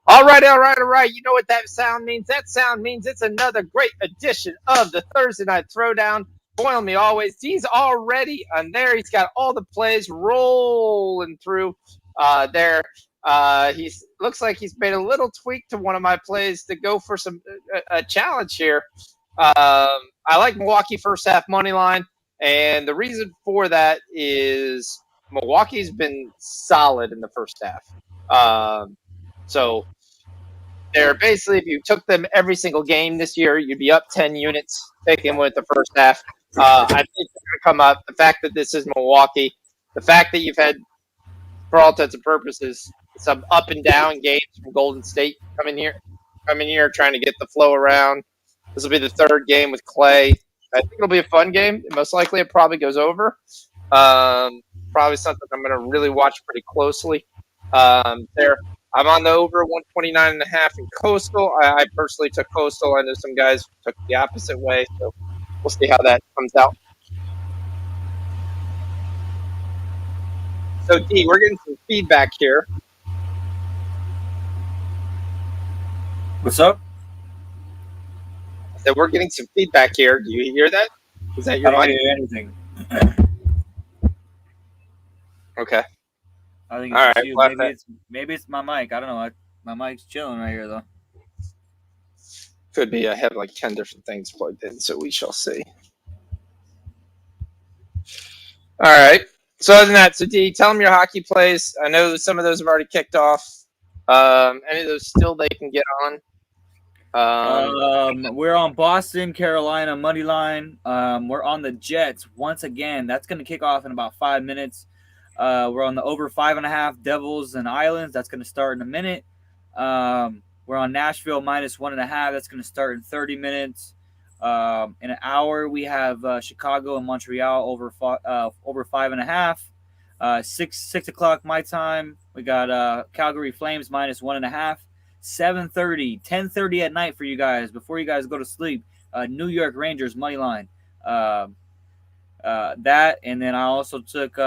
All right, all right, all right. You know what that sound means? That sound means it's another great edition of the Thursday Night Throwdown. Boil me always. He's already on there. He's got all the plays rolling through there. He's looks like he's made a little tweak to one of my plays to go for some a challenge here. I like Milwaukee first half money line, and the reason for that is Milwaukee's been solid in the first half. So they're basically, if you took them every single game this year, you'd be up 10 units. Take them with the first half. I think they're going to come up. The fact that this is Milwaukee, the fact that you've had, for all intents and purposes, some up and down games from Golden State coming here, trying to get the flow around. This will be the third game with Clay. I think it'll be a fun game. Most likely, it probably goes over. Probably something I'm going to really watch pretty closely. There. I'm on the over 129.5 in Coastal. I personally took Coastal. I know some guys took the opposite way, so we'll see how that comes out. So, D, we're getting some feedback here. What's up? So we're getting some feedback here. Do you hear that? Is that your I don't mic? hear anything. Okay. I think it's just you. Maybe it's my mic. I don't know. My mic's chilling right here though. Could be. I have like 10 different things plugged in, so we shall see. All right. So other than that, so D, tell them your hockey plays. I know some of those have already kicked off. Any of those still they can get on. We're on Boston, Carolina money line. We're on the Jets once again. That's going to kick off in about 5 minutes. We're on the over 5.5 Devils and Islands. That's going to start in a minute. We're on Nashville minus 1.5. That's going to start in 30 minutes. In an hour, we have Chicago and Montreal over 5.5. 6 o'clock my time. We got Calgary Flames minus 1.5. 7:30, 10:30 at night for you guys before you guys go to sleep. New York Rangers money line. That, and then I also took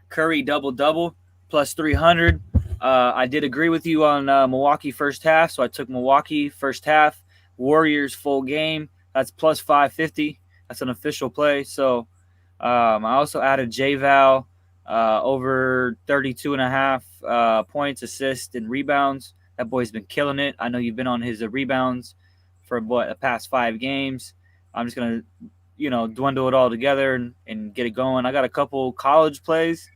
Curry double plus 300. I did agree with you on Milwaukee first half, so I took Milwaukee first half. Warriors full game. That's plus 550. That's an official play. So I also added J-Val over 32.5 points, assists, and rebounds. That boy's been killing it. I know you've been on his rebounds for the past 5 games. I'm just going to, dwindle it all together and get it going. I got a couple college plays.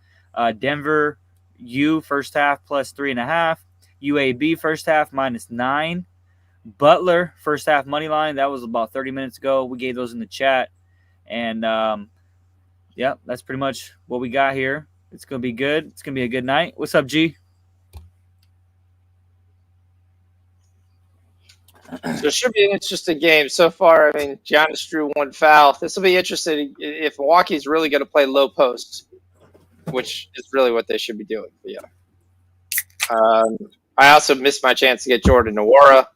Denver U first half plus 3.5. UAB first half minus 9. Butler first half money line. That was about 30 minutes ago. We gave those in the chat. And, that's pretty much what we got here. It's going to be good. It's going to be a good night. What's up, G? So it should be an interesting game so far. I mean, Giannis drew 1 foul. This will be interesting if Milwaukee's really going to play low post, which is really what they should be doing. But yeah. I also missed my chance to get Jordan Nwora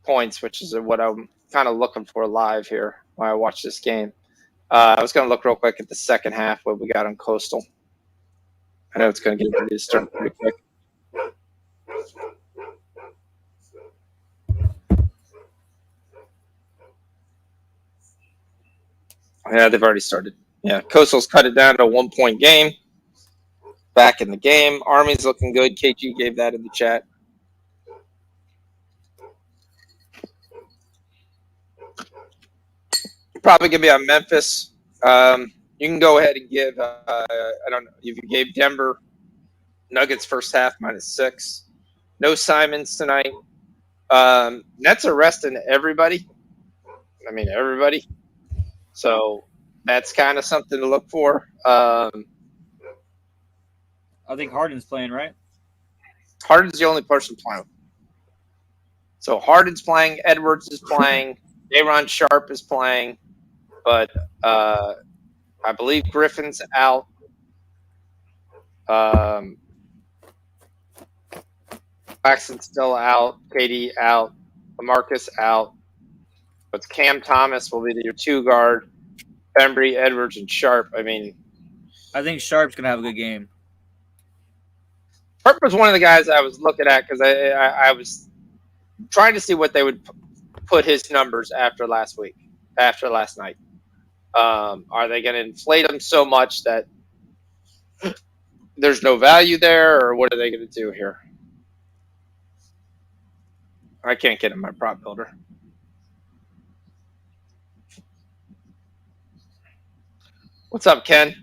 points, which is what I'm kind of looking for live here while I watch this game. I was going to look real quick at the second half, what we got on Coastal. I know it's going to get ready to start pretty quick. Yeah, they've already started. Yeah, Coastal's cut it down to a 1-point game. Back in the game. Army's looking good. KG gave that in the chat. Probably going to be on Memphis. You can go ahead and give, I don't know, if you gave Denver Nuggets first half minus 6. No Simons tonight. Nets are resting everybody. I mean, everybody. So that's kind of something to look for. I think Harden's playing, right? Harden's the only person playing. So Harden's playing. Edwards is playing. Aaron Sharp is playing. But I believe Griffin's out. Claxton's still out. KD out. LaMarcus out. But Cam Thomas will be your 2 guard. Bembry, Edwards, and Sharp. I mean, I think Sharp's going to have a good game. Hurt was one of the guys I was looking at because I was trying to see what they would put his numbers after last night. Are they going to inflate him so much that there's no value there, or what are they going to do here? I can't get in my prop builder. What's up, Ken?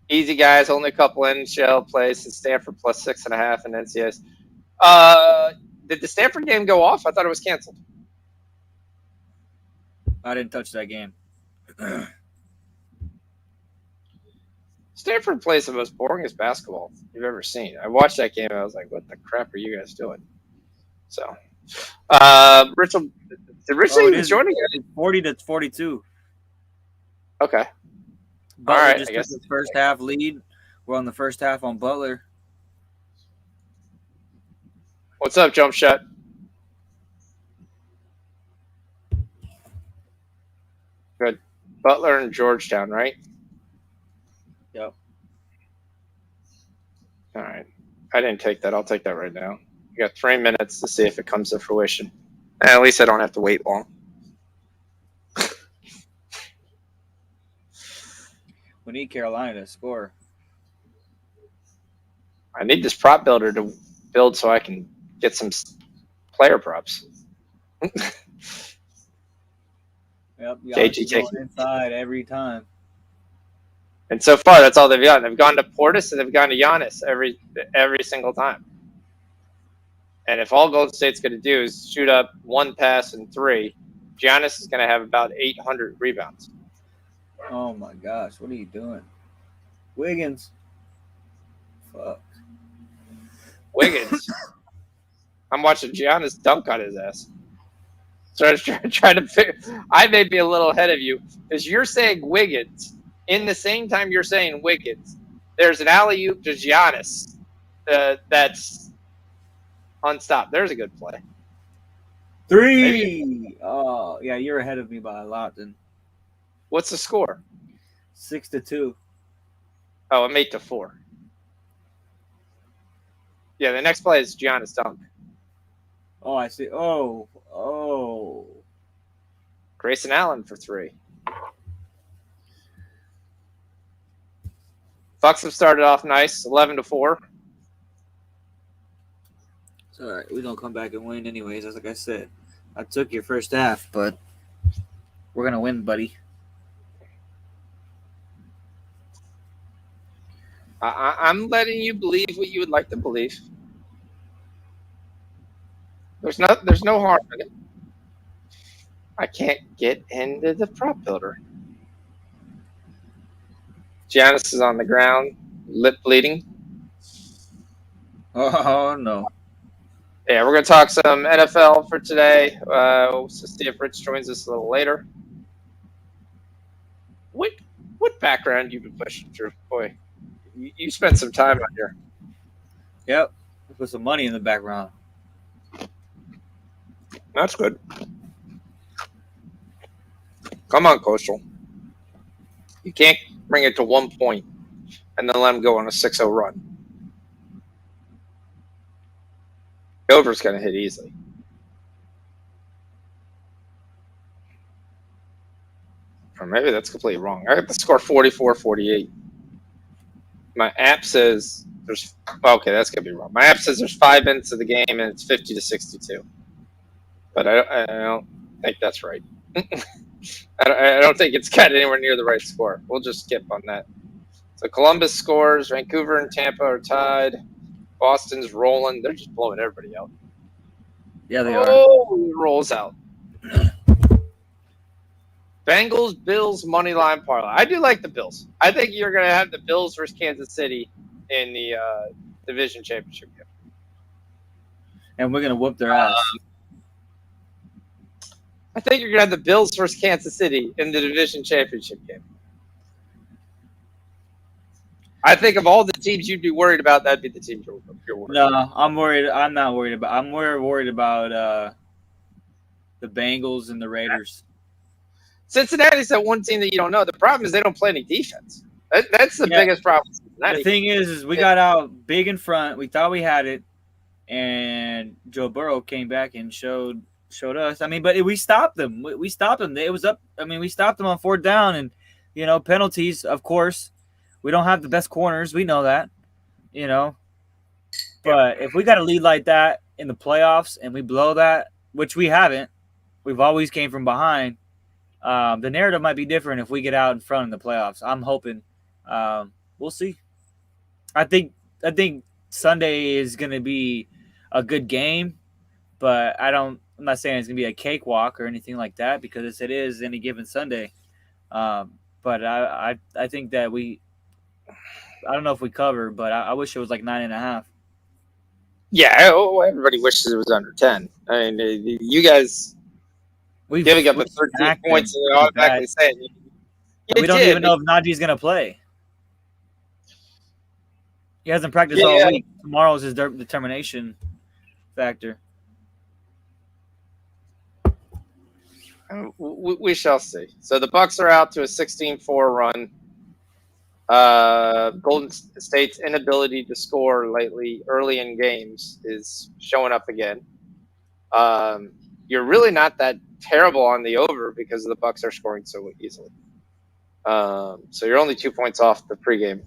Easy guys, only a couple NHL plays in Stanford plus 6.5 in NCAs. Did the Stanford game go off? I thought it was canceled. I didn't touch that game. Stanford plays the most boringest basketball you've ever seen. I watched that game and I was like, what the crap are you guys doing? So, Richard, did Richard even join again? It's 40-42. Okay. Butler All right, just I took guess. the first half lead. We're on the first half on Butler. What's up, Jump Shot? Good. Butler and Georgetown, right? Yep. All right. I didn't take that. I'll take that right now. You got 3 minutes to see if it comes to fruition. And at least I don't have to wait long. We need Carolina to score. I need this prop builder to build so I can get some player props. Yep. KG Going inside every time. And so far, that's all they've done. They've gone to Portis and they've gone to Giannis every single time. And if all Golden State's going to do is shoot up one pass and 3, Giannis is going to have about 800 rebounds. Oh my gosh, what are you doing? Wiggins. Fuck. Wiggins. I'm watching Giannis dunk on his ass. So I was trying to figure. I may be a little ahead of you because you're saying Wiggins. In the same time you're saying Wiggins, there's an alley-oop to Giannis that's unstopped. There's a good play. 3. Maybe. Oh, yeah, you're ahead of me by a lot then. What's the score? 6-2. Oh, I'm 8-4. Yeah, the next play is Giannis dunk. Oh, I see. Oh. Grayson Allen for 3. Bucks have started off nice, 11-4. It's all right. We're going to come back and win anyways, as like I said. I took your first half, but we're going to win, buddy. I'm letting you believe what you would like to believe. There's no harm in it. I can't get into the prop builder. Giannis is on the ground, lip bleeding. Oh, no. Yeah, we're going to talk some NFL for today. We'll see if Rich joins us a little later. What background you been pushing through? Boy, you spent some time on here. Yep. Put some money in the background. That's good. Come on, Coastal. You can't bring it to 1 point and then let them go on a 6-0 run. The over's going to hit easily. Or maybe that's completely wrong. I got the score 44-48. My app says there's... Okay, that's going to be wrong. My app says there's 5 minutes of the game and it's 50-62. But I don't think that's right. I don't think it's got anywhere near the right score. We'll just skip on that. So Columbus scores. Vancouver and Tampa are tied. Boston's rolling. They're just blowing everybody out. Yeah, they are. Oh, it rolls out. Bengals, Bills, money line parlay. I do like the Bills. I think you're going to have the Bills versus Kansas City in the division championship game. And we're going to whoop their ass. I think you're going to have the Bills versus Kansas City in the division championship game. I think of all the teams you'd be worried about, that'd be the team you're worried about. No, I'm worried. I'm not worried about. I'm more worried about the Bengals and the Raiders. Cincinnati's that one team that you don't know. The problem is they don't play any defense. That's the biggest problem with The thing is we got out big in front. We thought we had it, and Joe Burrow came back and showed us. I mean, but we stopped them. We stopped them. It was up. I mean, we stopped them on fourth down, and penalties. Of course, we don't have the best corners. We know that. But if we got a lead like that in the playoffs and we blow that, which we haven't, we've always came from behind. The narrative might be different if we get out in front in the playoffs. I'm hoping. We'll see. I think Sunday is going to be a good game, but I'm not saying it's going to be a cakewalk or anything like that because it is any given Sunday. But I think that I don't know if we cover, but I wish it was like 9.5. Yeah, everybody wishes it was under 10. I mean, you guys giving up 13 points and automatically saying we don't even know if Najee's going to play. He hasn't practiced all week. Tomorrow is his determination factor. We shall see. So the Bucks are out to a 16-4 run. Golden State's inability to score lately, early in games, is showing up again. You're really not that terrible on the over because the Bucks are scoring so easily. So you're only 2 points off the pregame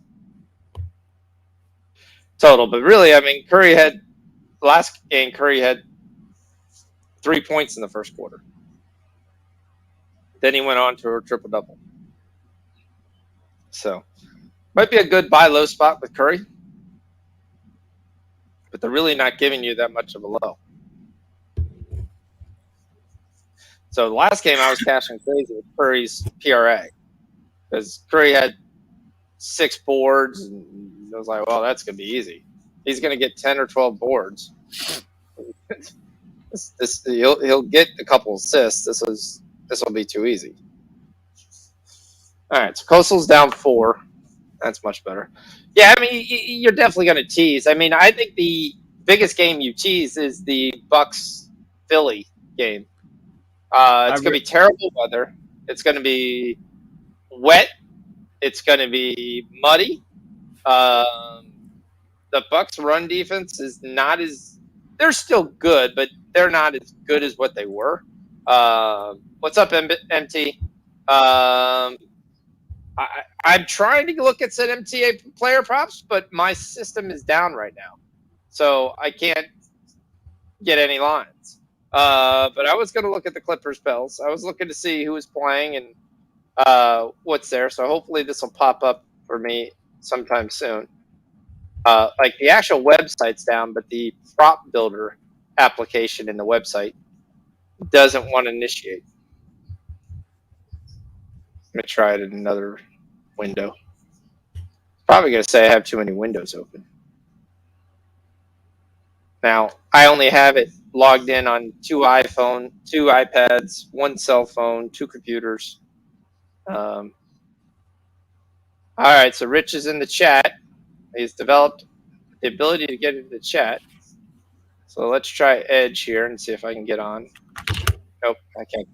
total. But really, I mean, last game, Curry had 3 points in the first quarter. Then he went on to a triple-double. So, might be a good buy low spot with Curry. But they're really not giving you that much of a low. So, the last game I was cashing crazy with Curry's PRA. Because Curry had 6 boards, and I was like, well, that's going to be easy. He's going to get 10 or 12 boards. He'll get a couple assists. This will be too easy. All right, so Coastal's down 4. That's much better. Yeah, I mean, you're definitely going to tease. I mean, I think the biggest game you tease is the Bucks-Philly game. It's going to be terrible weather. It's going to be wet. It's going to be muddy. The Bucks' run defense is not as – they're still good, but they're not as good as what they were. What's up, MT? I'm trying to look at some MTA player props, but my system is down right now. So I can't get any lines. But I was going to look at the Clippers bells. I was looking to see who was playing and what's there. So hopefully this will pop up for me sometime soon. Like the actual website's down, but the prop builder application in the website doesn't want to initiate. I'm going to try it in another window. Probably going to say I have too many windows open. Now, I only have it logged in on 2 iPhone, 2 iPads, 1 cell phone, 2 computers. All right, so Rich is in the chat. He's developed the ability to get into the chat. So let's try Edge here and see if I can get on. Nope, I can't.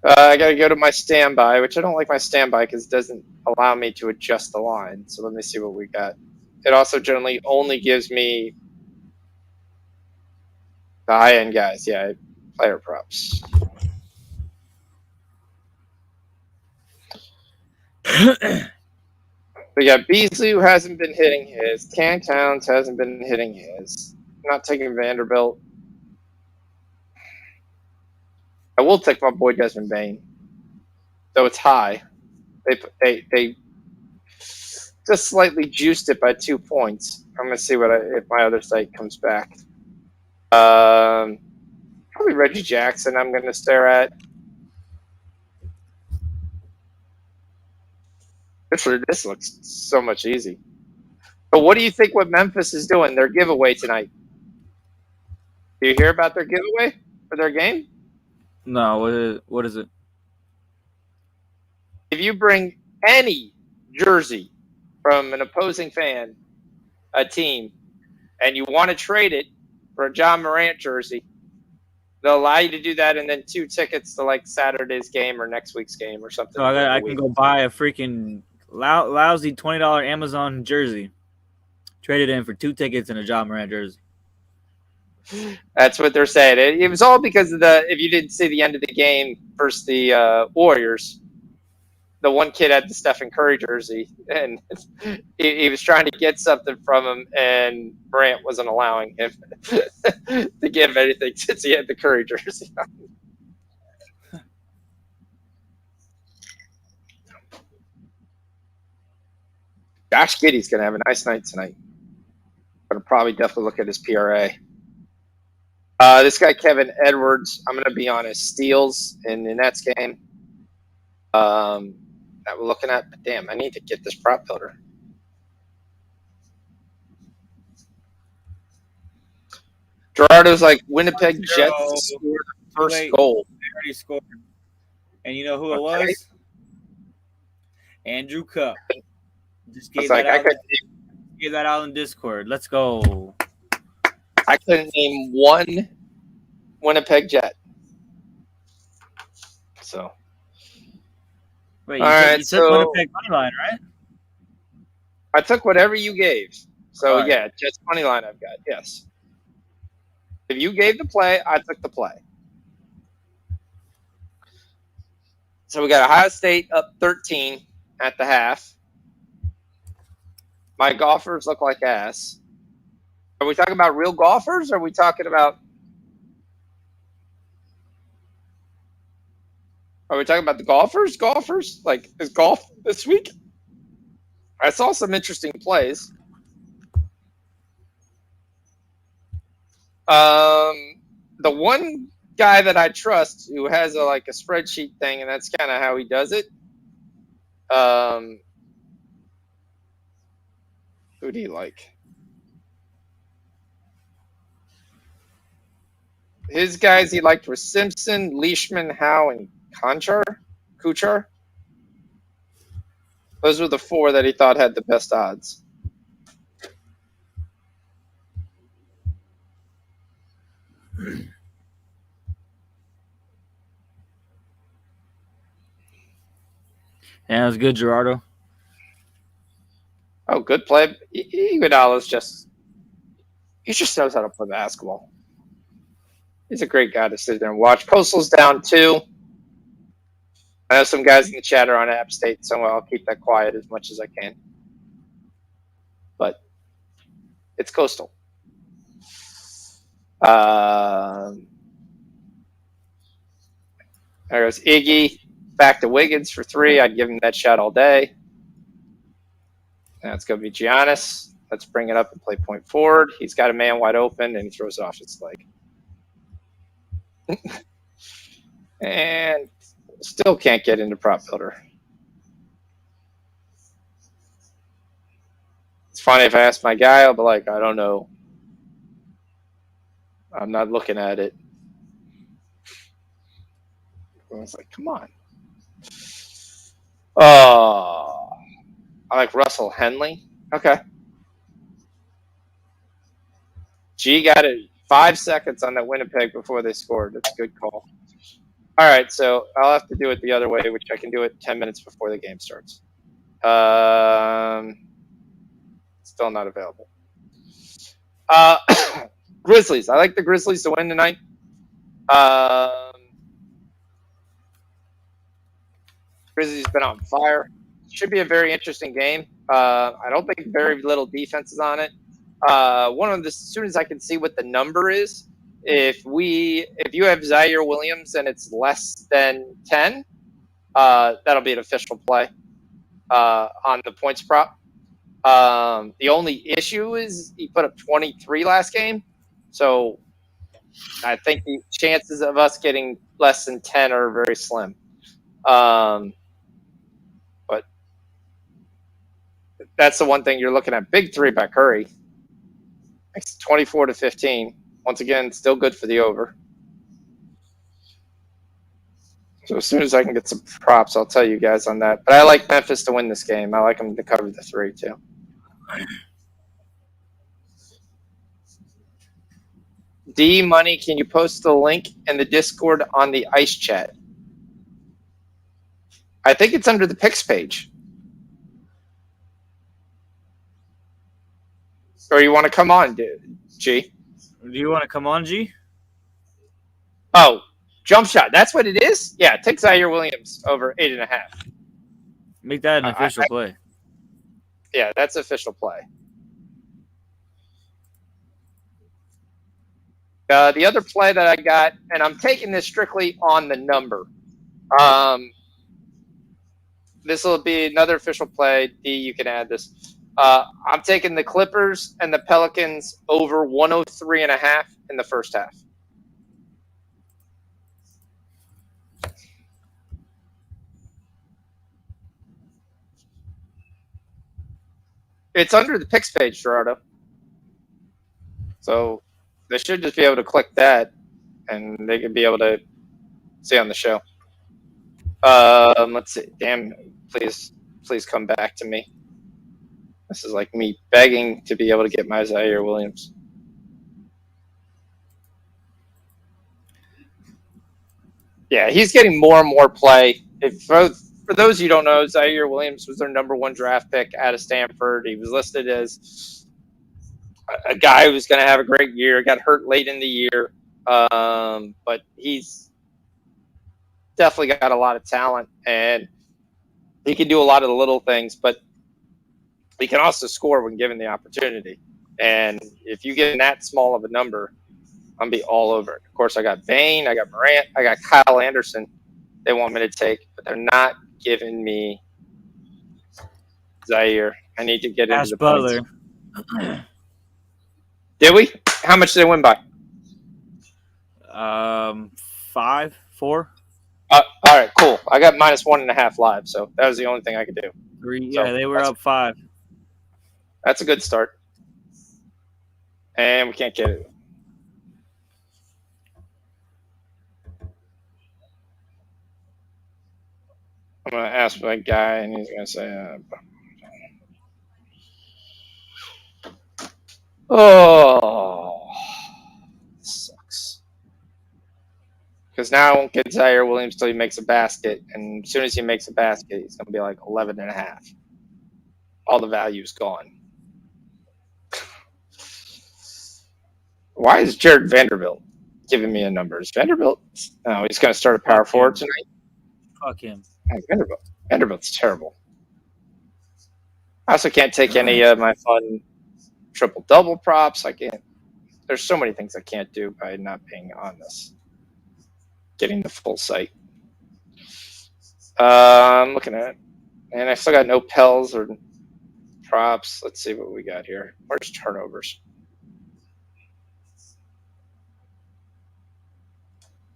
I got to go to my standby, which I don't like my standby because it doesn't allow me to adjust the line. So let me see what we got. It also generally only gives me the high-end guys. Yeah, player props. We got Beasley, who hasn't been hitting his. Can Towns hasn't been hitting his. I'm not taking Vanderbilt. I will take my boy Desmond Bain, though it's high. They just slightly juiced it by 2 points. I'm gonna see if my other site comes back. Probably Reggie Jackson. I'm gonna stare at. This looks so much easy. But what do you think? What Memphis is doing? Their giveaway tonight. Do you hear about their giveaway for their game? No, what is it? If you bring any jersey from an opposing fan, a team, and you want to trade it for a John Morant jersey, they'll allow you to do that, and then 2 tickets to like Saturday's game or next week's game or something. So I can go buy a freaking lousy $20 Amazon jersey. Traded in for 2 tickets and a John Moran jersey. That's what they're saying. It was all because of if you didn't see the end of the game versus the Warriors, the one kid had the Stephen Curry jersey, and he was trying to get something from him, and Morant wasn't allowing him to give him anything since he had the Curry jersey on. Josh Giddey's going to have a nice night tonight. Going to probably definitely look at his PRA. This guy, Kevin Edwards, I'm going to be on his steals in the Nets game that we're looking at. But damn, I need to get this prop builder. Gerardo's like, Winnipeg Jets scored the first goal. They already scored. And you know who it was? Andrew Cup. Just gave that out in Discord. Let's go. I couldn't name one Winnipeg Jet. So. Wait, you took Winnipeg money line, right? I took whatever you gave. So, yeah, Jets money line I've got, yes. If you gave the play, I took the play. So we got Ohio State up 13 at the half. My golfers look like ass. Are we talking about real golfers? Or are we talking about? Are we talking about the golfers? Golfers? Like, is golf this week? I saw some interesting plays. The one guy that I trust who has a spreadsheet thing, and that's kind of how he does it. Who do you like? His guys he liked were Simpson, Leishman, Howe, and Kuchar. Those were the 4 that he thought had the best odds. Yeah, it was good, Gerardo. Oh, good play. Iguodala's he just knows how to play basketball. He's a great guy to sit there and watch. Coastal's down 2. I know some guys in the chat are on App State, so I'll keep that quiet as much as I can. But it's Coastal. There goes Iggy. Back to Wiggins for 3. I'd give him that shot all day. Now it's going to be Giannis. Let's bring it up and play point forward. He's got a man wide open, and he throws it off his leg. And still can't get into prop builder. It's funny if I ask my guy, I'll be like, I don't know. I'm not looking at it. I was like, come on. Oh, I like Russell Henley. Okay. G got it 5 seconds on that Winnipeg before they scored. That's a good call. All right, so I'll have to do it the other way, which I can do it 10 minutes before the game starts. Still not available. Grizzlies. I like the Grizzlies to win tonight. Grizzlies been on fire. Should be a very interesting game. I don't think very little defense is on it. As soon as I can see what the number is, if you have Zaire Williams and it's less than 10, that'll be an official play on the points prop. The only issue is he put up 23 last game, so I think the chances of us getting less than 10 are very slim. But that's the one thing you're looking at. Big 3 by Curry. It's 24-15. Once again, still good for the over. So as soon as I can get some props, I'll tell you guys on that. But I like Memphis to win this game. I like them to cover the 3 too. D Money, can you post the link in the Discord on the Ice Chat? I think it's under the picks page. Or you want to come on, G? Do you want to come on, G? Oh, jump shot. That's what it is? Yeah, take Zaire Williams over 8.5. Make that an official play. Yeah, that's official play. The other play that I got, and I'm taking this strictly on the number. This will be another official play. D, you can add this. I'm taking the Clippers and the Pelicans over 103.5 in the first half. It's under the picks page, Gerardo. So they should just be able to click that, and they could be able to see on the show. Let's see. Damn, please come back to me. This is like me begging to be able to get my Zaire Williams. Yeah, he's getting more and more play. For those you don't know, Zaire Williams was their number 1 draft pick out of Stanford. He was listed as a guy who was going to have a great year. Got hurt late in the year, but he's definitely got a lot of talent, and he can do a lot of the little things, but he can also score when given the opportunity. And if you get that small of a number, I'm be all over it. Of course, I got Bain, I got Morant, I got Kyle Anderson. They want me to take, but they're not giving me Zaire. I need to get into the Butler. points. Did we? How much did they win by? 5, 4. All right, cool. I got -1.5 live, so that was the only thing I could do. 3. Yeah, so they were up 5. That's a good start. And we can't get it. I'm going to ask my guy, and he's going to say, oh, this sucks. Because now I won't get Zaire Williams till he makes a basket, and as soon as he makes a basket, he's going to be like 11.5. All the value's gone. Why is Jared Vanderbilt giving me a number? Is Vanderbilt? No, he's going to start a power forward tonight. Fuck him. Oh, Vanderbilt's terrible. I also can't take any of my fun triple-double props. I can't. There's so many things I can't do by not being on this. Getting the full site. I'm looking at it. And I still got no Pels or props. Let's see what we got here. Where's turnovers?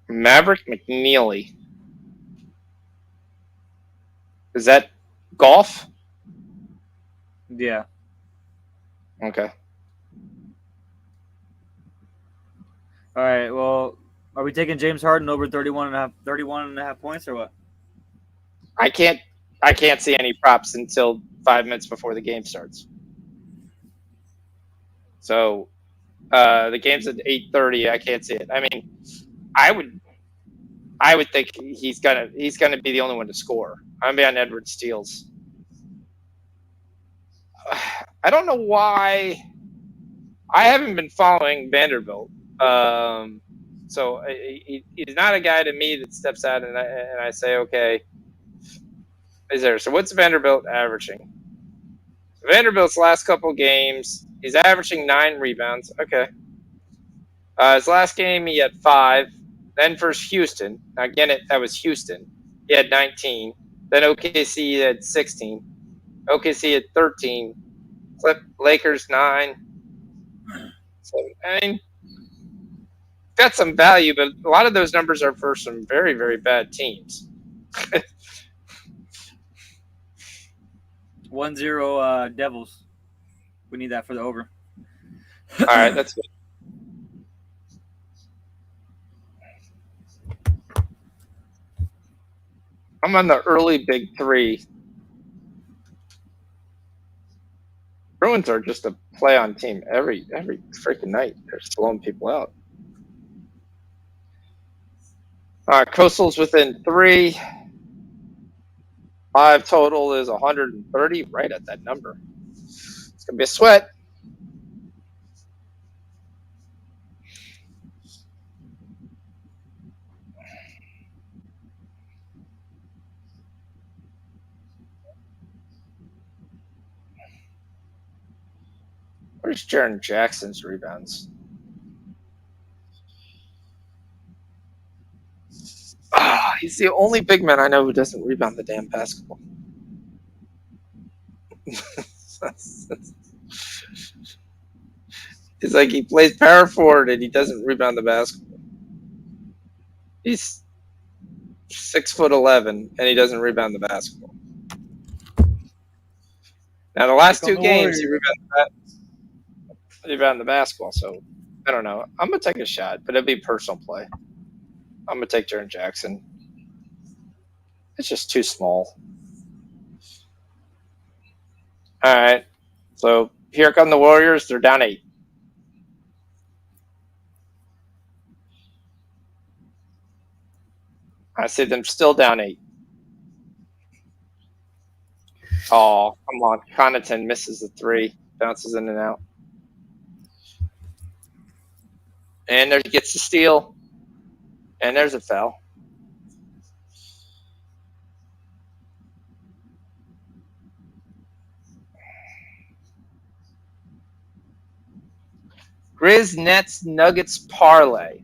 Maverick McNeely. Is that golf? Yeah. Okay. All right. Well, are we taking James Harden over 31.5 points or what? I can't see any props until 5 minutes before the game starts. So the game's at 8:30. I can't see it. I mean, I would think he's gonna be the only one to score. I'm be on Edward Steals. I don't know why. I haven't been following Vanderbilt, so he's not a guy to me that steps out and I say, okay, is there? So what's Vanderbilt averaging? Vanderbilt's last couple games, he's averaging 9 rebounds. Okay. His last game, he had 5. Then versus Houston. Now, again, that was Houston. He had 19. Then OKC had 16. OKC had 13. Lakers 9. So, I mean, got some value, but a lot of those numbers are for some very, very bad teams. 1-0 Devils. We need that for the over. All right, that's good. I'm on the early big 3. Bruins are just a play-on team every freaking night. They're slowing people out. Coastal's within 3. Live total is 130, right at that number. It's going to be a sweat. Where's Jaren Jackson's rebounds? He's the only big man I know who doesn't rebound the damn basketball. It's like he plays power forward and he doesn't rebound the basketball. He's 6'11" and he doesn't rebound the basketball. Now the last two games he rebounded the basketball, so I don't know. I'm gonna take a shot, but it'll be personal play. I'm gonna take Jaren Jackson. It's just too small. All right, so here come the Warriors. They're down 8. I see them still down 8. Oh, come on. Connaughton misses the 3, bounces in and out. And there gets the steal. And there's a foul. Grizz Nets Nuggets parlay.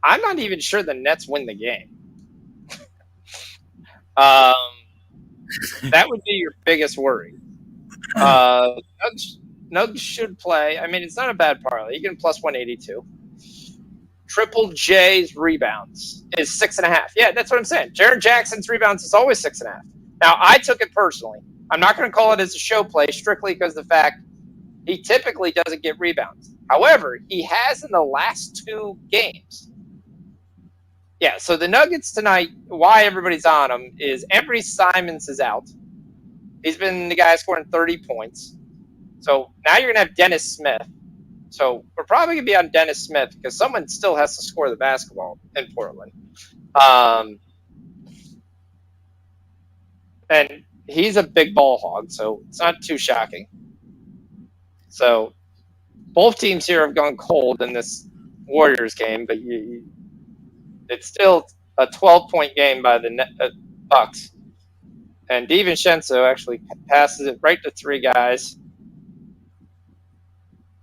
I'm not even sure the Nets win the game. That would be your biggest worry. Nuggets should play. I mean, it's not a bad parlay. You can plus 182. Triple J's rebounds is 6.5. Yeah, that's what I'm saying. Jaren Jackson's rebounds is always 6.5. Now, I took it personally. I'm not going to call it as a show play strictly because of the fact he typically doesn't get rebounds. However, he has in the last 2 games. Yeah, so the Nuggets tonight, why everybody's on them is Anthony Simons is out. He's been the guy scoring 30 points. So now you're going to have Dennis Smith. So we're probably going to be on Dennis Smith because someone still has to score the basketball in Portland. And he's a big ball hog, so it's not too shocking. So both teams here have gone cold in this Warriors game, but it's still a 12-point game by the Bucks. And DiVincenzo actually passes it right to 3 guys.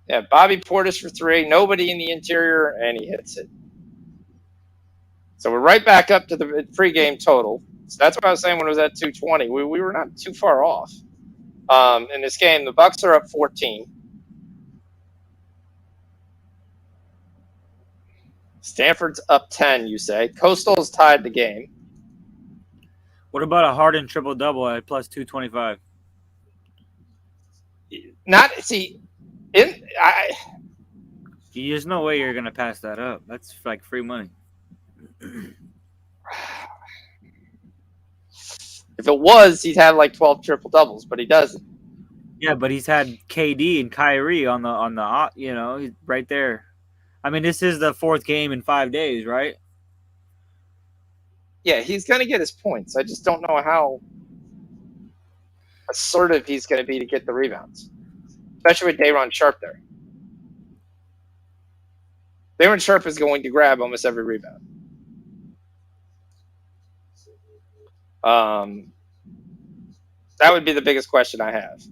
Yeah, Bobby Portis for 3, nobody in the interior, and he hits it. So we're right back up to the pregame total. So that's what I was saying when it was at 220. We were not too far off. In this game, the Bucks are up 14. Stanford's up 10, you say. Coastal's tied the game. What about a Harden triple-double at plus 225? There's no way you're going to pass that up. That's like free money. If it was, he'd have like 12 triple doubles, but he doesn't. Yeah, but he's had KD and Kyrie on the he's right there. I mean, this is the 4th game in 5 days, right? Yeah, he's going to get his points. I just don't know how assertive he's going to be to get the rebounds, especially with Day'Ron Sharpe there. Day'Ron Sharpe is going to grab almost every rebound. That would be the biggest question I have.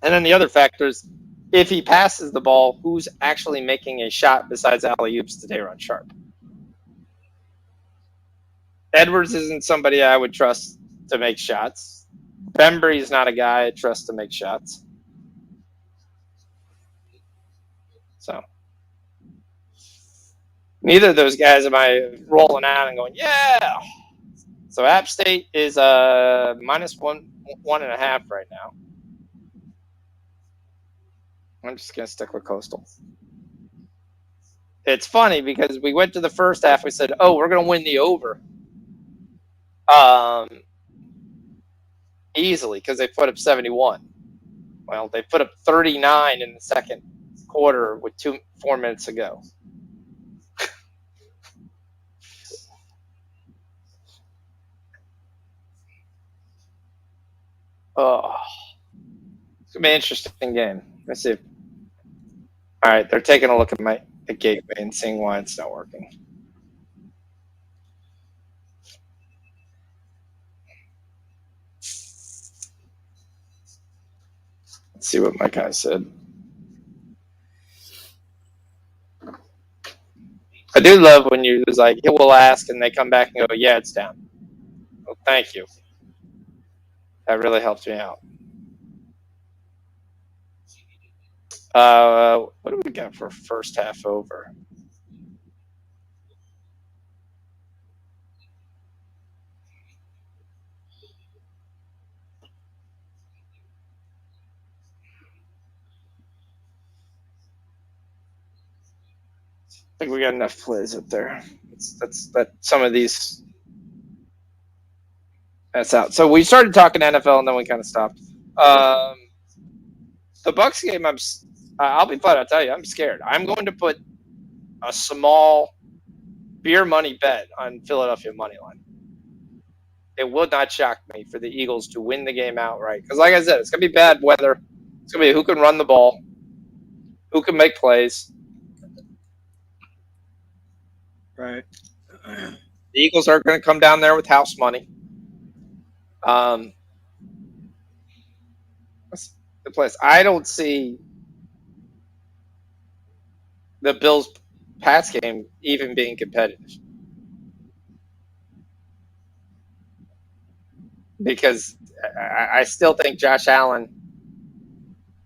And then the other factor is, if he passes the ball, who's actually making a shot besides alley-oops to Day'Ron Sharpe? Edwards isn't somebody I would trust to make shots. Bembry's not a guy I trust to make shots. So neither of those guys am I rolling out and going, yeah. So App State is minus 1.5 right now. I'm just going to stick with Coastal. It's funny because we went to the first half. We said, oh, we're going to win the over. Easily because they put up 71. Well, they put up 39 in the second quarter with 4 minutes to go. Oh, it's going to be an interesting game. Let's see. All right, they're taking a look at my gateway and seeing why it's not working. Let's see what my guy said. I do love when you was like, "He will ask," and they come back and go, "Yeah, it's down." Well, thank you. That really helps me out. What do we got for first half over? I think we got enough plays up there. That some of these. That's out. So we started talking NFL and then we kind of stopped. The Bucks game, I'll be flat. I'll tell you, I'm scared. I'm going to put a small beer money bet on Philadelphia money line. It would not shock me for the Eagles to win the game outright. Because, like I said, it's going to be bad weather. It's going to be who can run the ball, who can make plays. Right. The Eagles are going to come down there with house money. The place I don't see the Bills Pats game even being competitive because I still think Josh Allen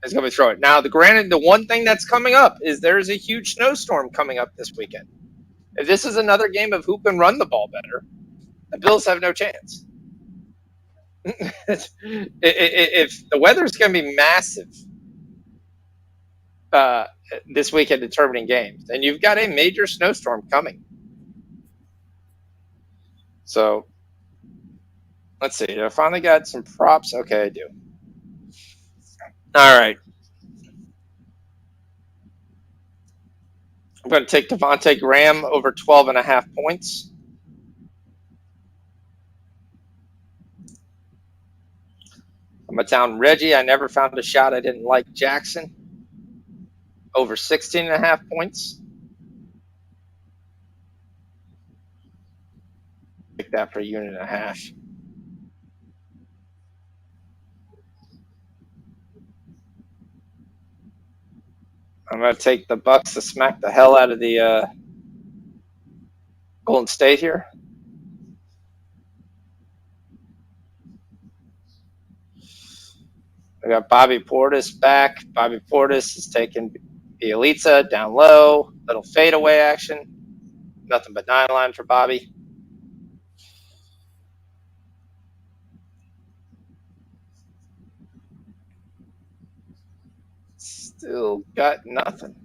is going to throw it. Now, the one thing that's coming up is there's a huge snowstorm coming up this weekend. If this is another game of who can run the ball better, the Bills have no chance. If the weather is going to be massive this weekend determining games, and you've got a major snowstorm coming. So let's see. I finally got some props. Okay, I do. All right. I'm going to take Devontae Graham over 12.5 points. I'm going to down Reggie. I never found a shot I didn't like. Jackson over 16.5 points. Take that for a unit and a half. I'm going to take the Bucks to smack the hell out of the Golden State here. I got Bobby Portis back. Bobby Portis is taking Bielitsa down low. Little fadeaway action. Nothing but 9 line for Bobby. Still got nothing. I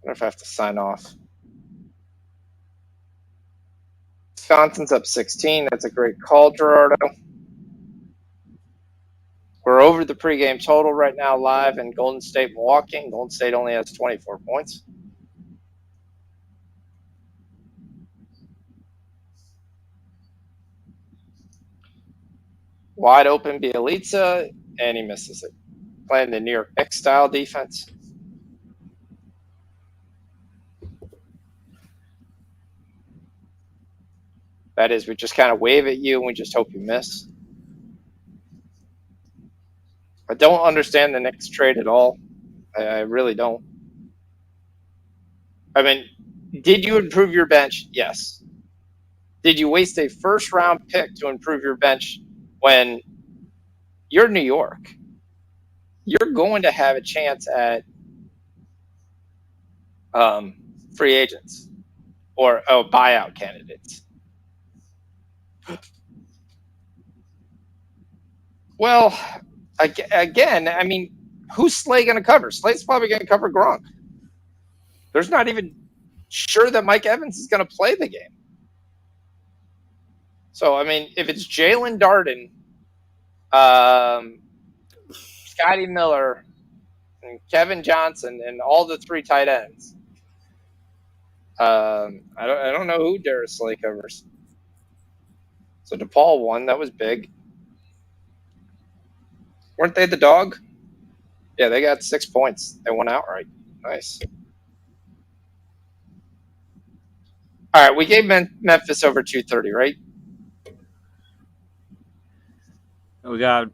wonder if I have to sign off. Wisconsin's up 16. That's a great call, Gerardo. We're over the pregame total right now live in Golden State, Milwaukee. Golden State only has 24 points. Wide open Bielitsa, and he misses it. Playing the New York Knicks style defense. That is, we just kind of wave at you and we just hope you miss. I don't understand the Knicks trade at all. I really don't. I mean, did you improve your bench? Yes. Did you waste a first-round pick to improve your bench when you're New York? You're going to have a chance at free agents or buyout candidates. Well, again, I mean, who's Slay going to cover? Slay's probably going to cover Gronk. There's not even sure that Mike Evans is going to play the game. So, I mean, if it's Jalen Darden, Scotty Miller, and Kevin Johnson, and all the 3 tight ends, I don't know who Darius Slay covers. So DePaul won. That was big. Weren't they the dog? Yeah, they got 6 points. They won outright. Nice. All right, we gave Memphis over 230, right? We got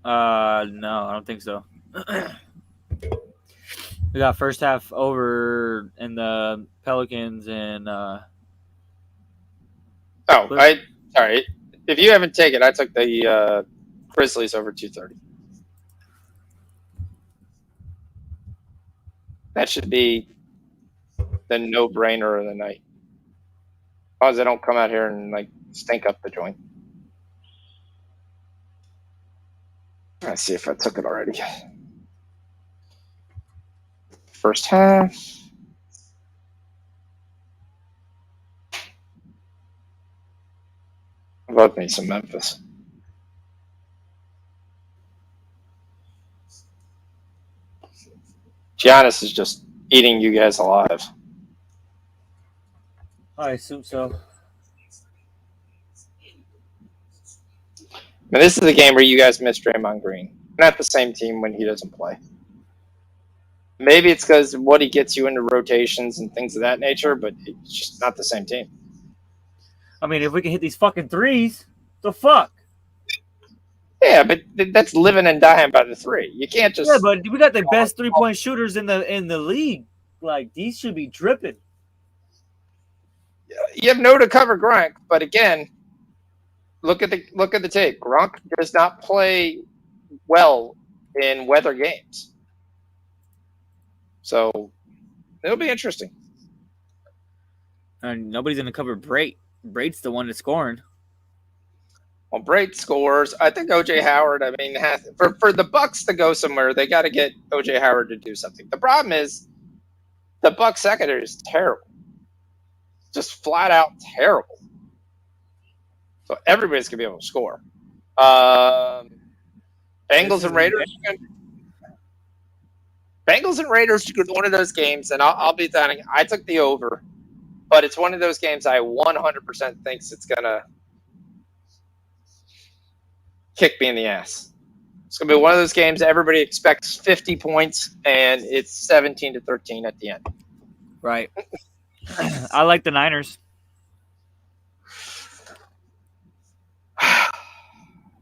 No, I don't think so. We got first half over in the Pelicans and Sorry. If you haven't taken, I took the Grizzlies over 230. That should be the no-brainer of the night. As long as they don't come out here and like stink up the joint. Let's see if I took it already. First half. I love me some Memphis. Giannis is just eating you guys alive. I assume so. Now, this is a game where you guys miss Draymond Green. Not the same team when he doesn't play. Maybe it's because what he gets you into rotations and things of that nature, but it's just not the same team. I mean, if we can hit these fucking threes, the fuck? Yeah, but that's living and dying by the three. You can't just. Yeah, but we got the best 3-point shooters in the league. Like, these should be dripping. You have no to cover Gronk, but again, look at the tape. Gronk does not play well in weather games, so it'll be interesting. And nobody's gonna cover Brait. Brait's the one that's scoring. Well, Brait scores. I think OJ Howard. I mean, for the Bucks to go somewhere, they got to get OJ Howard to do something. The problem is the Bucks secondary is terrible, just flat out terrible. So everybody's gonna be able to score. Bengals and Raiders. Bengals and Raiders is one of those games, and I'll be done. I took the over, but it's one of those games I 100% thinks it's gonna kick me in the ass. It's gonna be one of those games everybody expects 50 points, and it's 17-13 at the end. Right. I like the Niners.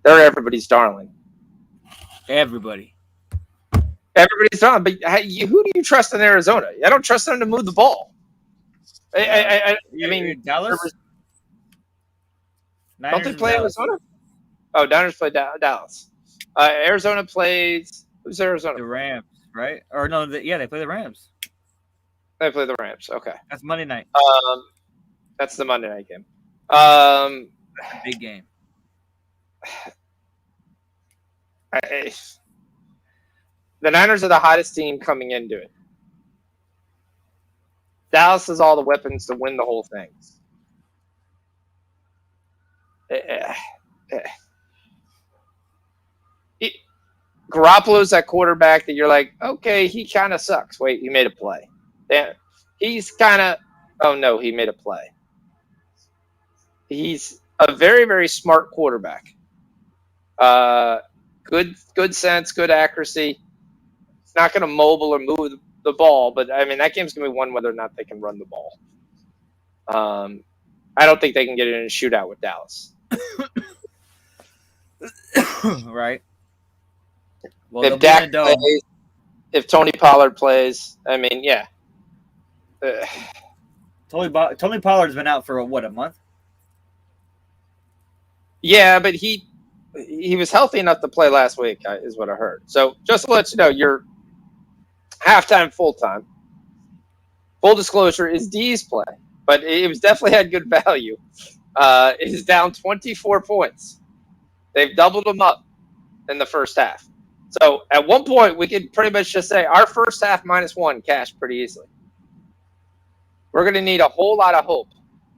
They're everybody's darling. Everybody's darling. But who do you trust in Arizona? I don't trust them to move the ball. I mean, Dallas. Don't they play Arizona? Oh, Niners play Dallas. Arizona plays. Who's Arizona? The Rams, right? Or no? They play the Rams. They play the Rams. Okay. That's Monday night. That's the Monday night game. Big game. The Niners are the hottest team coming into it. Dallas has all the weapons to win the whole thing. Garoppolo's that quarterback that you're like, okay, he kind of sucks. Wait, he made a play. He's kind of, oh no, he made a play. He's a very, very smart quarterback. Good sense, good accuracy. It's not going to mobile or move the ball, but I mean that game's going to be one whether or not they can run the ball. I don't think they can get in a shootout with Dallas. Right. Well, if Dak plays, if Tony Pollard plays, I mean, yeah. Tony Pollard's been out for a month? Yeah, but he was healthy enough to play last week, is what I heard. So just to let you know, you're halftime, full-time. Full disclosure is D's play, but it was definitely had good value. It is down 24 points. They've doubled them up in the first half. So at one point, we could pretty much just say our first half -1 cashed pretty easily. We're going to need a whole lot of hope.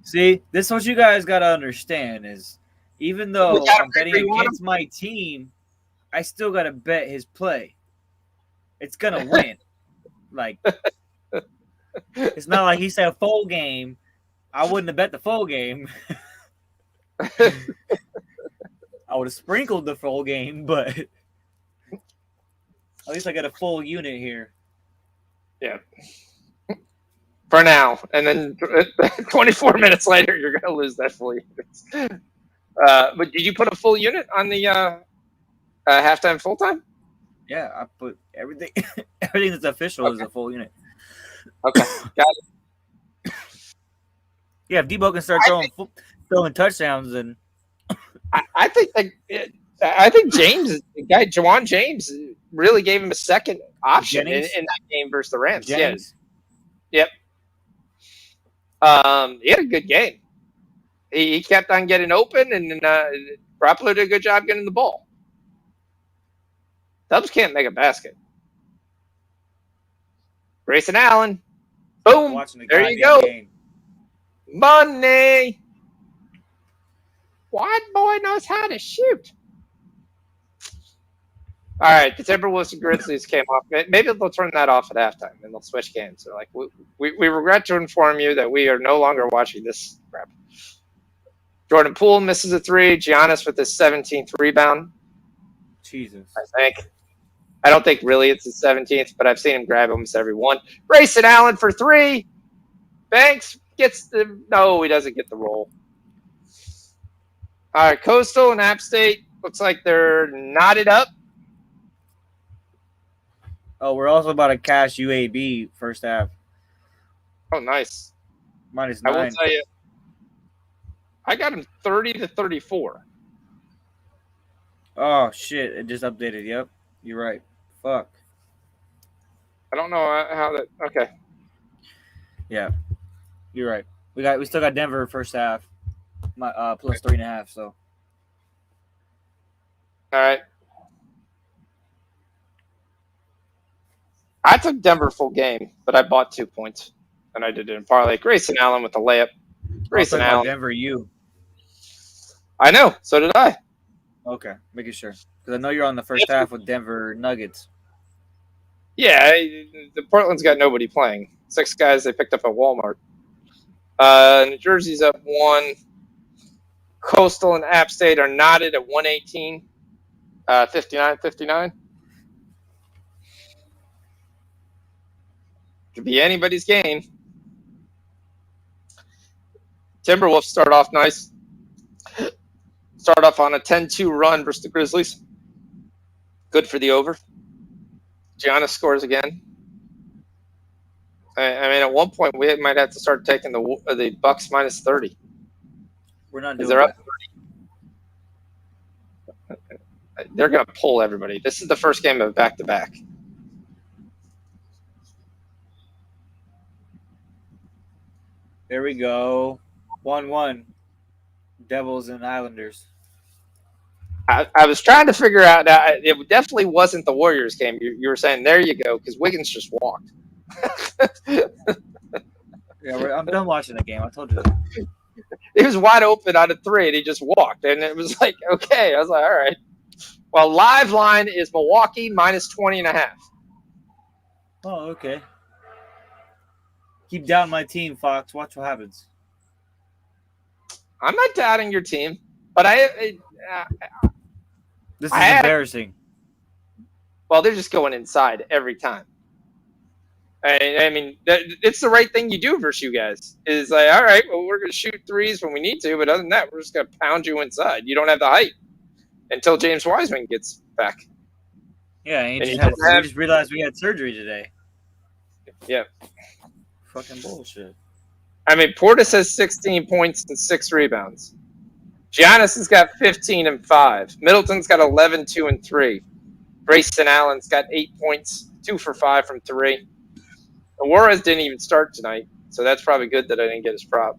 See, this is what you guys got to understand is even though I'm betting against my team, I still got to bet his play. It's going to win. Like, it's not like he said a full game. I wouldn't have bet the full game. I would have sprinkled the full game, but at least I got a full unit here. Yeah. For now. And then 24 minutes later, you're going to lose that full unit. But did you put a full unit on the Halftime, full time. Yeah, I put everything. Everything that's official is a full unit. Okay, got it. Yeah, if Debo can start throwing touchdowns, then I think I think James, the guy Jawan James, really gave him a second option in Jennings, that game versus the Rams. Jennings. Yeah, yep. He had a good game. He kept on getting open, and Garoppolo did a good job getting the ball. Dubs can't make a basket. Grayson Allen, boom, Watching the there you goddamn go, game. money. White boy knows how to shoot. All right, the Timberwolves and Grizzlies came off. Maybe they'll turn that off at halftime and they'll switch games. They're like, we regret to inform you that we are no longer watching this crap. Jordan Poole misses a three. Giannis with his 17th rebound. Jesus. I don't think really it's his 17th, but I've seen him grab almost every one. Grayson Allen for three. Banks gets no, he doesn't get the roll. All right, Coastal and App State looks like they're knotted up. Oh, we're also about to cash UAB first half. Oh, nice. -9. I will tell you, I got him 30-34. Oh shit! It just updated. Yep, you're right. Fuck. I don't know how that. Okay. Yeah, you're right. We still got Denver first half, plus 3.5. So. All right. I took Denver full game, but I bought 2 points, and I did it in parlay. Grayson Allen with the layup. Grayson Allen. Denver, you. I know. So did I. Okay, making sure because I know you're on the first half with Denver Nuggets. Yeah, the Portland's got nobody playing. 6 guys they picked up at Walmart. New Jersey's up 1. Coastal and App State are knotted at 118. 59-59. Could be anybody's game. Timberwolves start off nice. Start off on a 10-2 run versus the Grizzlies. Good for the over. Giannis scores again. I mean, at one point we might have to start taking the Bucks minus 30. We're not doing They're up that. 30. They're going to pull everybody. This is the first game of back-to-back. There we go. 1-1. Devils and Islanders. I was trying to figure out. It definitely wasn't the Warriors game. You were saying, there you go, because Wiggins just walked. Yeah, I'm done watching the game. I told you that. He was wide open on a 3, and he just walked. And it was like, okay. I was like, all right. Well, live line is Milwaukee minus 20.5. Oh, okay. Keep down my team, Fox. Watch what happens. I'm not doubting your team, but this is embarrassing. Well, they're just going inside every time. I mean, it's the right thing you do versus you guys. Is like, all right, well, we're going to shoot threes when we need to, but other than that, we're just going to pound you inside. You don't have the height until James Wiseman gets back. Yeah, and we just realized we had surgery today. Yeah. Fucking bullshit. I mean, Portis has 16 points and 6 rebounds. Giannis has got 15 and 5. Middleton's got 11, 2 and 3. Grayson Allen's got 8 points, 2 for 5 from 3. Juarez didn't even start tonight, so that's probably good that I didn't get his prop.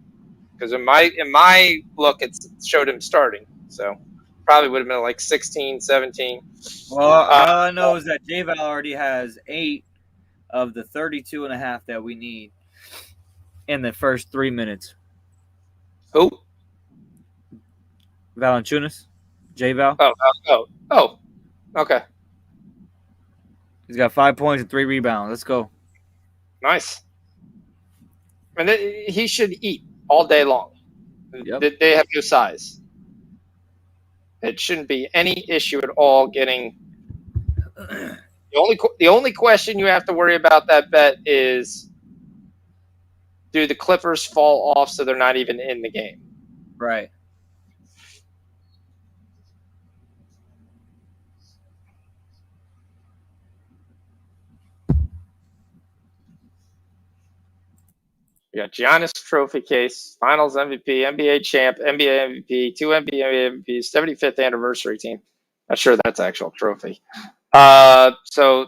Because in my look, it showed him starting, so probably would have been like 16, 17. Well, all I know is that J-Val already has 8 of the 32.5 that we need in the first 3 minutes. Who? Valanciunas. J-Val. Oh. Okay. He's got 5 points and 3 rebounds. Let's go. Nice. And he should eat all day long. Yep. They have no size. It shouldn't be any issue at all getting. The only question you have to worry about that bet is, do the Clippers fall off so they're not even in the game? Right. We got Giannis Trophy case, Finals MVP, NBA champ, NBA MVP, two NBA MVPs, 75th anniversary team. Not sure that's actual trophy. So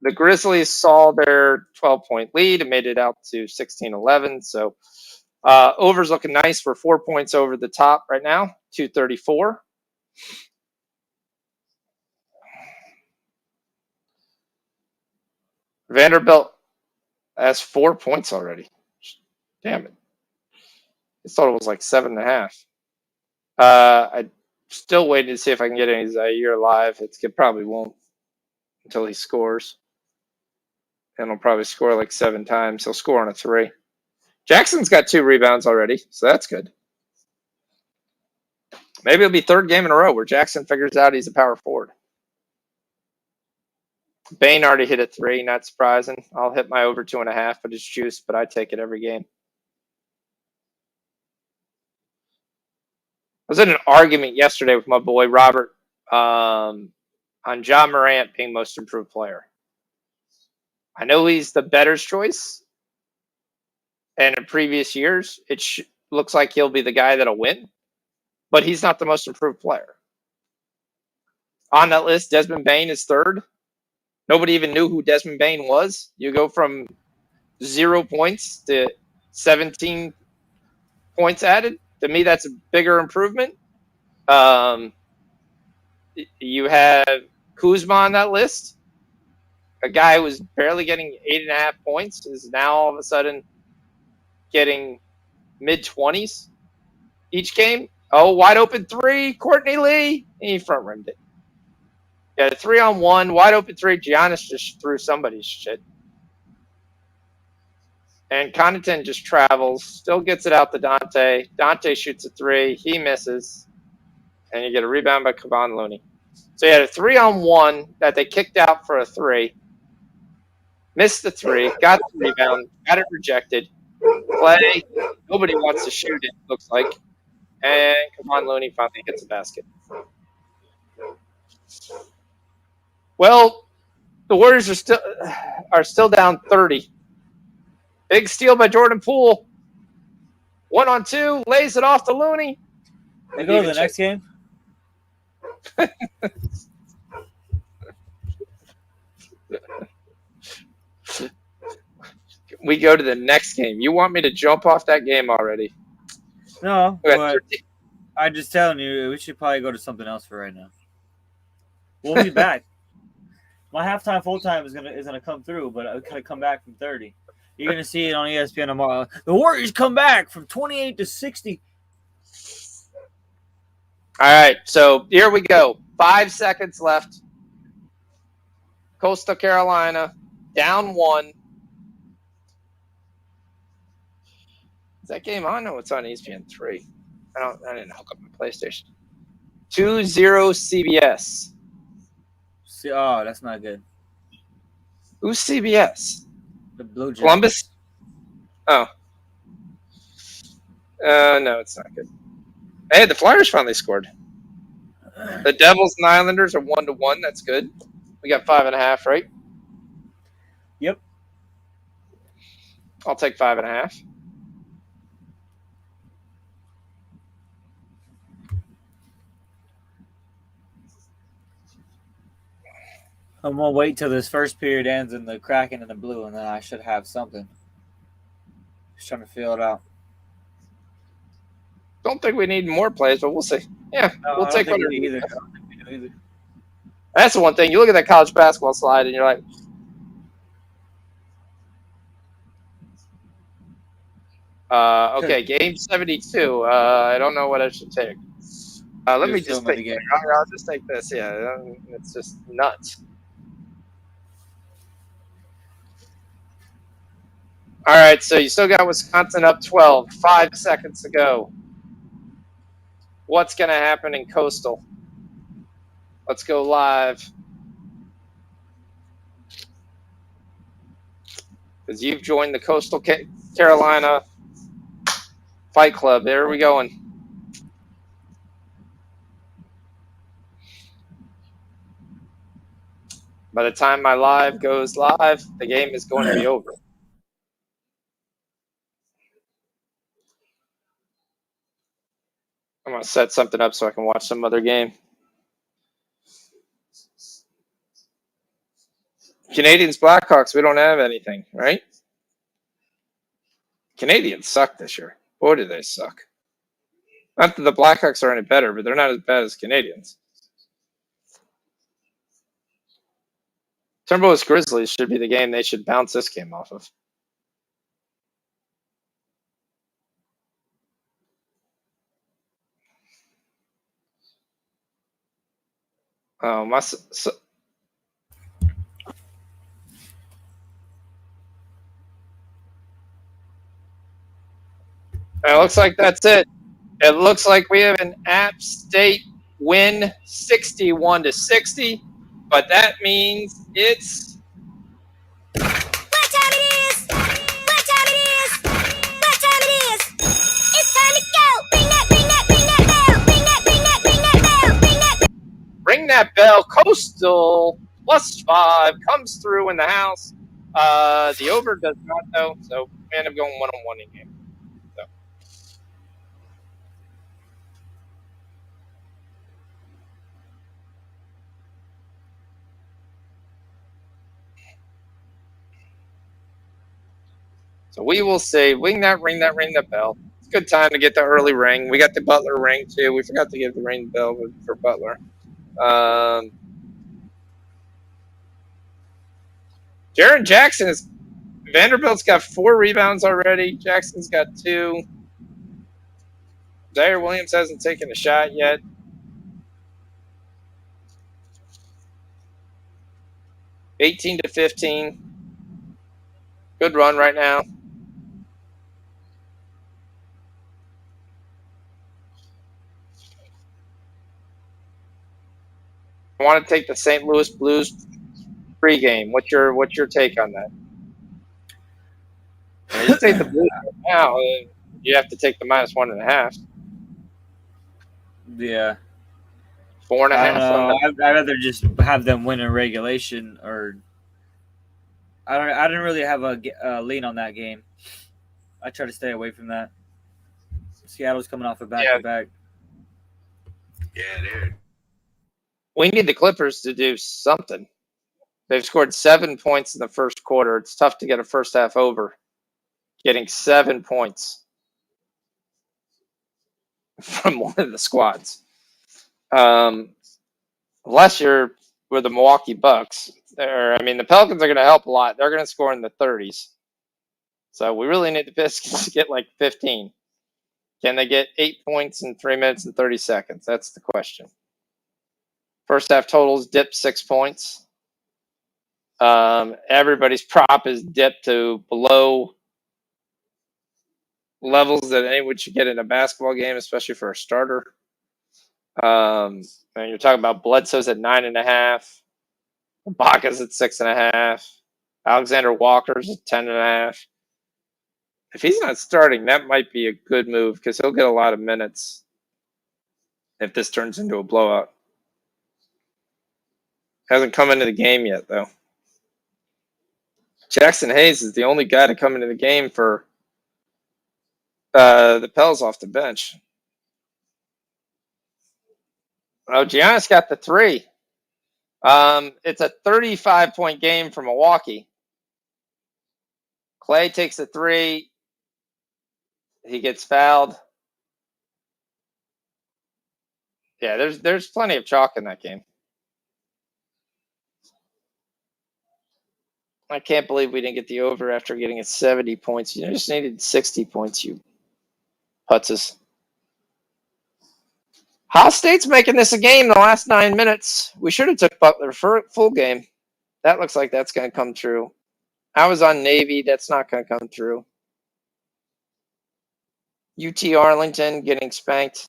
the Grizzlies saw their 12-point lead and made it out to 16-11. So over's looking nice. We're 4 points over the top right now, 234. Vanderbilt has 4 points already. Damn it. I thought it was like 7.5. I'm still waiting to see if I can get any Zaire live. It probably won't until he scores. And he'll probably score like 7 times. He'll score on a 3. Jackson's got 2 rebounds already, so that's good. Maybe it'll be third game in a row where Jackson figures out he's a power forward. Bane already hit a 3, not surprising. I'll hit my over 2.5, but it's juice, but I take it every game. I was in an argument yesterday with my boy Robert on John Morant being most improved player. I know he's the better choice, and in previous years, it looks like he'll be the guy that'll win, but he's not the most improved player. On that list, Desmond Bane is third. Nobody even knew who Desmond Bane was. You go from 0 points to 17 points added. To me, that's a bigger improvement. You have Kuzma on that list. A guy who was barely getting 8.5 points is now all of a sudden getting mid-20s each game. Oh, wide open 3, Courtney Lee. He front rimmed it. Got a 3-on-1, wide open 3. Giannis just threw somebody's shit. And Connaughton just travels, still gets it out to Dante. Dante shoots a 3. He misses. And you get a rebound by Kevon Looney. So you had a 3-on-1 that they kicked out for a 3. Missed the 3. Got the rebound. Got it rejected. Play. Nobody wants to shoot it, looks like. And Kevon Looney finally gets a basket. Well, the Warriors are still down 30. Big steal by Jordan Poole. 1-on-2, lays it off to Looney. We go to the next game. We go to the next game. You want me to jump off that game already? No, but I'm just telling you, we should probably go to something else for right now. We'll be back. My halftime, full time is gonna come through, but I'm gonna come back from 30. You're gonna see it on ESPN tomorrow. The Warriors come back from 28 to 60. All right, so here we go. 5 seconds left. Coastal Carolina down 1. Is that game on? No, it's on ESPN 3. I didn't hook up my PlayStation. 2-0 CBS. Oh, that's not good. Who's CBS? The Blue Jays. Columbus? Oh. No, it's not good. Hey, the Flyers finally scored. The Devils and Islanders are 1-1. That's good. We got 5.5, right? Yep. I'll take 5.5. I'm gonna wait till this first period ends in the Kraken and the Blue, and then I should have something. Just trying to feel it out. Don't think we need more plays, but we'll see. Yeah, we'll take one either. That's the one thing. You look at that college basketball slide, and you're like, okay, game 72. I don't know what I should take. Let me just take. I'll just take this. Yeah, it's just nuts. All right, so you still got Wisconsin up 12. 5 seconds to go. What's going to happen in Coastal? Let's go live. Because you've joined the Coastal Carolina Fight Club. There we going. By the time my live goes live, the game is going to be over. set something up so I can watch some other game. Canadians Blackhawks, we don't have anything, right? Canadians suck this year. Boy, do they suck. Not that the Blackhawks are any better, but they're not as bad as Canadians. Timberwolves Grizzlies should be the game they should bounce this game off of. It looks like that's it. It looks like we have an App State win 61-60, but that means it's ring that bell. Coastal +5 comes through in the house. The over does not, though, so we end up going 1-1 in game. So we will say, ring that bell. It's a good time to get the early ring. We got the Butler ring, too. We forgot to give the ring bell for Butler. Jaren Jackson is – Vanderbilt's got 4 rebounds already. Jackson's got 2. Zaire Williams hasn't taken a shot yet. (18-15). Good run right now. I want to take the St. Louis Blues pregame. What's your take on that? You take the Blues right now, you have to take the -1.5. Yeah. 4.5. I don't know. I'd rather just have them win in regulation, or I didn't really have a lean on that game. I try to stay away from that. Seattle's coming off a back-to-back. Yeah, dude. We need the Clippers to do something. They've scored 7 points in the first quarter. It's tough to get a first half over. Getting 7 points from one of the squads. Unless you're with the Milwaukee Bucks. The Pelicans are going to help a lot. They're going to score in the 30s. So we really need the Pistons to get like 15. Can they get 8 points in 3 minutes and 30 seconds? That's the question. First half totals dipped 6 points. Everybody's prop is dipped to below levels that anyone should get in a basketball game, especially for a starter. And you're talking about Bledsoe's at 9.5, Ibaka's at 6.5, Alexander Walker's at 10.5. If he's not starting, that might be a good move because he'll get a lot of minutes if this turns into a blowout. Hasn't come into the game yet, though. Jackson Hayes is the only guy to come into the game for the Pels off the bench. Oh, Giannis got the 3. It's a 35-point game for Milwaukee. Clay takes the 3. He gets fouled. Yeah, there's plenty of chalk in that game. I can't believe we didn't get the over after getting it 70 points. You just needed 60 points, you putzes. Ohio State's making this a game in the last 9 minutes. We should have took Butler for a full game. That looks like that's going to come true. I was on Navy. That's not going to come true. UT Arlington getting spanked.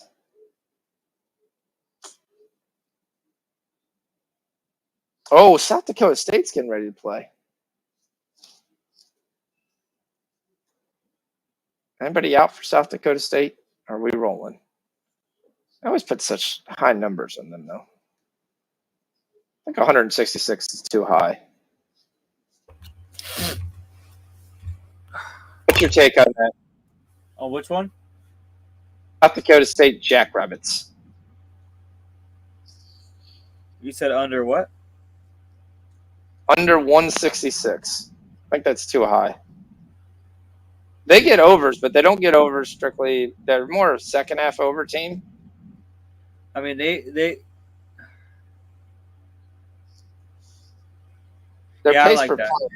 Oh, South Dakota State's getting ready to play. Anybody out for South Dakota State? Are we rolling? I always put such high numbers on them, though. I think 166 is too high. What's your take on that? Oh, which one? South Dakota State Jackrabbits. You said under what? Under 166. I think that's too high. They get overs, but they don't get overs strictly. They're more a second half over team. I mean, Their yeah, I pace like per that. play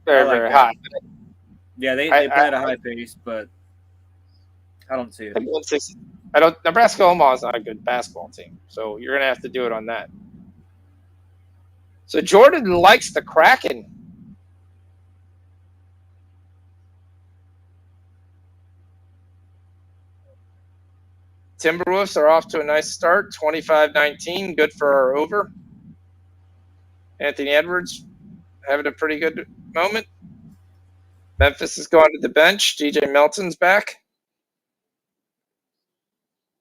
very, I like very that. high. Yeah, they I play at a high pace, but I don't see it. think 160. I don't. Nebraska Omaha is not a good basketball team, so you're gonna have to do it on that. So Jordan likes the Kraken. Timberwolves are off to a nice start, 25-19, good for our over. Anthony Edwards having a pretty good moment. Memphis has gone to the bench. DJ Melton's back,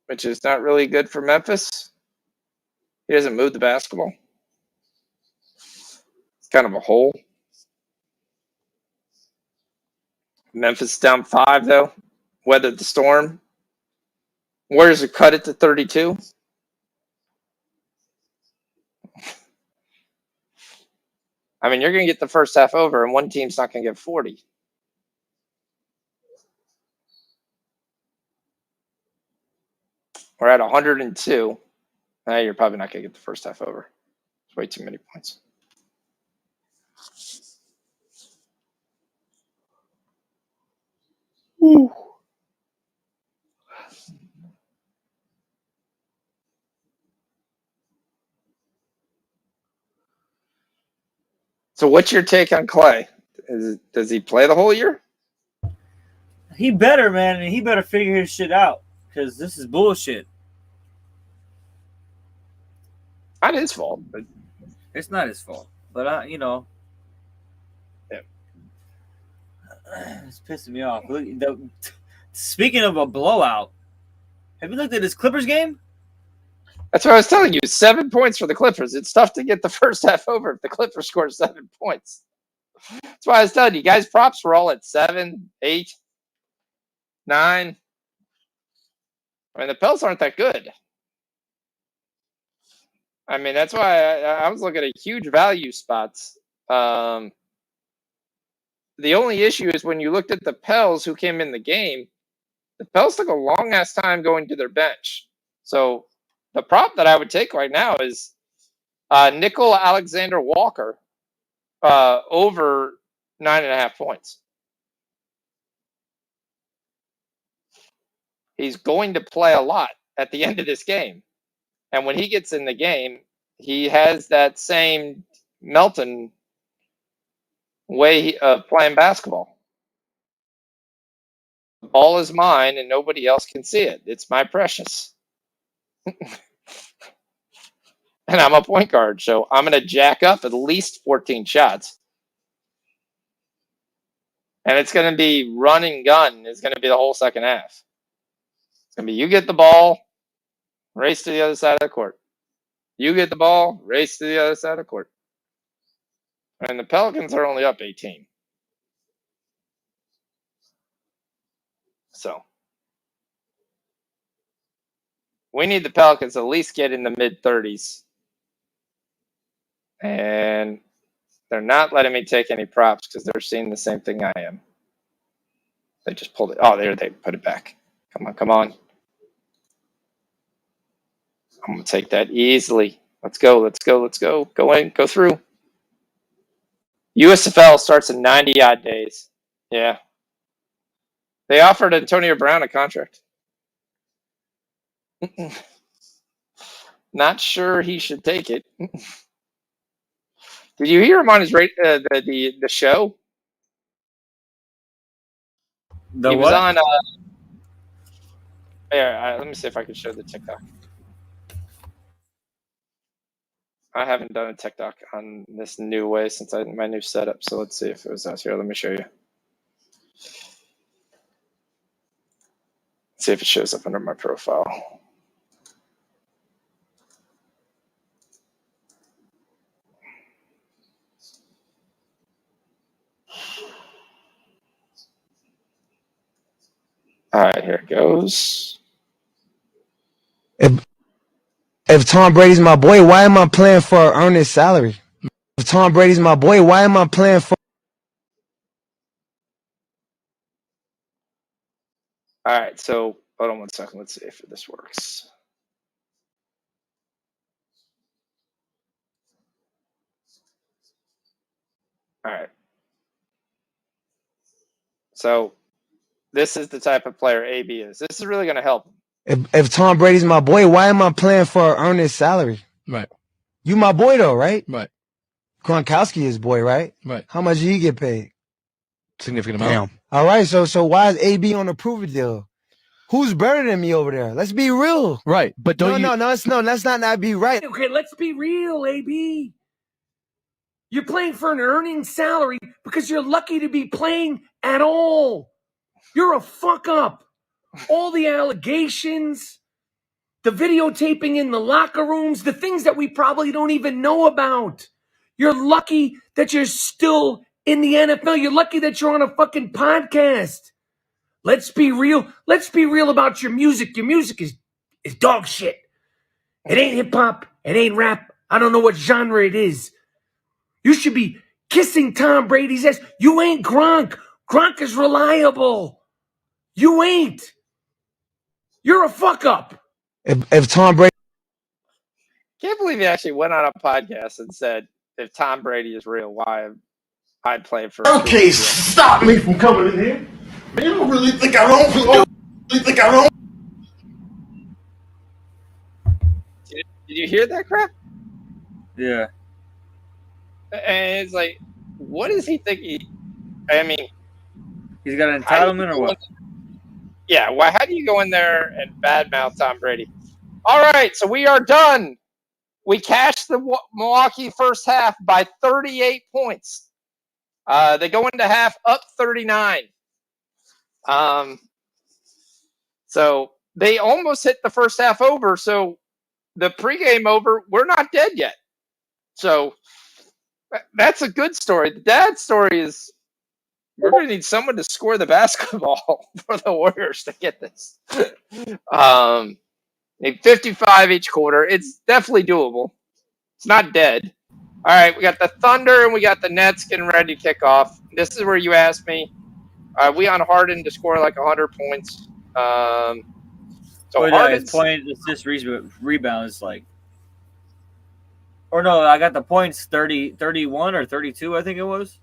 which is not really good for Memphis. He doesn't move the basketball. It's kind of a hole. Memphis down 5, though. Weathered the storm. Warriors have cut it to 32. I mean, you're going to get the first half over, and one team's not going to get 40. We're at 102. Now you're probably not going to get the first half over. It's way too many points. Ooh. So what's your take on Clay? Does he play the whole year? He better, man, and he better figure his shit out because this is bullshit. Not his fault, but It's not his fault, but yeah. It's pissing me off. Speaking of a blowout, have you looked at this Clippers game? That's what I was telling you. 7 points for the Clippers. It's tough to get the first half over if the Clippers score 7 points. That's why I was telling you guys. Props were all at 7, 8, 9. I mean, the Pels aren't that good. I mean, that's why I was looking at huge value spots. The only issue is when you looked at the Pels who came in the game, the Pels took a long ass time going to their bench. So the prop that I would take right now is Nickel Alexander Walker over 9.5 points. He's going to play a lot at the end of this game. And when he gets in the game, he has that same Melton way of playing basketball. The ball is mine and nobody else can see it. It's my precious. And I'm a point guard, so I'm going to jack up at least 14 shots. And it's going to be run and gun. It's going to be the whole second half. It's going to be you get the ball, race to the other side of the court. You get the ball, race to the other side of the court. And the Pelicans are only up 18. So we need the Pelicans to at least get in the mid-30s. And they're not letting me take any props because they're seeing the same thing I am. They just pulled it. Oh, there they put it back. Come on, come on. I'm going to take that easily. Let's go, let's go, let's go. Go in, go through. USFL starts in 90-odd days. Yeah. They offered Antonio Brown a contract. Not sure he should take it. Did you hear him on his the show? The He was what? on. Let me see if I can show the TikTok. I haven't done a TikTok on this new way since my new setup. So let's see if it was us here. Let me show you. See if it shows up under my profile. All right, here it goes. If Tom Brady's my boy, why am I playing for an earnest salary? If Tom Brady's my boy, why am I playing for? All right, so hold on 1 second. Let's see if this works. All right. So this is the type of player AB is. This is really going to help him. If Tom Brady's my boy, why am I playing for an earnest salary? Right. You my boy though, right? Right. Gronkowski is boy, right? Right. How much did he get paid? Significant amount. Damn. All right, so why is AB on the prove it deal? Who's better than me over there? Let's be real. Right. But don't let's not be right. Okay, let's be real, AB. You're playing for an earning salary because you're lucky to be playing at all. You're a fuck up. All the allegations, the videotaping in the locker rooms, the things that we probably don't even know about. You're lucky that you're still in the NFL. You're lucky that you're on a fucking podcast. Let's be real. Let's be real about your music. Your music is dog shit. It ain't hip hop. It ain't rap. I don't know what genre it is. You should be kissing Tom Brady's ass. You ain't Gronk. Gronk is reliable. You ain't. You're a fuck up. If Tom Brady, Can't believe he actually went on a podcast and said, if Tom Brady is real, why I'd play for. Okay, stop me from coming in here. You don't really think I don't. Did you hear that crap? Yeah. And it's like, what does he think I mean, He's got an entitlement or what? Yeah, why? How do you go in there and badmouth Tom Brady? All right, so we are done. We cashed the Milwaukee first half by 38 points. They go into half up 39. So they almost hit the first half over. So the pregame over, we're not dead yet. So that's a good story. The dad story is we're going to need someone to score the basketball for the Warriors to get this. 55 each quarter. It's definitely doable. It's not dead. All right, we got the Thunder and we got the Nets getting ready to kick off. This is where you asked me, are we on Harden to score like 100 points? So His point, assist, rebound is like, or no, I got the points 31 or 32, I think it was.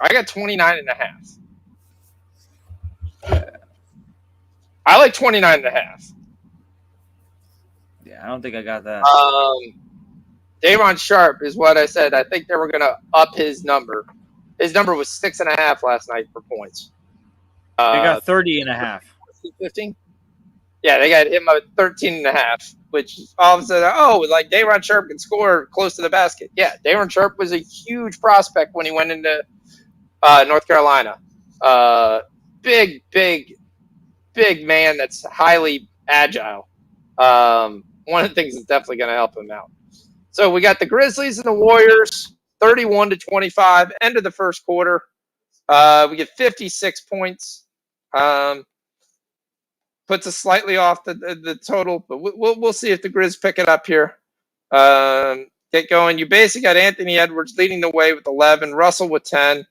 I got 29 and a half. I like 29 and a half. Yeah, I don't think I got that. Davon Sharp is what I said. I think they were going to up his number. His number was 6.5 last night for points. They got 30 and a half. 15? Yeah, they got him at 13 and a half, which all of a sudden, like Davon Sharp can score close to the basket. Yeah, Davon Sharp was a huge prospect when he went into North Carolina. Big man that's highly agile. One of the things that's definitely going to help him out. So we got the Grizzlies and the Warriors, 31-25, end of the first quarter. We get 56 points. Puts us slightly off the total, but we'll see if the Grizz pick it up here. Get going. You basically got Anthony Edwards leading the way with 11, Russell with 10.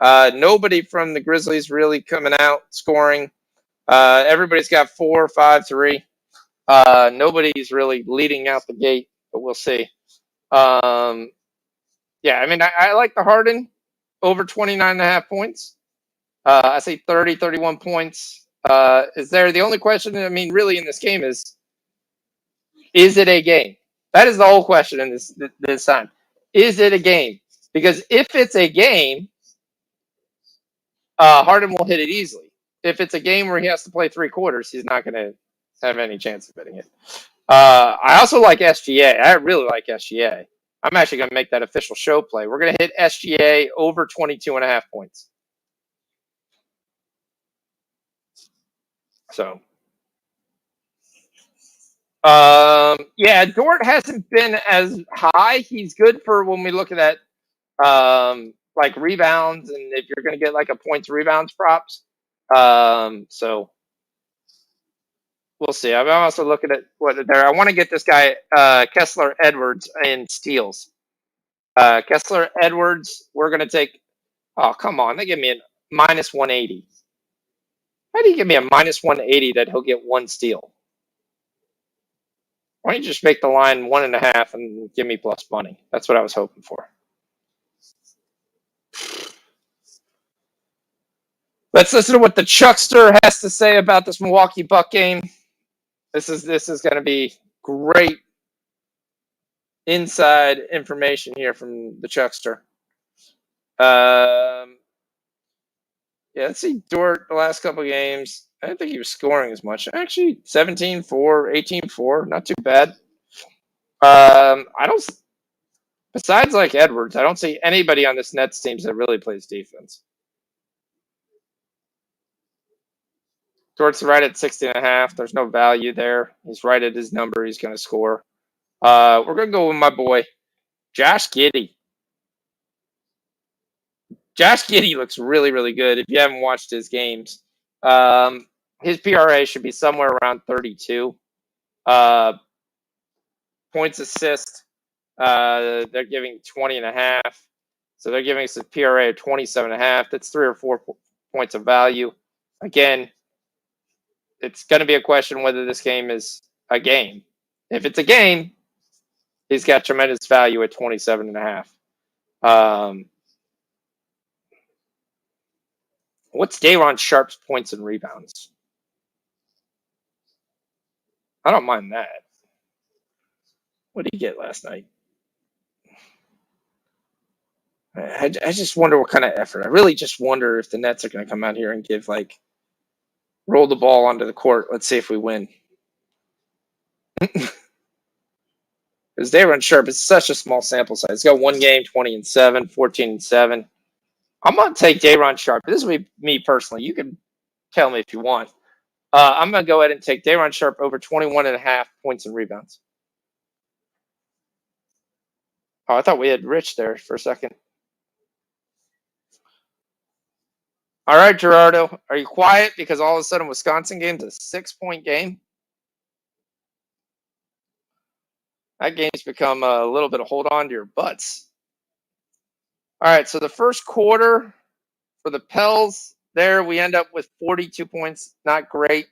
Nobody from the Grizzlies really coming out scoring. Everybody's got 4, 5, 3. Nobody's really leading out the gate, but we'll see. Yeah, I mean, I like the Harden over 29.5 points. I say 30, 31 points. Is there the only question? I mean, really, in this game is it a game? That is the whole question in this time. Is it a game? Because if it's a game, Harden will hit it easily. If it's a game where he has to play 3 quarters, he's not going to have any chance of hitting it. I also like SGA. I really like SGA. I'm actually going to make that official show play. We're going to hit SGA over 22.5 points. So, yeah, Dort hasn't been as high. He's good for when we look at that, like rebounds, and if you're going to get like a points rebounds props. So we'll see. I'm also looking at what there. I want to get this guy Kessler Edwards in steals. Kessler Edwards, we're gonna take. Oh, come on! They give me a minus 180. How do you give me a minus 180 that he'll get one steal? Why don't you just make the line 1.5 and give me plus money? That's what I was hoping for. Let's listen to what the Chuckster has to say about this Milwaukee Buck game. This is going to be great inside information here from the Chuckster. Yeah, let's see Dort the last couple of games. I didn't think he was scoring as much. Actually, 17-4, 18-4, not too bad. I don't. Besides like Edwards, I don't see anybody on this Nets team that really plays defense. Dort's right at 60.5. There's no value there. He's right at his number. He's going to score. We're going to go with my boy, Josh Giddey. Josh Giddey looks really, really good if you haven't watched his games. His PRA should be somewhere around 32. Points assist, they're giving 20.5. So they're giving us a PRA of 27.5. That's 3 or 4 points of value. Again, it's going to be a question whether this game is a game. If it's a game, he's got tremendous value at 27.5. What's Day'Ron Sharp's points and rebounds? I don't mind that. What did he get last night? I just wonder what kind of effort. I really just wonder if the Nets are going to come out here and give, like, roll the ball onto the court. Let's see if we win. Because Day'Ron Sharp is such a small sample size. He's got one game, 20-7, 14-7. I'm going to take Day'Ron Sharp. This is me personally. You can tell me if you want. I'm going to go ahead and take Day'Ron Sharp over 21.5 points and rebounds. Oh, I thought we had Rich there for a second. All right, Gerardo, are you quiet because all of a sudden Wisconsin game's a 6-point game? That game's become a little bit of hold on to your butts. All right, so the first quarter for the Pels, there we end up with 42 points. Not great.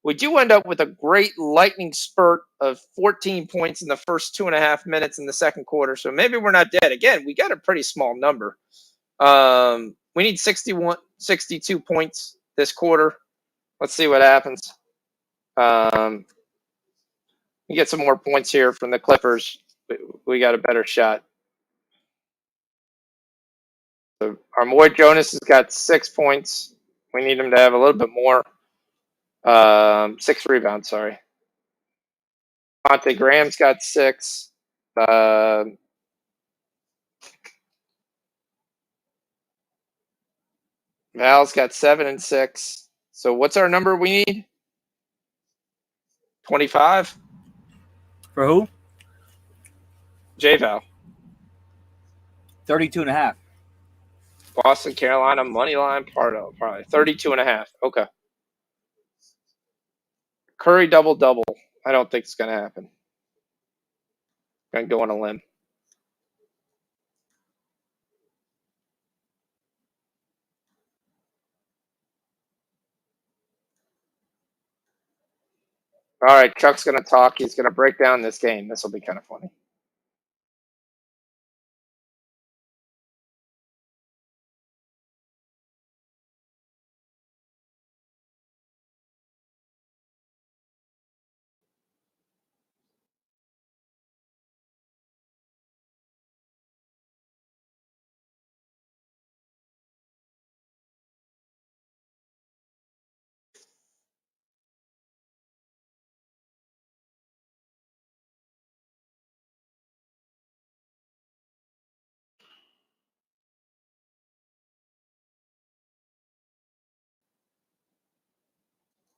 We do end up with a great lightning spurt of 14 points in the first 2.5 minutes in the second quarter. So maybe we're not dead. Again, we got a pretty small number. We need 62 points this quarter. Let's see what happens. We get some more points here from the Clippers. We got a better shot. So our boy Jonas has got 6 points. We need him to have a little bit more. 6 rebounds, sorry. Monte Graham's got 6. Val's got 7 and 6. So what's our number we need? 25? For who? J-Val. 32.5. Boston, Carolina, money line, Pardo, probably 32.5. Okay. Curry double-double. I don't think it's going to happen. I'm going to go on a limb. All right, Chuck's going to talk. He's going to break down this game. This will be kind of funny.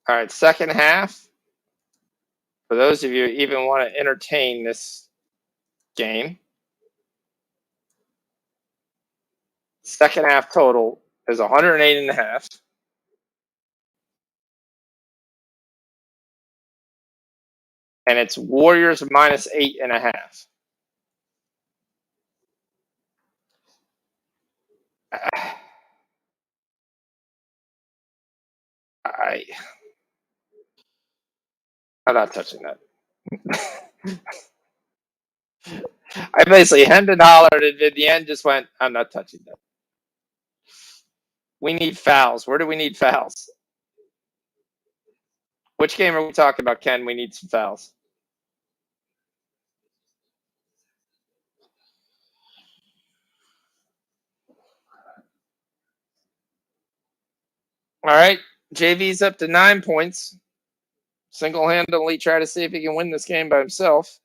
All right, second half. For those of you who even want to entertain this game, second half total is 108.5. And it's Warriors minus 8.5. I'm not touching that. I basically hemmed and hollered, and at the end just went, I'm not touching that. We need fouls. Where do we need fouls? Which game are we talking about, Ken? We need some fouls. All right. JV's up to 9 points. Single-handedly try to see if he can win this game by himself.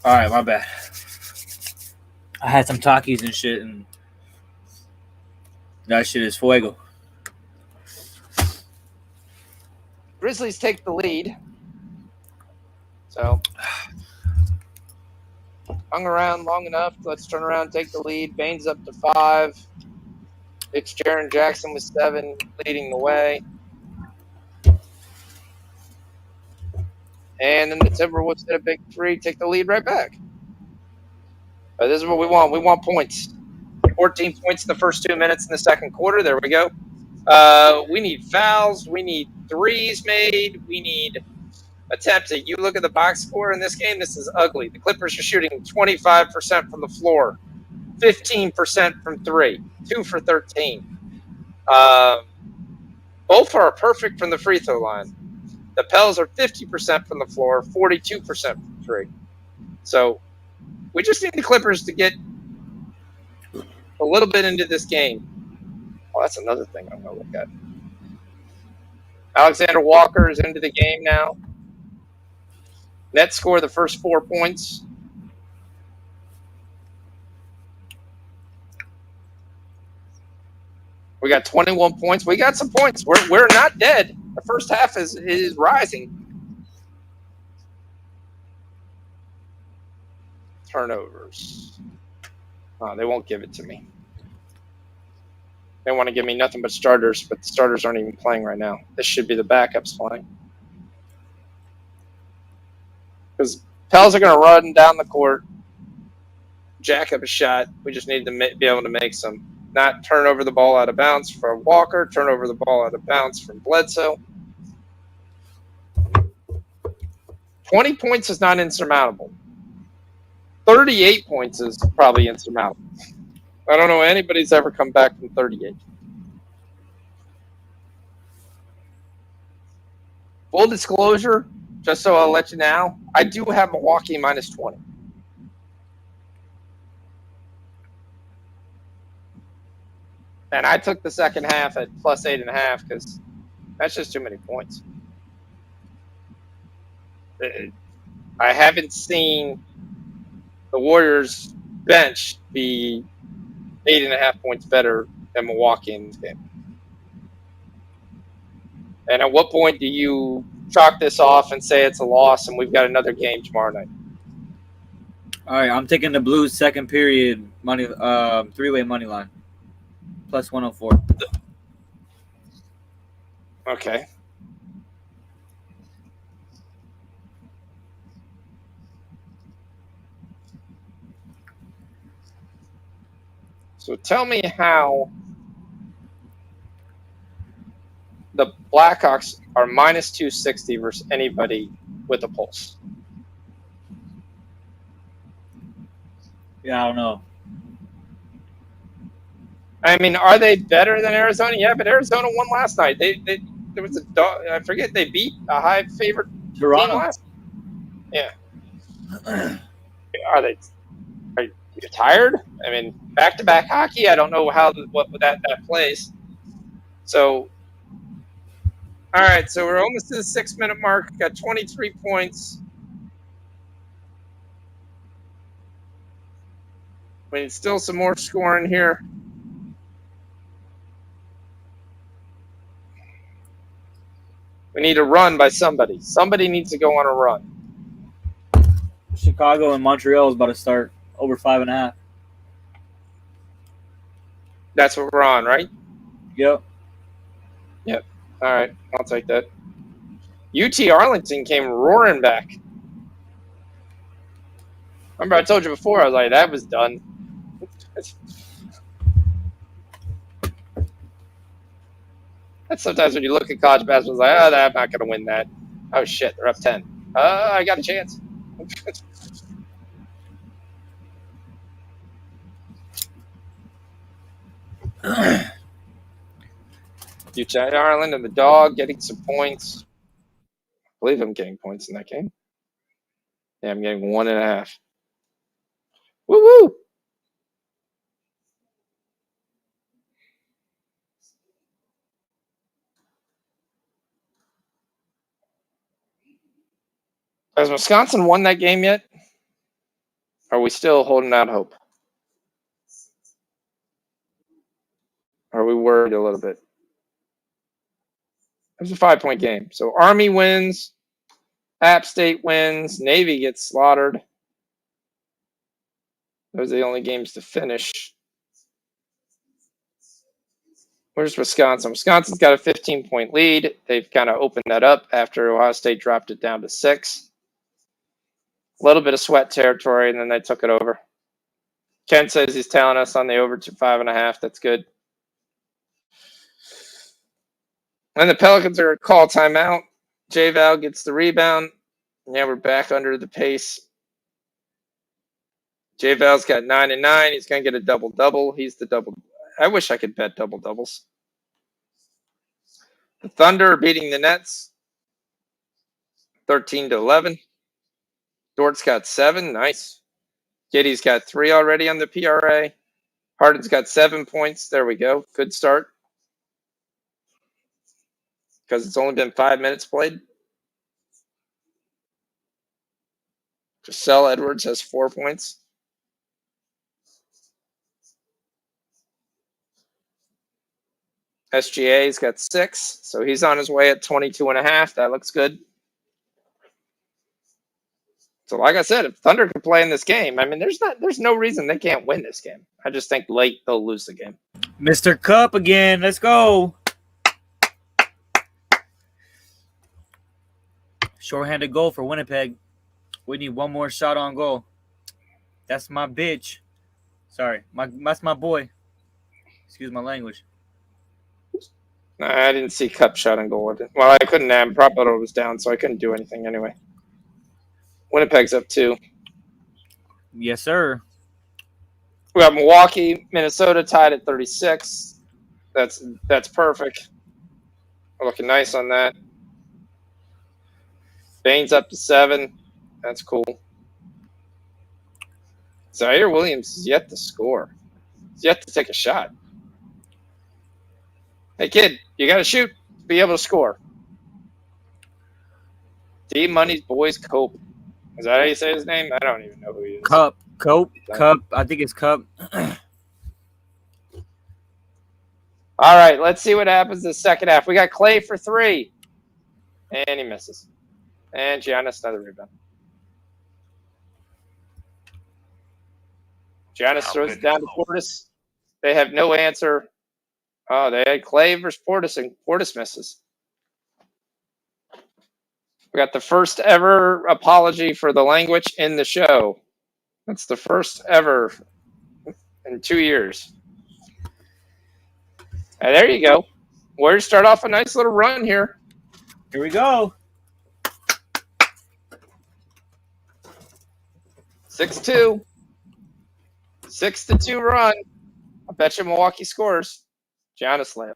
All right, my bad. I had some Takis and shit, and that shit is fuego. Grizzlies take the lead. So, hung around long enough. Let's turn around, take the lead. Baines up to 5. It's Jaren Jackson with 7, leading the way. And then the Timberwolves hit a big 3, take the lead right back. But this is what we want. We want points. 14 points in the first 2 minutes in the second quarter. There we go. We need fouls. We need threes made. We need attempts. You look at the box score in this game, this is ugly. The Clippers are shooting 25% from the floor, 15% from 3, 2 for 13. Both are perfect from the free throw line. The Pels are 50% from the floor, 42% from 3. So we just need the Clippers to get a little bit into this game. Oh, that's another thing I'm going to look at. Alexander Walker is into the game now. Nets score the first 4 points. We got 21 points. We got some points. We're not dead. The first half is rising. Turnovers. Oh, they won't give it to me. They want to give me nothing but starters, but the starters aren't even playing right now. This should be the backups playing. Because Pels are going to run down the court, jack up a shot. We just need to be able to make some. Not turn over the ball out of bounds from Walker, turn over the ball out of bounds from Bledsoe. 20 points is not insurmountable. 38 points is probably insurmountable. I don't know anybody's ever come back from 38. Full disclosure, just so I'll let you know, I do have Milwaukee minus 20. And I took the second half at plus 8.5 because that's just too many points. I haven't seen the Warriors bench be 8.5 points better than Milwaukee in this game. And at what point do you chalk this off and say it's a loss and we've got another game tomorrow night? All right, I'm taking the Blues second period money, 3-way money line, plus 104. Okay. So tell me how the Blackhawks are minus 260 versus anybody with a pulse. Yeah, I don't know. I mean, are they better than Arizona? Yeah, but Arizona won last night. There was I forget they beat a high favorite Toronto. team last. Yeah. Are you tired? I mean, back-to-back hockey. I don't know what that plays. So, all right. So we're almost to the 6-minute mark. Got 23 points. We need still some more scoring here. We need a run by somebody. Somebody needs to go on a run. Chicago and Montreal is about to start over 5.5. That's what we're on, right? Yep. Yep. All right, I'll take that. UT Arlington came roaring back. Remember, I told you before, I was like, that was done. That's sometimes when you look at college basketball, it's like, oh, I'm not going to win that. Oh, shit, they're up 10. I got a chance. UT Ireland and the dog getting some points. I believe I'm getting points in that game. Yeah, I'm getting 1.5. Woo-woo! Has Wisconsin won that game yet? Are we still holding out hope? Are we worried a little bit? It was a 5-point game. So Army wins, App State wins, Navy gets slaughtered. Those are the only games to finish. Where's Wisconsin? Wisconsin's got a 15-point lead. They've kind of opened that up after Ohio State dropped it down to 6. A little bit of sweat territory, and then they took it over. Ken says he's telling us on the over to 5.5. That's good. And the Pelicans are call timeout. J-Val gets the rebound. Yeah, we're back under the pace. J-Val's got 9 and 9. He's going to get a double-double. He's the double. I wish I could bet double-doubles. The Thunder are beating the Nets 13-11. Dort's got 7. Nice. Giddy's got 3 already on the PRA. Harden's got 7 points. There we go. Good start. Because it's only been 5 minutes played. Giselle Edwards has 4 points. SGA's got 6. So he's on his way at 22.5. That looks good. So like I said, if Thunder can play in this game, I mean, there's no reason they can't win this game. I just think late they'll lose the game. Mr. Cup again. Let's go. Short-handed goal for Winnipeg. We need one more shot on goal. That's my bitch. Sorry, that's my boy. Excuse my language. I didn't see Cup shot on goal. Well, I couldn't. Prop auto was down, so I couldn't do anything anyway. Winnipeg's up 2. Yes, sir. We got Milwaukee, Minnesota tied at 36. That's perfect. We're looking nice on that. Bane's up to 7. That's cool. Zaire Williams is yet to score. He's yet to take a shot. Hey, kid, you got to shoot to be able to score. D Money's boys Cope. Is that how you say his name? I don't even know who he is. Cup. I think it's Cup. All right, let's see what happens in the second half. We got Clay for 3. And he misses. And Giannis, another rebound. Giannis throws it down to Portis. They have no answer. Oh, they had Clay versus Portis, and Portis misses. We got the first ever apology for the language in the show. That's the first ever in 2 years. And there you go. Warriors start off a nice little run here. Here we go. 6-2. 6-2 run. I bet you Milwaukee scores. Giannis layup.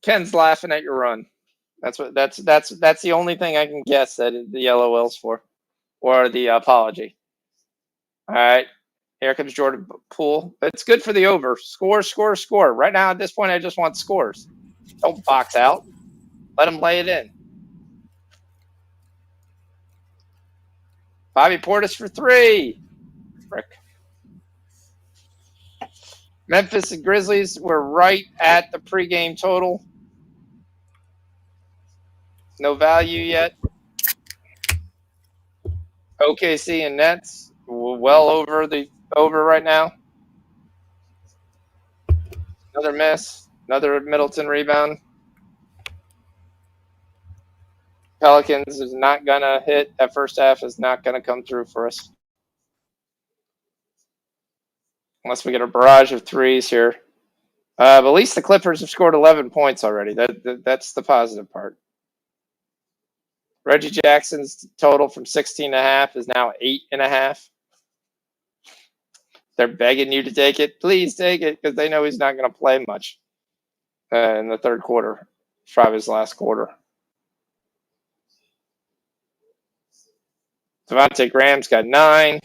Ken's laughing at your run. That's the only thing I can guess that the LOL's for, or the apology. All right, here comes Jordan Poole. It's good for the over. Score. Right now at this point, I just want scores. Don't box out. Let him lay it in. Bobby Portis for 3. Frick. Memphis and Grizzlies were right at the pregame total. No value yet. OKC and Nets well over right now. Another miss. Another Middleton rebound. Pelicans is not going to hit. That first half is not going to come through for us. Unless we get a barrage of threes here. But at least the Clippers have scored 11 points already. That's the positive part. Reggie Jackson's total from 16.5 is now 8.5. They're begging you to take it. Please take it, because they know he's not going to play much in the third quarter. It's probably his last quarter. Devontae Graham's got 9.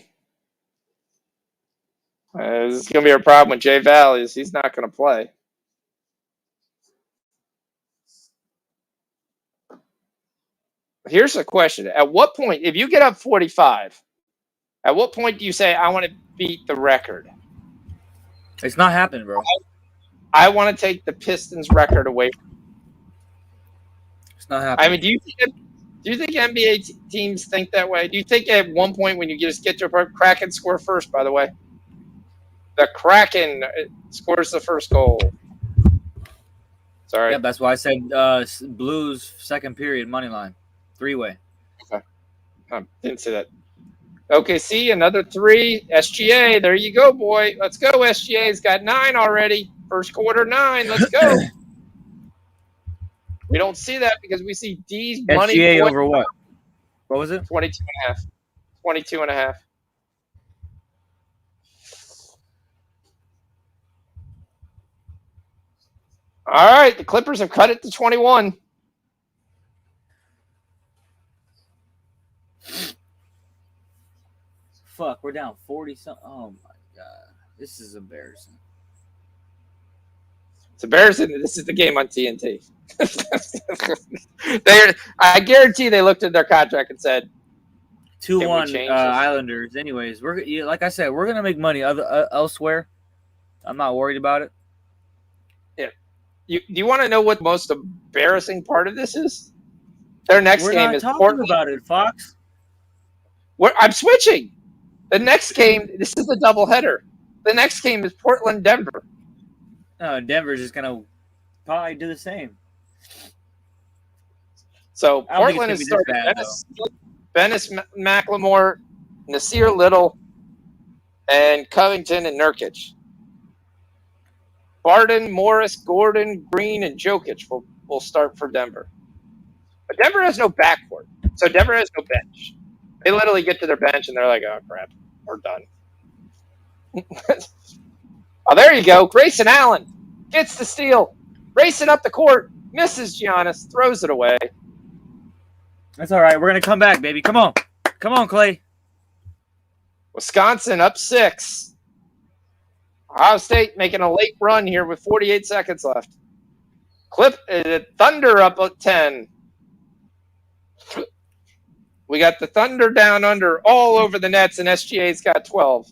This is going to be a problem with Jay Valley. He's not going to play. Here's a question. At what point, if you get up 45, at what point do you say, I want to beat the record? It's not happening, bro. I want to take the Pistons record away from you. It's not happening. I mean, do you think NBA teams think that way? Do you think at one point when you just get to a part, Kraken score first, by the way? The Kraken scores the first goal. Sorry. Yeah, that's why I said Blues second period money line. 3-way. Okay. Didn't see that. Okay, see, another 3. SGA, there you go, boy. Let's go. SGA's got 9 already. First quarter 9. Let's go. We don't see that because we see D's money. SGA over what? What was it? 22.5. 22.5. All right, the Clippers have cut it to 21. Fuck, we're down 40 something. Oh my god, this is embarrassing. It's embarrassing that this is the game on TNT. I guarantee they looked at their contract and said, 2-1 Islanders. Anyways, like I said, we're gonna make money elsewhere. I'm not worried about it. Yeah. Do you want to know what the most embarrassing part of this is? Their next game is Portland. We're not talking about it, Fox. I'm switching. The next game, this is a doubleheader. The next game is Portland-Denver. No, Denver's just gonna probably do the same. So Portland is starting Dennis McLemore, Nasir Little, and Covington and Nurkic. Barton, Morris, Gordon, Green, and Jokic will start for Denver. But Denver has no backcourt, so Denver has no bench. They literally get to their bench and they're like, oh, crap, we're done. Oh, there you go. Grayson Allen gets the steal. Racing up the court. Misses Giannis. Throws it away. That's all right. We're going to come back, baby. Come on. Come on, Clay. Wisconsin up 6. Ohio State making a late run here with 48 seconds left. Thunder up 10. We got the Thunder down under all over the Nets, and SGA's got 12.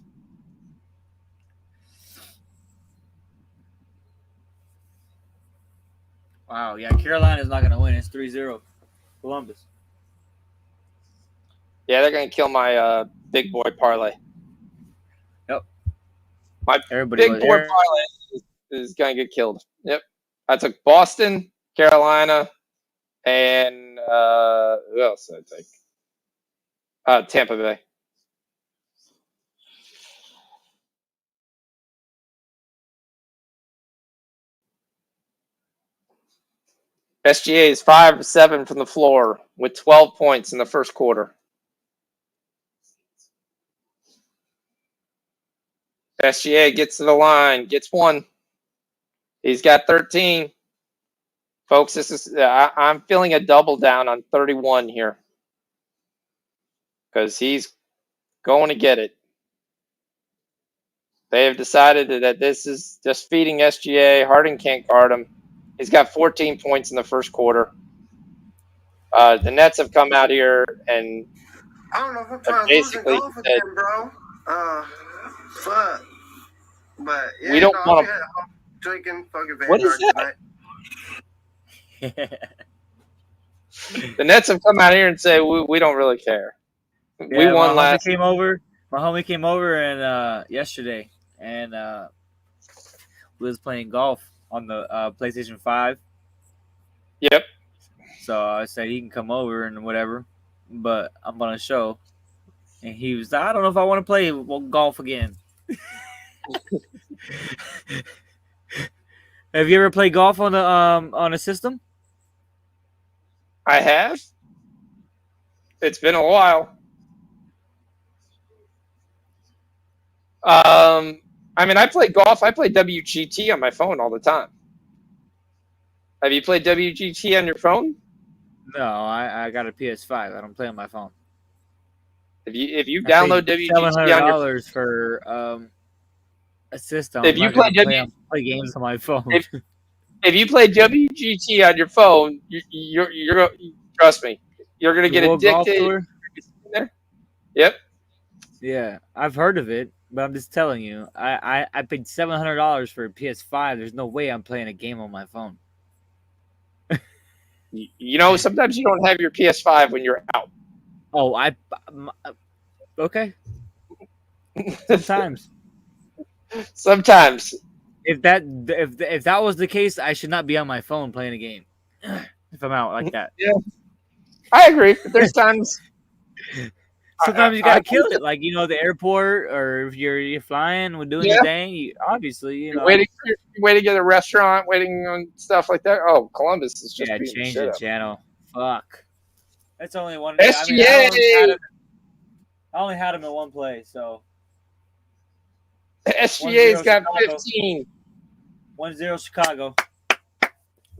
Wow, yeah, Carolina's not going to win. It's 3-0. Columbus. Yeah, they're going to kill my big boy parlay. Yep. My Everybody big boy parlay is going to get killed. Yep. I took Boston, Carolina, and who else did I take? Tampa Bay. SGA is 5 of 7 from the floor with 12 points in the first quarter. SGA gets to the line, gets 1. He's got 13. Folks, this is I'm feeling a double down on 31 here because he's going to get it. They have decided that this is just feeding SGA. Harden can't guard him. He's got 14 points in the first quarter. The Nets have come out here and I don't know if I'm trying basically to lose golf again, bro. Fuck. But yeah, we don't want to drinking fucking Vanguard What is tonight. The Nets have come out here and say we don't really care. We won last. My homie came over and yesterday, and we was playing golf on the PlayStation 5. Yep. So I said he can come over and whatever, but I'm on a show. And he was like, I don't know if I want to play golf again. Have you ever played golf on a system? I have. It's been a while. I mean, I play golf. I play WGT on my phone all the time. Have you played WGT on your phone? No, I got a PS5. I don't play on my phone. If you download WGT on your $700 for a system, if you play play games on my phone. If you play WGT on your phone, you're trust me, you're gonna get addicted. Yep. Yeah, I've heard of it, but I'm just telling you, I paid $700 for a PS5. There's no way I'm playing a game on my phone. You know, sometimes you don't have your PS5 when you're out. Oh, okay. Sometimes. Sometimes. If that was the case, I should not be on my phone playing a game. If I'm out like that. Yeah. I agree. But there's times. Sometimes you gotta kill it, like the airport, or if you're flying, we're doing the thing. Obviously, waiting at a restaurant, waiting on stuff like that. Oh, Columbus is just change the channel. Fuck. That's only one. SGA. I only had him in one play, so. SGA's got 15. 1-0 Chicago.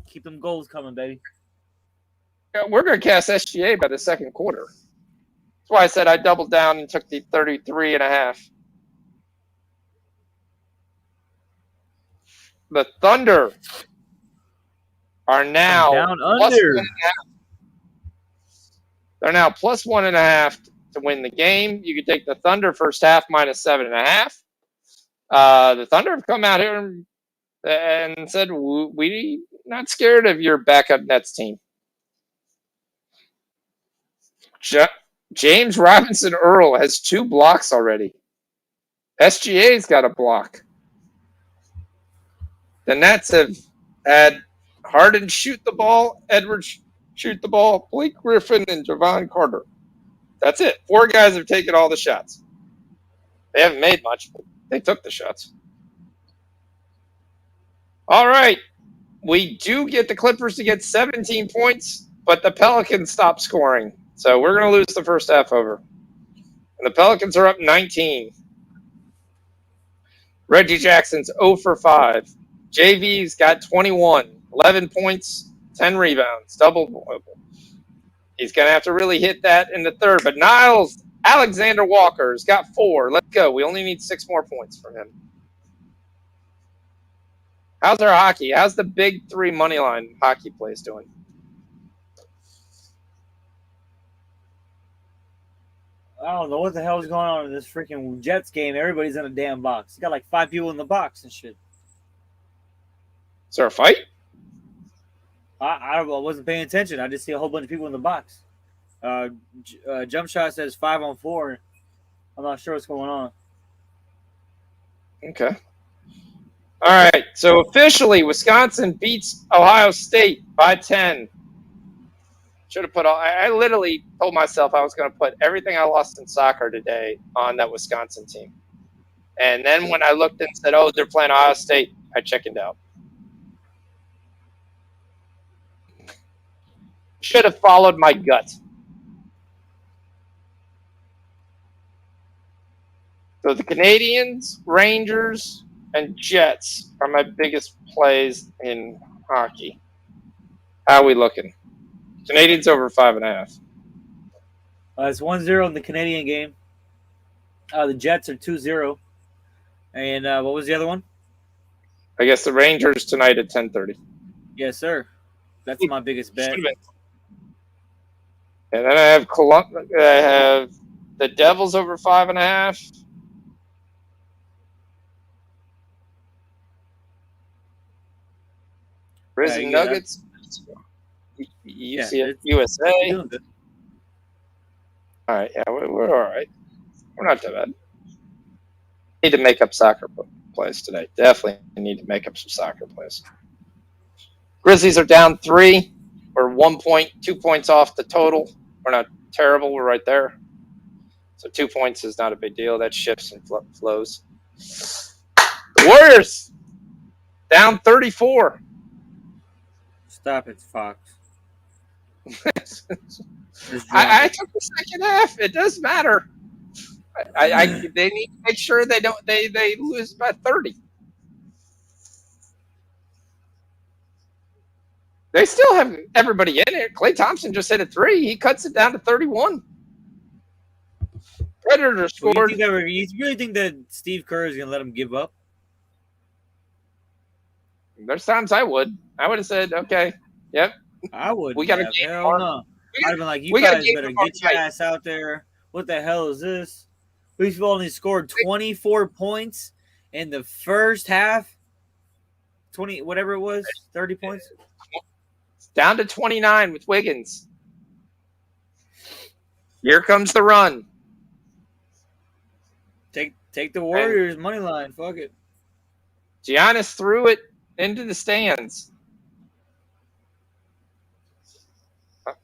Keep them goals coming, baby. Yeah, we're gonna cast SGA by the second quarter. That's why I said I doubled down and took the 33.5. The Thunder are now down under. They're now plus 1.5 to win the game. You could take the Thunder first half minus 7.5. The Thunder have come out here and said, we're not scared of your backup Nets team. James Robinson Earl has 2 blocks already. SGA's got a block. The Nets have had Harden shoot the ball, Edwards shoot the ball, Blake Griffin, and Javon Carter. That's it. 4 guys have taken all the shots. They haven't made much, but they took the shots. All right. We do get the Clippers to get 17 points, but the Pelicans stop scoring. So we're going to lose the first half over. And the Pelicans are up 19. Reggie Jackson's 0 for 5. JV's got 21, 11 points, 10 rebounds, double. He's going to have to really hit that in the third. But Niles Alexander Walker's got 4. Let's go. We only need 6 more points from him. How's our hockey? How's the big 3 money line hockey plays doing? I don't know what the hell is going on in this freaking Jets game. Everybody's in a damn box. You got like 5 people in the box and shit. Is there a fight? I wasn't paying attention. I just see a whole bunch of people in the box. Jump shot says 5-on-4. I'm not sure what's going on. Okay. All right. So officially, Wisconsin beats Ohio State by 10. Should have put all. I literally told myself I was going to put everything I lost in soccer today on that Wisconsin team. And then when I looked and said, "Oh, they're playing Ohio State," I chickened out. Should have followed my gut. So the Canadians, Rangers, and Jets are my biggest plays in hockey. How are we looking? Canadians over 5.5. It's 1-0 in the Canadian game. The Jets are 2-0. And what was the other one? I guess the Rangers tonight at 10:30. Yes, sir. That's my biggest bet. And then I have the Devils over 5.5. Grizzlies Nuggets. USA. All right, yeah, we're all right. We're not that bad. Need to make up soccer plays today. Definitely need to make up some soccer plays. Grizzlies are down 3. We're 1 point, 2 points off the total. We're not terrible. We're right there. So 2 points is not a big deal. That shifts and flows. The Warriors down 34. Stop it, Fox. I took the second half. It does matter. They need to make sure they lose by 30. They still have everybody in it. Klay Thompson just hit a 3. He cuts it down to 31. Predator scored. You really think that Steve Kerr is going to let him give up? There's times I would. I would have said, okay, yep. I would. We got a game hell no. I'd have been like, you guys better get your ass out there. What the hell is this? We've only scored 24 points in the first half. 20, whatever it was, 30 points. Down to 29 with Wiggins. Here comes the run. Take the Warriors money line. Fuck it. Giannis threw it into the stands.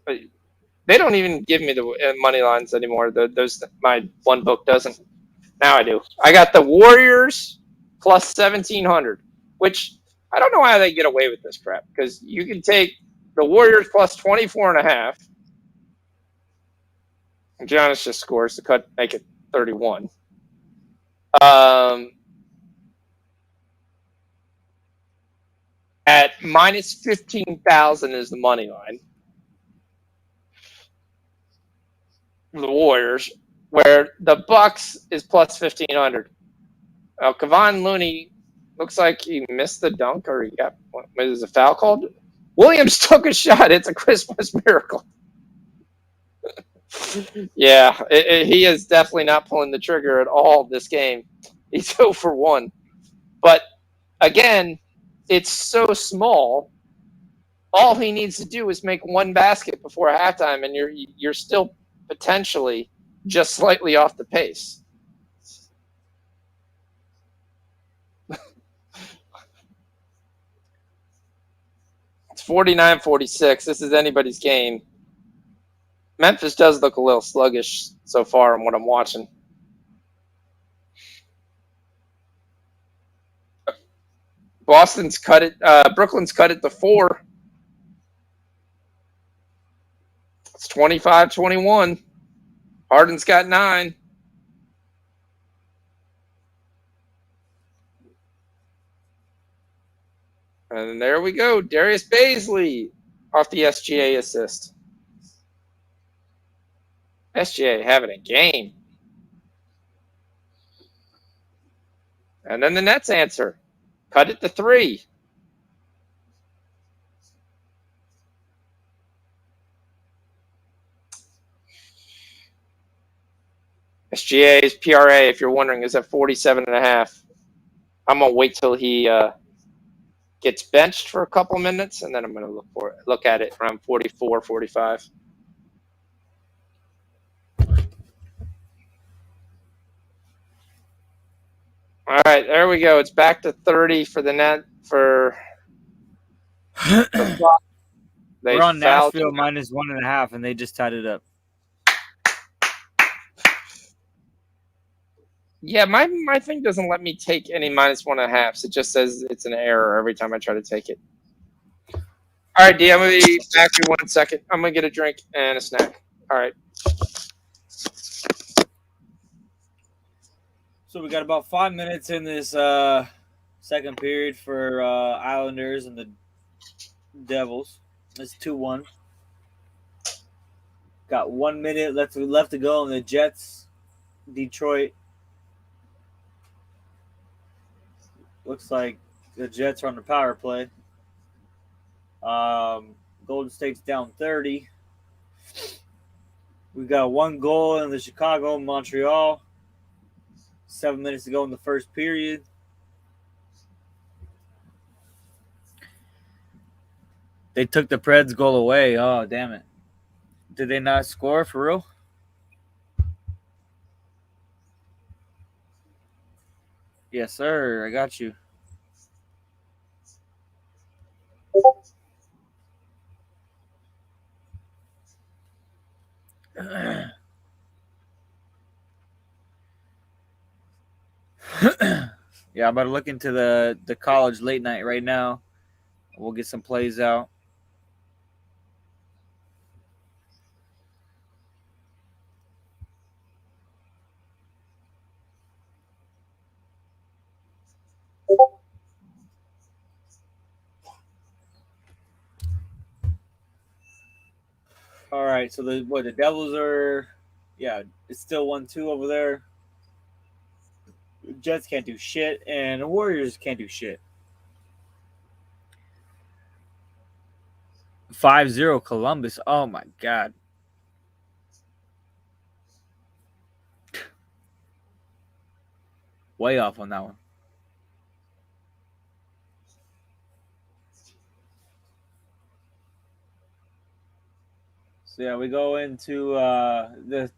They don't even give me the money lines anymore. Those my one book doesn't. Now I do. I got the Warriors plus 1,700, which I don't know how they get away with this crap, because you can take the Warriors plus 24.5. And Giannis just scores to make it 31. At minus 15,000 is the money line. The Warriors, where the Bucks is plus 1,500. Kevon Looney looks like he missed the dunk, or he got, is a foul called? Williams took a shot. It's a Christmas miracle. Yeah, he is definitely not pulling the trigger at all this game. He's 0 for 1. But again, it's so small. All he needs to do is make one basket before halftime, and you're still potentially just slightly off the pace. It's 49-46. This is anybody's game. Memphis does look a little sluggish so far in what I'm watching. Boston's cut it. Brooklyn's cut it to 4. It's 25-21. Harden's got 9. And there we go. Darius Baisley off the SGA assist. SGA having a game. And then the Nets answer. Cut it to 3. SGA's PRA, if you're wondering, is at 47.5. I'm going to wait till he gets benched for a couple minutes, and then I'm going to look at it around 44, 45. All right, there we go. It's back to 30 for the net for. We're on Nashville minus 1.5, and they just tied it up. Yeah, my thing doesn't let me take any minus 1.5. It just says it's an error every time I try to take it. All right, D, I'm going to be back in 1 second. I'm going to get a drink and a snack. All right. So we got about 5 minutes in this second period for Islanders and the Devils. It's 2-1. Got 1 minute left to go on the Jets, Detroit. Looks like the Jets are on the power play. Golden State's down 30. We got 1 goal in the Chicago, Montreal. 7 minutes to go in the first period. They took the Preds goal away. Oh, damn it. Did they not score for real? Yes, sir. I got you. Yeah, I'm about to look into the college late night right now. We'll get some plays out. All right, so the Devils are, yeah, it's still 1-2 over there. Jets can't do shit, and the Warriors can't do shit. 5-0 Columbus. Oh my god. Way off on that one. So yeah, we go into the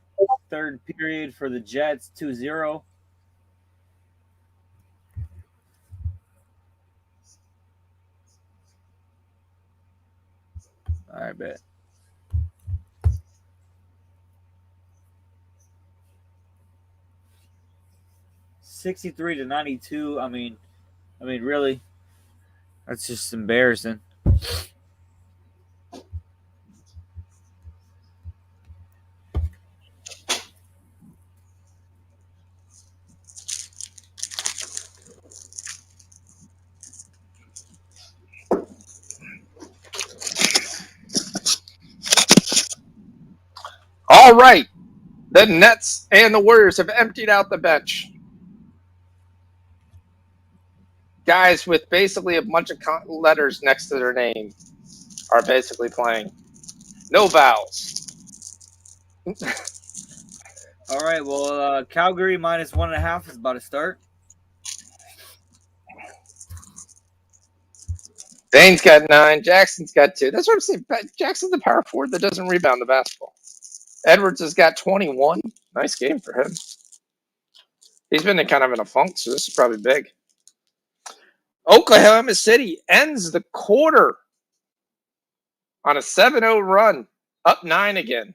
third period for the Jets, 2-0. All right, bet. 63-92. I mean, really, that's just embarrassing. All right. The Nets and the Warriors have emptied out the bench. Guys with basically a bunch of letters next to their name are basically playing. No vowels. All right, well, Calgary minus 1.5 is about to start. Dane's got 9. Jackson's got 2. That's what I'm saying. Jackson's the power forward that doesn't rebound the basketball. Edwards has got 21. Nice game for him. He's been kind of in a funk, so this is probably big. Oklahoma City ends the quarter on a 7-0 run, up 9 again.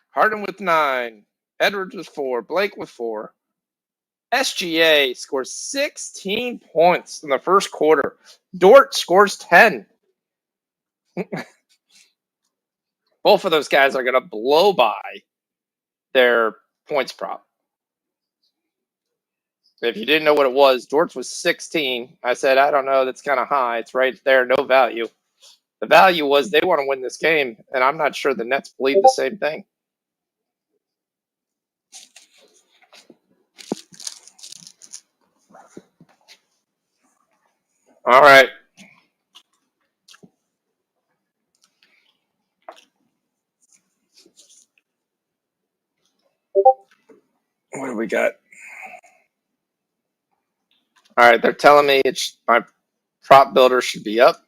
Harden with 9. Edwards with 4. Blake with 4. SGA scores 16 points in the first quarter. Dort scores 10. Both of those guys are going to blow by their points prop. If you didn't know what it was, Dort's was 16. I said, I don't know. That's kind of high. It's right there. No value. The value was they want to win this game, and I'm not sure the Nets believe the same thing. All right. What do we got? All right, they're telling me my prop builder should be up.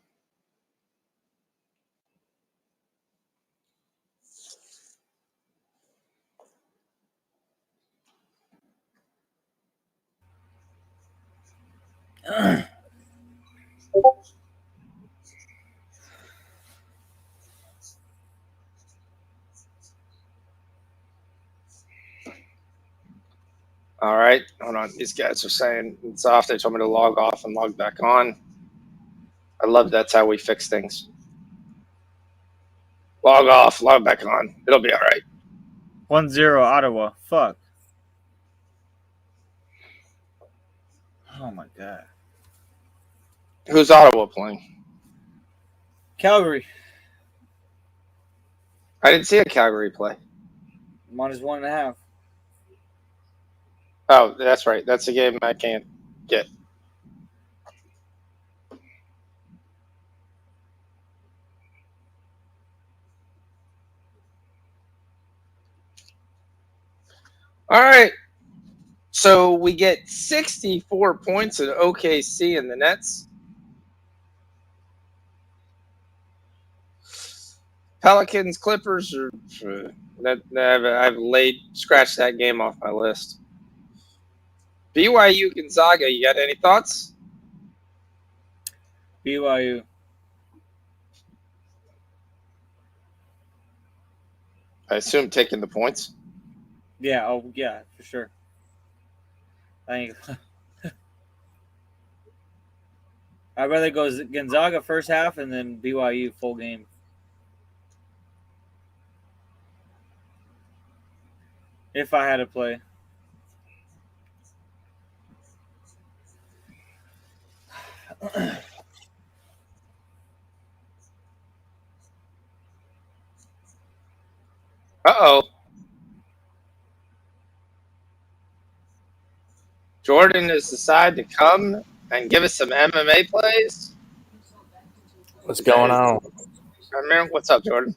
All right, hold on. These guys are saying it's off. They told me to log off and log back on. I love that's how we fix things. Log off, log back on. It'll be all right. 1-0 Ottawa. Fuck. Oh my god. Who's Ottawa playing? Calgary. I didn't see a Calgary play. Minus 1.5. Oh, that's right. That's a game I can't get. All right. So we get 64 points in OKC in the Nets. Pelicans, Clippers, I've scratched that game off my list. BYU, Gonzaga, you got any thoughts? BYU. I assume taking the points. Yeah. Oh, yeah, for sure. I think I'd rather go Gonzaga first half and then BYU full game. If I had to play. Uh-oh. Jordan has decided to come and give us some MMA plays. What's going on? What's up, Jordan?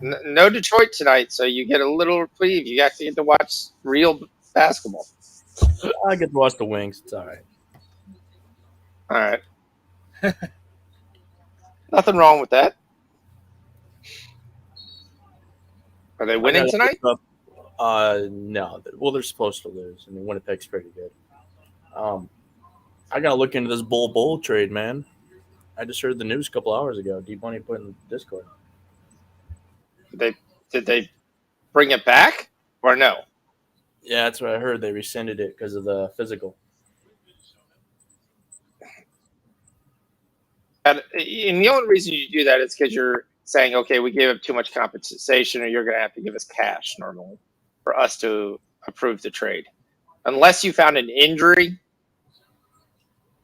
No Detroit tonight, so you get a little reprieve. You actually get to watch real basketball. I get to watch the Wings. It's all right. All right. Nothing wrong with that. Are they winning tonight? No. Well, they're supposed to lose. I mean, Winnipeg's pretty good. I got to look into this Bull trade, man. I just heard the news a couple hours ago. D-Bunny put in Discord. Did they bring it back or no? Yeah, that's what I heard. They rescinded it because of the physical. And the only reason you do that is because you're saying, okay, we gave up too much compensation, or you're going to have to give us cash normally for us to approve the trade. Unless you found an injury,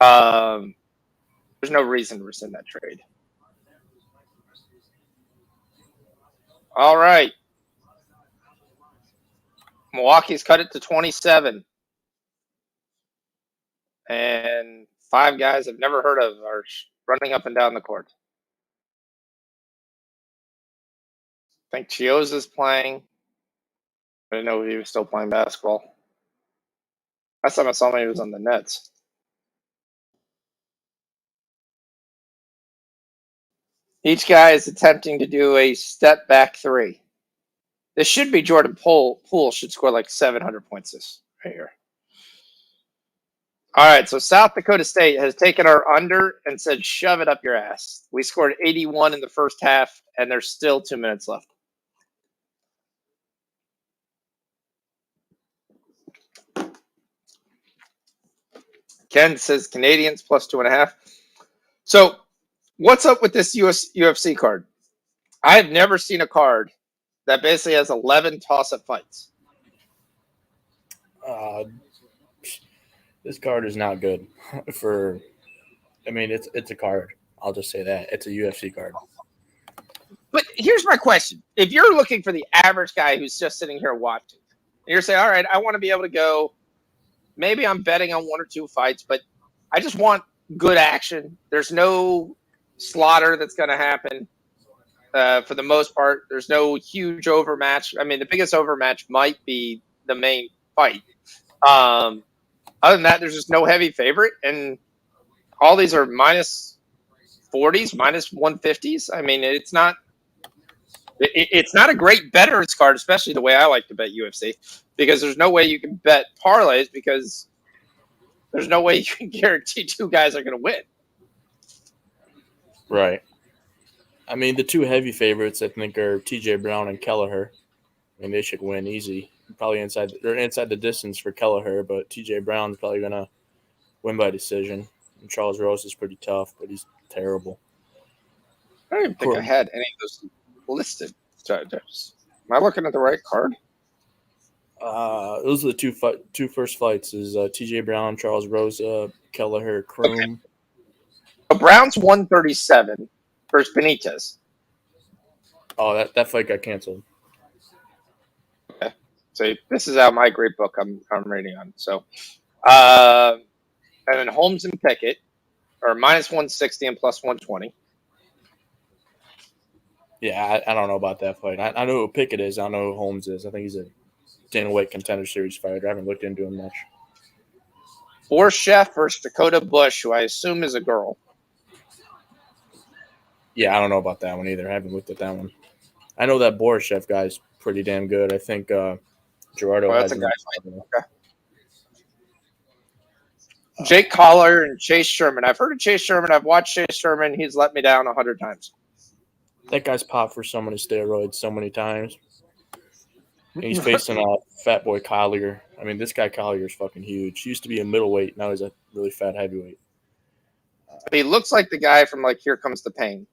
there's no reason to rescind that trade. All right. Milwaukee's cut it to 27. And 5 guys I've never heard of are running up and down the court. I think Chioza's playing. I didn't know he was still playing basketball. Last time I saw him, he was on the Nets. Each guy is attempting to do a step back 3. This should be Jordan Poole. Poole should score like 700 points this right here. All right, so South Dakota State has taken our under and said, shove it up your ass. We scored 81 in the first half, and there's still 2 minutes left. Ken says Canadians plus 2.5. So what's up with this UFC card? I have never seen a card that basically has 11 toss-up fights. This card is not good for. I mean, it's a card. I'll just say that it's a UFC card. But here's my question: if you're looking for the average guy who's just sitting here watching, and you're saying, "All right, I want to be able to go. Maybe I'm betting on 1 or 2 fights, but I just want good action. There's no slaughter that's going to happen." For the most part, there's no huge overmatch. I mean, the biggest overmatch might be the main fight. Other than that, there's just no heavy favorite, and all these are minus 40s, minus 150s. I mean, it's not a great bettor's card, especially the way I like to bet UFC, because there's no way you can bet parlays because there's no way you can guarantee 2 guys are going to win. Right. I mean, the 2 heavy favorites, I think, are T.J. Brown and Kelleher. I mean, they should win easy. Probably inside the distance for Kelleher, but T.J. Brown's probably going to win by decision. And Charles Rose is pretty tough, but he's terrible. I don't even think I had any of those listed. Am I looking at the right card? Those are the 2 first fights: is T.J. Brown, Charles Rose, Kelleher, Kroom. Okay. So Brown's 137 versus Benitez. Oh, that fight got canceled. Okay. So this is out my great book I'm reading on. So, and then Holmes and Pickett are minus 160 and plus 120. Yeah, I don't know about that fight. I know who Pickett is. I don't know who Holmes is. I think he's a Dana White Contender Series fighter. I haven't looked into him much. Chef versus Dakota Bush, who I assume is a girl. Yeah, I don't know about that one either. I haven't looked at that one. I know that Chef guy's pretty damn good. I think Gerardo has that's a him. guy. Okay. Jake Collar and Chase Sherman. I've heard of Chase Sherman. I've watched Chase Sherman. He's let me down 100 times. That guy's popped for so many steroids so many times. And he's facing Fat Boy Collier. I mean, this guy Collier is fucking huge. He used to be a middleweight. Now he's a really fat heavyweight. He looks like the guy from like Here Comes the Pain,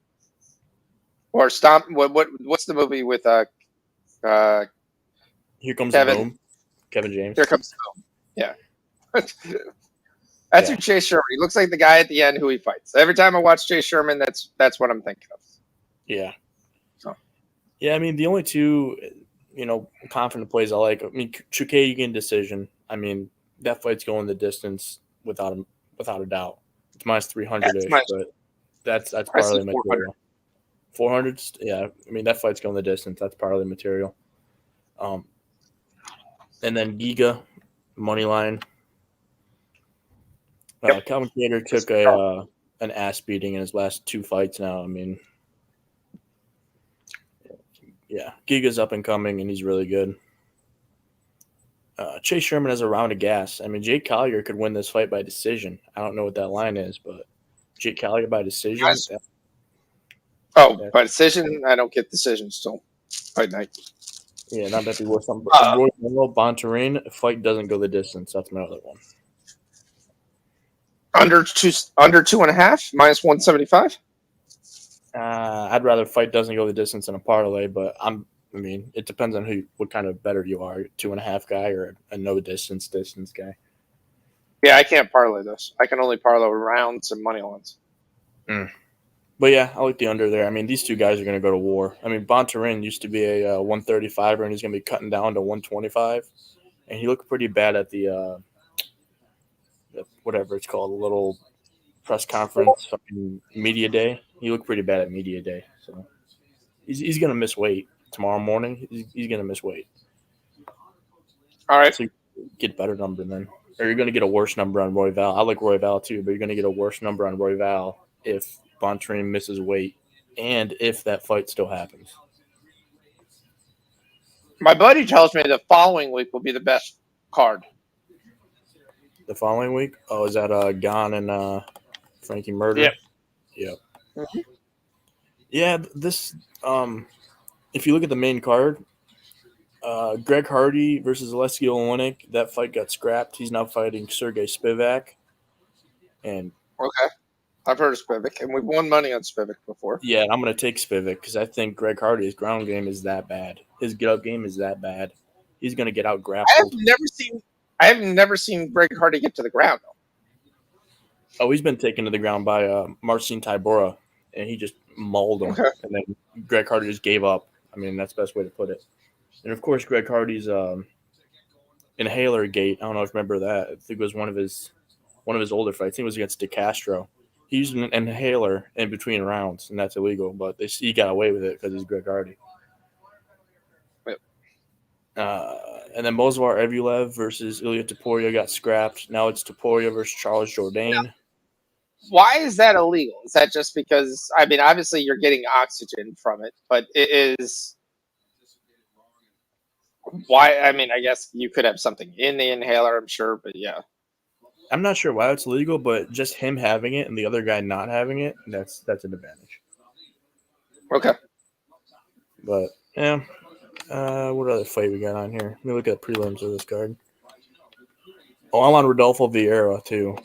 or Stomp. What's the movie with Here comes Kevin? the boom. Kevin James. Here Comes the Boom. Yeah. That's who Chase Sherman. He looks like the guy at the end who he fights. Every time I watch Chase Sherman, that's what I'm thinking of. Yeah. So. Yeah, I mean, the only two, confident plays I like. I mean, Chukagian decision. I mean, that fight's going the distance without a doubt. It's minus 300-ish, but that's parlay material. 400? Yeah. I mean, that fight's going the distance. That's parlay material. And then Giga, money line. Calvin Kattar took an ass beating in his last two fights now. I mean, yeah, Giga's up and coming, and he's really good. Chase Sherman has a round of gas. I mean, Jake Collier could win this fight by decision. I don't know what that line is, but Jake Collier by decision? By decision? I don't get decisions till fight night. Yeah, not that be worth something. Roy Bontarine, fight doesn't go the distance. That's my other one. Under 2.5, minus 175. I'd rather fight doesn't go the distance than a parlay, but I mean, it depends on what kind of better you are, 2.5 guy or a no distance guy. Yeah, I can't parlay this. I can only parlay rounds and money lines. But yeah, I like the under there. I mean, these two guys are going to go to war. I mean, Bontarine used to be a 135er, and he's going to be cutting down to 125, and he looked pretty bad at the whatever it's called, the little press conference, fucking media day. He looked pretty bad at media day, so he's going to miss weight tomorrow morning. He's going to miss weight. All right. So get better number then, or you're going to get a worse number on Royval. I like Royval too, but you're going to get a worse number on Royval if Bontarine misses weight and if that fight still happens. My buddy tells me the following week will be the best card. The following week? Oh, is that Gon and Frankie Murder? Yep. Yep. Mm-hmm. Yeah, this if you look at the main card, Greg Hardy versus Aleksei Oleinik, that fight got scrapped. He's now fighting Sergey Spivak. And okay. I've heard of Spivak, and we've won money on Spivak before. Yeah, I'm going to take Spivak because I think Greg Hardy's ground game is that bad. His get-up game is that bad. He's going to get out-grappled. I have never seen Greg Hardy get to the ground, though. Oh, he's been taken to the ground by Marcin Tybura, and he just mauled him. Okay. And then Greg Hardy just gave up. I mean, that's the best way to put it. And, of course, Greg Hardy's inhaler gate. I don't know if you remember that. I think it was one of his older fights. I think it was against DeCastro. He used an inhaler in between rounds, and that's illegal. But he got away with it because he's Greg Hardy. Yep. And then Movsar Evloev versus Ilya Topuria got scrapped. Now it's Topuria versus Charles Jourdain. Why is that illegal? Is that just because, I mean, obviously you're getting oxygen from it, but it is why? I mean, I guess you could have something in the inhaler, I'm sure, but yeah. I'm not sure why it's illegal, but just him having it and the other guy not having it, that's an advantage. Okay. But, yeah. What other fight we got on here? Let me look at prelims of this card. Oh, I'm on Rodolfo Vieira, too,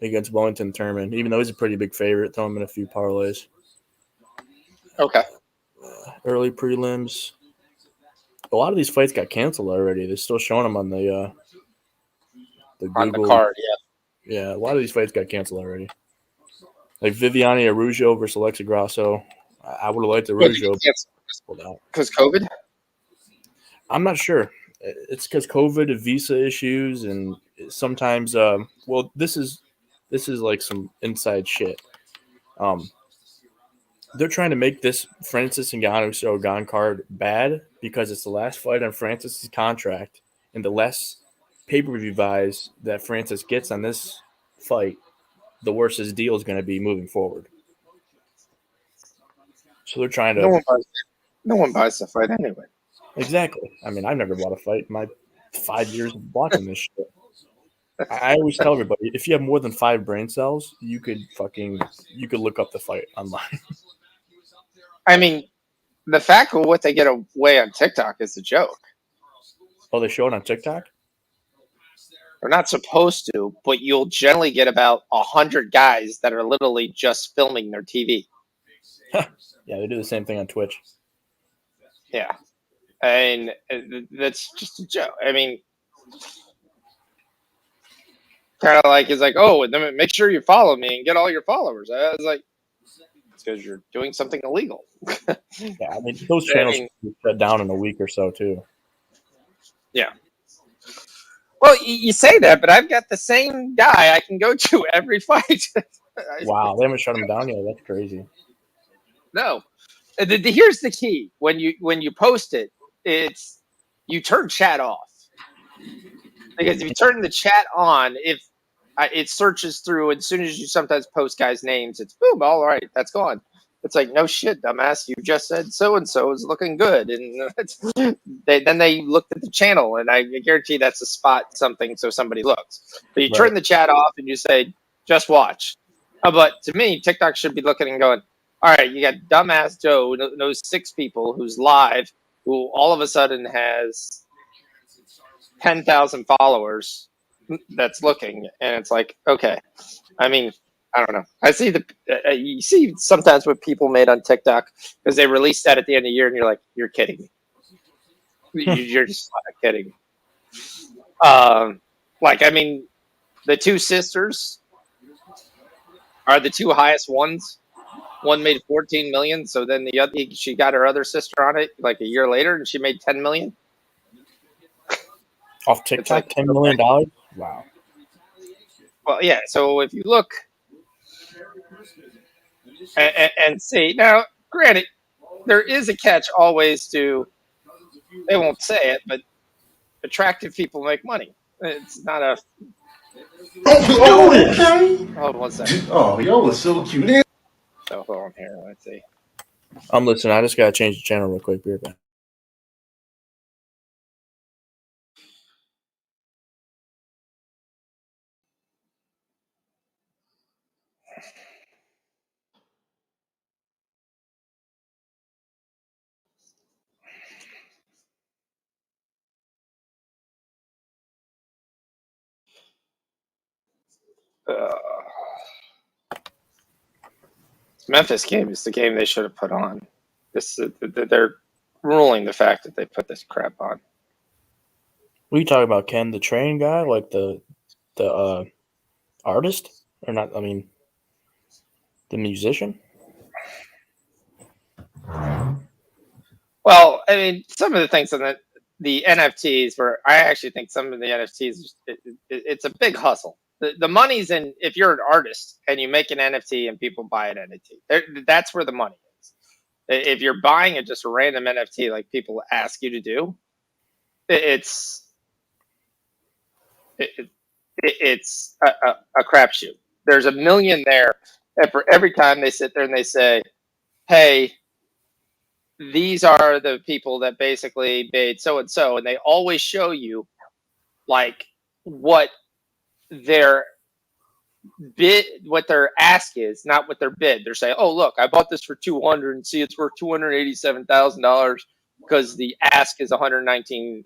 against Wellington Turman. Even though he's a pretty big favorite, throw him in a few parlays. Okay. Early prelims. A lot of these fights got canceled already. They're still showing them on the Google. On the card, yeah. Yeah, a lot of these fights got canceled already. Like Viviane Araujo versus Alexa Grasso. I would have liked Araujo. Because COVID? I'm not sure. It's because COVID, visa issues, and sometimes, this is like some inside shit. They're trying to make this Francis Ngannou Gon card bad because it's the last fight on Francis's contract, and the less pay-per-view buys that Francis gets on this fight, the worse his deal is going to be moving forward. So they're trying to. No one buys the fight anyway. Exactly. I mean, I've never bought a fight in my 5 years of watching this shit. I always tell everybody, if you have more than 5 brain cells, you could look up the fight online. I mean, the fact of what they get away on TikTok is a joke. Oh, they show it on TikTok? They're not supposed to, but you'll generally get about 100 guys that are literally just filming their TV. Yeah, they do the same thing on Twitch. Yeah. And that's just a joke. I mean, kind of like, it's like, oh, then make sure you follow me and get all your followers. I was like, it's because you're doing something illegal. Yeah, I mean, those I channels mean, will be shut down in a week or so, too. yeah. Well, you say that, but I've got the same guy I can go to every fight. Wow, they haven't shut them down yet. That's crazy. No. Here's the key: when you post it, it's you turn chat off, because if you turn the chat on, if it searches through, as soon as you sometimes post guys' names, it's boom, all right, that's gone. It's like, no shit, dumbass, you just said so and so is looking good, and then they looked at the channel, and I guarantee that's a spot something, so somebody looks. But you turn the chat off and you say, just watch. But to me, TikTok should be looking and going, all right, you got dumbass Joe who knows 6 people who's live, who all of a sudden has 10,000 followers that's looking, and it's like, okay. I mean, I don't know. I see you see sometimes what people made on TikTok, because they released that at the end of the year, and you're like, you're kidding me. You're just not kidding. Like, I mean, the 2 sisters are the 2 highest ones. One made 14 million, so then the other, she got her other sister on it like a year later, and she made 10 million off TikTok. Like, $10 million. Wow. Well, yeah. So if you look and see now, granted, there is a catch always to. They won't say it, but attractive people make money. It's not a. Oh, okay. Hold on one second. Oh, y'all are so cute. So hold on here. Let's see. I'm listening. I just gotta change the channel real quick. Be right back. Memphis game is the game they should have put on. They're ruling the fact that they put this crap on. What are you talking about, Ken? The train guy, like the artist, or not? I mean, the musician. Well, I mean, some of the things on the NFTs, where I actually think some of the NFTs, it's a big hustle. The money's in, if you're an artist and you make an NFT and people buy an NFT, that's where the money is. If you're buying just a random NFT like people ask you to do, it's a crapshoot. There's a million there, and for every time they sit there and they say, hey, these are the people that basically made so and so, and they always show you like what their bid, what their ask is, not what their bid. They're saying, oh, look, I bought this for 200 and see it's worth $287,000 because the ask is 119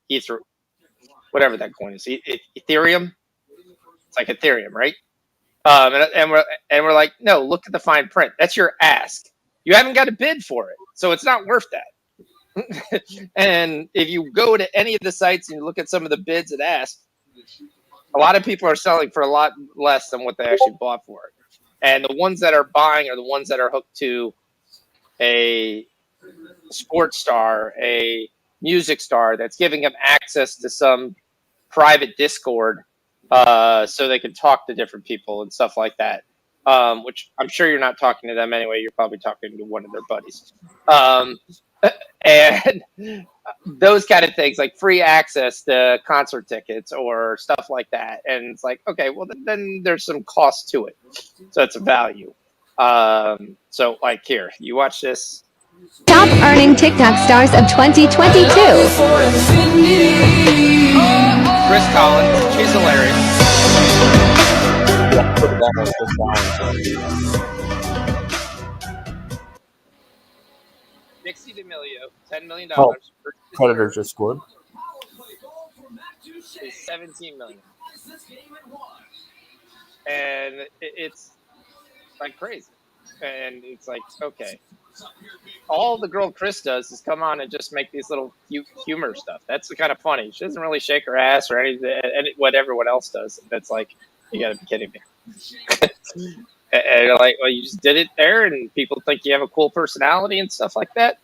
ether, whatever that coin is, Ethereum. It's like Ethereum, right? And we're like, no, look at the fine print. That's your ask. You haven't got a bid for it, so it's not worth that. And if you go to any of the sites and you look at some of the bids it ask, a lot of people are selling for a lot less than what they actually bought for it. And the ones that are buying are the ones that are hooked to a sports star, a music star that's giving them access to some private Discord, so they can talk to different people and stuff like that. Which I'm sure you're not talking to them anyway. You're probably talking to one of their buddies. And those kind of things, like free access to concert tickets or stuff like that. And it's like, okay, well, then there's some cost to it. So it's a value. So, like, here, you watch this. Top earning TikTok stars of 2022. Chris Collins, she's hilarious. Dixie D'Amelio, $10 million. Oh, Predators just scored. is 17 million, and it's like crazy. And it's like, okay, all the girl Chris does is come on and just make these little humor stuff. That's kind of funny. She doesn't really shake her ass or anything, and what everyone else does. That's like, you got to be kidding me. And you're like, well, you just did it there, and people think you have a cool personality and stuff like that.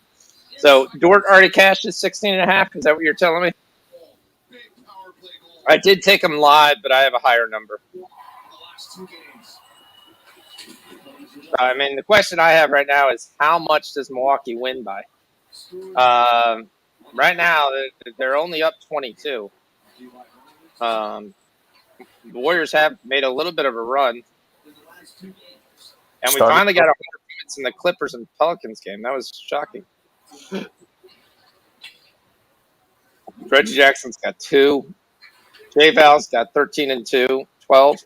So Dort already cashed his 16.5. Is that what you're telling me? I did take him live, but I have a higher number. I mean, the question I have right now is how much does Milwaukee win by? Right now, they're only up 22. The Warriors have made a little bit of a run. And we finally got 100 points in the Clippers and Pelicans game. That was shocking. Reggie Jackson's got 2. Jay Val's got 13 and 2, 12.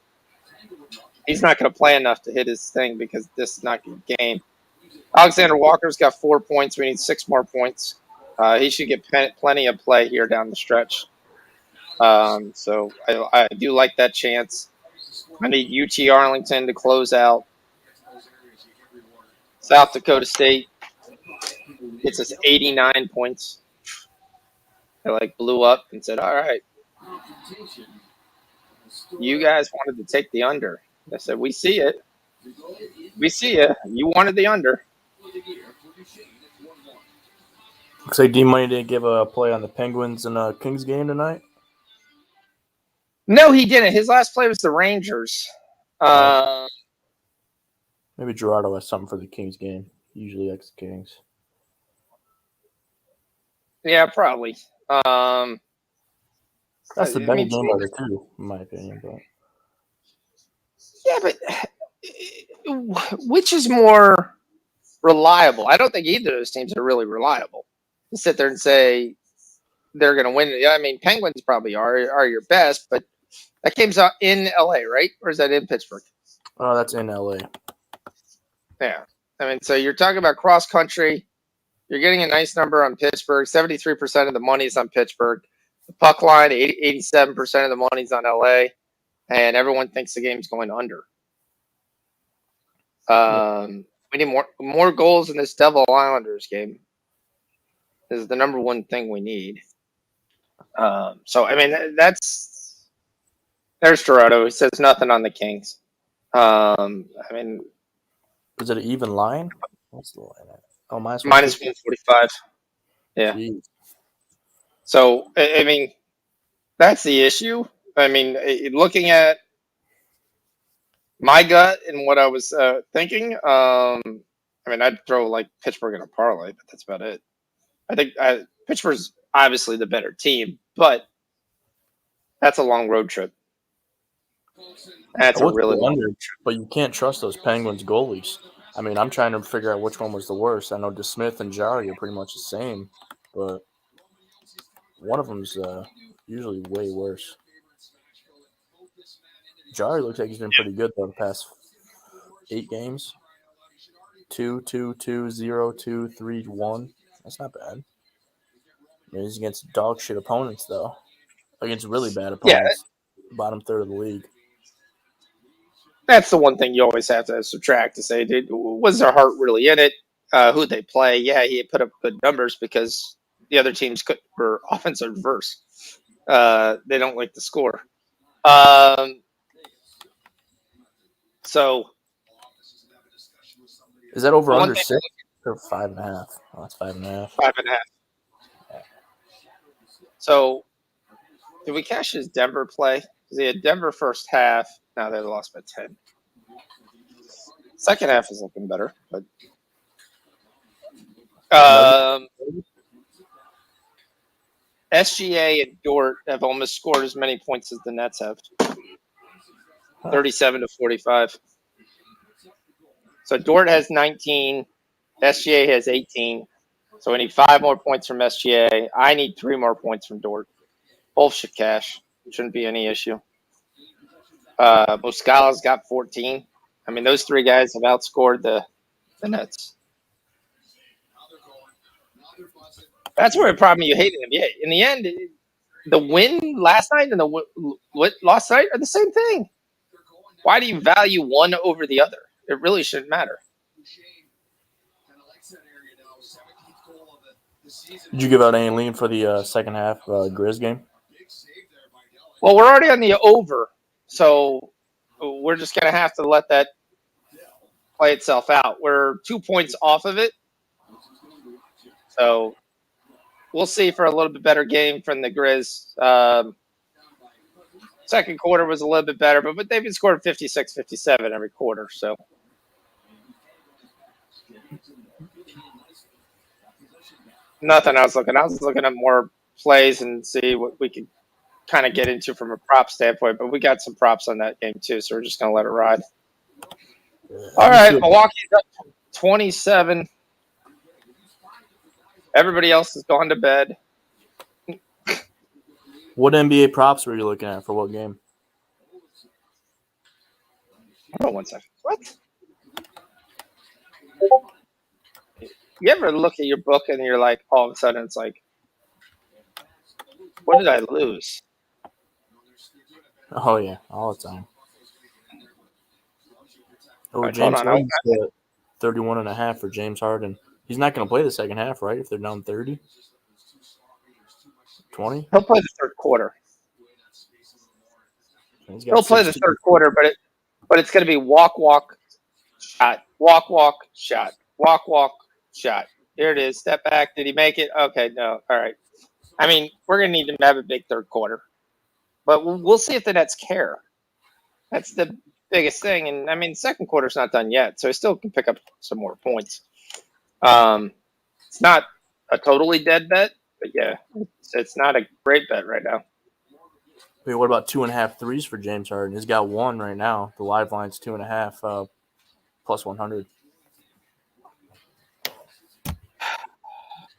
He's not going to play enough to hit his thing because this is not a good game. Alexander Walker's got 4 points. We need 6 more points. He should get plenty of play here down the stretch. So I do like that chance. I need UT Arlington to close out. South Dakota State gets us 89 points. They like blew up and said, all right, you guys wanted to take the under. I said, we see it. We see it. You wanted the under. Looks like D-Money didn't give a play on the Penguins and Kings game tonight. No, he didn't. His last play was the Rangers. Maybe Gerardo has something for the Kings game. He usually likes the Kings. Yeah, probably. That's the better game of the two, in my opinion. But yeah, but which is more reliable? I don't think either of those teams are really reliable. To sit there and say they're going to win. I mean, Penguins probably are your best, but that game's out in LA, right? Or is that in Pittsburgh? Oh, that's in LA. Yeah. I mean, so you're talking about cross country. You're getting a nice number on Pittsburgh. 73% of the money's on Pittsburgh. The puck line, 87% of the money's on LA. And everyone thinks the game's going under. We need more goals in this Devil Islanders game. This is the number one thing we need. So, I mean, there's Toronto. He says nothing on the Kings. I mean, is it an even line? What's the line at? Oh, minus 145. Yeah. Jeez. So, I mean, that's the issue. I mean, looking at my gut and what I was thinking, I mean, I'd throw like Pittsburgh in a parlay, but that's about it. I think Pittsburgh's obviously the better team, but that's a long road trip. That's a really long road trip. But you can't trust those Penguins goalies. I mean, I'm trying to figure out which one was the worst. I know DeSmith and Jarry are pretty much the same, but one of them's usually way worse. Jarry looks like he's been pretty good though the past 8 games. 2-2-2, 0-2, 3-1. That's not bad. I mean, he's against dog shit opponents though. Against really bad opponents. Yeah. Bottom third of the league. That's the one thing you always have to subtract to say, was their heart really in it? Who'd they play? Yeah, he put up good numbers because the other teams were offensive reverse. They don't like to score. So is that over under 6 or 5.5? Oh, that's 5.5. 5.5. Yeah. So did we cash his Denver play? Because he had Denver first half. Now they lost by 10. Second half is looking better, but SGA and Dort have almost scored as many points as the Nets have. 37-45. So Dort has 19. SGA has 18. So we need 5 more points from SGA. I need 3 more points from Dort. Both should cash. Shouldn't be any issue. Muscala's got 14. I mean, those 3 guys have outscored the Nets. That's where the problem you hate in the NBA. In the end, the win last night and the what last night are the same thing. Why do you value one over the other? It really shouldn't matter. Did you give out any lean for the second half Grizz game? Well, we're already on the over, so we're just going to have to let that play itself out. We're 2 points off of it, so we'll see for a little bit better game from the Grizz. Second quarter was a little bit better, but they've been scoring 56, 57 every quarter, so. Nothing I was looking. I was looking at more plays and see what we could kind of get into from a prop standpoint, but we got some props on that game too, so we're just going to let it ride. All right, Milwaukee's up 27. Everybody else has gone to bed. What NBA props were you looking at for what game? Hold on one second. What? You ever look at your book and you're like, all of a sudden it's like, what did I lose? Oh, yeah, all the time. Oh, Right, James hold on. Harden's 31.5 for James Harden. He's not going to play the second half, right, if they're down 30? 20? He'll play the third quarter. He'll play the third quarter, but it's going to be walk, shot, walk, shot, walk, shot. Here it is. Step back. Did he make it? Okay, no. All right. I mean, we're going to need him to have a big third quarter, but we'll see if the Nets care. That's the biggest thing. And I mean, second quarter's not done yet, so he still can pick up some more points. It's not a totally dead bet, but yeah, it's not a great bet right now. Wait, what about 2.5 threes for James Harden? He's got one right now. The live line's 2.5 plus 100.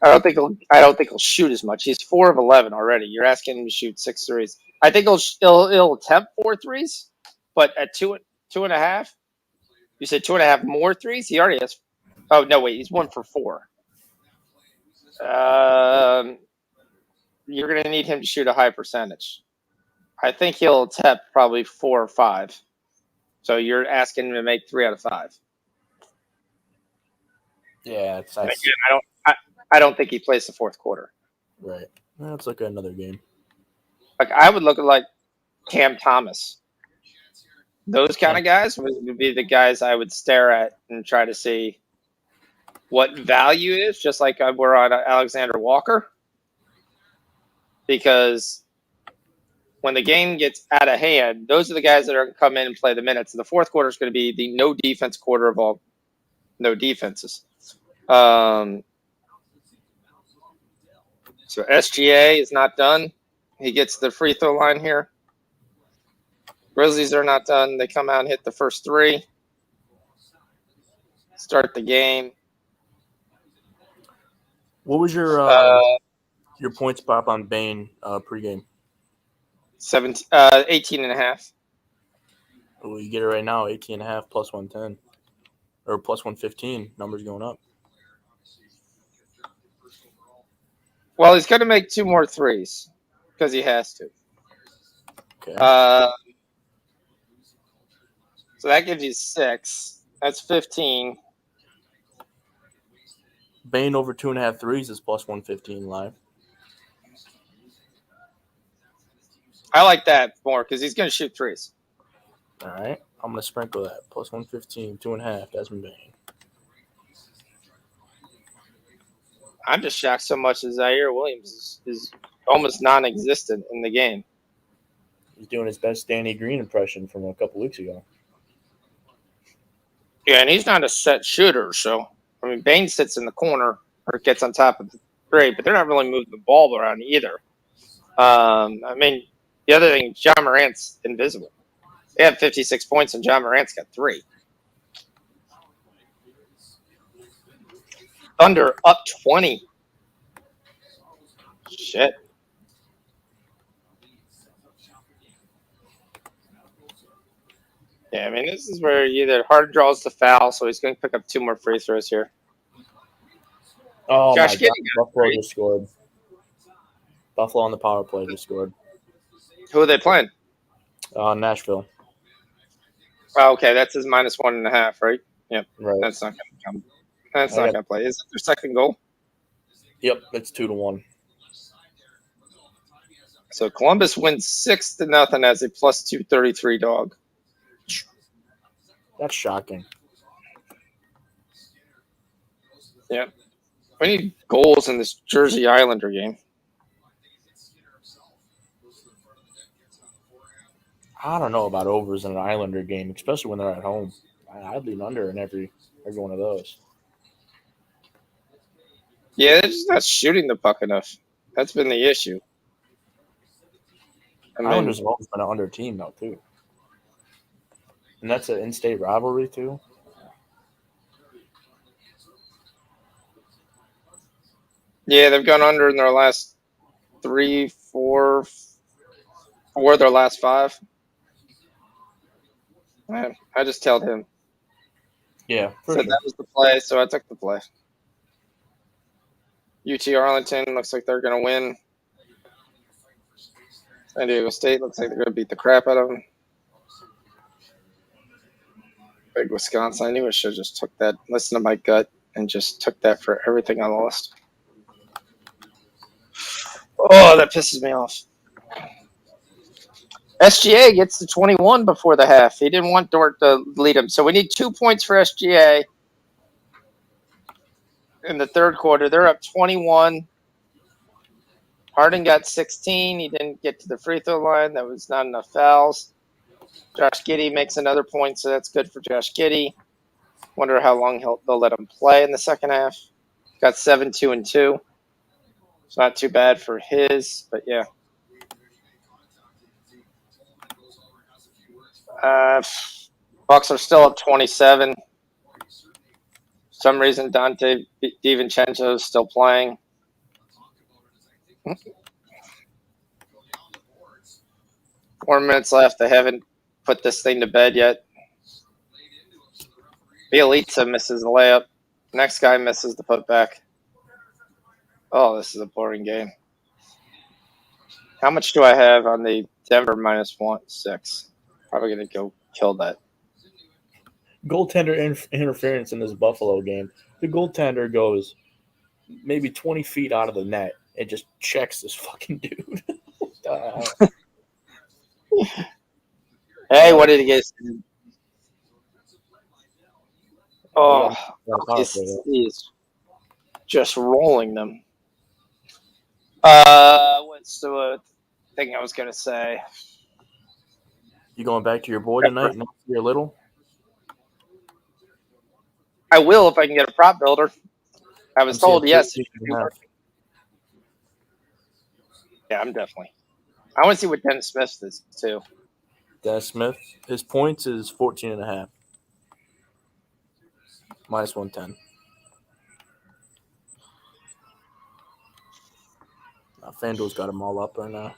I don't think he'll shoot as much. He's 4 of 11 already. You're asking him to shoot 6 threes. I think he'll attempt 4 threes, but at 2.5, you said 2.5 more threes. He already has. Oh no, wait, he's 1 for 4. You're going to need him to shoot a high percentage. I think he'll attempt probably 4 or 5. So you're asking him to make 3 out of 5. Yeah, I don't think he plays the fourth quarter. Right. Let's look at another game. Like I would look at like Cam Thomas. Those kind of guys would be the guys I would stare at and try to see what value is, just like we're on Alexander Walker. Because when the game gets out of hand, those are the guys that are going to come in and play the minutes. And the fourth quarter is going to be the no defense quarter of all no defenses. So SGA is not done. He gets the free throw line here. Grizzlies are not done. They come out and hit the first 3. Start the game. What was your points pop on Bane pregame? 18.5. Oh, you get it right now, 18.5 plus 110. Or plus 115. Numbers going up. Well, he's going to make 2 more threes because he has to. Okay. So that gives you 6. That's 15. Bane over 2.5 threes is plus 115 live. I like that more because he's going to shoot threes. All right. I'm going to sprinkle that. Plus 115, 2.5. Desmond Bane. I'm just shocked so much that Zaire Williams is almost non-existent in the game. He's doing his best Danny Green impression from a couple weeks ago. Yeah, and he's not a set shooter. So, I mean, Bane sits in the corner or gets on top of the 3, but they're not really moving the ball around either. I mean, the other thing, John Morant's invisible. They have 56 points, and John Morant's got 3. Thunder up 20. Shit. Yeah, I mean, this is where either Harden draws the foul, so he's going to pick up 2 more free throws here. Oh, Josh my God. Giddey got Buffalo 3. just scored. Buffalo on the power play just scored. Who are they playing? Nashville. Oh, okay, that's his -1.5, right? Yep. Right. That's not going to come. That's not going to play. Is it their second goal? Yep, it's 2-1. So Columbus wins 6-0 as a +233 dog. That's shocking. Yeah. We need goals in this Jersey Islander game. I don't know about overs in an Islander game, especially when they're at home. I'd lean under in every one of those. Yeah, they're just not shooting the puck enough. That's been the issue. Islanders have always been an under team, though, too. And that's an in-state rivalry, too. Yeah, they've gone under in their last 3, 4 of their last 5. I just told him. Yeah, for Said sure. that was the play, so I took the play. UT Arlington looks like they're going to win. San Diego State looks like they're going to beat the crap out of them. Big Wisconsin. I knew I should have just took that, listened to my gut, and just took that for everything I lost. Oh, that pisses me off. SGA gets to 21 before the half. He didn't want Dort to lead him. So we need 2 points for SGA in the third quarter. They're up 21. Harden got 16. He didn't get to the free throw line. That was not enough fouls. Josh Giddey makes another point, so that's good for Josh Giddey. Wonder how long they'll let him play in the second half. Got 7, 2, and 2. It's not too bad for his, but yeah. Bucks are still up 27. For some reason, Dante DiVincenzo is still playing. 4 minutes left. They haven't put this thing to bed yet. Bielitsa misses the layup. Next guy misses the putback. Oh, this is a boring game. How much do I have on the Denver -6? Probably going to go kill that. Goaltender interference in this Buffalo game. The goaltender goes maybe 20 feet out of the net and just checks this fucking dude. What the hell? Hey, what did he get? Oh, he's just rolling them. What's the thing I was going to say? You going back to your boy tonight? Not your little? I will if I can get a prop builder. I was told yes. Yeah, I'm definitely. I want to see what Dennis Smith is too. Dennis Smith, his points is 14.5. -110. FanDuel's got them all up right now.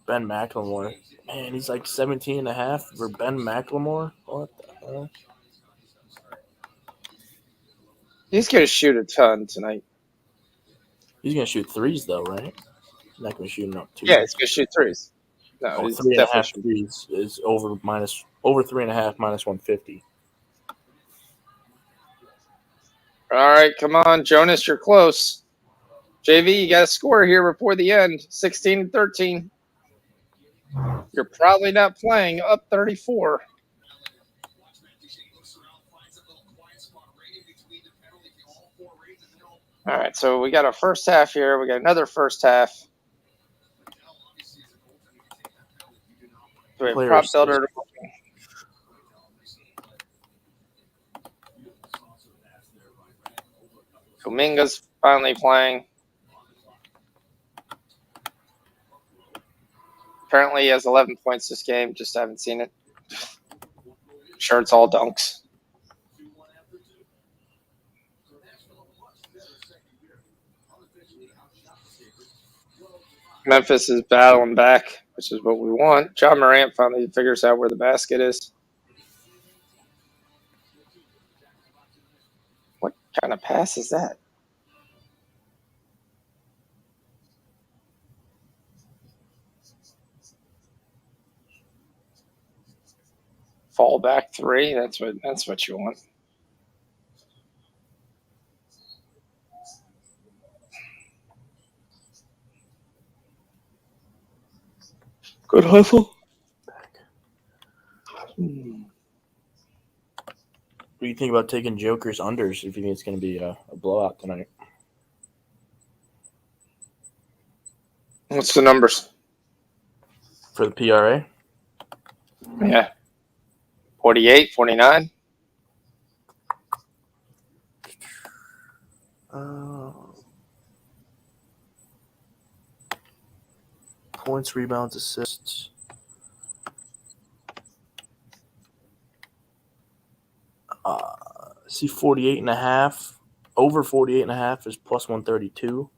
Ben McLemore. Man, he's like 17.5 for Ben McLemore. What the hell? He's going to shoot a ton tonight. He's going to shoot threes, though, right? He's not going to shoot enough twos. Yeah, he's going to shoot threes. No, he's 3.5 threes is over 3.5 -150. All right, come on, Jonas, you're close. JV, you got to score here before the end. 16-13. You're probably not playing up 34. All right, so we got a first half here. We got another first half. Do we have prop builder? Kuminga's finally playing. Apparently he has 11 points this game. Just haven't seen it. Sure, it's all dunks. Memphis is battling back, which is what we want. John Morant finally figures out where the basket is. What kind of pass is that? Fall back 3. That's what you want. Good hustle. What do you think about taking Joker's unders if you think it's going to be a blowout tonight? What's the numbers? For the PRA? Yeah. 48, 49. Points, rebounds, assists. See 48.5. Over 48.5 is plus 132.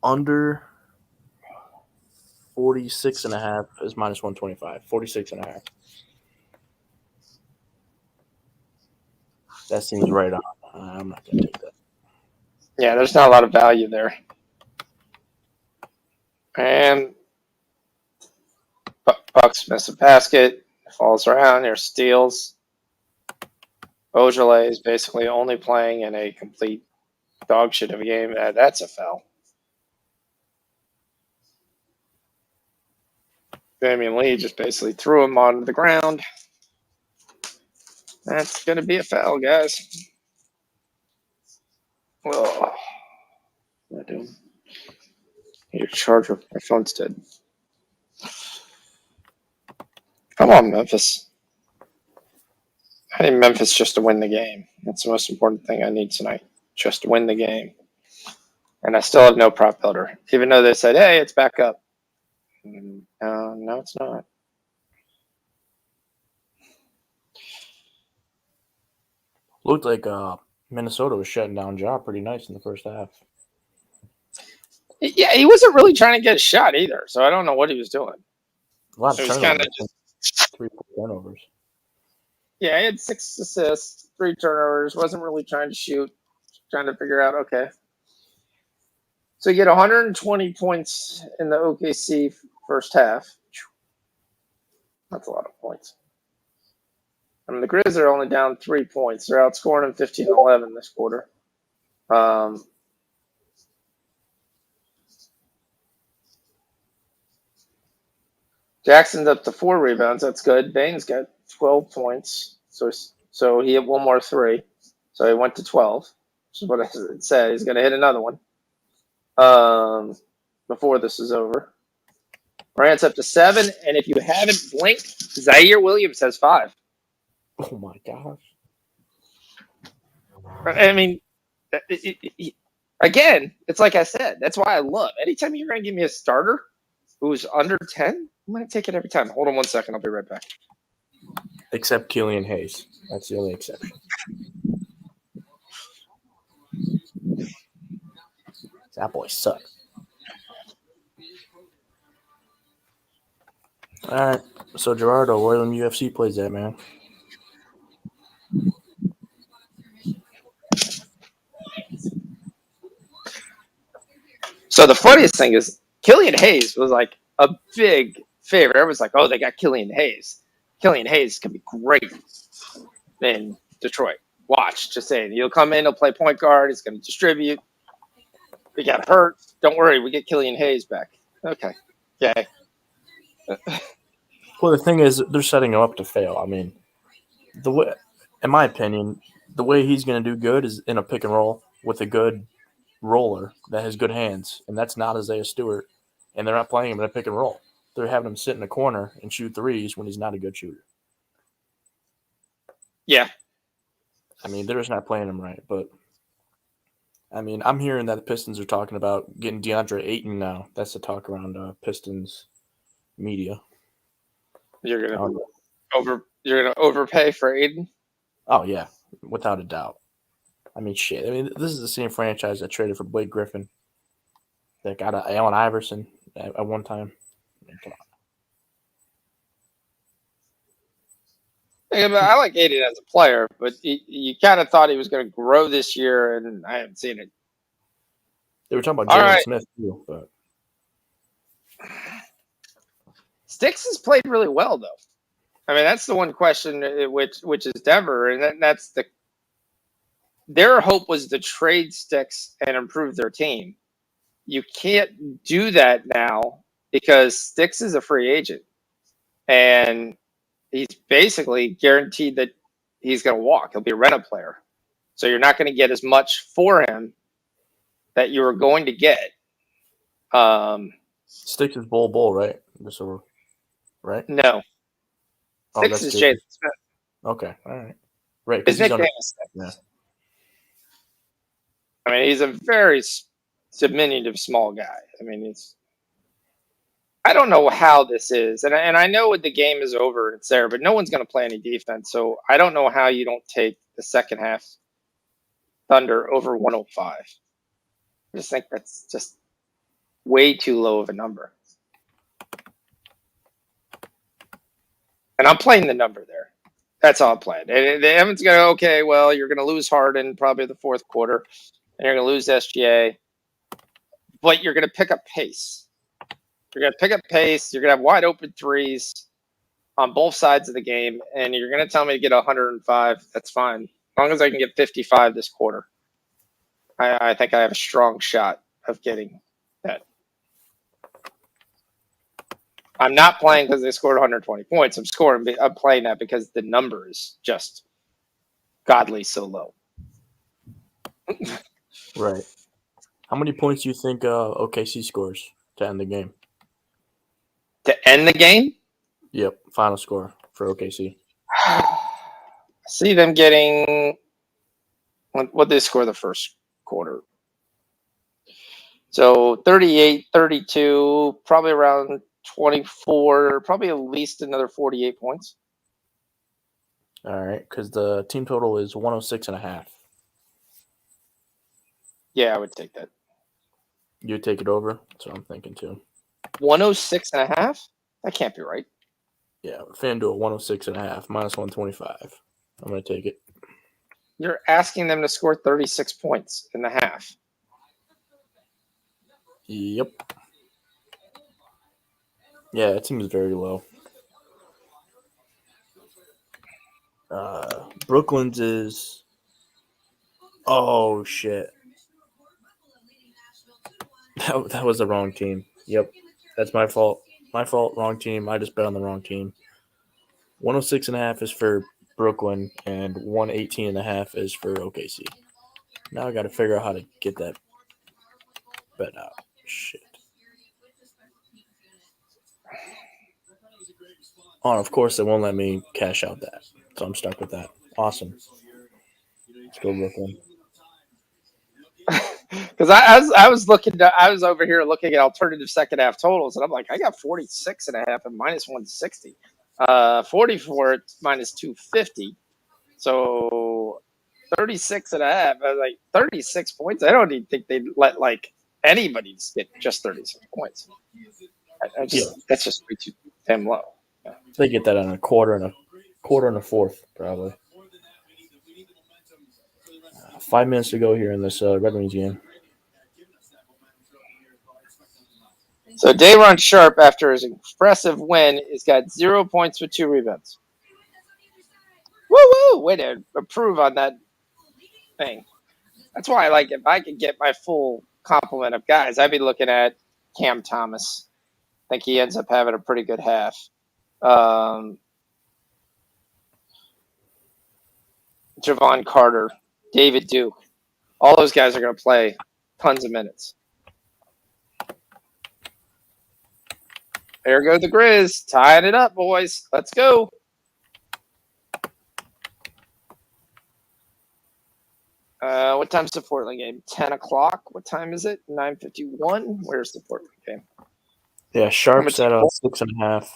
Under 46.5 is minus 125. 46.5. That seems right on. I'm not going to take that. Yeah, there's not a lot of value there. And Bucks miss a basket, falls around, there's steals. Beaujolais is basically only playing in a complete dog shit of a game. That's a foul. Damian Lee just basically threw him onto the ground. That's going to be a foul, guys. Oh, what am I doing? Your charger. My phone's dead. Come on, Memphis. I need Memphis just to win the game. That's the most important thing I need tonight. Just to win the game. And I still have no prop builder. Even though they said, hey, it's back up. No, it's not. Looked like Minnesota was shutting down Ja pretty nice in the first half. Yeah, he wasn't really trying to get a shot either. So I don't know what he was doing. A lot of It was kind of turnovers. just 3 turnovers. Yeah, he had 6 assists, 3 turnovers. Wasn't really trying to shoot. Trying to figure out, okay. So you get 120 points in the OKC first half. That's a lot of points. I mean, the Grizz are only down 3 points. They're outscoring them 15-11 this quarter. Jackson's up to 4 rebounds. That's good. Bane's got 12 points. So he hit one more 3. So he went to 12. Which is what I said. He's going to hit another one before this is over. Morant's up to 7. And if you haven't blinked, Zaire Williams has 5. Oh, my gosh. I mean, again, it's like I said. That's why I love. Anytime you're going to give me a starter who's under 10, I'm going to take it every time. Hold on one second. I'll be right back. Except Killian Hayes. That's the only exception. That boy sucks. All right. So, Gerardo, where them UFC plays at, man? So the funniest thing is Killian Hayes was like a big favorite. Everyone's like, oh, they got Killian Hayes. Killian Hayes can be great in Detroit. Watch, just saying. He'll come in, he'll play point guard, he's going to distribute. He got hurt. Don't worry, we get Killian Hayes back. Okay. Okay. Well, the thing is, they're setting him up to fail. I mean, the way, in my opinion, the way he's going to do good is in a pick and roll with a good roller that has good hands, and that's not Isaiah Stewart. And they're not playing him in a pick and roll. They're having him sit in a corner and shoot threes when he's not a good shooter. Yeah. I mean, they're just not playing him right. But, I mean, I'm hearing that the Pistons are talking about getting DeAndre Ayton now. That's the talk around Pistons media. You're gonna overpay for Aiden? Oh, yeah, without a doubt. I mean, shit. I mean, this is the same franchise that traded for Blake Griffin, that got Allen Iverson at one time. I mean, come on. Yeah, but I like Aiden as a player, but you kind of thought he was going to grow this year, and I haven't seen it. They were talking about Jalen Smith, too, but Sticks has played really well, though. I mean, that's the one question, which is Denver, and that's their hope was to trade Sticks and improve their team. You can't do that now because Sticks is a free agent, and he's basically guaranteed that he's going to walk. He'll be a rental player, so you're not going to get as much for him that you were going to get. Sticks is Bull, right? Right? No, Oh, Sticks that's is Jason Smith. Okay, all right. Right, His because he's nickname under. is Sticks. Yeah. I mean, he's a very diminutive small guy. I mean, I don't know how this is, and I know the game is over and it's there, but no one's going to play any defense. So I don't know how you don't take the second half Thunder over 105. I just think that's just way too low of a number. And I'm playing the number there. That's all I'm playing. And Evan's going to, okay, well, you're going to lose Harden probably the fourth quarter, and you're going to lose SGA, but you're going to pick up pace. You're going to pick up pace. You're going to have wide open threes on both sides of the game, and you're going to tell me to get 105. That's fine. As long as I can get 55 this quarter, I think I have a strong shot of getting that. I'm not playing because they scored 120 points. I'm playing that because the number is just godly so low. Right. How many points do you think OKC scores to end the game? To end the game? Yep, final score for OKC. I see them getting what they score the first quarter. So 38, 32, probably around 24, probably at least another 48 points. All right, because the team total is 106.5. Yeah, I would take that. You'd take it over? That's what I'm thinking too. 106.5? That can't be right. Yeah, FanDuel 106.5 minus 125. I'm going to take it. You're asking them to score 36 points in the half. Yep. Yeah, it seems very low. Brooklyn's is. Oh, shit. That was the wrong team. Yep. That's my fault. My fault. Wrong team. I just bet on the wrong team. 106.5 is for Brooklyn, and 118.5 is for OKC. Now I got to figure out how to get that bet out. Shit. Oh, of course, they won't let me cash out that. So I'm stuck with that. Awesome. Let's go, Brooklyn. Because I was over here looking at alternative second half totals, and I'm like, I got 46.5 and minus 160. 44 at minus 250. So 36.5. I was like, 36 points. I don't even think they'd let like anybody get just 36 points. That's just way too damn low. They get that on a quarter and a fourth, probably. 5 minutes to go here in this Red Wings game. So Day'Ron Sharp, after his impressive win, has got 0 points with 2 rebounds. Woo! Way to improve on that thing. That's why I like if I could get my full complement of guys, I'd be looking at Cam Thomas. I think he ends up having a pretty good half. Javon Carter, David Duke. All those guys are going to play tons of minutes. There go the Grizz, tying it up, boys. Let's go. What time's the Portland game? 10 o'clock. What time is it? 9:51. Where's the Portland game? Yeah, Sharp's at 6.5.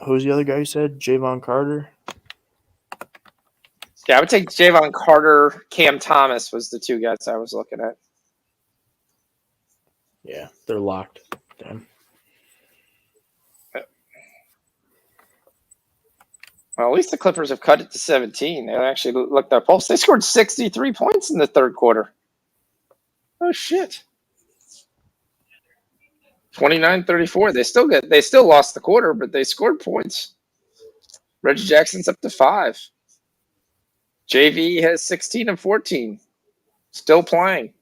Who's the other guy you said? Javon Carter? Yeah, I would take Javon Carter. Cam Thomas was the 2 guys I was looking at. Yeah, they're locked. Damn. Well, at least the Clippers have cut it to 17. They actually looked their pulse. They scored 63 points in the third quarter. Oh, shit. 29-34. They still lost the quarter, but they scored points. Reggie Jackson's up to 5. JV has 16 and 14. Still playing.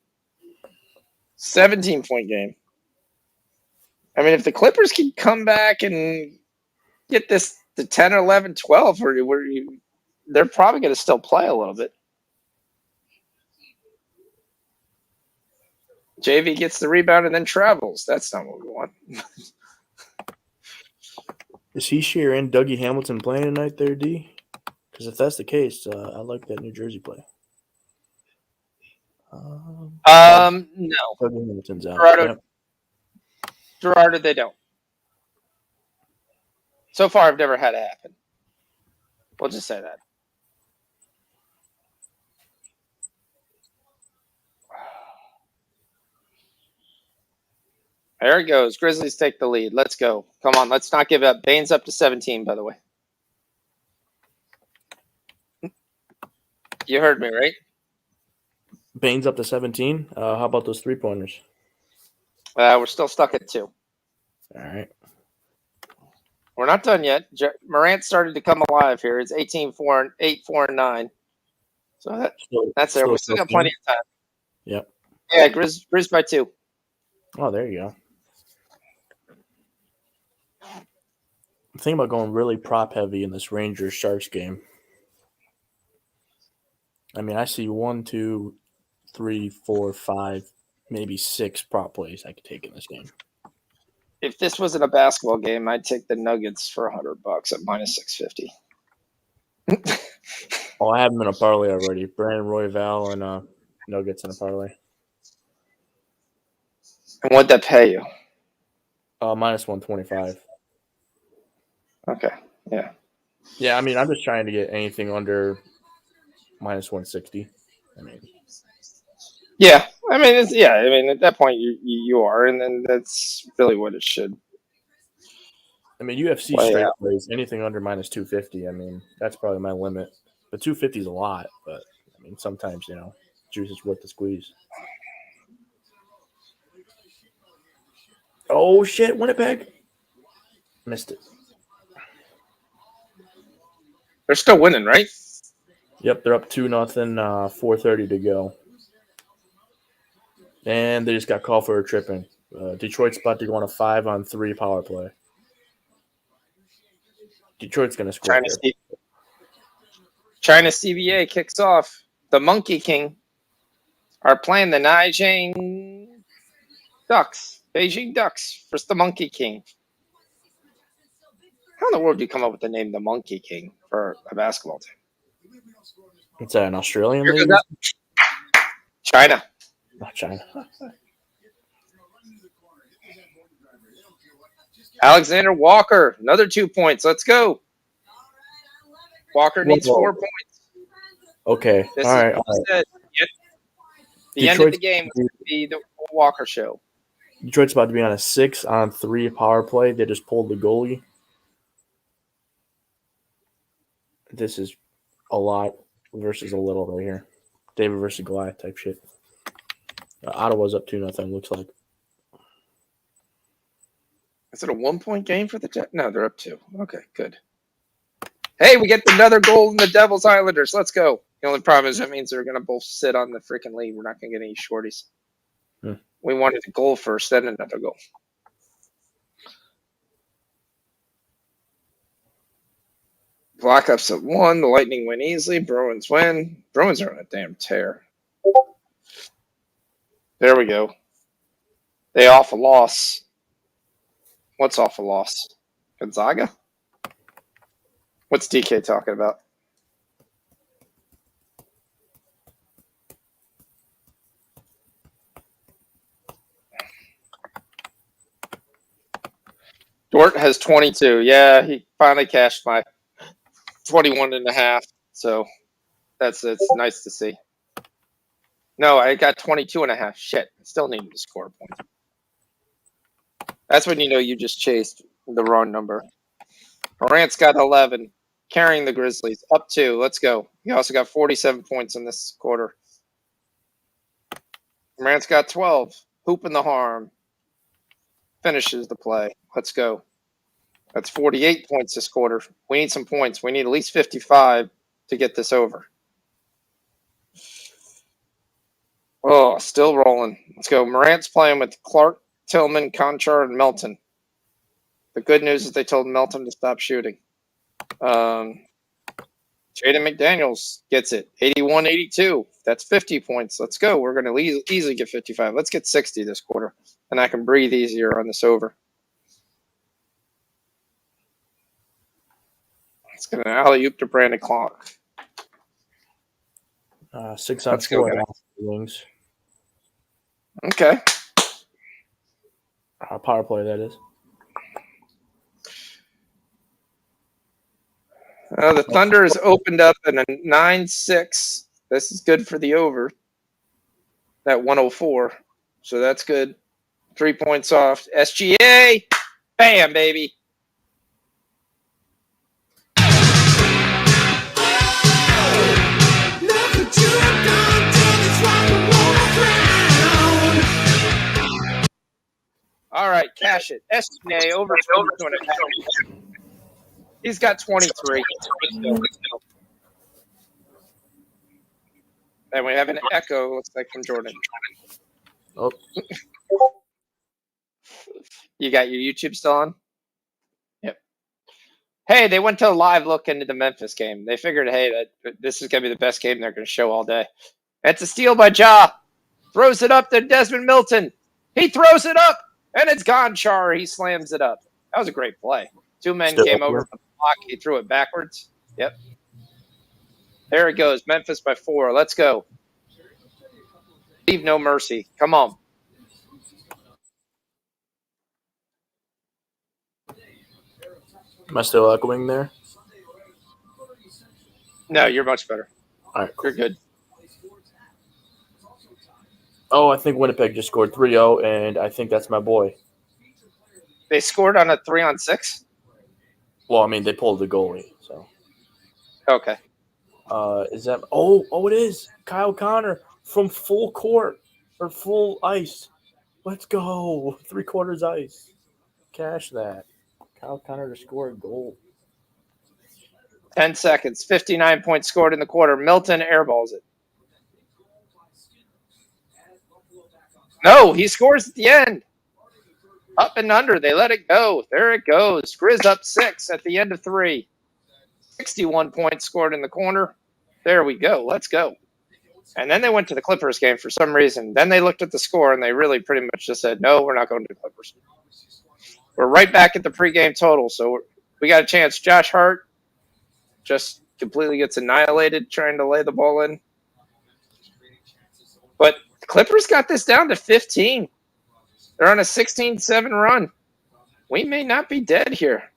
17-point game. I mean, if the Clippers can come back and get this to 10 or 11, 12, they're probably going to still play a little bit. JV gets the rebound and then travels. That's not what we want. Is he and Dougie Hamilton playing tonight there, D? Because if that's the case, I like that New Jersey play. No. Dougie Hamilton's out. Gerardo, they don't. So far, I've never had it happen. We'll just say that. There it goes. Grizzlies take the lead. Let's go. Come on, let's not give up. Bane's up to 17, by the way. You heard me, right? Bane's up to 17. How about those 3-pointers? We're still stuck at 2. All right. We're not done yet. Morant started to come alive here. It's 18-4 and 8-4-9. So that's there. We still got plenty of time. Yep. Yeah, Grizz by 2. Oh, there you go. I'm thinking about going really prop heavy in this Rangers Sharks game. I mean, I see 1, 2, 3, 4, 5, maybe 6 prop plays I could take in this game. If this wasn't a basketball game, I'd take the Nuggets for $100 at -650. Oh, I have them in a parlay already. Brandon Royval and Nuggets in a parlay. And what'd that pay you? -125. Okay. Yeah. Yeah, I mean, I'm just trying to get anything under -160. I mean, yeah. I mean, at that point you are, and then that's really what it should. I mean, UFC straight plays anything under -250. I mean, that's probably my limit. But 250 is a lot, but I mean, sometimes juice is worth the squeeze. Oh shit! Winnipeg missed it. They're still winning, right? Yep, they're up 2-0. 4:30 to go, and they just got called for a tripping. Detroit's about to go on a 5-on-3 power play. Detroit's going to score. China CBA kicks off. The Monkey King are playing the Beijing Ducks versus the Monkey King. How in the world do you come up with the name the Monkey King for a basketball team? It's an Australian league? China. Not China. Alexander Walker, another 2 points. Let's go. Walker needs 4 points. Okay. This all right. The end of the game was going to be the Walker show. Detroit's about to be on a 6-on-3 power play. They just pulled the goalie. This is a lot versus a little right here. David versus Goliath type shit. Ottawa's up 2-0, looks like. Is it a 1-point game for the Jets? No, they're up 2. Okay, good. Hey, we get another goal in the Devils Islanders. Let's go. The only problem is that means they're going to both sit on the freaking lead. We're not going to get any shorties. We wanted a goal first, then another goal. Blackhawks at 1. The Lightning win easily. Bruins win. Bruins are on a damn tear. There we go. They off a loss. What's off a loss? Gonzaga? What's DK talking about? Dort has 22. Yeah, he finally cashed my 21.5. So it's nice to see. No, I got 22.5. Shit, I still needed to score a point. That's when you know you just chased the wrong number. Morant's got 11, carrying the Grizzlies. Up 2. Let's go. He also got 47 points in this quarter. Morant's got 12. Hooping the harm. finishes the play. Let's go. That's 48 points this quarter. We need some points. We need at least 55 to get this over. Oh, still rolling. Let's go. Morant's playing with Clark, Tillman, Conchar, and Melton. The good news is they told Melton to stop shooting. Jaden McDaniels gets it. 81-82. That's 50 points. Let's go. We're going to easily get 55. Let's get 60 this quarter, and I can breathe easier on this over. It's going to alley-oop to Brandon Clark. 6 on Let's go, 4 guys. wings. Okay. Power play, that is. The Thunder has opened up in a 9-6. This is good for the over. That 104. So that's good. 3 points off. SGA. Bam, baby. All right, cash it. SGA over 22.5. He's got 23. And we have an echo, looks like, from Jordan. Oh. You got your YouTube still on? Yep. Hey, they went to a live look into the Memphis game. They figured, hey, that this is going to be the best game they're going to show all day. That's a steal by Ja. Throws it up to Desmond Milton. He throws it up, and it's Gonchar. He slams it up. That was a great play. Two men came over the block. He threw it backwards. Yep. There it goes. Memphis by 4. Let's go. Leave no mercy. Come on. Am I still echoing there? No, you're much better. All right, cool. You're good. Oh, I think Winnipeg just scored 3-0, and I think that's my boy. They scored on a 3-on-6? Well, I mean, they pulled the goalie, so. Okay. Is that – oh, it is. Kyle Connor from full court or full ice. Let's go. 3/4 ice. Cash that. Kyle Connor to score a goal. 10 seconds. 59 points scored in the quarter. Milton airballs it. No, he scores at the end. Up and under. They let it go. There it goes. Grizz up 6 at the end of 3. 61 points scored in the corner. There we go. Let's go. And then they went to the Clippers game for some reason. Then they looked at the score, and they really pretty much just said, no, we're not going to the Clippers. We're right back at the pregame total, so we got a chance. Josh Hart just completely gets annihilated trying to lay the ball in. But the Clippers got this down to 15. They're on a 16-7 run. We may not be dead here.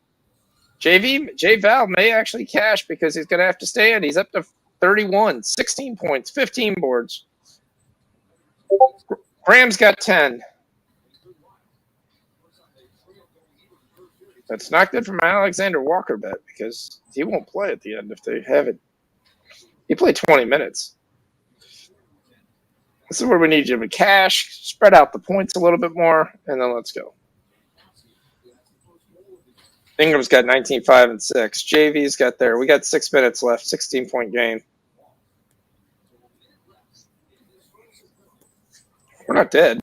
J Val may actually cash because he's going to have to stay in. He's up to 31, 16 points, 15 boards. Graham's got 10. That's not good for my Alexander Walker bet because he won't play at the end if they have it. He played 20 minutes. This is where we need you to cash, spread out the points a little bit more, and then let's go. Ingram's got 19, 5, and 6. JV's got there. We got 6 minutes left, 16-point game. We're not dead.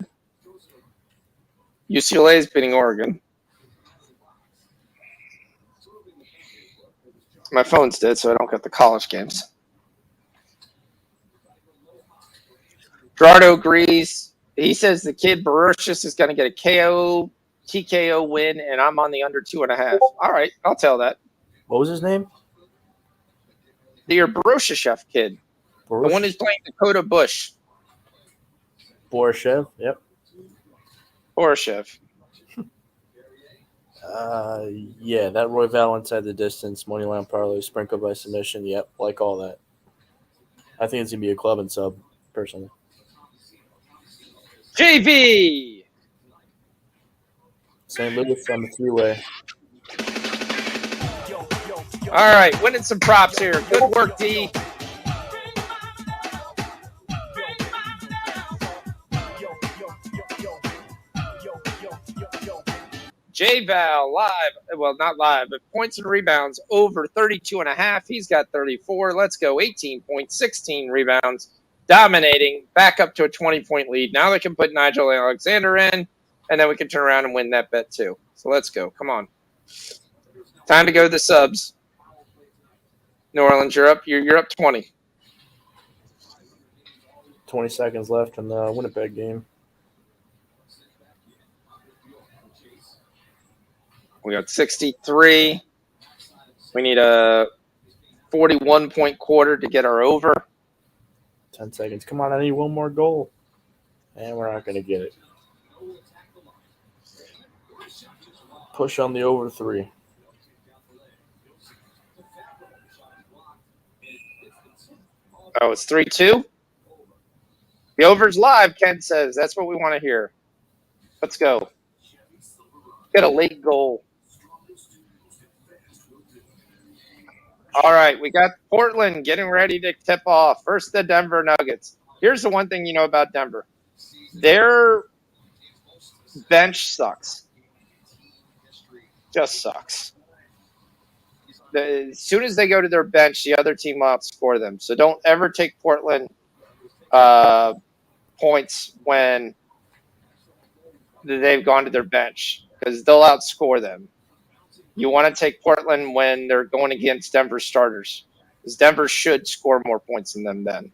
UCLA is beating Oregon. My phone's dead, so I don't get the college games. Gerardo agrees. He says the kid Baruchis is going to get a TKO win, and I'm on the under 2.5. All right, I'll tell that. What was his name? Your Baruchis kid. The one who's playing Dakota Bush. Borishev, yep. Borishev. Yeah, that Roy Val inside the distance, moneyline parlay, sprinkled by submission. Yep, like all that. I think it's going to be a club and sub, personally. JV! St. Louis on the three-way. All right, winning some props here. Good work, D. J-Val live. Well, not live, but points and rebounds over 32.5. He's got 34. Let's go. 18 points, 16 rebounds, dominating, back up to a 20-point lead. Now they can put Nigel Alexander in, and then we can turn around and win that bet too. So let's go. Come on. Time to go to the subs. New Orleans, you're up. You're up 20. 20 seconds left in the Winnipeg game. We got 63. We need a 41-point quarter to get our over. 10 seconds. Come on, I need one more goal. And we're not going to get it. Push on the over 3. Oh, it's 3-2? The over's live, Ken says. That's what we want to hear. Let's go. Get a late goal. All right, we got Portland getting ready to tip off. First, the Denver Nuggets. Here's the one thing you know about Denver. Their bench sucks. Just sucks. As soon as they go to their bench, the other team will outscore them. So don't ever take Portland points when they've gone to their bench because they'll outscore them. You want to take Portland when they're going against Denver starters because Denver should score more points than them then.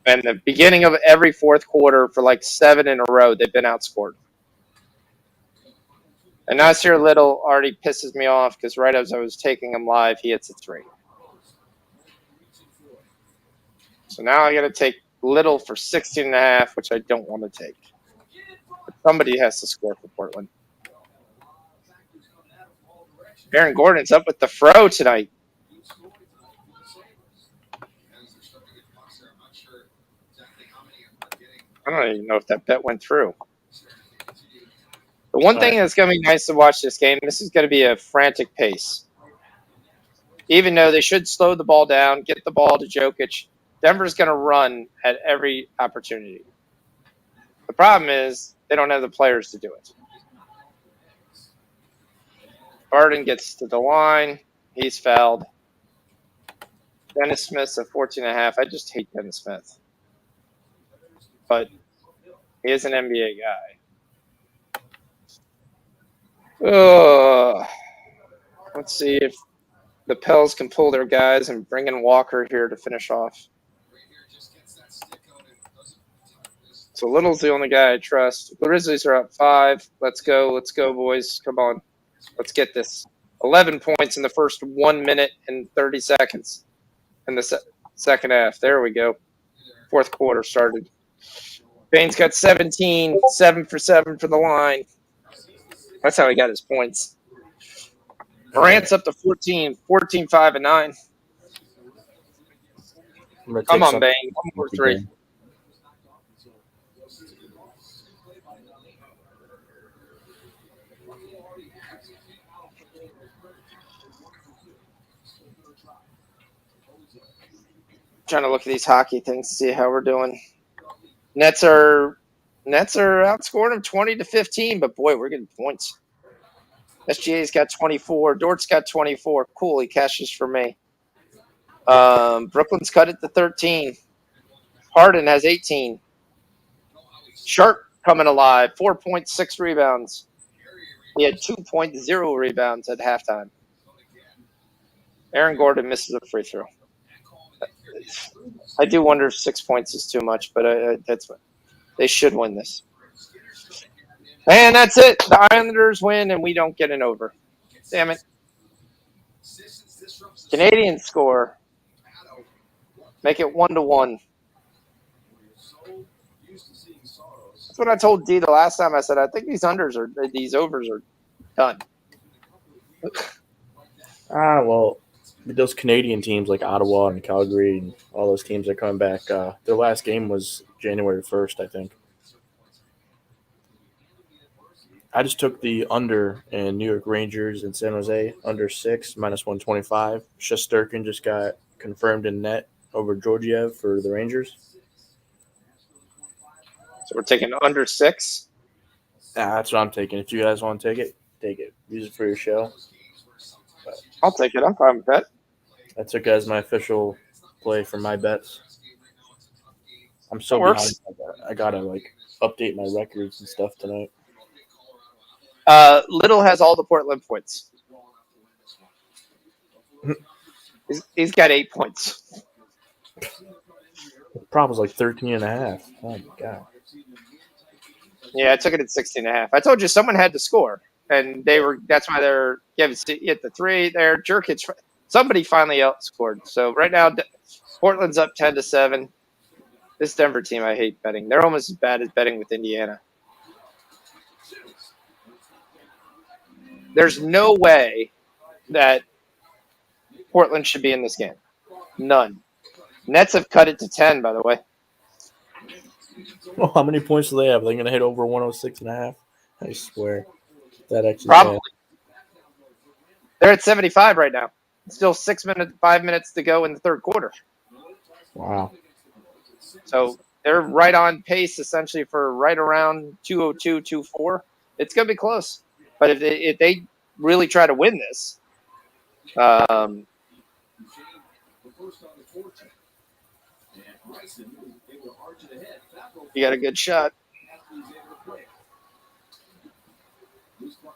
And the beginning of every fourth quarter for like 7 in a row, they've been outscored. And Nasir Little already pisses me off because right as I was taking him live, he hits a 3. So now I got to take Little for 16.5, which I don't want to take. But somebody has to score for Portland. Aaron Gordon's up with the fro tonight. I don't even know if that bet went through. The one thing that's going to be nice to watch this game, this is going to be a frantic pace. Even though they should slow the ball down, get the ball to Jokic, Denver's going to run at every opportunity. The problem is they don't have the players to do it. Harden gets to the line. He's fouled. Dennis Smith's at 14.5. I just hate Dennis Smith. But he is an NBA guy. Let's see if the Pels can pull their guys and bring in Walker here to finish off. So Little's the only guy I trust. The Grizzlies are up 5. Let's go. Let's go, boys. Come on. Let's get this. 11 points in the first 1 minute and 30 seconds in the second half. There we go. Fourth quarter started. Bane's got 17, 7 for 7 for the line. That's how he got his points. Morant's up to 14, 5 and 9. Come on, Bane. 1 more 3. Trying to look at these hockey things to see how we're doing. Nets are outscoring them 20-15, but boy, we're getting points. SGA's got 24. Dort's got 24. Cool, he cashes for me. Brooklyn's cut it to 13. Harden has 18. Sharp coming alive. 4.6 rebounds. He had 2.0 rebounds at halftime. Aaron Gordon misses a free throw. I do wonder if 6 points is too much, but that's what they should win this. And that's it. The Islanders win, and we don't get an over. Damn it. Canadians score. Make it 1-1. That's what I told D the last time. I said I think these overs are done. Well, those Canadian teams like Ottawa and Calgary and all those teams are coming back. Their last game was January 1st, I think. I just took the under in New York Rangers and San Jose, under 6, -125. Shesterkin just got confirmed in net over Georgiev for the Rangers. So we're taking under 6. That's what I'm taking. If you guys want to take it, take it. Use it for your show. I'll take it. I'm fine with that. I took it as my official play for my bets. I'm so That works. behind. I gotta like update my records and stuff tonight. Little has all the Portland points. He's got 8 points. The problem was like 13.5. Oh my god. Yeah, I took it at 16.5. I told you someone had to score, and that's why they're giving it the 3 there. Jerkic, somebody finally outscored. So right now, Portland's up 10-7. This Denver team, I hate betting. They're almost as bad as betting with Indiana. There's no way that Portland should be in this game. None. Nets have cut it to 10, by the way. Oh, how many points do they have? Are they going to hit over 106.5? I swear. That actually Probably. They're at 75 right now. Still 5 minutes to go in the third quarter. Wow. So they're right on pace, essentially, for right around 202, 204. It's going to be close. But if they really try to win this, you got a good shot.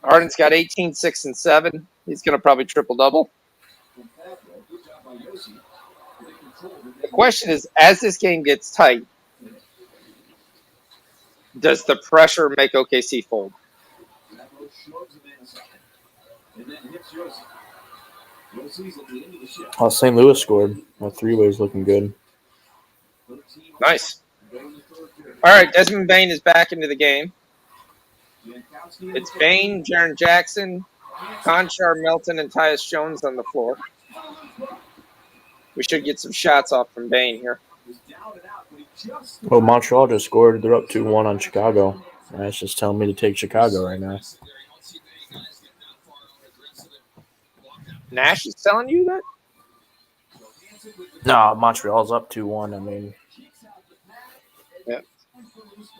Harden's got 18, 6, and 7. He's going to probably triple-double. The question is, as this game gets tight, does the pressure make OKC fold? Oh, St. Louis scored. My three-way is looking good. Nice. All right, Desmond Bane is back into the game. It's Bane, Jaren Jackson, Conchar, Melton, and Tyus Jones on the floor. We should get some shots off from Bane here. Oh, Montreal just scored. They're up 2-1 on Chicago. That's just telling me to take Chicago right now. Nash is telling you that? No, Montreal's up 2-1. I mean, yeah.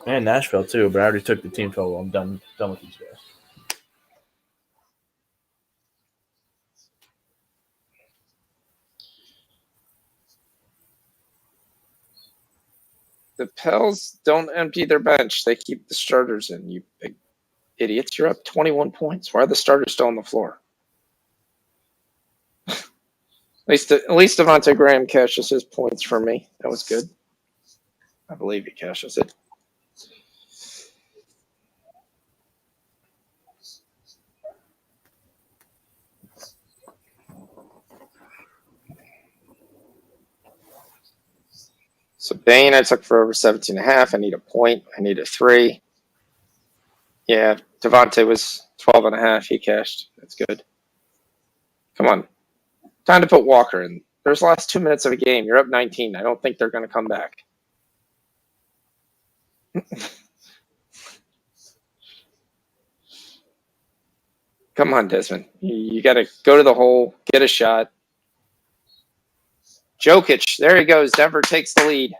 And Nashville too, but I already took the team total. I'm done with these guys. The Pels don't empty their bench. They keep the starters in, you big idiots. You're up 21 points. Why are the starters still on the floor? At least Devontae Graham cashes his points for me. That was good. I believe he cashes it. So Bane, I took for over 17.5. I need a point. I need a 3. Yeah, Devontae was 12.5. He cashed. That's good. Come on. Time to put Walker in. There's the last 2 minutes of a game. You're up 19. I don't think they're going to come back. Come on, Desmond. You got to go to the hole, get a shot. Jokic, there he goes. Denver takes the lead.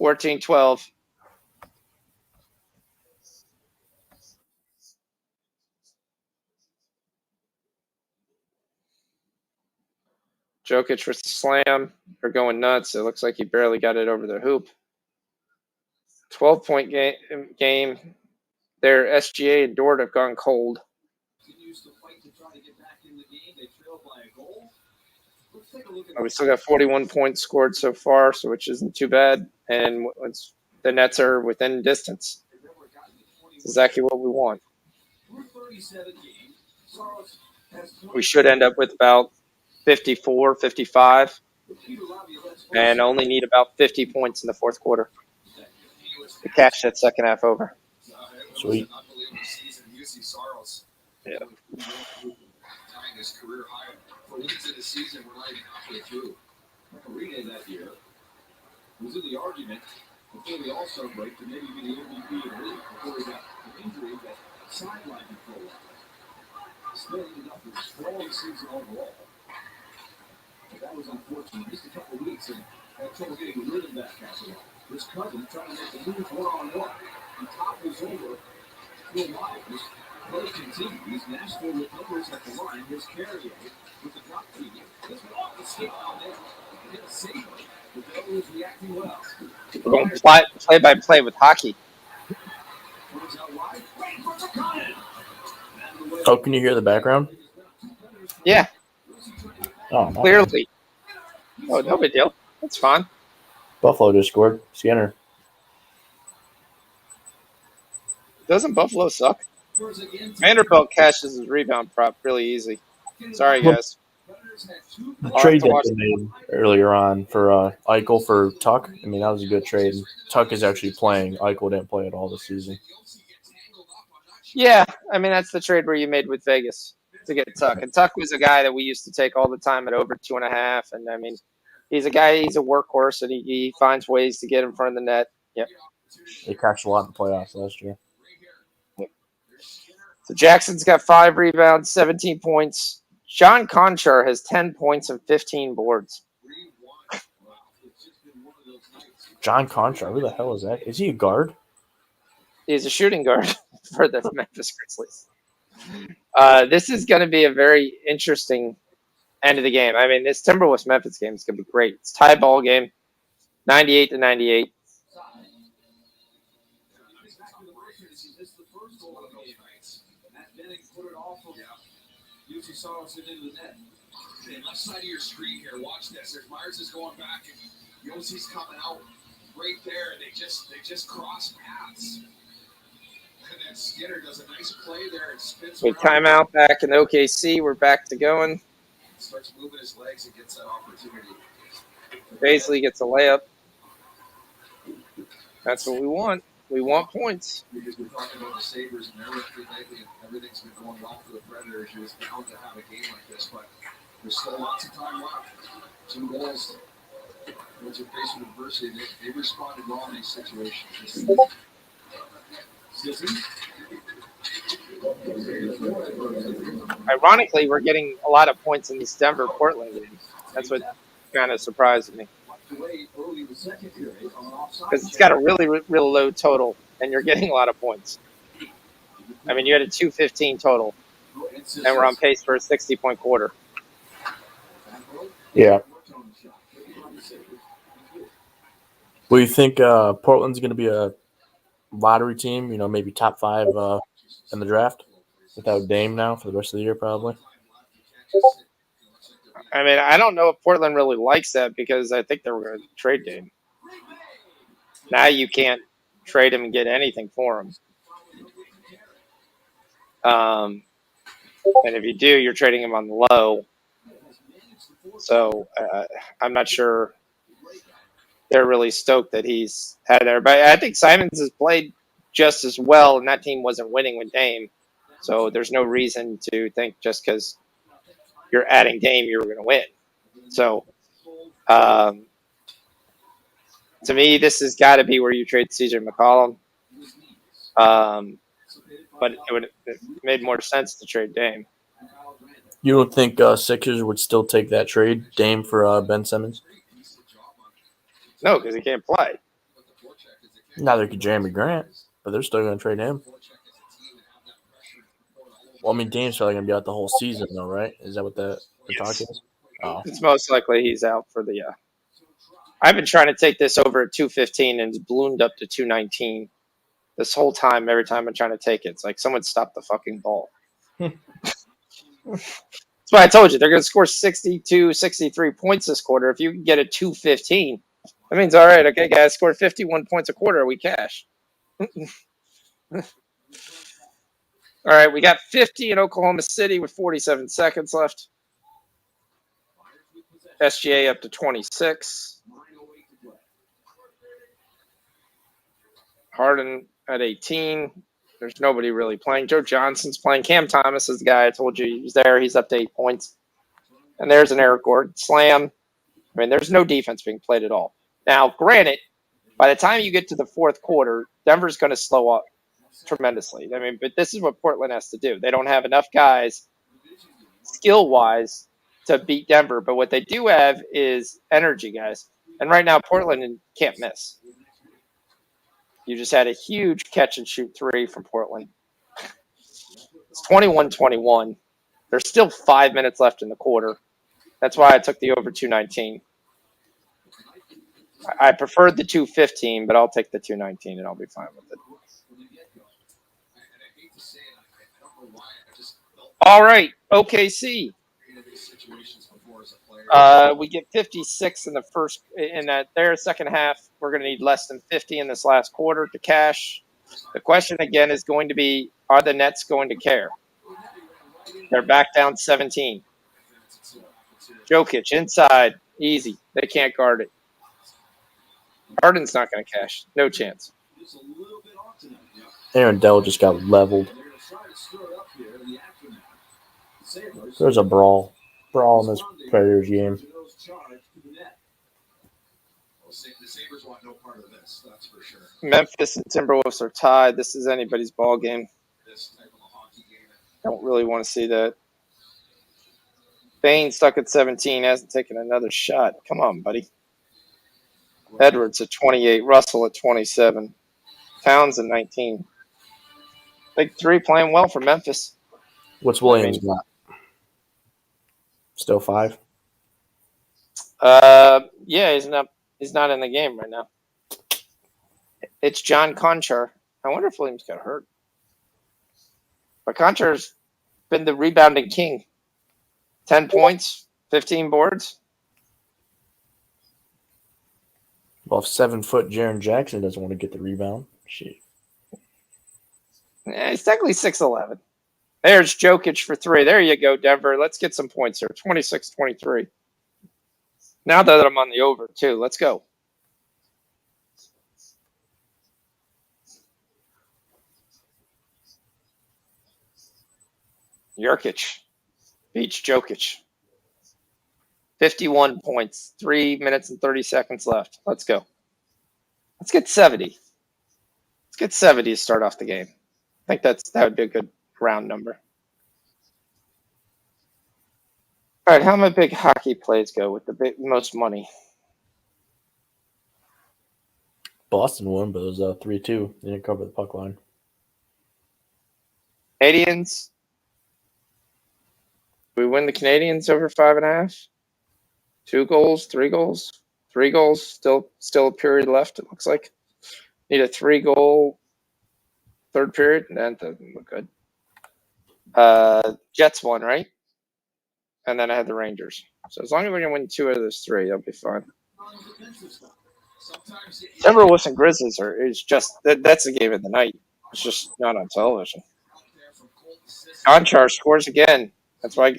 14-12. Jokic with the slam. They're going nuts. It looks like he barely got it over the hoop. 12-point game. Their SGA and Dort have gone cold. We still got 41 points scored so far, so which isn't too bad. And the Nets are within distance. It's exactly what we want. We should end up with about 54, 55, and only need about 50 points in the fourth quarter to catch that second half over. Sweet. Yeah. Was in the argument before the All-Star break to maybe be the MVP of the league before he got an injury that sidelined him for a while. Still ended up with a strong season overall. But that was unfortunate. Just a couple of weeks and had trouble getting the rhythm back after that. We're going play by play with hockey. Oh, can you hear the background? Yeah, Oh, no. clearly. Oh, no big deal. That's fine. Buffalo just scored. Skinner. Doesn't Buffalo suck? Vanderbilt cashes his rebound prop really easy. Sorry, guys. The I'll have trade to that watch. they made earlier on for Eichel for Tuck, I mean, that was a good trade. Tuck is actually playing. Eichel didn't play at all this season. Yeah, I mean that's the trade where you made with Vegas to get Tuck, and Tuck was a guy that we used to take all the time at over 2.5. And I mean, he's a guy. He's a workhorse, and he finds ways to get in front of the net. Yep. They cashed a lot in the playoffs last year. So Jackson's got 5 rebounds, 17 points. John Conchar has 10 points and 15 boards. John Conchar, who the hell is that? Is he a guard? He's a shooting guard for the Memphis Grizzlies. This is going to be a very interesting end of the game. I mean, this Timberwolves Memphis game is going to be great. It's a tie ball game, 98-98. Left side of your screen here. Watch this. There's Myers is going back, and Yossi's coming out right there. They just cross paths. And then Skinner does a nice play there and spins. With timeout back in OKC, we're back to going. Starts moving his legs and gets that opportunity. Baisley gets a layup. That's what we want. We want points. Because we're talking about the Sabres and their record lately, and everything's been going well for the Predators. You're bound to have a game like this, but there's still lots of time left. 2 goals. Once you're faced with adversity, they responded well in these situations. Ironically, we're getting a lot of points in this Denver-Portland game. That's what kind of surprised me. Because it's got a really, real low total, and you're getting a lot of points. I mean, you had a 215 total, and we're on pace for a 60-point quarter. Yeah. Well, you think Portland's going to be a lottery team, maybe top 5 in the draft without Dame now for the rest of the year probably? I mean, I don't know if Portland really likes that because I think they were going to trade Dame. Now you can't trade him and get anything for him. And if you do, you're trading him on the low. So I'm not sure they're really stoked that he's had there. But I think Simons has played just as well, and that team wasn't winning with Dame. So there's no reason to think just because you're adding Dame, you're going to win. So to me, this has got to be where you trade CJ McCollum. But it would have made more sense to trade Dame. You don't think Sixers would still take that trade, Dame for Ben Simmons? No, because he can't play. Neither could Jeremy Grant, but they're still going to trade him. Well, I mean, Dame's probably going to be out the whole season, though, right? Is that what the talk is? Oh. It's most likely he's out for the I've been trying to take this over at 215 and it's ballooned up to 219 this whole time. Every time I'm trying to take it, it's like someone stop the fucking ball. That's why I told you they're going to score 62, 63 points this quarter. If you can get a 215, that means, all right, okay, guys, scored 51 points a quarter. We cash. All right, we got 50 in Oklahoma City with 47 seconds left. SGA up to 26. Harden at 18. There's nobody really playing. Joe Johnson's playing. Cam Thomas is the guy I told you he was there. He's up to 8 points. And there's an Eric Gordon slam. I mean, there's no defense being played at all. Now, granted, by the time you get to the fourth quarter, Denver's going to slow up tremendously. I mean, but this is what Portland has to do. They don't have enough guys skill-wise to beat Denver, but what they do have is energy, guys. And right now, Portland can't miss. You just had a huge catch and shoot three from Portland. It's 21-21. There's still 5 minutes left in the quarter. That's why I took the over 219. I preferred the 215, but I'll take the 219 and I'll be fine with it. All right, OKC. We get 56 in the first in that their second half. We're going to need less than 50 in this last quarter to cash. The question again is going to be: are the Nets going to care? They're back down 17. Jokic inside, easy. They can't guard it. Harden's not going to cash. No chance. Aaron Dell just got leveled. There's a brawl in this players game. Memphis and Timberwolves are tied. This is anybody's ball game. Don't really want to see that. Bain stuck at 17, hasn't taken another shot. Come on, buddy. Edwards at 28, Russell at 27, Towns at 19. Big three playing well for Memphis. What's Williams got? Still 5? Yeah, he's not in the game right now. It's John Conchar. I wonder if Williams got hurt. But Conchar's been the rebounding king. 10 points, 15 boards. Well, if 7-foot Jaren Jackson doesn't want to get the rebound, shit. He's technically 6'11". There's Jokic for 3. There you go, Denver. Let's get some points here. 26-23. Now that I'm on the over, too. Let's go. Jurkic beats Jokic. 51 points. 3 minutes and 30 seconds left. Let's go. Let's get 70. Let's get 70 to start off the game. I think that would be a good round number. All right, how my big hockey plays go with the most money? Boston won, but it was 3-2. They didn't cover the puck line. Canadians. We win the Canadians over 5.5. 2 goals, 3 goals, 3 goals. Still a period left. It looks like need a 3-goal third period. That doesn't look good. Jets won, right? And then I had the Rangers. So as long as we can win 2 out of those 3, I'll be fine. Timberwolves and Grizzlies is just that's the game of the night. It's just not on television. Conchar scores again. That's why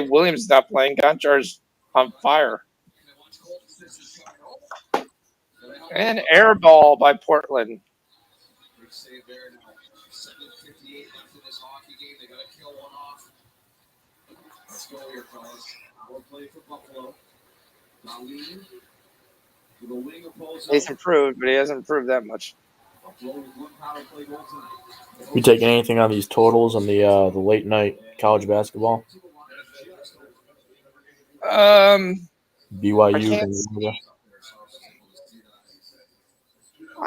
Williams is not playing. Gonchar's on fire. And air ball by Portland. He's improved, but he hasn't improved that much. You taking anything on these totals on the late night college basketball? BYU.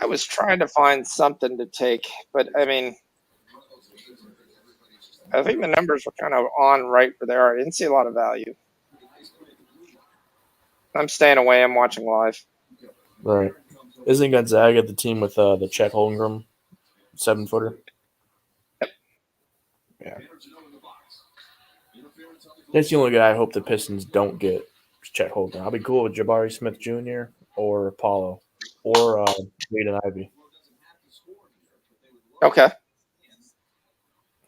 I was trying to find something to take, but I mean, I think the numbers were kind of on right where they are. I didn't see a lot of value. I'm staying away. I'm watching live. Right. Isn't Gonzaga the team with the Chet Holmgren 7-footer? Yep. Yeah. That's the only guy I hope the Pistons don't get. Chet Holmgren. I'll be cool with Jabari Smith Jr. or Apollo or Jaden Ivey. Okay.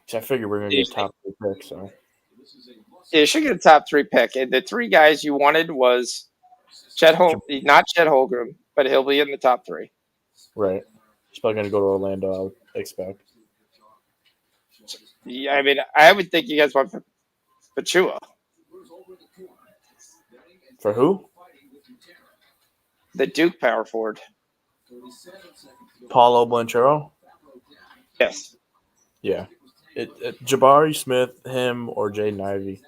So I figure we're going to get top 3 picks. So. Yeah, you should get a top 3 pick. The 3 guys you wanted was not Chet Holmgren, but he'll be in the top 3. Right. He's probably going to go to Orlando, I would expect. Yeah, I mean, I would think you guys want Pachua. For who? The Duke power forward. Paulo Blanchero? Yes. Yeah. Jabari Smith, him, or Jaden Ivey.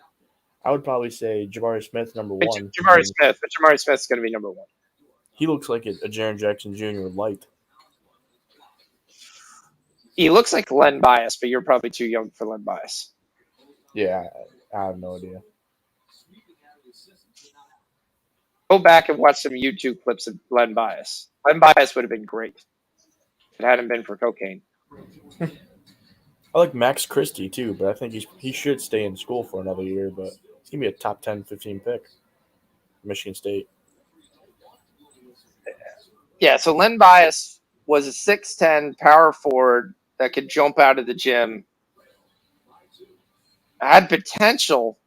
I would probably say Jabari Smith, number 1. Jabari Smith, but Jabari Smith's going to be number 1. He looks like a Jaren Jackson Jr. light. He looks like Len Bias, but you're probably too young for Len Bias. Yeah, I have no idea. Go back and watch some YouTube clips of Len Bias. Len Bias would have been great if it hadn't been for cocaine. I like Max Christie too, but I think he should stay in school for another year. But he's gonna be a top 10, 15 pick. Michigan State. Yeah, so Len Bias was a 6'10" power forward that could jump out of the gym. Had potential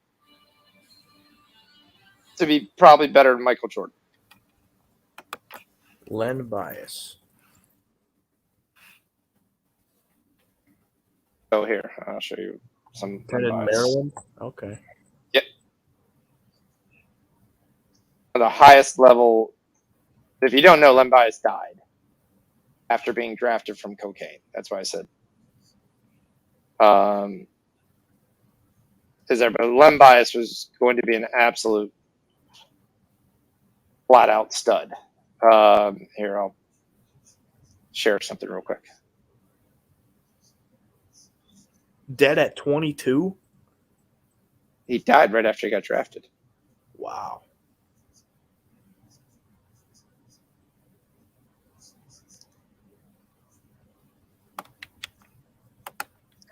to be probably better than Michael Jordan. Len Bias. So here, I'll show you some Len In Bias. Maryland. Okay. Yep. The highest level. If you don't know, Len Bias died after being drafted from cocaine. That's why I said. But Len Bias was going to be an absolute flat-out stud. Here, I'll share something real quick. Dead at 22? He died right after he got drafted. Wow.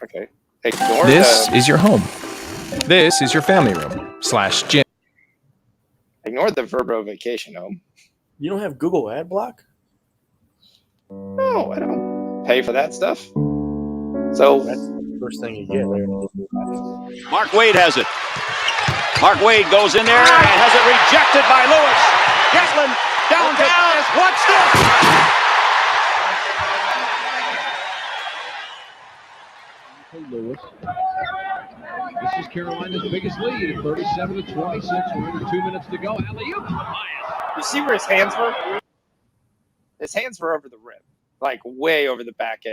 Okay. Ignore This is your home. This is your family room / gym. Ignore the Verbo vacation home. You don't have Google Ad Block? No, I don't pay for that stuff. So That's the first thing you get there. Mark Wade has it. Mark Wade goes in there and has it rejected by Lewis. Gatlin down to Alice. What's this? Lewis. This is Carolina's biggest lead, 37-26. We're under 2 minutes to go. Alley-oop. you see where his hands were? His hands were over the rim, like way over the back.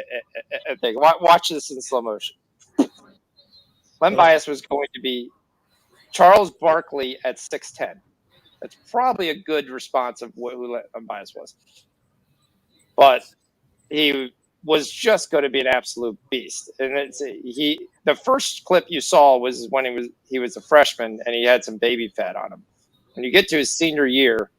Watch this in slow motion. Len Bias was going to be Charles Barkley at 6'10". That's probably a good response of who Len Bias was. But he was just going to be an absolute beast. And the first clip you saw was when he was a freshman and he had some baby fat on him. When you get to his senior year,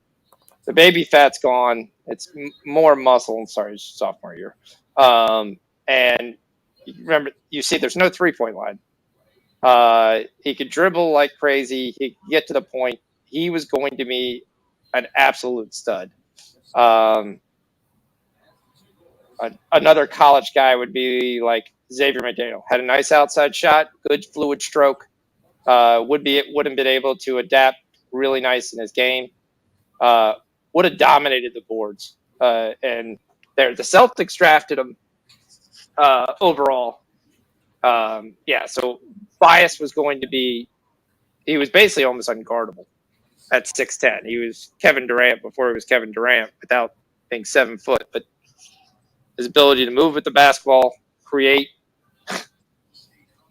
the baby fat's gone. It's more muscle. Sorry, it's sophomore year. And remember, you see, there's no 3-point line. He could dribble like crazy. He could get to the point. He was going to be an absolute stud. Another college guy would be like Xavier McDaniel. Had a nice outside shot, good fluid stroke. Wouldn't been able to adapt really nice in his game. Would have dominated the boards. And the Celtics drafted him overall. So Bias was going to be. He was basically almost unguardable at 6'10". He was Kevin Durant before he was Kevin Durant without being 7 foot, but his ability to move with the basketball, create,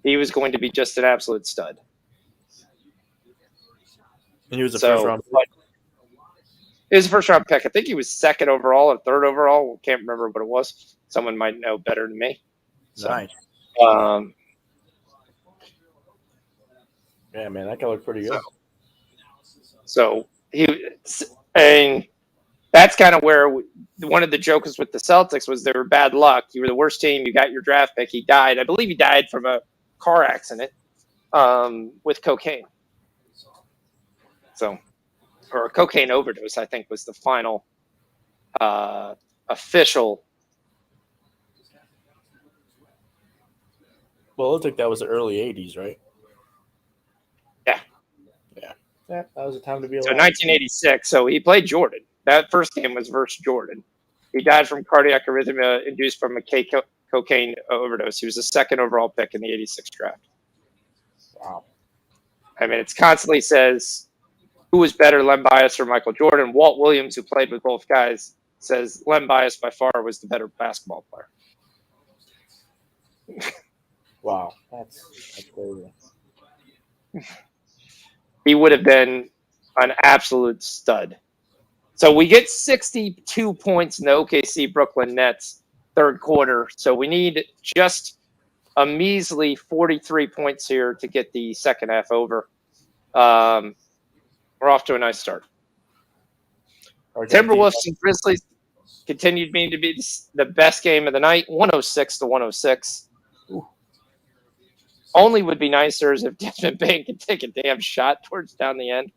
he was going to be just an absolute stud. And he was a first-round pick. He was a first-round pick. I think he was second overall or third overall. Can't remember what it was. Someone might know better than me. So, nice. Yeah, man, that guy looked pretty good. So that's kind of where one of the jokes with the Celtics was they were bad luck. You were the worst team. You got your draft pick. He died. I believe he died from a car accident with cocaine. So, or a cocaine overdose, I think, was the final official. Well, it looked like that was the early 80s, right? Yeah, that was a time to be alive. So 1986. So he played Jordan. That first game was versus Jordan. He died from cardiac arrhythmia induced from a cocaine overdose. He was the second overall pick in the 86 draft. Wow. I mean, it constantly says who was better, Len Bias or Michael Jordan. Walt Williams, who played with both guys, says Len Bias by far was the better basketball player. Wow, that's crazy. He would have been an absolute stud. So we get 62 points in the OKC Brooklyn Nets third quarter. So we need just a measly 43 points here to get the second half over. We're off to a nice start. Timberwolves and Grizzlies continued being to be the best game of the night, 106-106. Only would be nicer is if Desmond Bain could take a damn shot towards down the end.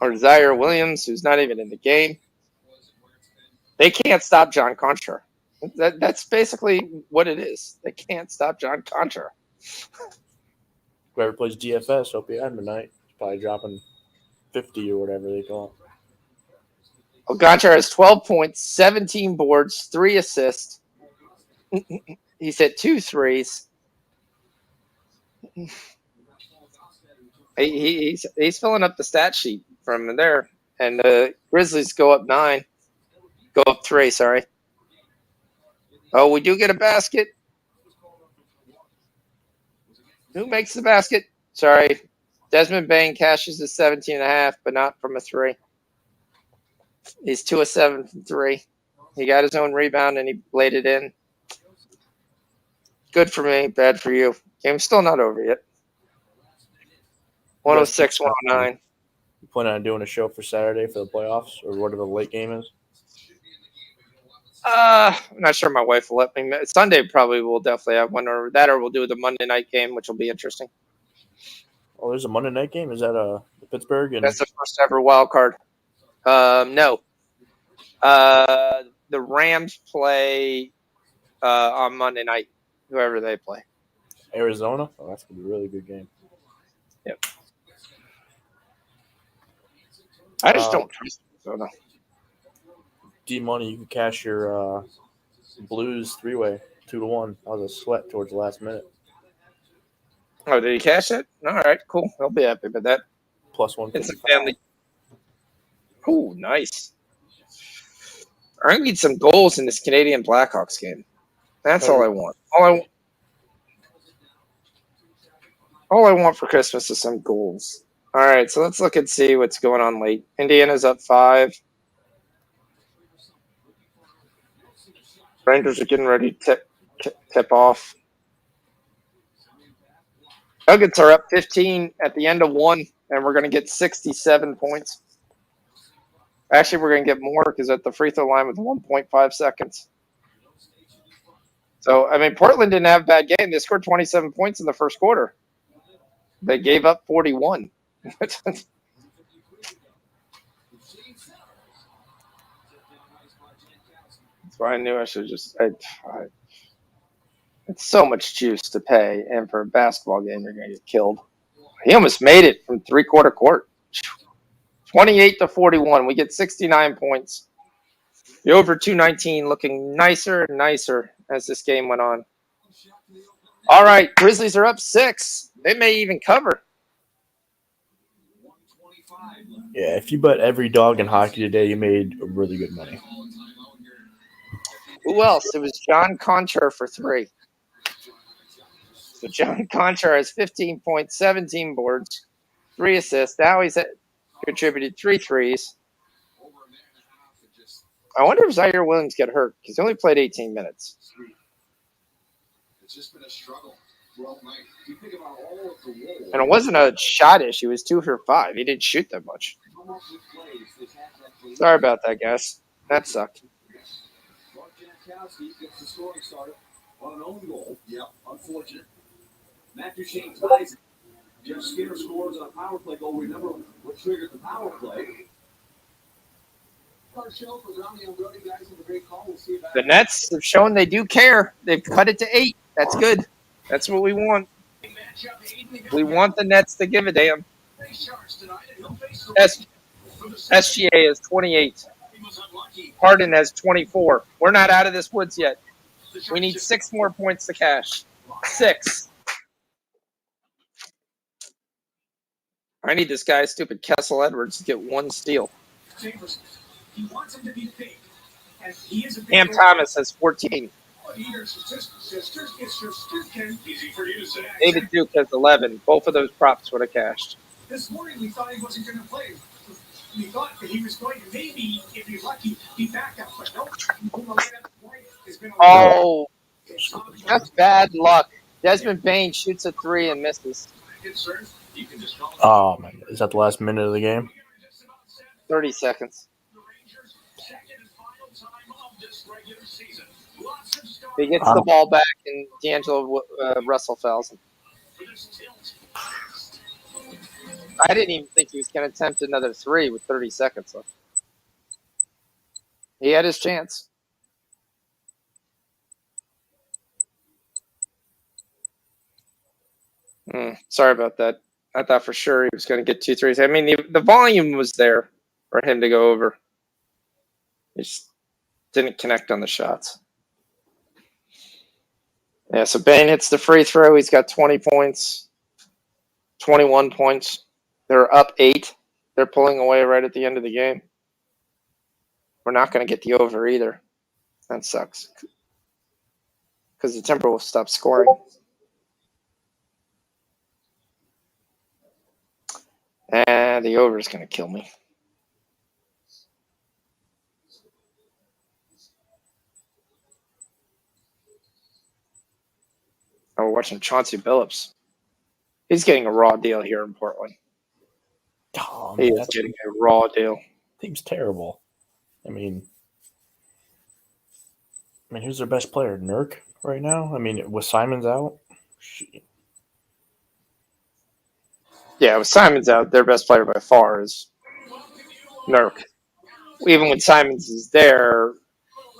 Or Zaire Williams, who's not even in the game. They can't stop John Contra. That's basically what it is. They can't stop John Contra. Whoever plays DFS, hope you had him tonight. He's probably dropping 50 or whatever they call it. Contra has 12 points, 17 boards, 3 assists. He's hit 2 threes. He's filling up the stat sheet from there. And the Grizzlies go up 3, sorry. Oh, we do get a basket. Who makes the basket? Sorry. Desmond Bain cashes his 17.5, but not from a 3. He's 2 of 7 from 3. He got his own rebound and he laid it in. Good for me, bad for you. Game's still not over yet. 106, 109. You plan on doing a show for Saturday for the playoffs or whatever the late game is? I'm not sure my wife will let me. Sunday probably will definitely have one, or we'll do the Monday night game, which will be interesting. Oh, there's a Monday night game? Is that Pittsburgh? And that's the first ever wild card. No. The Rams play on Monday night, whoever they play. Arizona? Oh, that's going to be a really good game. Yep. I just don't trust Arizona. D-Money, you can cash your Blues 3-way 2-1. That was a sweat towards the last minute. Oh, did he cash it? All right, cool. I'll be happy with that. +1. It's a family. Oh, nice. I need some goals in this Canadian Blackhawks game. That's all I want. All I want for Christmas is some goals. All right, so let's look and see what's going on late. Indiana's up 5. Rangers are getting ready to tip off. Nuggets are up 15 at the end of 1, and we're going to get 67 points. Actually, we're going to get more because at the free throw line with 1.5 seconds. So, I mean, Portland didn't have a bad game. They scored 27 points in the first quarter. They gave up 41. That's why I knew I should just it's so much juice to pay, and for a basketball game, you're going to get killed. He almost made it from three-quarter court. 28-41. We get 69 points. The over 219 looking nicer and nicer as this game went on. All right, Grizzlies are up 6. They may even cover. Yeah, if you bet every dog in hockey today, you made really good money. Who else? It was John Contra for 3. So John Contra has 15 points, 17 boards, 3 assists. Now he's contributed 3 threes. I wonder if Zaire Williams got hurt because he only played 18 minutes. It's just been a struggle throughout night. You think about all of the roles. And it wasn't a shot issue. It was 2 for 5. He didn't shoot that much. Sorry about that, guys. That sucked. Mark Jankowski gets the scoring started on an own goal. Yep, unfortunate. Matt Duchene ties it. Jeff Skinner scores on a power play goal. Remember what triggered the power play. The Nets have shown they do care. They've cut it to 8. That's good. That's what we want. We want the Nets to give a damn. SGA is 28. Harden has 24. We're not out of this woods yet. We need 6 more points to cash. 6. I need this guy, stupid Kessel Edwards, to get 1 steal. Cam Thomas has 14. David Duke has 11. Both of those props would have cashed. This morning we thought he wasn't going to play. We thought that he was going to maybe, if you're lucky, be back up, but nope. The lineup has been Oh, that's bad luck. Desmond Bain shoots a 3 and misses. Oh man, is that the last minute of the game? 30 seconds. He gets the ball back, and D'Angelo Russell fouls him. I didn't even think he was going to attempt another 3 with 30 seconds left. He had his chance. Sorry about that. I thought for sure he was going to get 2 threes. I mean, the volume was there for him to go over. He just didn't connect on the shots. Yeah, so Bain hits the free throw. He's got 20 points, 21 points. They're up 8. They're pulling away right at the end of the game. We're not going to get the over either. That sucks. Because the Timberwolves stopped scoring. And the over is going to kill me. Oh, we're watching Chauncey Billups. He's getting a raw deal here in Portland. Oh, he is getting a raw deal. Team's terrible. I mean, who's their best player? Nurk right now? I mean, with Simons out? Yeah, with Simons out, their best player by far is Nurk. Even when Simons is there,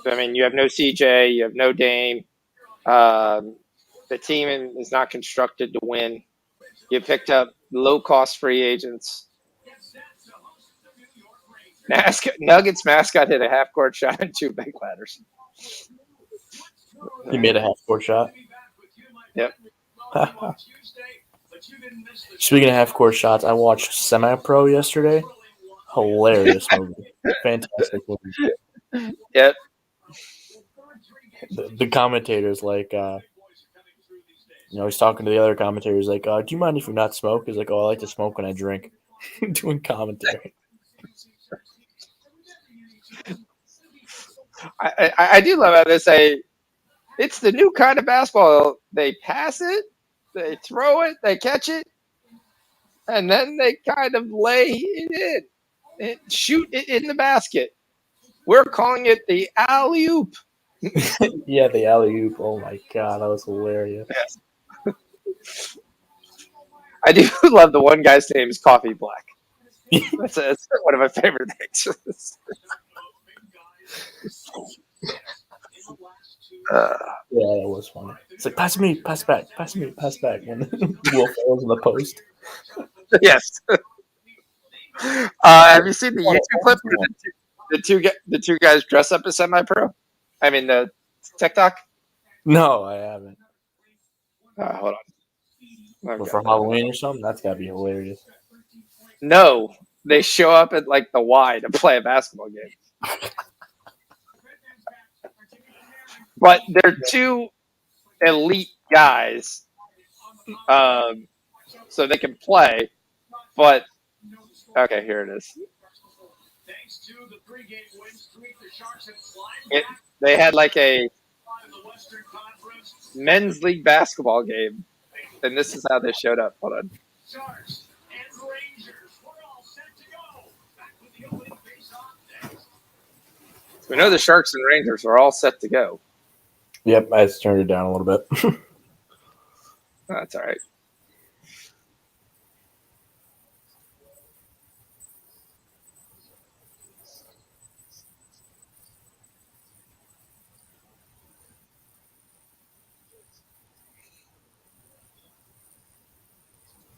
I mean, you have no CJ, you have no Dame. The team is not constructed to win. You picked up low-cost free agents. Nuggets mascot hit a half-court shot and 2 big ladders. He made a half-court shot? Yep. Speaking of half-court shots, I watched Semi-Pro yesterday. Hilarious movie. Fantastic movie. Yep. The commentator's like, he's talking to the other commentators like, do you mind if we not smoke? He's like, I like to smoke when I drink. Doing commentary. I do love how they say it's the new kind of basketball. They pass it, they throw it, they catch it, and then they kind of lay it in and shoot it in the basket. We're calling it the alley-oop. Yeah, the alley-oop. Oh, my God. That was hilarious. Yes. I do love the one guy's name is Coffee Black. That's one of my favorite things. Yeah, that was funny. It's like, pass me, pass back. When Will falls in the post. Yes. Have you seen the YouTube clip where the two guys dress up as semi-pro? I mean, the TikTok? No, I haven't. Hold on. For Halloween or something? That's got to be hilarious. No, they show up at like the Y to play a basketball game. But they're 2 elite guys, so they can play. But okay, here it is. They had like a men's league basketball game, and this is how they showed up. Hold on. We know the Sharks and Rangers are all set to go. Yep, I just turned it down a little bit. That's all right.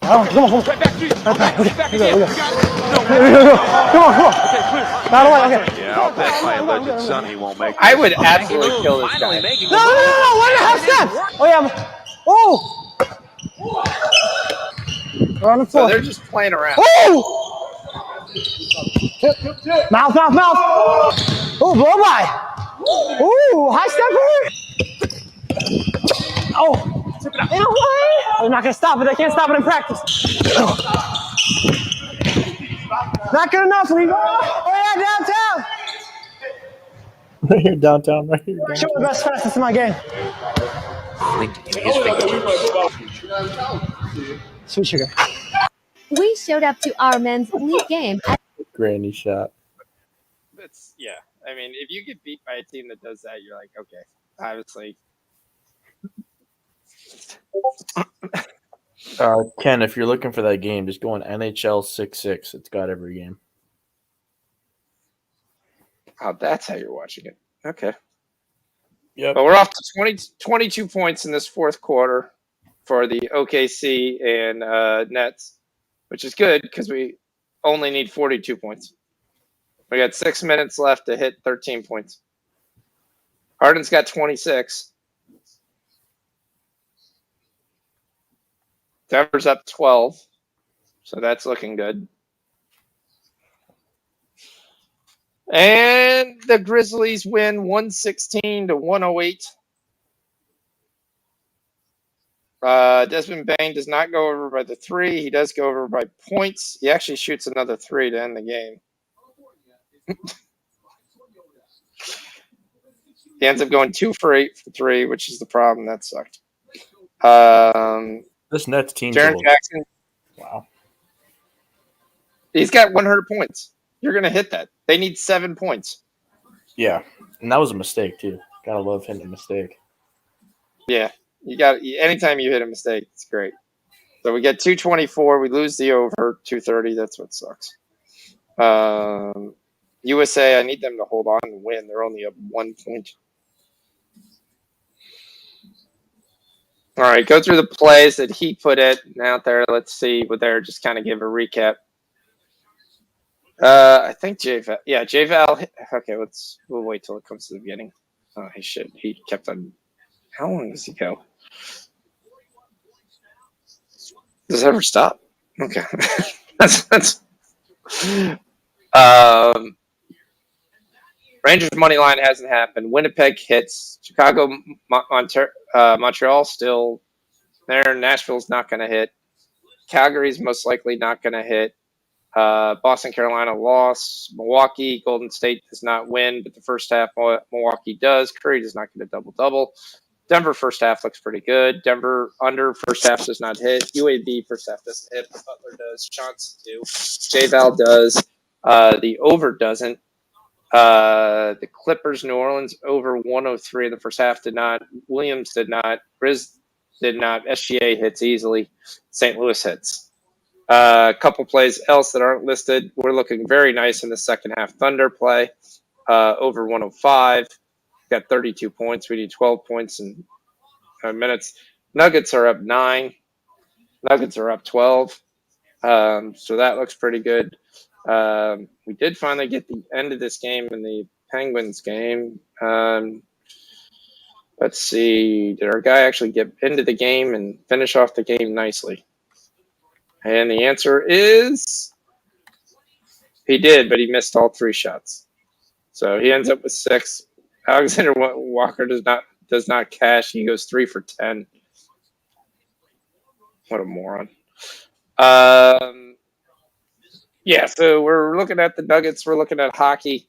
Come on. Right back to you. Back again. Come on. Okay. Yeah, I'll bet my alleged son he won't make it. I would absolutely kill this guy. No. 1.5 steps. Oh, yeah. Oh. We're on the floor. So they're just playing around. Oh. Mouth. Oh, blow by. Oh, high stepper. Oh. You know what? They're not going to stop it. They can't stop it in practice. Not good enough, Lee. Oh, yeah, downtown. Right here, downtown. Right here, Show downtown. the best fastest in my game. Sweet sugar. We showed up to our men's league game at Granny shot. Yeah. I mean, if you get beat by a team that does that, you're like, okay, obviously. Ken, if you're looking for that game, just go on NHL 66. It's got every game. Oh, that's how you're watching it. Okay. Yep. But we're off to 22 points in this fourth quarter for the OKC and Nets, which is good because we only need 42 points. We got 6 minutes left to hit 13 points. Harden's got 26. Denver's up 12, so that's looking good. And the Grizzlies win 116 to 108. Desmond Bane does not go over by the 3. He does go over by points. He actually shoots another 3 to end the game. He ends up going 2 for 8 for 3, which is the problem. That sucked. This Nets team. Jaren Jackson. Wow. He's got 100 points. You're going to hit that. They need 7 points. Yeah. And that was a mistake, too. Gotta love hitting a mistake. Yeah. Anytime you hit a mistake, it's great. So we get 224. We lose the over 230. That's what sucks. USA, I need them to hold on and win. They're only up 1 point. All right, go through the plays that he put out there. Let's see what they're just kind of give a recap. I think JVal. Yeah, JVal. Okay, we'll wait till it comes to the beginning. Oh, he kept on. How long does he go? Does it ever stop? Okay. that's Rangers money line hasn't happened. Winnipeg hits. Chicago, Montreal still there. Nashville's not going to hit. Calgary's most likely not going to hit. Boston, Carolina loss. Milwaukee, Golden State does not win, but the first half Milwaukee does. Curry does not get a double-double. Denver first half looks pretty good. Denver under first half does not hit. UAB first half doesn't hit. Butler does. Johnson do. JVal does. The over doesn't. The Clippers, New Orleans over 103 in the first half did not. Williams did not. Grizz did not. SGA hits easily. St. Louis hits. A couple plays else that aren't listed. We're looking very nice in the second half. Thunder play over 105. Got 32 points. We need 12 points in minutes. Nuggets are up 9. Nuggets are up 12. So that looks pretty good. We did finally get the end of this game in the Penguins game. Let's see. Did our guy actually get into the game and finish off the game nicely? And the answer is he did, but he missed all 3 shots. So he ends up with 6. Alexander Walker does not cash. He goes 3 for 10. What a moron. Yeah, so we're looking at the Nuggets. We're looking at hockey.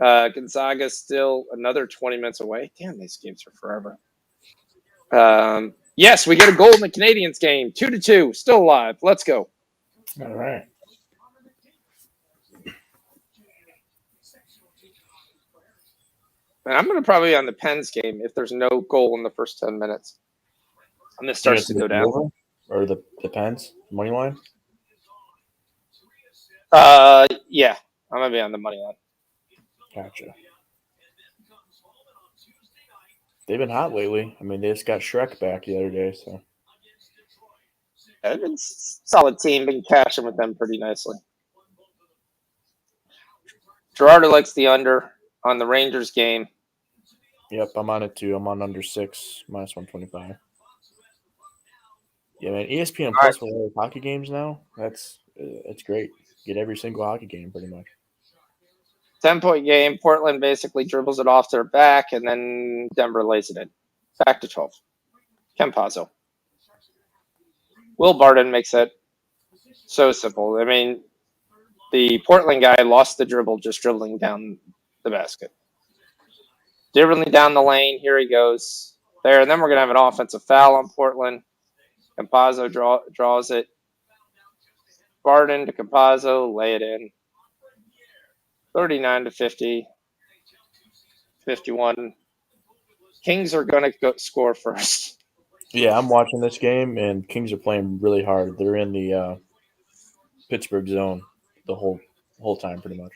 Gonzaga's still another 20 minutes away. Damn, these games are forever. Yes, we get a goal in the Canadiens game. 2-2. Still alive. Let's go. All right. And I'm going to probably be on the Pens game if there's no goal in the first 10 minutes. And this starts to go down. Or the Pens money line? Yeah. I'm going to be on the money line. Gotcha. They've been hot lately. I mean, they just got Shrek back the other day, so. Yeah, it's been a solid team. Been cashing with them pretty nicely. Gerardo likes the under on the Rangers game. Yep, I'm on it too. I'm on under 6, minus 125. Yeah, man. ESPN Plus with all those hockey games now. That's great. Get every single hockey game pretty much. 10-point game. Portland basically dribbles it off their back, and then Denver lays it in. Back to 12. Campazzo. Will Barton makes it so simple. I mean, The Portland guy lost the dribble just dribbling down the basket. Dribbling down the lane. Here he goes. There. And then we're going to have an offensive foul on Portland. Campazzo draws it. Barden to Campazzo. Lay it in. 39 to 50. 51. Kings are going to score first. Yeah, I'm watching this game, and Kings are playing really hard. They're in the Pittsburgh zone the whole time, pretty much.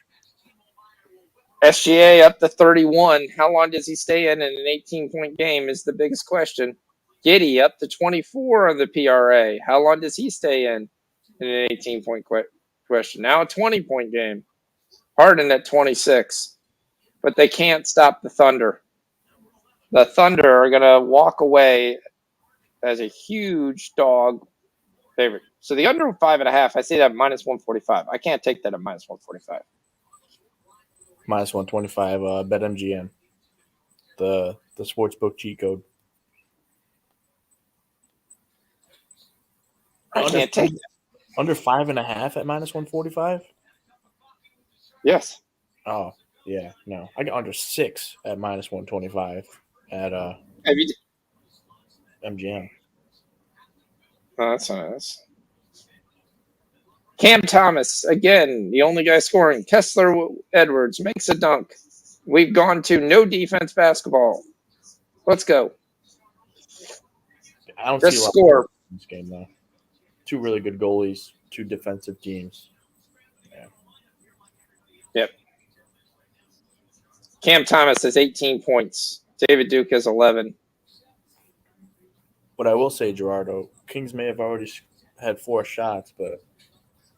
SGA up to 31. How long does he stay in an 18-point game is the biggest question. Giddey up to 24 on the PRA. How long does he stay in an 18-point question? Now a 20-point game. Harden at 26. But they can't stop the Thunder. The Thunder are going to walk away as a huge dog favorite. So the under 5.5, I see that minus 145. I can't take that at minus 145. Minus 125. BetMGM, the sportsbook cheat code. I can't take it. Under 5.5 at minus 145. Yes. Oh yeah, no. I got under 6 at minus 125 at MGM. Oh, that's nice. Cam Thomas, again, the only guy scoring. Kessler Edwards makes a dunk. We've gone to no defense basketball. Let's go. I don't Just see a lot score. in this game, though. 2 really good goalies, 2 defensive teams. Yeah. Yep. Cam Thomas has 18 points. David Duke has 11. But I will say, Gerardo, Kings may have already had 4 shots, but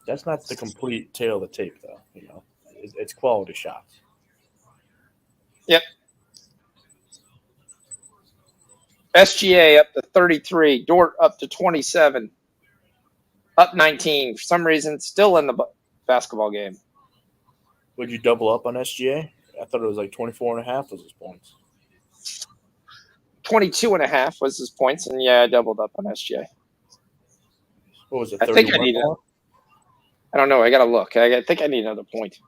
that's not the complete tale of the tape, though. You know, it's quality shots. Yep. SGA up to 33. Dort up to 27. Up 19. For some reason, still in the basketball game. Would you double up on SGA? I thought it was like 24.5 was his points. 22.5 was his points, and yeah, I doubled up on SGA. What was it? I think I need I don't know. I got to look. I think I need another point.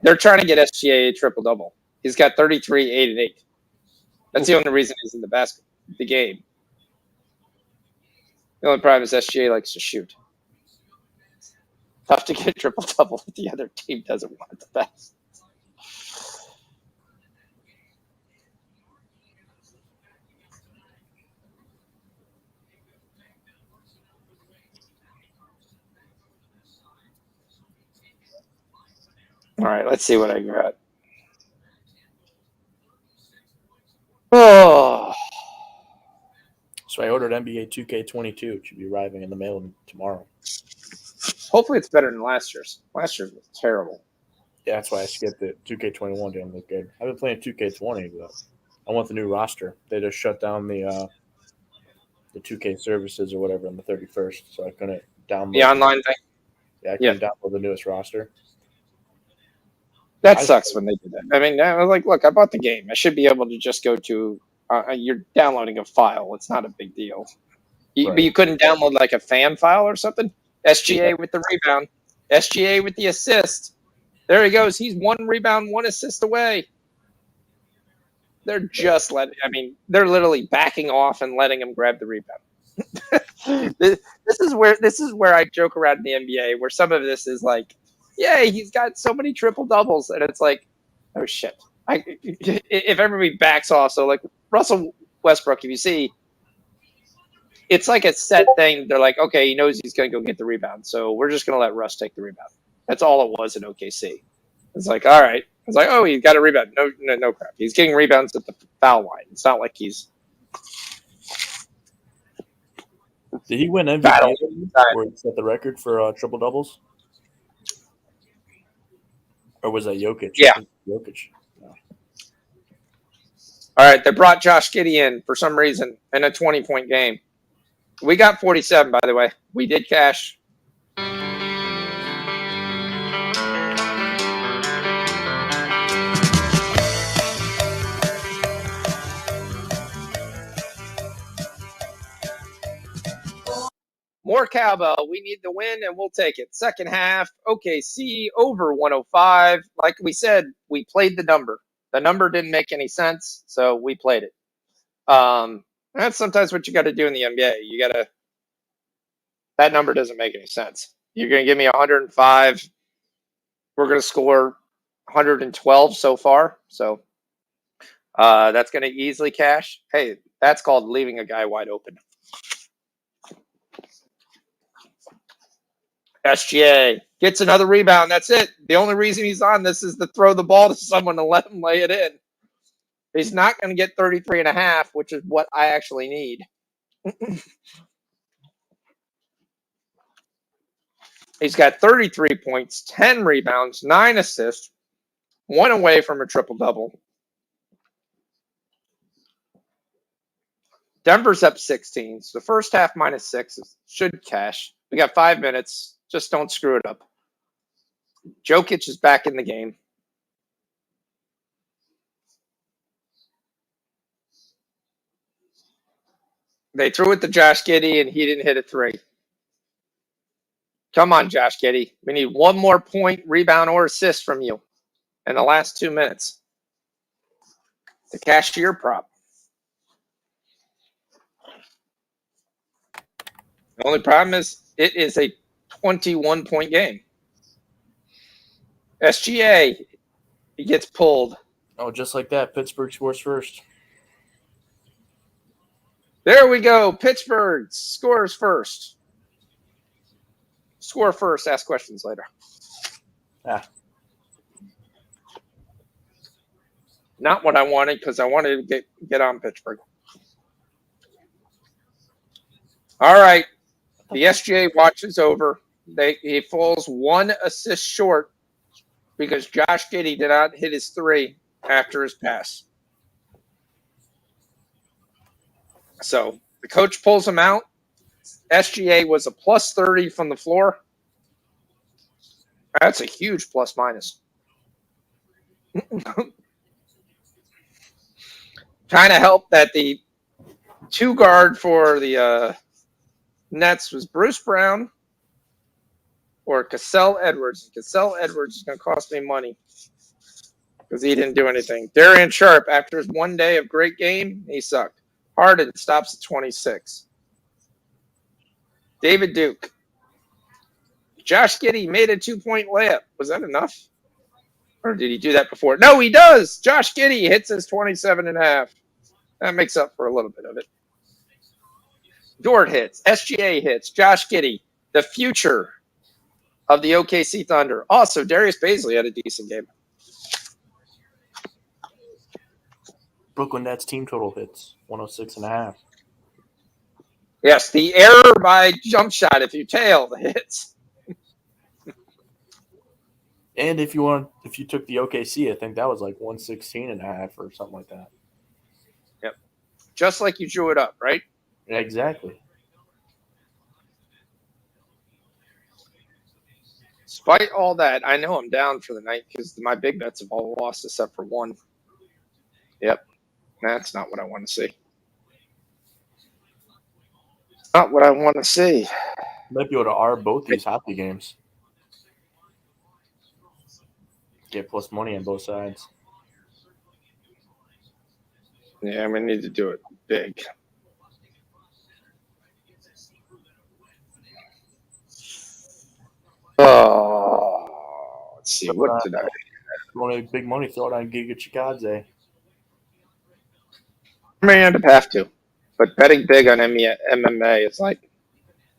They're trying to get SGA a triple-double. He's got 33, 8, and 8. That's the only reason he's in the game. The only problem is SGA likes to shoot. Tough to get a triple-double if the other team doesn't want it the best. All right, let's see what I got. Oh. So I ordered NBA 2K22. It should be arriving in the mail tomorrow. Hopefully it's better than last year's. Last year's was terrible. Yeah, that's why I skipped it. 2K21 didn't look good. I've been playing 2K20, but I want the new roster. They just shut down the 2K services or whatever on the 31st, so I couldn't download the online thing. Yeah, I couldn't download the newest roster. That sucks when they do that. I mean, I was like, look, I bought the game. I should be able to just go to you're downloading a file. It's not a big deal. But you couldn't download like a fan file or something? SGA with the rebound. SGA with the assist. There he goes. He's 1 rebound, 1 assist away. They're just they're literally backing off and letting him grab the rebound. This is where I joke around in the NBA, where some of this is like, yeah, he's got so many triple doubles, and it's like, oh shit. If everybody backs off, so like Russell Westbrook, if you see, it's like a set thing. They're like, okay, he knows he's going to go get the rebound, so we're just going to let Russ take the rebound. That's all it was in OKC. It's like, all right. It's like, oh, he's got a rebound. No crap. He's getting rebounds at the foul line. It's not like he's. Did he win MVP or set the record for triple doubles? Or was that Jokic? Yeah. Jokic. No. All right, they brought Josh Giddey in for some reason in a 20-point game. We got 47, by the way. We did cash. More cowbell. We need the win, and we'll take it. Second half, OKC over 105. Like we said, we played the number. The number didn't make any sense, so we played it. That's sometimes what you got to do in the NBA. That number doesn't make any sense. You're going to give me 105. We're going to score 112 so far. So that's going to easily cash. Hey, that's called leaving a guy wide open. SGA gets another rebound. That's it. The only reason he's on this is to throw the ball to someone and let him lay it in. He's not going to get 33.5, which is what I actually need. He's got 33 points, 10 rebounds, 9 assists, 1 away from a triple-double. Denver's up 16. So the first half -6 should cash. We got 5 minutes. Just don't screw it up. Jokic is back in the game. They threw it to Josh Giddey, and he didn't hit a 3. Come on, Josh Giddey. We need 1 more point, rebound, or assist from you in the last 2 minutes to cash your prop. The only problem is it is a 21-point game. SGA, he gets pulled. Oh, just like that, Pittsburgh scores first. There we go. Pittsburgh scores first. Score first, ask questions later. Not what I wanted, because I wanted to get on Pittsburgh. All right. The SGA watch is over. He falls 1 assist short because Josh Giddey did not hit his 3 after his pass. So the coach pulls him out. SGA was a +30 from the floor. That's a huge plus-minus. Kind of helped that the 2 guard for the Nets was Bruce Brown or Cassell Edwards. Cassell Edwards is going to cost me money because he didn't do anything. Darian Sharp, after his 1 day of great game, he sucked. Harden stops at 26. David Duke. Josh Giddey made a 2-point layup. Was that enough? Or did he do that before? No, he does. Josh Giddey hits his 27.5. That makes up for a little bit of it. Dort hits. SGA hits. Josh Giddey, the future of the OKC Thunder. Also, Darius Baisley had a decent game. Brooklyn Nets team total hits 106.5. Yes, the error by jump shot if you tail the hits. And if you took the OKC, I think that was like 116.5 or something like that. Yep. Just like you drew it up, right? Exactly. Despite all that, I know I'm down for the night because my big bets have all lost except for 1. Yep. That's not what I want to see. Not what I want to see. Might be able to arb both these hockey games. Get plus money on both sides. Yeah, we need to do it big. Oh, let's see. What did I? You want to make big money? Throw it on Giga Chikadze. I may end up have to, but betting big on MMA is like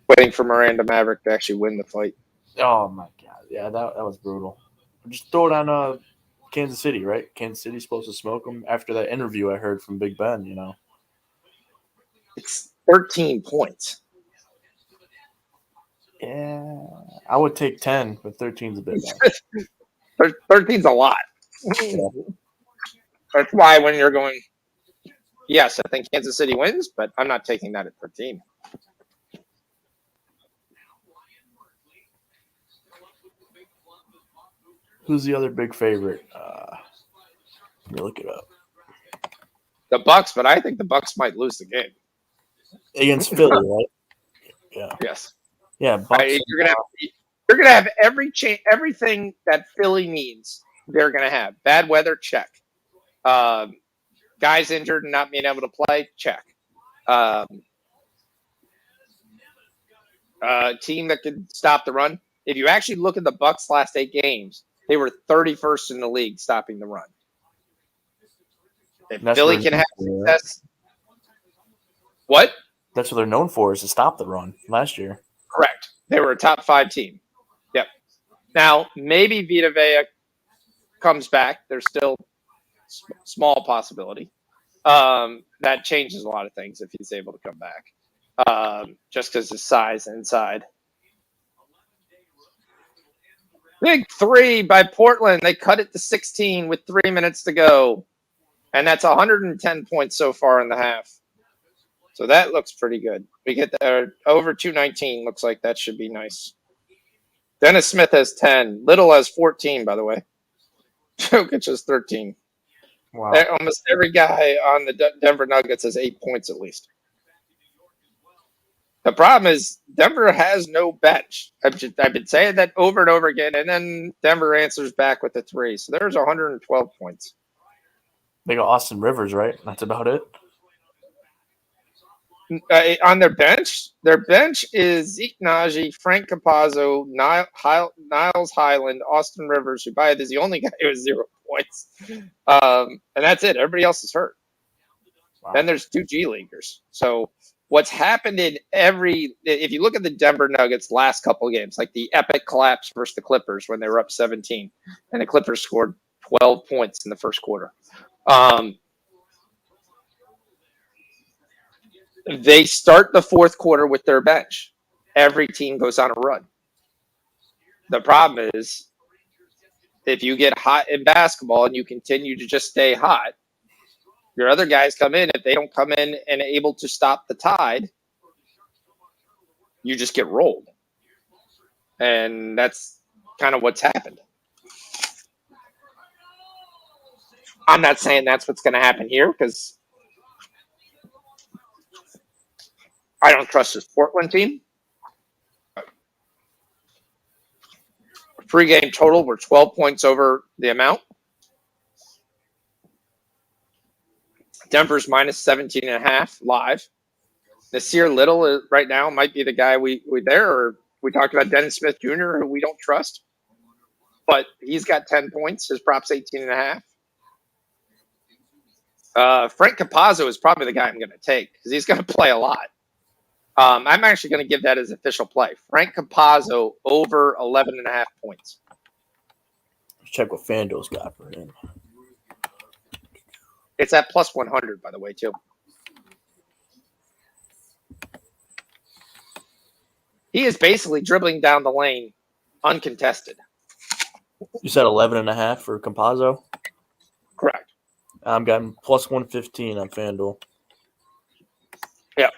waiting for Miranda Maverick to actually win the fight. Oh my god, yeah, that was brutal. Just throw it on Kansas City, right? Kansas City's supposed to smoke them after that interview I heard from Big Ben. You know, it's 13 points. Yeah, I would take 10, but 13's a bit much. 13's a lot. Yeah. That's why when you're going, yes, I think Kansas City wins, but I'm not taking that at 13. Who's the other big favorite? Let me look it up. The Bucks, but I think the Bucks might lose the game Against Philly, right? Yeah. Yes. Yeah, Bucks. You're gonna have everything that Philly needs. They're gonna have bad weather. Check. Guys injured and not being able to play. Check. Team that could stop the run. If you actually look at the Bucks' last 8 games, they were 31st in the league stopping the run. If Philly can have success, what? That's what they're known for, is to stop the run. Last year, correct. They were a top 5 team. Yep. Now maybe Vita Vea comes back. There's still small possibility. That changes a lot of things if he's able to come back. Just because his size inside. Big 3 by Portland. They cut it to 16 with 3 minutes to go. And that's 110 points so far in the half. So that looks pretty good. We get there over 219. Looks like that should be nice. Dennis Smith has 10. Little has 14, by the way. Jokic has 13. wow. Almost every guy on the Denver Nuggets has 8 points at least. The problem is Denver has no bench. I've been saying that over and over again, and then Denver answers back with a 3. So there's 112 points. They got Austin Rivers, right? That's about it. On their bench is Zeke Naji, Frank Capazzo, Niles Highland, Austin Rivers, who by the way is the only guy who has 0 points. And that's it. Everybody else is hurt. Wow. Then there's 2 G Leaguers. So what's happened if you look at the Denver Nuggets last couple of games, like the epic collapse versus the Clippers when they were up 17, and the Clippers scored 12 points in the first quarter. They start the fourth quarter with their bench. Every team goes on a run. The problem is, if you get hot in basketball and you continue to just stay hot, your other guys come in. If they don't come in and able to stop the tide, you just get rolled. And that's kind of what's happened. I'm not saying that's what's going to happen here because I don't trust this Portland team. Pre-game total, we're 12 points over the amount. Denver's minus 17.5 live. Nasir Little right now might be the guy we there. Or we talked about Dennis Smith Jr., who we don't trust. But he's got 10 points. His prop's 18.5. Frank Capazzo is probably the guy I'm going to take because he's going to play a lot. I'm actually going to give that as official play. Frank Capazzo over 11.5 points. Let's check what FanDuel's got for him. It's at plus 100, by the way, too. He is basically dribbling down the lane uncontested. You said 11.5 for Campazzo? Correct. I'm getting plus 115 on FanDuel. Yeah.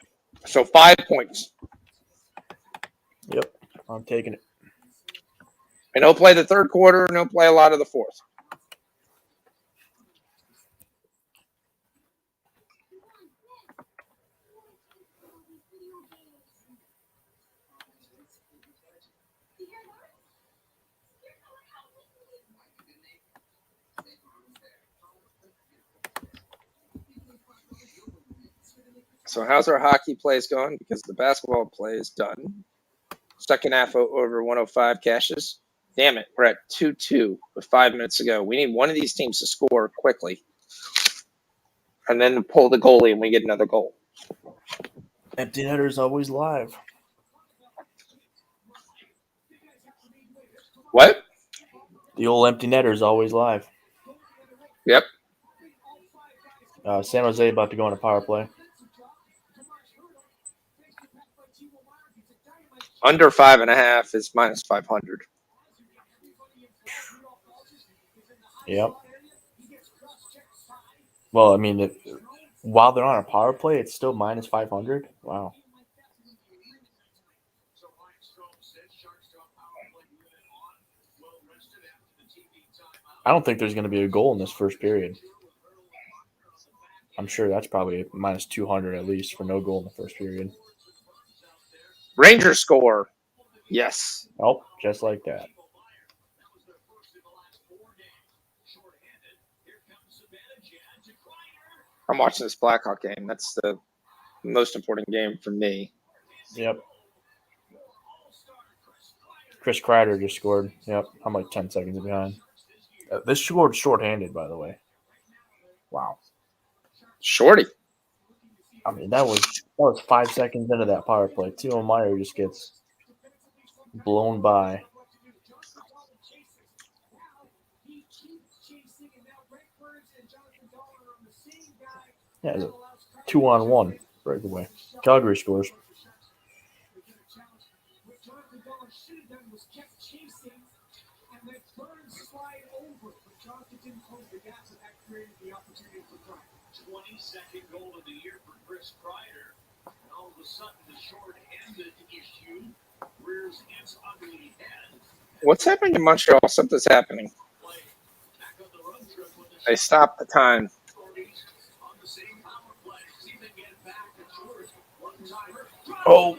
So 5 points. Yep. I'm taking it. And he'll play the third quarter and he'll play a lot of the fourth. So how's our hockey plays going? Because the basketball play is done. Second half over 105 cashes. Damn it, we're at 2-2 with 5 minutes to go. We need one of these teams to score quickly. And then pull the goalie and we get another goal. Empty netter's always live. What? The old empty netter's always live. Yep. San Jose about to go on a power play. Under 5.5 is minus 500. Yep. Well, I mean, while they're on a power play, it's still minus 500. Wow. I don't think there's going to be a goal in this first period. I'm sure that's probably minus 200 at least for no goal in the first period. Rangers score. Yes. Oh, just like that. I'm watching this Blackhawk game. That's the most important game for me. Yep. Chris Kreider just scored. Yep. I'm like 10 seconds behind. This scored shorthanded, by the way. Wow. Shorty. I mean, that was 5 seconds into that power play. Timo Meyer just gets blown by. Yeah, it's a 2-on-1 breakaway. Calgary scores. What's happening in Montreal? Something's happening. They stopped the time. Oh.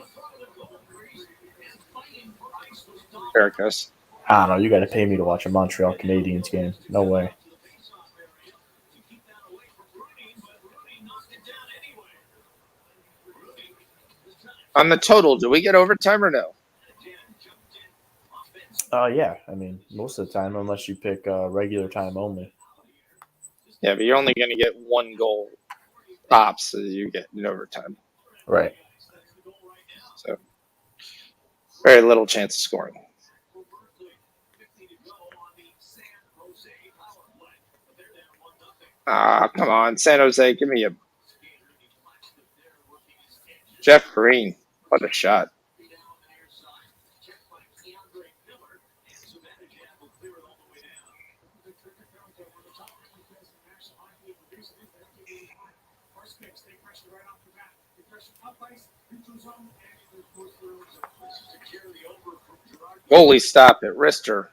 There it goes. I don't know. You got to pay me to watch a Montreal Canadiens game. No way. On the total, do we get overtime or no? Yeah. I mean, most of the time, unless you pick regular time only. Yeah, but you're only going to get one goal tops as you get in overtime. Right. So, very little chance of scoring. Come on, San Jose, give me a Jeff Green. What a shot. Goalie stop it, wrister.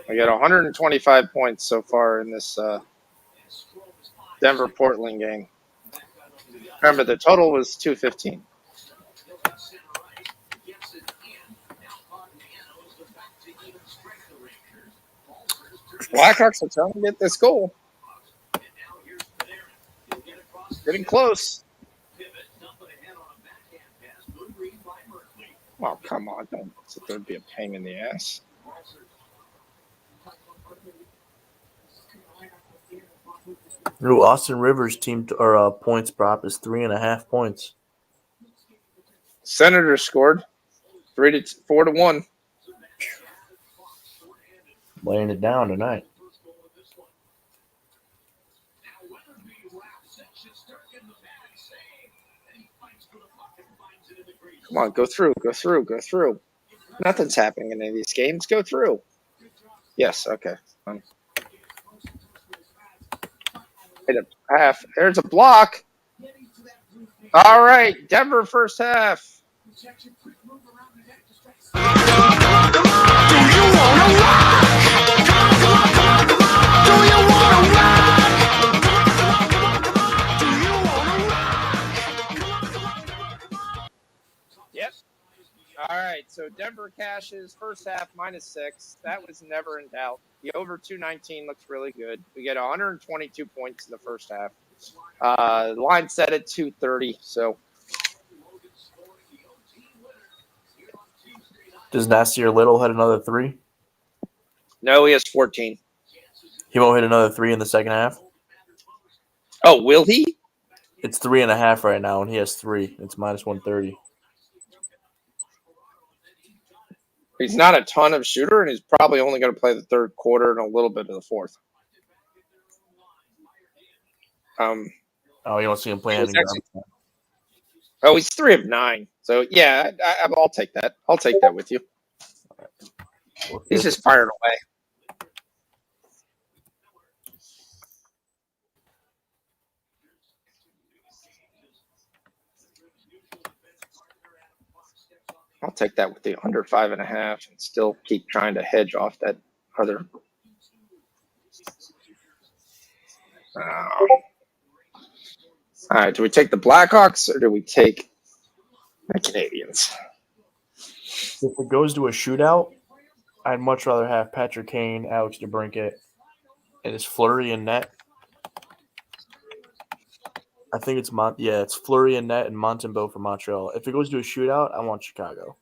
I got 125 points so far in this Denver-Portland game. Remember, the total was 215. Blackhawks are trying to get this goal. Getting close. Oh, come on. Don't sit there and be a pain in the ass. Ooh, Austin Rivers' team or points prop is 3.5 points. Senators scored 4-1. Laying it down tonight. Come on, go through. Nothing's happening in any of these games. Go through. Yes, okay. Hit a half. There's a block. All right, Denver first half. Yep. All right, so Denver cashes first half -6. That was never in doubt. The over 219 looks really good. We get 122 points in the first half. The line set at 230, so. Does Nasir Little hit another 3? No, he has 14. He won't hit another 3 in the second half? Oh, will he? It's 3.5 right now, and he has 3. It's -130. He's not a ton of shooter, and he's probably only going to play the third quarter and a little bit of the fourth. You don't see him playing any garbage time. Oh, he's 3 of 9. So, yeah, I'll take that. I'll take that with you. He's just firing away. I'll take that with the under 5.5 and still keep trying to hedge off that other. All right, do we take the Blackhawks or do we take the Canadians? If it goes to a shootout, I'd much rather have Patrick Kane, Alex DeBrincat, and it's Fleury and net. I think it's it's Fleury and net and Montembeau for Montreal. If it goes to a shootout, I want Chicago.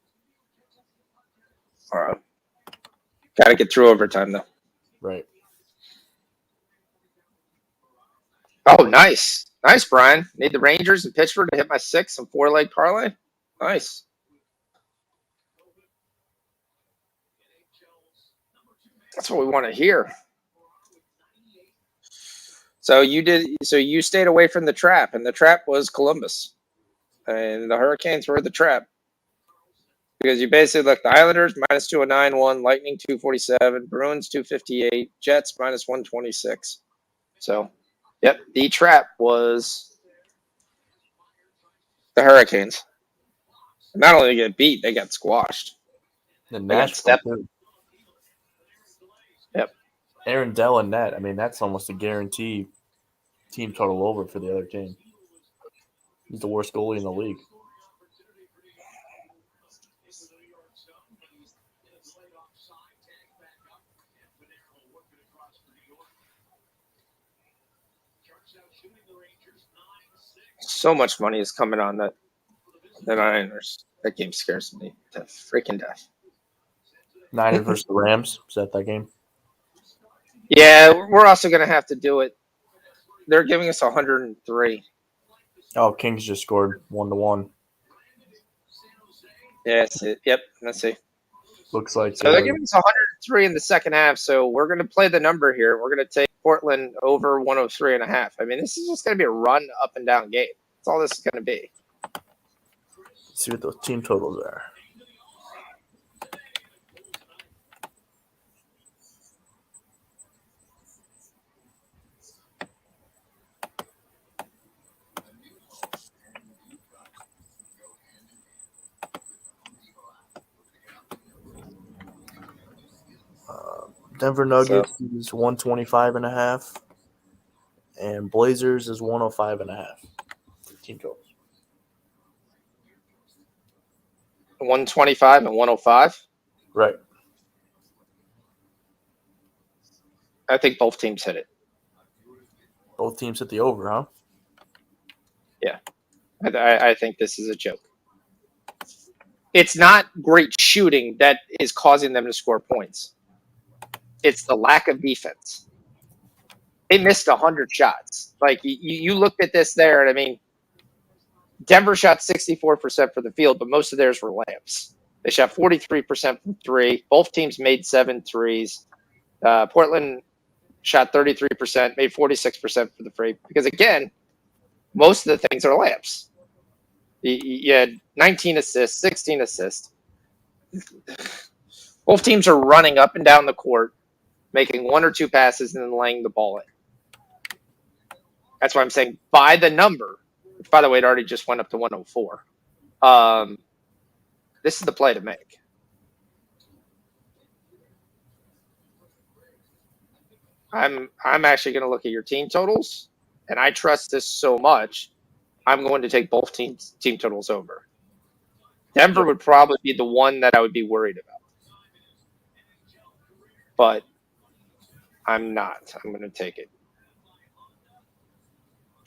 All right. Got to get through overtime, though. Right. Oh, nice. Nice, Brian. Need the Rangers and Pittsburgh to hit my 6 and 4-leg parlay. Nice. That's what we want to hear. So you stayed away from the trap, and the trap was Columbus. And the Hurricanes were the trap. Because you basically looked the Islanders minus 209.1, Lightning 247, Bruins 258, Jets minus 126. So, yep, the trap was the Hurricanes. Not only did they get beat, they got squashed. The They got Nashville stepped. too. Yep. Aaron Dell and net. I mean, that's almost a guarantee team total over for the other team. He's the worst goalie in the league. So much money is coming on the Niners. That game scares me to freaking death. Niners versus the Rams. Is that game? Yeah, we're also going to have to do it. They're giving us 103. Oh, Kings just scored 1-1. Yeah, that's it. Yep, let's see. Looks like so they're giving us 103 in the second half. So we're going to play the number here. We're going to take Portland over 103.5. I mean, this is just going to be a run up and down game. That's all this is going to be. Let's see what those team totals are. Denver Nuggets is 125.5, and Blazers is 105.5. Team totals. 125 and 105. Right. I think both teams hit it. Both teams hit the over, huh? Yeah. I think this is a joke. It's not great shooting that is causing them to score points. It's the lack of defense. They missed 100 shots. Like, you looked at this there, and I mean, Denver shot 64% for the field, but most of theirs were layups. They shot 43% from three. Both teams made 7 threes. Portland shot 33%, made 46% for the free. Because, again, most of the things are layups. You had 19 assists, 16 assists. Both teams are running up and down the court, making 1 or 2 passes and then laying the ball in. That's why I'm saying by the number, which, by the way, it already just went up to 104. This is the play to make. I'm actually going to look at your team totals, and I trust this so much, I'm going to take both team totals over. Denver would probably be the one that I would be worried about. But I'm not. I'm going to take it.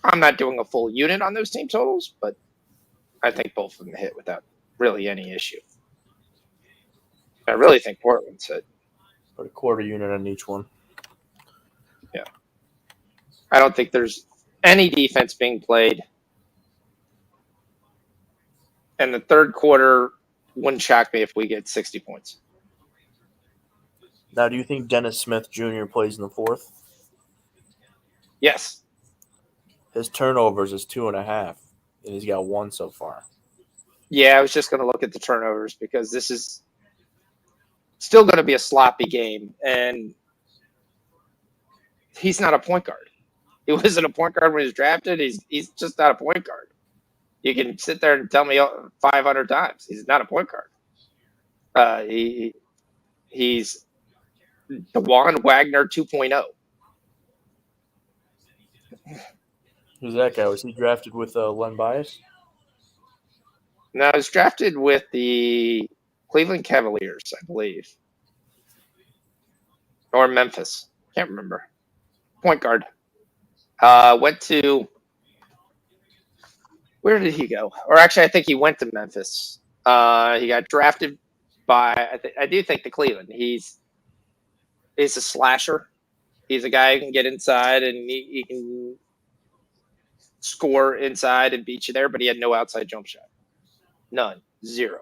I'm not doing a full unit on those team totals, but I think both of them hit without really any issue. I really think Portland's hit. Put a quarter unit on each one. Yeah. I don't think there's any defense being played. And the third quarter wouldn't shock me if we get 60 points. Now, do you think Dennis Smith Jr. plays in the fourth? Yes. His turnovers is 2.5, and he's got 1 so far. Yeah, I was just going to look at the turnovers because this is still going to be a sloppy game, and he's not a point guard. He wasn't a point guard when he was drafted. He's just not a point guard. You can sit there and tell me 500 times he's not a point guard. He's DeJuan Wagner 2.0. Who's that guy? Was he drafted with Len Bias? No, I was drafted with the Cleveland Cavaliers, I believe. Or Memphis. Can't remember. Point guard. Went to... Where did he go? Or actually, I think he went to Memphis. He got drafted by... I do think the Cleveland. He's a slasher. He's a guy who can get inside and he can score inside and beat you there, but he had no outside jump shot. None. Zero.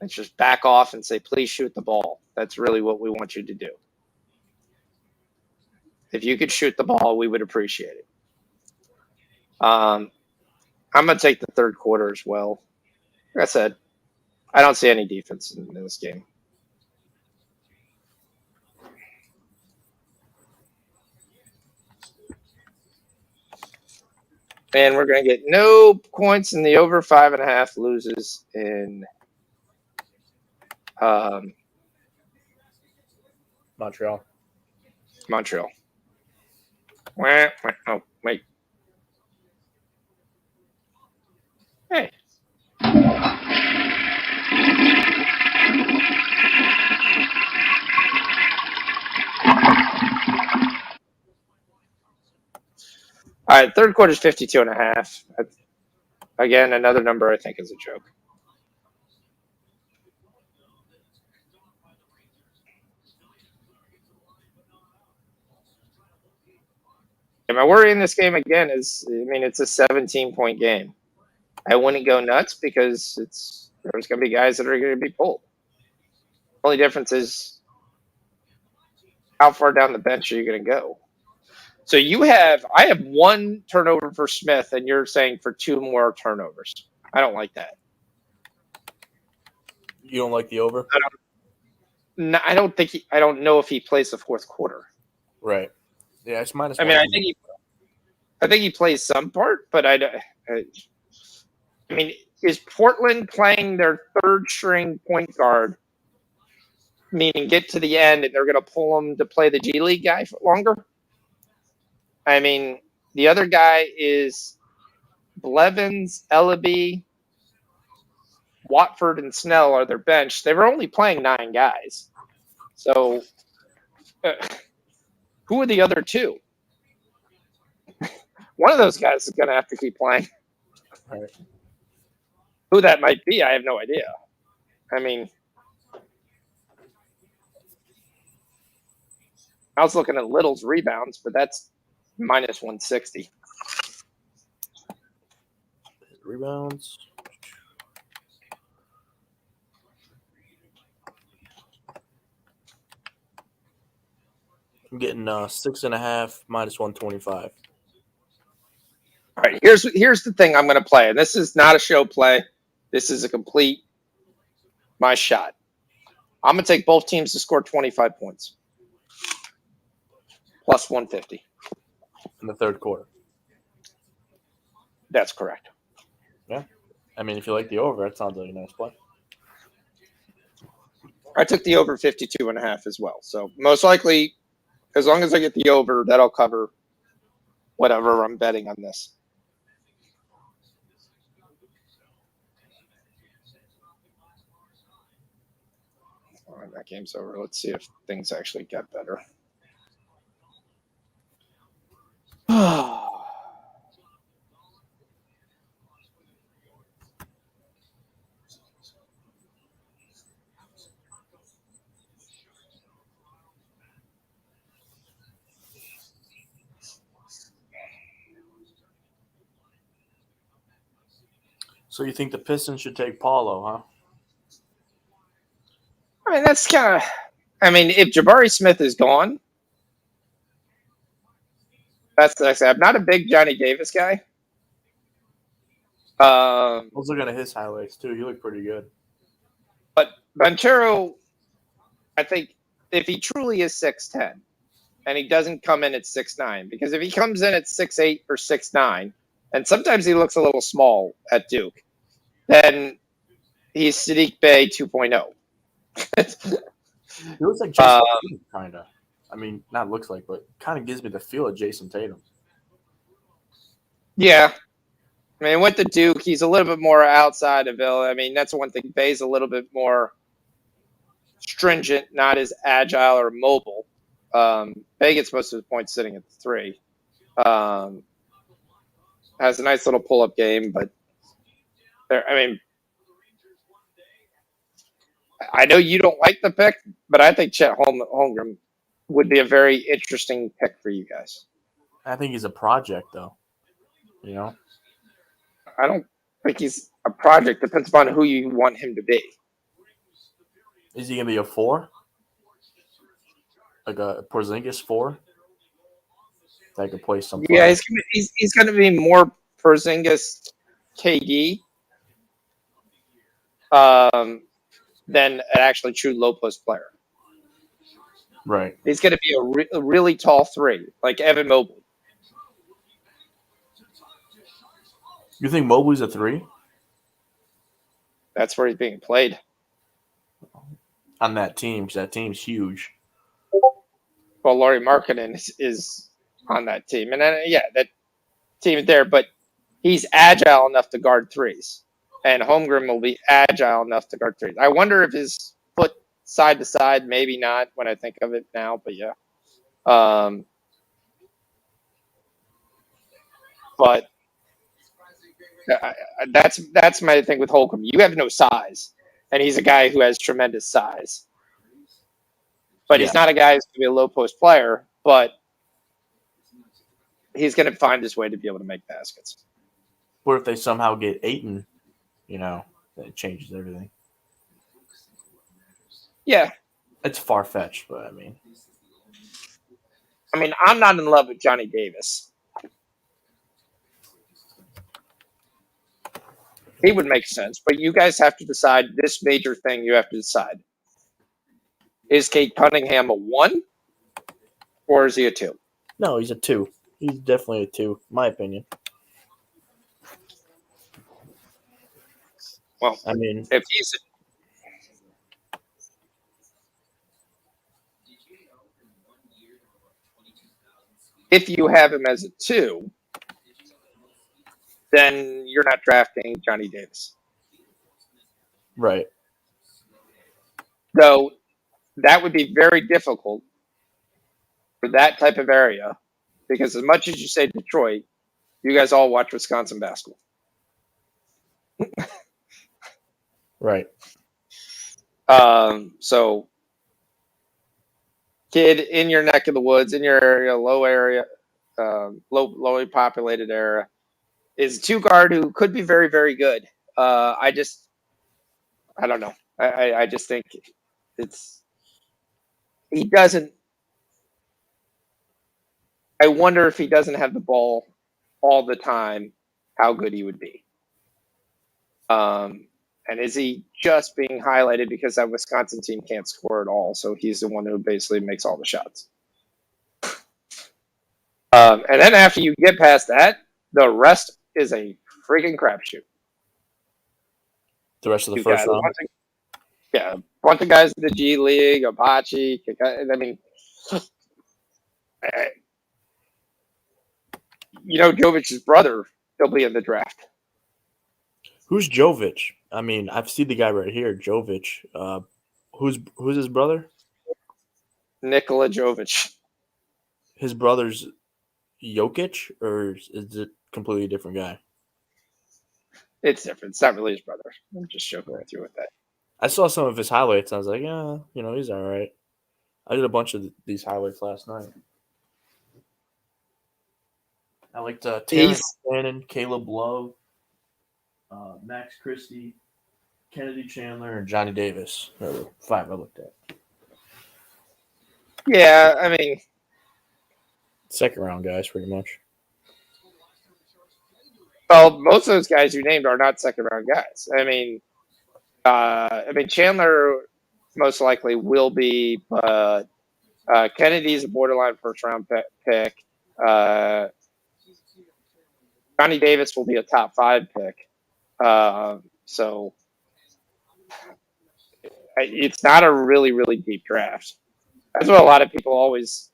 It's just back off and say, please shoot the ball. That's really what we want you to do. If you could shoot the ball, we would appreciate it. I'm going to take the third quarter as well. Like I said, I don't see any defense in this game. And we're going to get no points in the over 5.5 loses in Montreal. Oh, wait. Hey. All right, third quarter is 52.5. Again, another number I think is a joke. And my worry in this game again is, it's a 17-point game. I wouldn't go nuts because there's going to be guys that are going to be pulled. Only difference is how far down the bench are you going to go? So I have one turnover for Smith, and you're saying for 2 more turnovers. I don't like that. You don't like the over? I don't know if he plays the fourth quarter. Right. Yeah, it's minus. I think he plays some part, but is Portland playing their third string point guard, meaning get to the end and they're going to pull him to play the G League guy for longer? The other guy is Blevins, Ellaby, Watford, and Snell are their bench. They were only playing 9 guys. So who are the other 2? One of those guys is going to have to keep playing. Right. Who that might be, I have no idea. I was looking at Little's rebounds, but that's minus 160. Rebounds. I'm getting 6.5 minus 125. All right, here's the thing I'm going to play, and this is not a show play. This is a complete my shot. I'm going to take both teams to score 25 points. Plus 150. In the third quarter. That's correct. Yeah. If you like the over, that sounds like a nice play. I took the over 52.5 as well. So most likely, as long as I get the over, that'll cover whatever I'm betting on this. All right, that game's over. Let's see if things actually get better. So you think the Pistons should take Paulo, huh? That's kind of... if Jabari Smith is gone, that's the next thing. I'm not a big Johnny Davis guy. I was looking at his highlights, too. He looked pretty good. But Banchero, I think, if he truly is 6'10", and he doesn't come in at 6'9", because if he comes in at 6'8" or 6'9", and sometimes he looks a little small at Duke, then he's Sadiq Bey 2.0. He looks like Jason Tatum, kind of. Not looks like, but kind of gives me the feel of Jason Tatum. Yeah. I mean, with the Duke, he's a little bit more outside of Villa. I mean, that's one thing. Bay's a little bit more stringent, not as agile or mobile. Bay gets most of his points sitting at the 3. Has a nice little pull-up game, but I mean, I know you don't like the pick, but I think Chet Holmgren would be a very interesting pick for you guys. I think he's a project, though. You know, I don't think he's a project. Depends upon who you want him to be. is he gonna be a 4? Like a Porzingis 4? That could play some. Yeah, he's gonna be more Porzingis, KD, than an actually true low post player. Right. He's gonna be a really tall 3, like Evan Mobley. You think Mobley's a 3? That's where he's being played On that team, because that team's huge. Well, Laurie Markkinen is on that team, and that team is there. But he's agile enough to guard 3s, and Holmgren will be agile enough to guard 3s. I wonder if his foot side to side, maybe not when I think of it now, but yeah. But that's my thing with Holcomb. You have no size, and he's a guy who has tremendous size. But he's not a guy who's going to be a low post player, but he's going to find his way to be able to make baskets. What if they somehow get Ayton? You know, that changes everything. Yeah. It's far-fetched, but I mean, I'm not in love with Johnny Davis. He would make sense, but you guys have to decide this major thing you have to decide. Is Cade Cunningham a 1 or is he a 2? No, he's a 2. He's definitely a 2, in my opinion. Well, I mean, if you have him as a 2, then you're not drafting Johnny Davis. Right. So that would be very difficult for that type of area because as much as you say Detroit, you guys all watch Wisconsin basketball. Right. So kid in your neck of the woods, in your area, lowly populated area, is a 2 guard who could be very, very good. I don't know. I just think he doesn't. I wonder if he doesn't have the ball all the time, how good he would be. And is he just being highlighted because that Wisconsin team can't score at all? So he's the one who basically makes all the shots. And then after you get past that, the rest is a freaking crapshoot. The rest of the first round? A bunch of guys in the G League, Apache. I mean, Jovic's brother, he'll be in the draft. Who's Jovic? I mean, I've seen the guy right here, Jovic. Who's his brother? Nikola Jovic. His brother's Jokic, or is it a completely different guy? It's different. It's not really his brother. I'm just joking with you with that. I saw some of his highlights. And I was like, yeah, he's all right. I did a bunch of these highlights last night. I liked Terrence Shannon, Caleb Love, Max Christie, Kennedy Chandler, and Johnny Davis. There were 5 I looked at. Yeah, I mean, second round guys, pretty much. Well, most of those guys you named are not second round guys. I mean, Chandler most likely will be, but Kennedy's a borderline first round pick. Johnny Davis will be a top 5 pick. So it's not a really, really deep draft. That's what a lot of people always,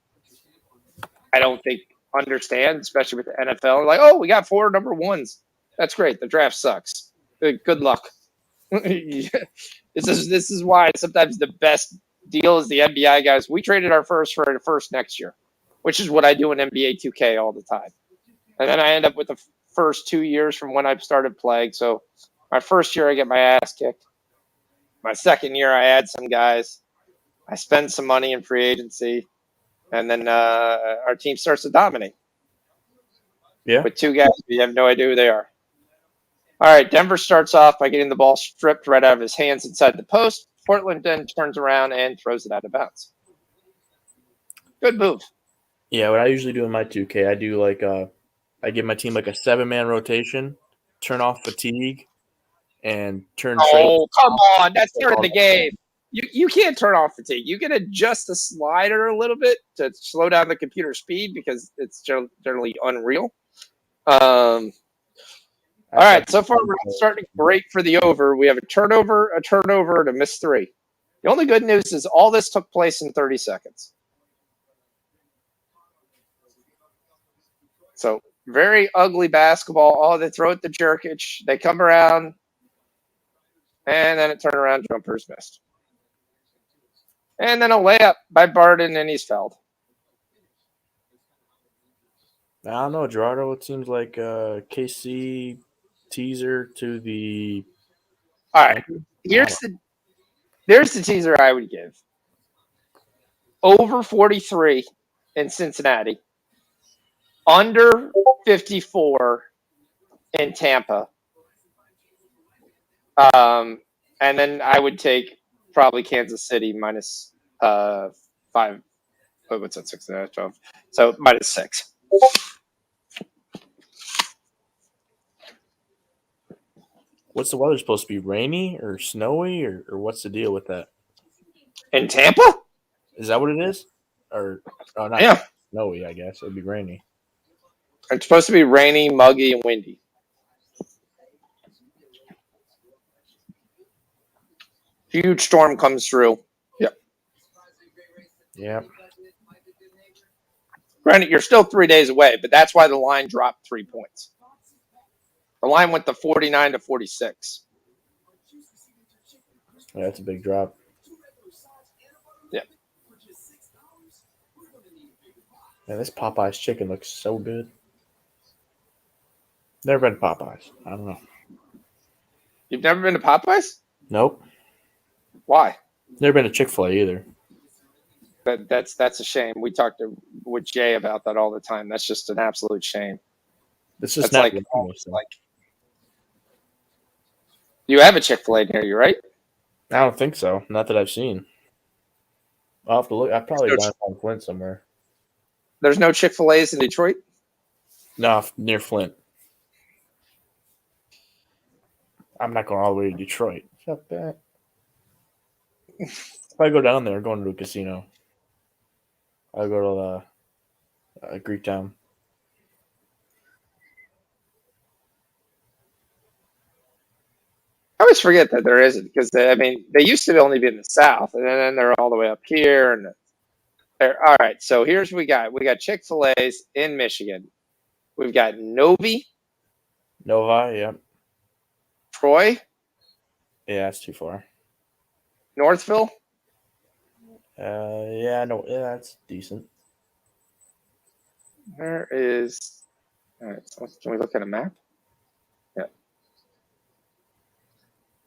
I don't think, understand, especially with the NFL. Like, oh, we got 4 number ones. That's great. The draft sucks. Good luck. This is why sometimes the best deal is the NBA guys. We traded our first for a first next year, which is what I do in NBA 2K all the time. And then I end up with the first 2 years from when I started playing. So my first year, I get my ass kicked. My second year, I add some guys. I spend some money in free agency. And then our team starts to dominate. Yeah. With 2 guys, we have no idea who they are. All right, Denver starts off by getting the ball stripped right out of his hands inside the post. Portland then turns around and throws it out of bounds. Good move. Yeah, what I usually do in my 2K, I do like I give my team like a 7-man rotation, turn off fatigue, and turn trade. Oh, come on. That's during the game. You can't turn off fatigue. You can adjust the slider a little bit to slow down the computer speed because it's generally unreal. All right, so far we're starting great for the over. We have a turnover, and a missed 3. The only good news is all this took place in 30 seconds. So very ugly basketball. Oh, they throw it to Jerkic. They come around, and then a turnaround jumper's missed. And then a layup by Barden, and he's fouled. I don't know, Gerardo. It seems like KC teaser to the. All right, there's the teaser I would give. Over 43 in Cincinnati. Under 54 in Tampa. And then I would take probably Kansas City minus 5. What's that? 6.5, 12. So minus 6. What's the weather supposed to be? Rainy or snowy or what's the deal with that? In Tampa? Is that what it is? Or not Yeah. Snowy, I guess. It'd be rainy. It's supposed to be rainy, muggy, and windy. Huge storm comes through. Yep. Yep. Granted, you're still 3 days away, but that's why the line dropped 3 points. The line went to 49 to 46. Yeah, that's a big drop. Yeah. Man, this Popeye's chicken looks so good. Never been to Popeyes. I don't know. You've never been to Popeyes? Nope. Why? Never been to Chick-fil-A either. That's a shame. We talked with Jay about that all the time. That's just an absolute shame. It's just That's not like you have a Chick-fil-A near you, right? I don't think so. Not that I've seen. I'll have to look. I probably down on Flint somewhere. There's no Chick-fil-A's in Detroit? No, near Flint. I'm not going all the way to Detroit. Fuck that. If I go down there, going to a casino. I'll go to Greek Town. I always forget that there isn't because they used to only be in the South, and then they're all the way up here. And all right, so here's what we got. We got Chick-fil-A's in Michigan. We've got Nova, yeah. Troy. Yeah, that's too far. Northville. Yeah, that's decent. There is. All right, so can we look at a map? Yeah.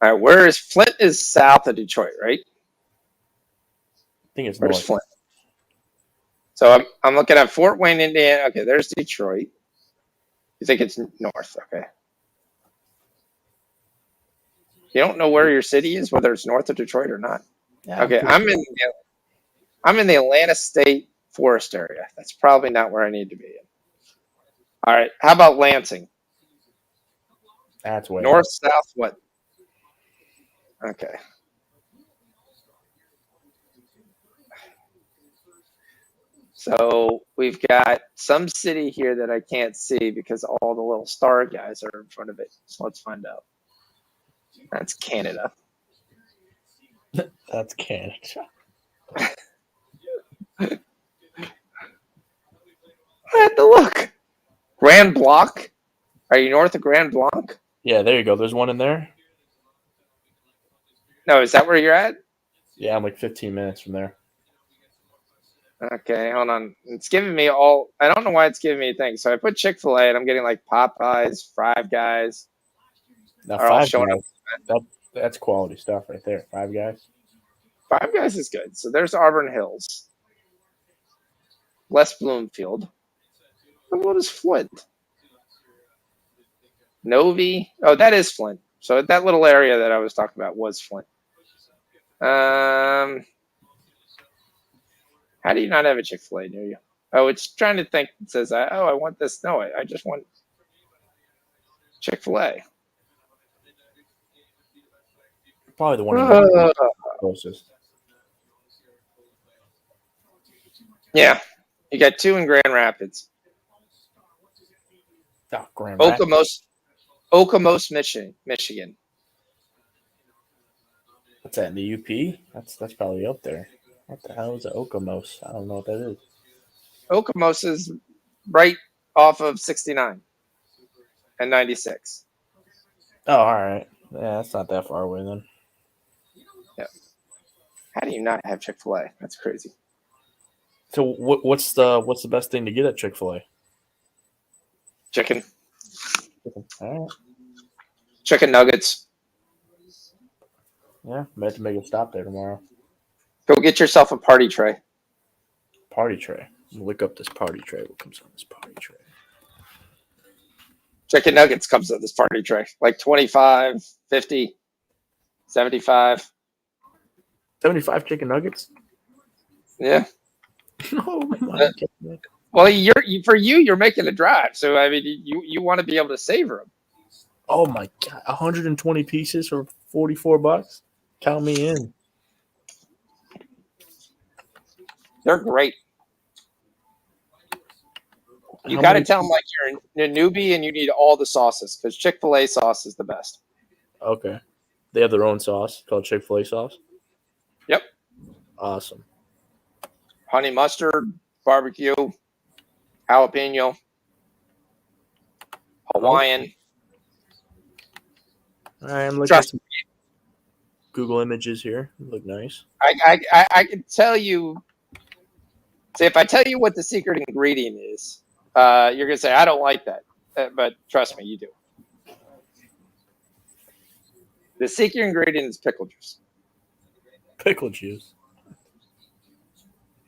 All right, where is Flint? Is south of Detroit, right? I think it's Where's north. Flint? So I'm looking at Fort Wayne, Indiana. Okay, there's Detroit. You think it's north? Okay. You don't know where your city is, whether it's north of Detroit or not. Yeah, okay, I'm in the Atlanta State Forest area. That's probably not where I need to be in. All right, how about Lansing? That's way north, south, what? Okay. So we've got some city here that I can't see because all the little star guys are in front of it. So let's find out. That's Canada. That's Canada. I had to look. Grand Blanc? Are you north of Grand Blanc? Yeah, there you go. There's one in there. No, is that where you're at? Yeah, I'm like 15 minutes from there. Okay, hold on. It's giving me all. I don't know why it's giving me things. So I put Chick-fil-A, and I'm getting like Popeyes, Five Guys. Now, Are all Five showing up. Guys, that's quality stuff right there. Five Guys. Five Guys is good. So there's Auburn Hills, West Bloomfield. And what is Flint? Novi. Oh, that is Flint. So that little area that I was talking about was Flint. How do you not have a Chick-fil-A near you? Oh, it's trying to think. It says, I want this. No, I just want Chick-fil-A. Probably the one in closest. Yeah. You got 2 in Grand Rapids. Oh, Grand Rapids. Okemos, Michigan. What's that in the UP? That's probably up there. What the hell is it? Okemos? I don't know what that is. Okemos is right off of 69 and 96. Oh, all right. Yeah, that's not that far away then. Yeah. How do you not have Chick-fil-A? That's crazy. So what's the best thing to get at Chick-fil-A? Chicken. All right. Chicken nuggets. Yeah, I have to make a stop there tomorrow. Go get yourself a party tray. Party tray. Look up this party tray. What comes on this party tray? Chicken nuggets comes on this party tray. Like 25, 50, 75. 75 chicken nuggets? Yeah. Oh my God. Well, you're making a drive, so I mean, you want to be able to savor them. Oh my God! 120 pieces for $44. Count me in. They're great. You got to tell them like you're a newbie and you need all the sauces because Chick-fil-A sauce is the best. Okay. They have their own sauce called Chick-fil-A sauce? Yep. Awesome. Honey mustard, barbecue, jalapeno, Hawaiian. All right, I'm looking at some Google images here. They look nice. I can tell you. See, if I tell you what the secret ingredient is, you're gonna say I don't like that, but trust me, you do. The secret ingredient is pickle juice. Pickle juice.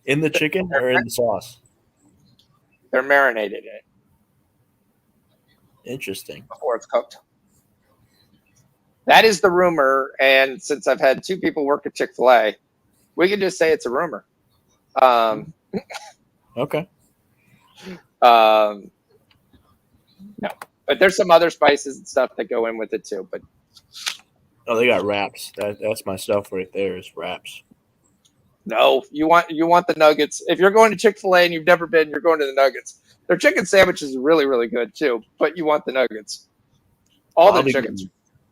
In the chicken or in the sauce? They're marinated in it. Interesting. Before it's cooked. That is the rumor, and since I've had 2 people work at Chick-fil-A, we can just say it's a rumor. Okay. No, but there's some other spices and stuff that go in with it too. But they got wraps. That's my stuff right there. Is wraps. No, you want the nuggets. If you're going to Chick-fil-A and you've never been, you're going to the nuggets. Their chicken sandwiches are really, really good too. But you want the nuggets. All the chickens.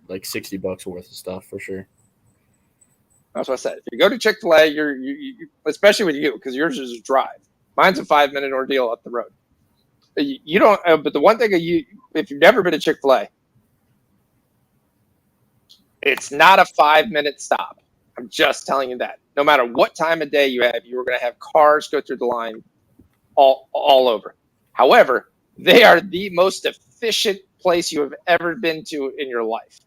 Like $60 worth of stuff for sure. That's what I said. If you go to Chick-fil-A, you especially with you, because yours is a drive. Mine's a 5-minute ordeal up the road. You don't. But the one thing if you've never been to Chick-fil-A, it's not a 5-minute stop. I'm just telling you that. No matter what time of day you have, you are going to have cars go through the line all over. However, they are the most efficient place you have ever been to in your life.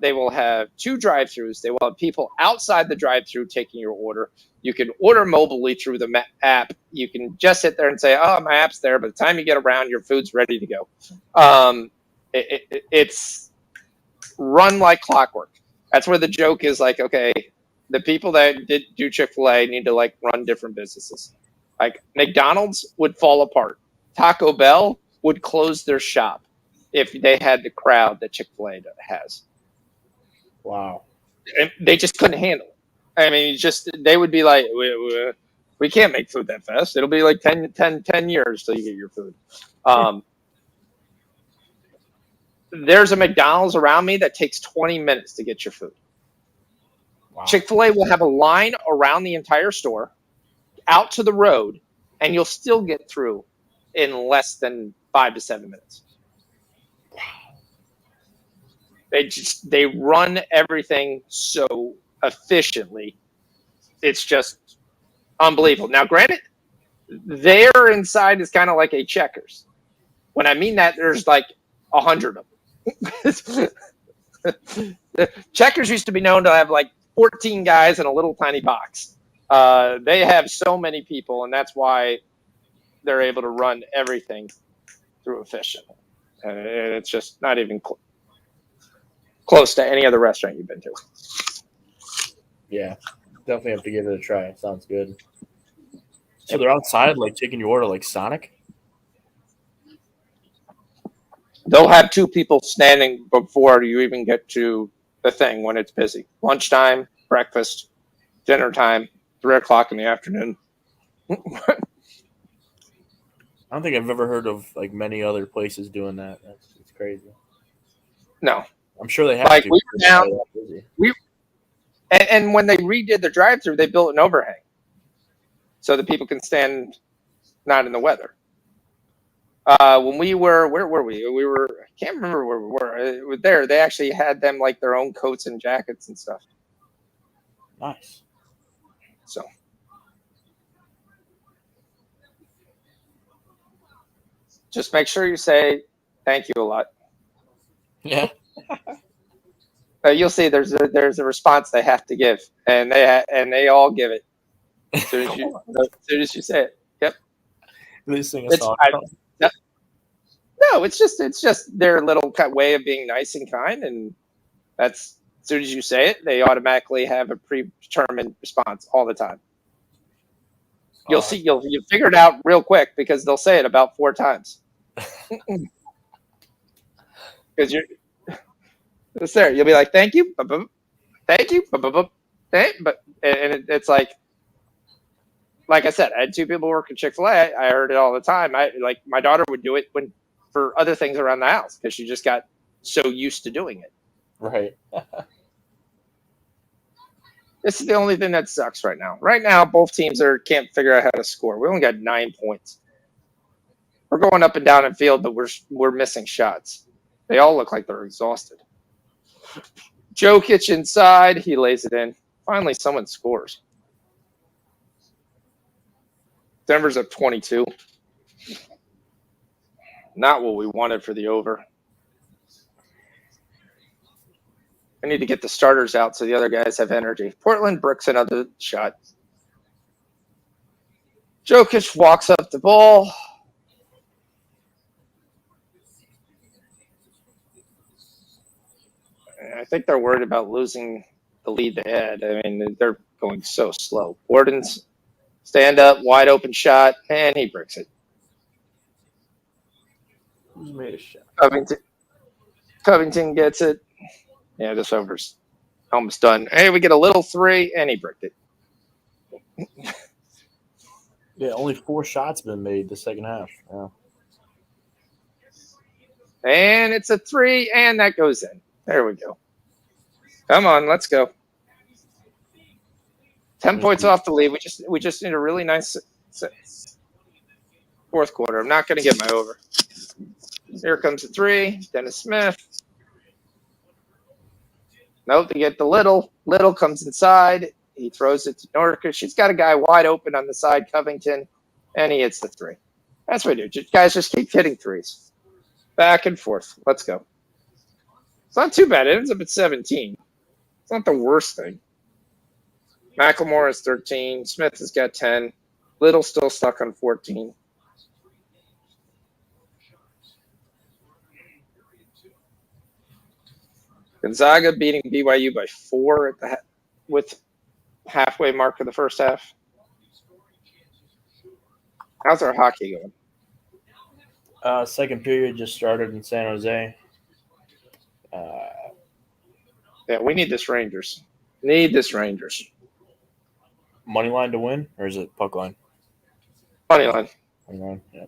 They will have 2 drive-thrus. They will have people outside the drive-thru taking your order. You can order mobilely through the app. You can just sit there and say, "Oh, my app's there." By the time you get around, your food's ready to go. It's run like clockwork. That's where the joke is like, okay, the people that do Chick-fil-A need to like run different businesses. Like McDonald's would fall apart. Taco Bell would close their shop if they had the crowd that Chick-fil-A has. Wow. And they just couldn't handle it. I mean, they would be like, we can't make food that fast. It'll be like 10 years till you get your food. There's a McDonald's around me that takes 20 minutes to get your food. Wow. Chick-fil-A will have a line around the entire store, out to the road, and you'll still get through in less than 5 to 7 minutes. They run everything so efficiently. It's just unbelievable. Now, granted, their inside is kind of like a Checkers. When I mean that, there's like 100 of them. Checkers used to be known to have like 14 guys in a little tiny box. They have so many people, and that's why they're able to run everything through efficiently. And it's just not even close to any other restaurant you've been to. Yeah, definitely have to give it a try. Sounds good. So they're outside, like taking your order, like Sonic. They'll have 2 people standing before you even get to the thing when it's busy. Lunchtime, breakfast, dinner time, 3 o'clock in the afternoon. I don't think I've ever heard of like many other places doing that. It's crazy. No, I'm sure they have like to. we were down. And when they redid the drive-thru, they built an overhang so that people can stand not in the weather. When we were, where were we? We were, I can't remember where we were. It was there. They actually had them like their own coats and jackets and stuff. Nice. So. Just make sure you say thank you a lot. Yeah. You'll see there's a response they have to give, and they all give it as soon as you say it. Yep. They sing a song. No, it's just their little way of being nice and kind, and that's as soon as you say it, they automatically have a predetermined response all the time. You'll see, you'll figure it out real quick because they'll say it about 4 times. Because you're it's there. You'll be like, thank you, thank you, but it's like I said, I had 2 people work at Chick-fil-A. I heard it all the time. My daughter would do it for other things around the house because she just got so used to doing it. Right. This is the only thing that sucks right now. Right now, both teams can't figure out how to score. We only got 9 points. We're going up and down in field, but we're missing shots. They all look like they're exhausted. Jokic inside, he lays it in. Finally, someone scores. Denver's up 22. Not what we wanted for the over. I need to get the starters out so the other guys have energy. Portland bricks another shot. Jokic walks up the ball. I think they're worried about losing the lead they had. I mean, they're going so slow. Gordon's stand up, wide open shot, and he bricks it. Who's made a shot? Covington gets it. Yeah, this over's almost done. Hey, we get a little 3, and he bricked it. Yeah, only 4 shots been made the second half. Yeah. And it's a 3, and that goes in. There we go. Come on, let's go. 10 points off the lead. We just need a really nice fourth quarter. I'm not going to get my over. Here comes the 3. Dennis Smith. Nope, they get the little. Little comes inside. He throws it to Norca. She's got a guy wide open on the side, Covington, and he hits the 3. That's what we do. Guys, just keep hitting 3s. Back and forth. Let's go. It's not too bad. It ends up at 17. It's not the worst thing. McLemore has 13. Smith has got 10. Little still stuck on 14. Gonzaga beating BYU by 4 with halfway mark of the first half. How's our hockey going? Second period just started in San Jose. Yeah, we need this Rangers. Money line to win, or is it puck line? Money line. Money line, yeah.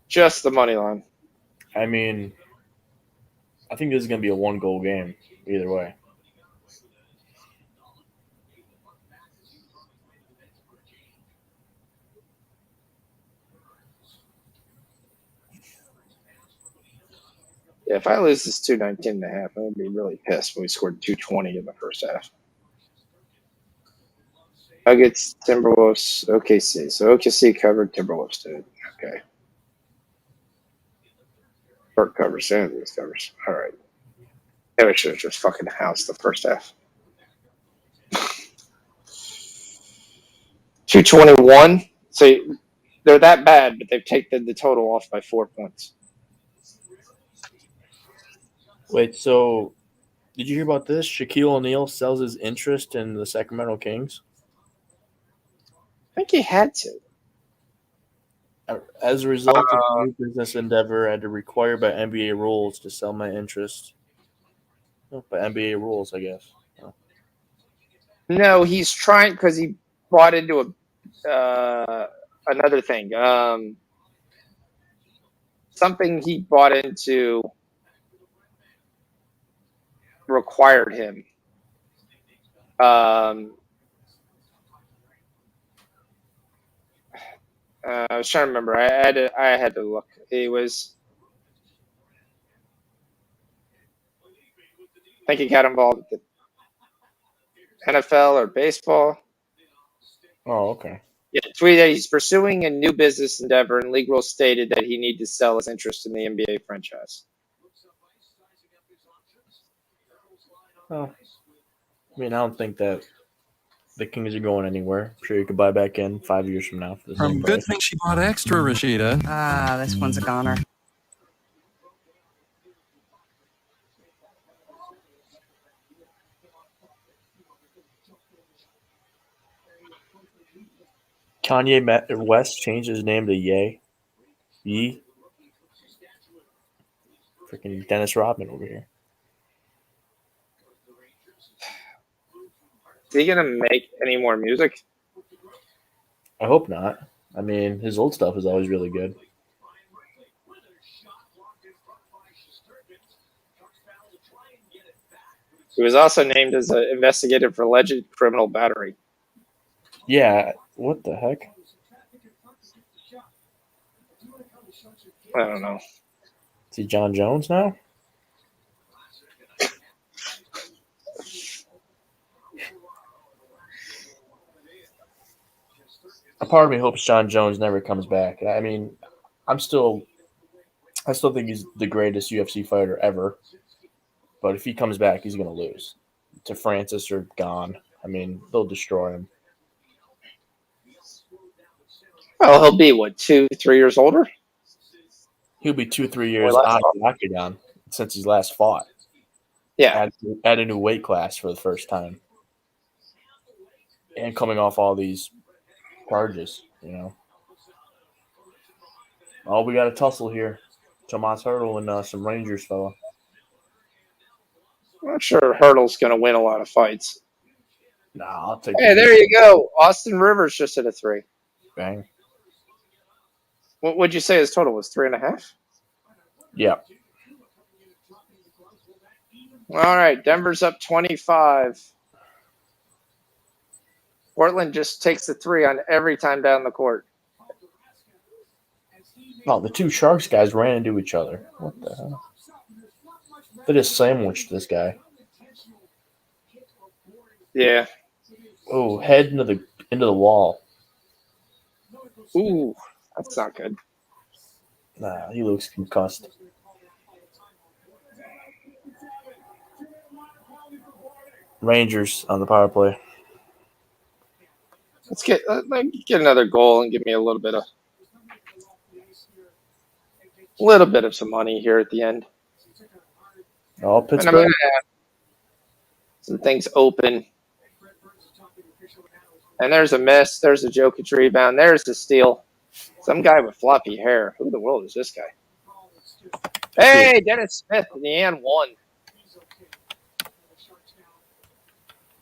Just the money line. I mean, I think this is going to be a 1-goal game either way. Yeah, if I lose this 219.5, I'm going to be really pissed when we scored 220 in the first half. Nuggets, Timberwolves, OKC. So OKC covered, Timberwolves did. Okay. Burke covers, San Antonio covers. All right. They should have just fucking housed the first half. 221. So they're that bad, but they've taken the total off by 4 points. Wait, so did you hear about this? Shaquille O'Neal sells his interest in the Sacramento Kings. I think he had to. As a result of a new business endeavor, I had to require by NBA rules to sell my interest. Oh, by NBA rules, I guess. Oh. No, he's trying because he bought into another thing. Something he bought into required him. I was trying to remember. I had to look. It was. I think he got involved with the NFL or baseball. Oh, okay. Yeah, tweeted that he's pursuing a new business endeavor, and legal rules stated that he needed to sell his interest in the NBA franchise. Oh. I mean, I don't think that the Kings are going anywhere. I'm sure you could buy back in 5 years from now for the same Good price. thing she bought extra, Rashida. Ah, this one's a goner. Kanye West changed his name to Ye. Yee. Freaking Dennis Rodman over here. Is he gonna make any more music? I hope not. I mean, his old stuff is always really good. He was also named as an investigator for alleged criminal battery. Yeah, what the heck? I don't know. Is he John Jones now? A part of me hopes John Jones never comes back. I mean, I still think he's the greatest UFC fighter ever. But if he comes back, he's going to lose to Francis or Gane. I mean, they'll destroy him. Well, he'll be, 2-3 years older? He'll be 2-3 years out of the octagon since he's last fought. Yeah. At a new weight class for the first time. And coming off all these charges, you know. Oh, we got a tussle here. Tomas Hurdle and some Rangers fella. I'm not sure Hurdle's going to win a lot of fights. Nah, I'll take Hey, there you go. Austin Rivers just hit a 3. Bang. What would you say his total was? 3.5? Yeah. All right, Denver's up 25. Portland just takes the 3 on every time down the court. Oh, the two Sharks guys ran into each other. What the hell? They just sandwiched this guy. Yeah. Oh, head into the wall. Ooh, that's not good. Nah, he looks concussed. Rangers on the power play. Let's get another goal and give me a little bit of some money here at the end. Oh, And I'm Pittsburgh. going to have some things open. And there's a miss. There's a Jokic rebound. There's the steal. Some guy with floppy hair. Who in the world is this guy? Hey, Dennis Smith in the and 1.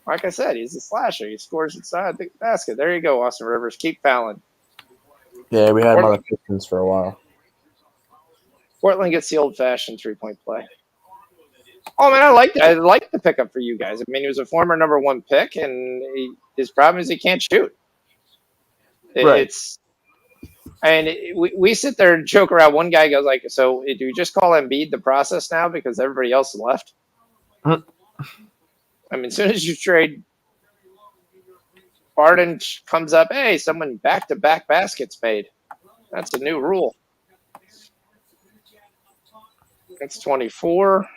Like I said, he's a slasher. He scores inside the basket. There you go, Austin Rivers. Keep fouling. Yeah, we had him on the Pistons for a while. Portland gets the old-fashioned three-point play. Oh, man, I like the pickup for you guys. I mean, he was a former number 1 pick, and his problem is he can't shoot. Right. And we sit there and joke around. One guy goes like, "So do we just call Embiid the process now because everybody else left?" I mean, as soon as you trade, Barton comes up, "Hey, someone back-to-back baskets made. That's a new rule." It's 24.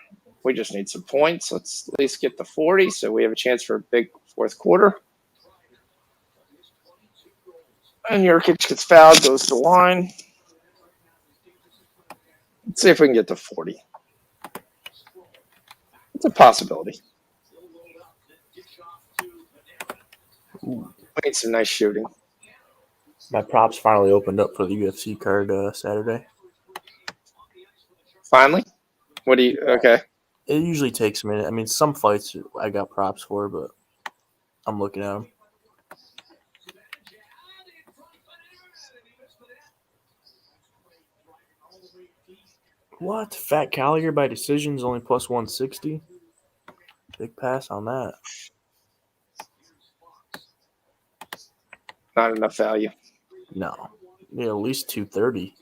We just need some points. Let's at least get to 40 so we have a chance for a big fourth quarter. And Nurkic gets fouled, goes to the line. Let's see if we can get to 40. It's a possibility. We need some nice shooting. My props finally opened up for the UFC card Saturday. Finally? What do you... Okay. It usually takes a minute. I mean, some fights I got props for, but I'm looking at them. What? Fat Callier by decision is only plus 160? Big pass on that. Not enough value. No. Yeah, at least 230.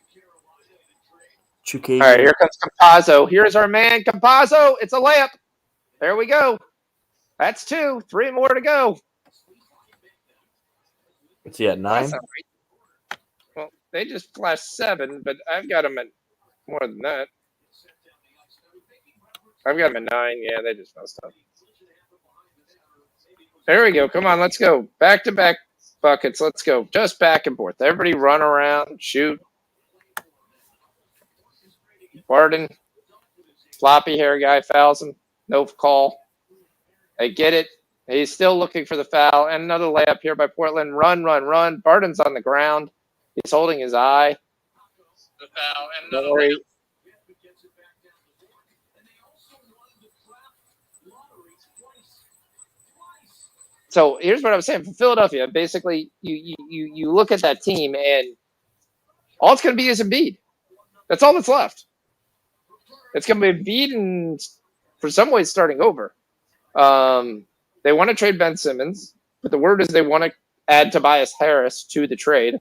All right, here comes Campazzo. Here's our man, Campazzo. It's a layup. There we go. That's 2. 3 more to go. Is he at 9? That's not right. Well, they just flashed 7, but I've got him at more than that. I've got him at 9. Yeah, they just messed up. There we go. Come on, let's go. Back-to-back buckets. Let's go. Just back and forth. Everybody run around, shoot. Barton, floppy hair guy fouls him. No call. They get it. He's still looking for the foul. And another layup here by Portland. Run, run, run. Barton's on the ground. He's holding his eye. The foul. And another layup. So here's what I was saying. For Philadelphia, basically, you look at that team, and all it's going to be is Embiid. That's all that's left. It's going to be Embiid and, for some ways, starting over. They want to trade Ben Simmons, but the word is they want to add Tobias Harris to the trade,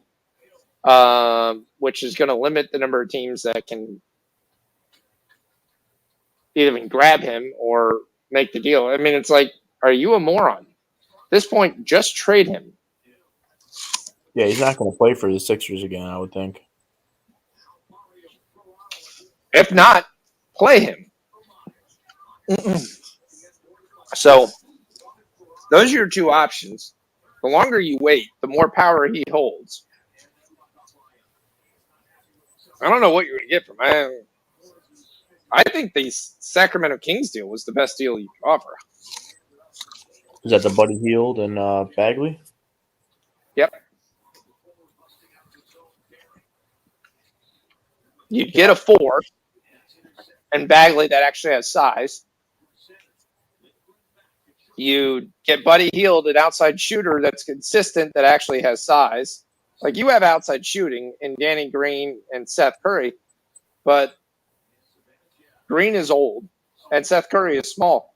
which is going to limit the number of teams that can even grab him or make the deal. I mean, it's like, are you a moron? At this point, just trade him. Yeah, he's not going to play for the Sixers again, I would think. If not, play him. So those are your two options. The longer you wait, the more power he holds. I don't know what you're going to get from him. I think the Sacramento Kings deal was the best deal you could offer. Is that the Buddy Hield and Bagley? Yep. You'd get a 4 and Bagley that actually has size. You get Buddy Hield, an outside shooter that's consistent that actually has size. Like, you have outside shooting in Danny Green and Seth Curry, but Green is old and Seth Curry is small.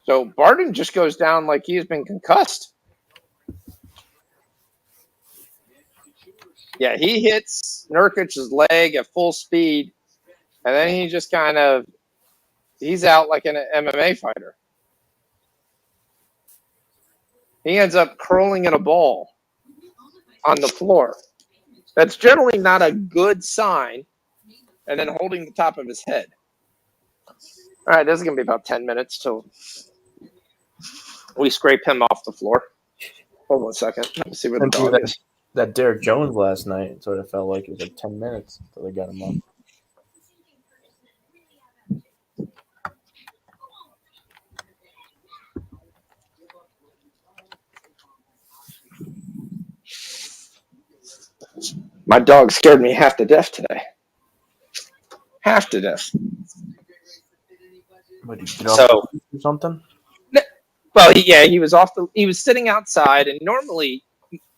So Barton just goes down like he's been concussed. Yeah, he hits Nurkic's leg at full speed, and then he just kind of – he's out like an MMA fighter. He ends up curling in a ball on the floor. That's generally not a good sign, and then holding the top of his head. All right, this is going to be about 10 minutes till we scrape him off the floor. Hold on a second. Let me see where the dog is. That Derek Jones last night, it sort of felt like it was like 10 minutes until they got him up. My dog scared me half to death today. Half to death. What, did you get off or something? Well, he was he was sitting outside, and normally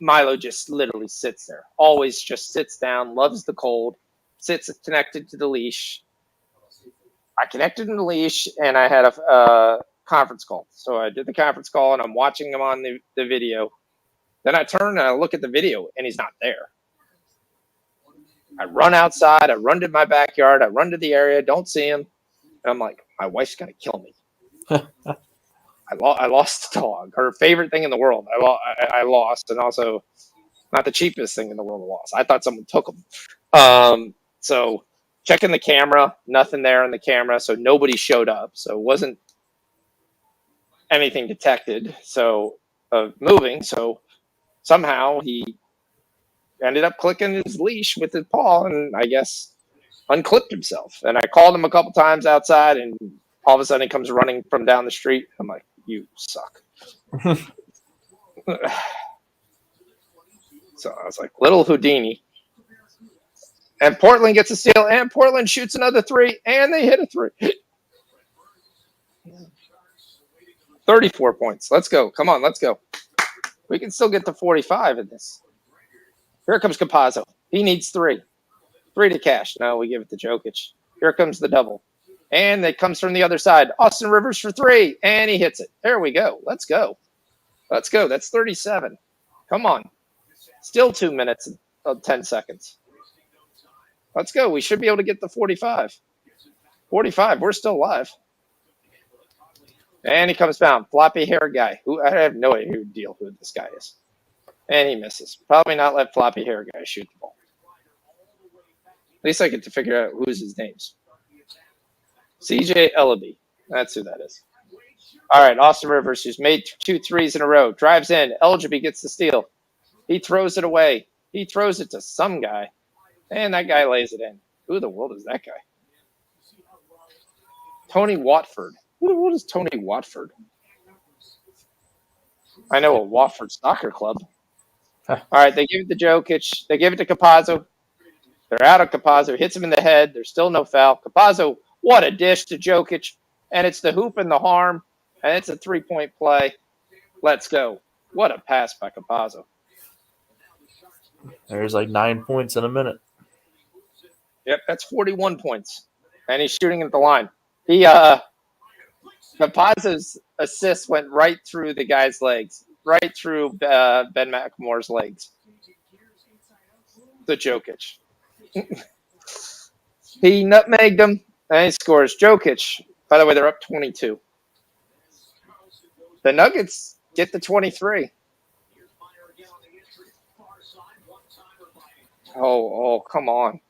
Milo just literally sits there. Always just sits down, loves the cold, sits connected to the leash. I connected to the leash, and I had a conference call. So I did the conference call, and I'm watching him on the video. Then I turn and I look at the video, and he's not there. I run outside. I run to my backyard. I run to the area. Don't see him. And I'm like, my wife's going to kill me. I lost the dog. Her favorite thing in the world. I lost. And also not the cheapest thing in the world. I lost. I thought someone took him. So checking the camera, nothing there in the camera. So nobody showed up. So it wasn't anything detected. So moving. So somehow he ended up clicking his leash with his paw and I guess unclipped himself. And I called him a couple times outside and all of a sudden he comes running from down the street. I'm like, you suck. So I was like, little Houdini. And Portland gets a steal, and Portland shoots another 3, and they hit a 3. 34 points. Let's go. Come on, let's go. We can still get to 45 in this. Here comes Capazzo. He needs 3. 3 to cash. No, we give it to Jokic. Here comes the double. And it comes from the other side. Austin Rivers for 3, and he hits it. There we go. Let's go. Let's go. That's 37. Come on. Still 2 minutes and 10 seconds. Let's go. We should be able to get to 45. 45. We're still alive. And he comes down. Floppy hair guy. Who I have no idea who this guy is. And he misses. Probably not let floppy hair guy shoot the ball. At least I get to figure out who's his names. CJ Ellaby. That's who that is. All right, Austin Rivers, who's made 2 threes in a row, drives in. Ellaby gets the steal. He throws it away. He throws it to some guy. And that guy lays it in. Who in the world is that guy? Tony Watford. Who the world is Tony Watford? I know a Watford soccer club. All right, they give it to Jokic. They give it to Capazzo. They're out of Capazzo. Hits him in the head. There's still no foul. Capazzo, what a dish to Jokic. And it's the hoop and the harm. And it's a 3-point play. Let's go. What a pass by Capazzo. There's like 9 points in a minute. Yep, that's 41 points. And he's shooting at the line. Capazzo's assist went right through the guy's legs. Right through Ben McLemore's legs. The Jokic. He nutmegged him, and he scores. Jokic. By the way, they're up 22. The Nuggets get the 23. Oh, come on.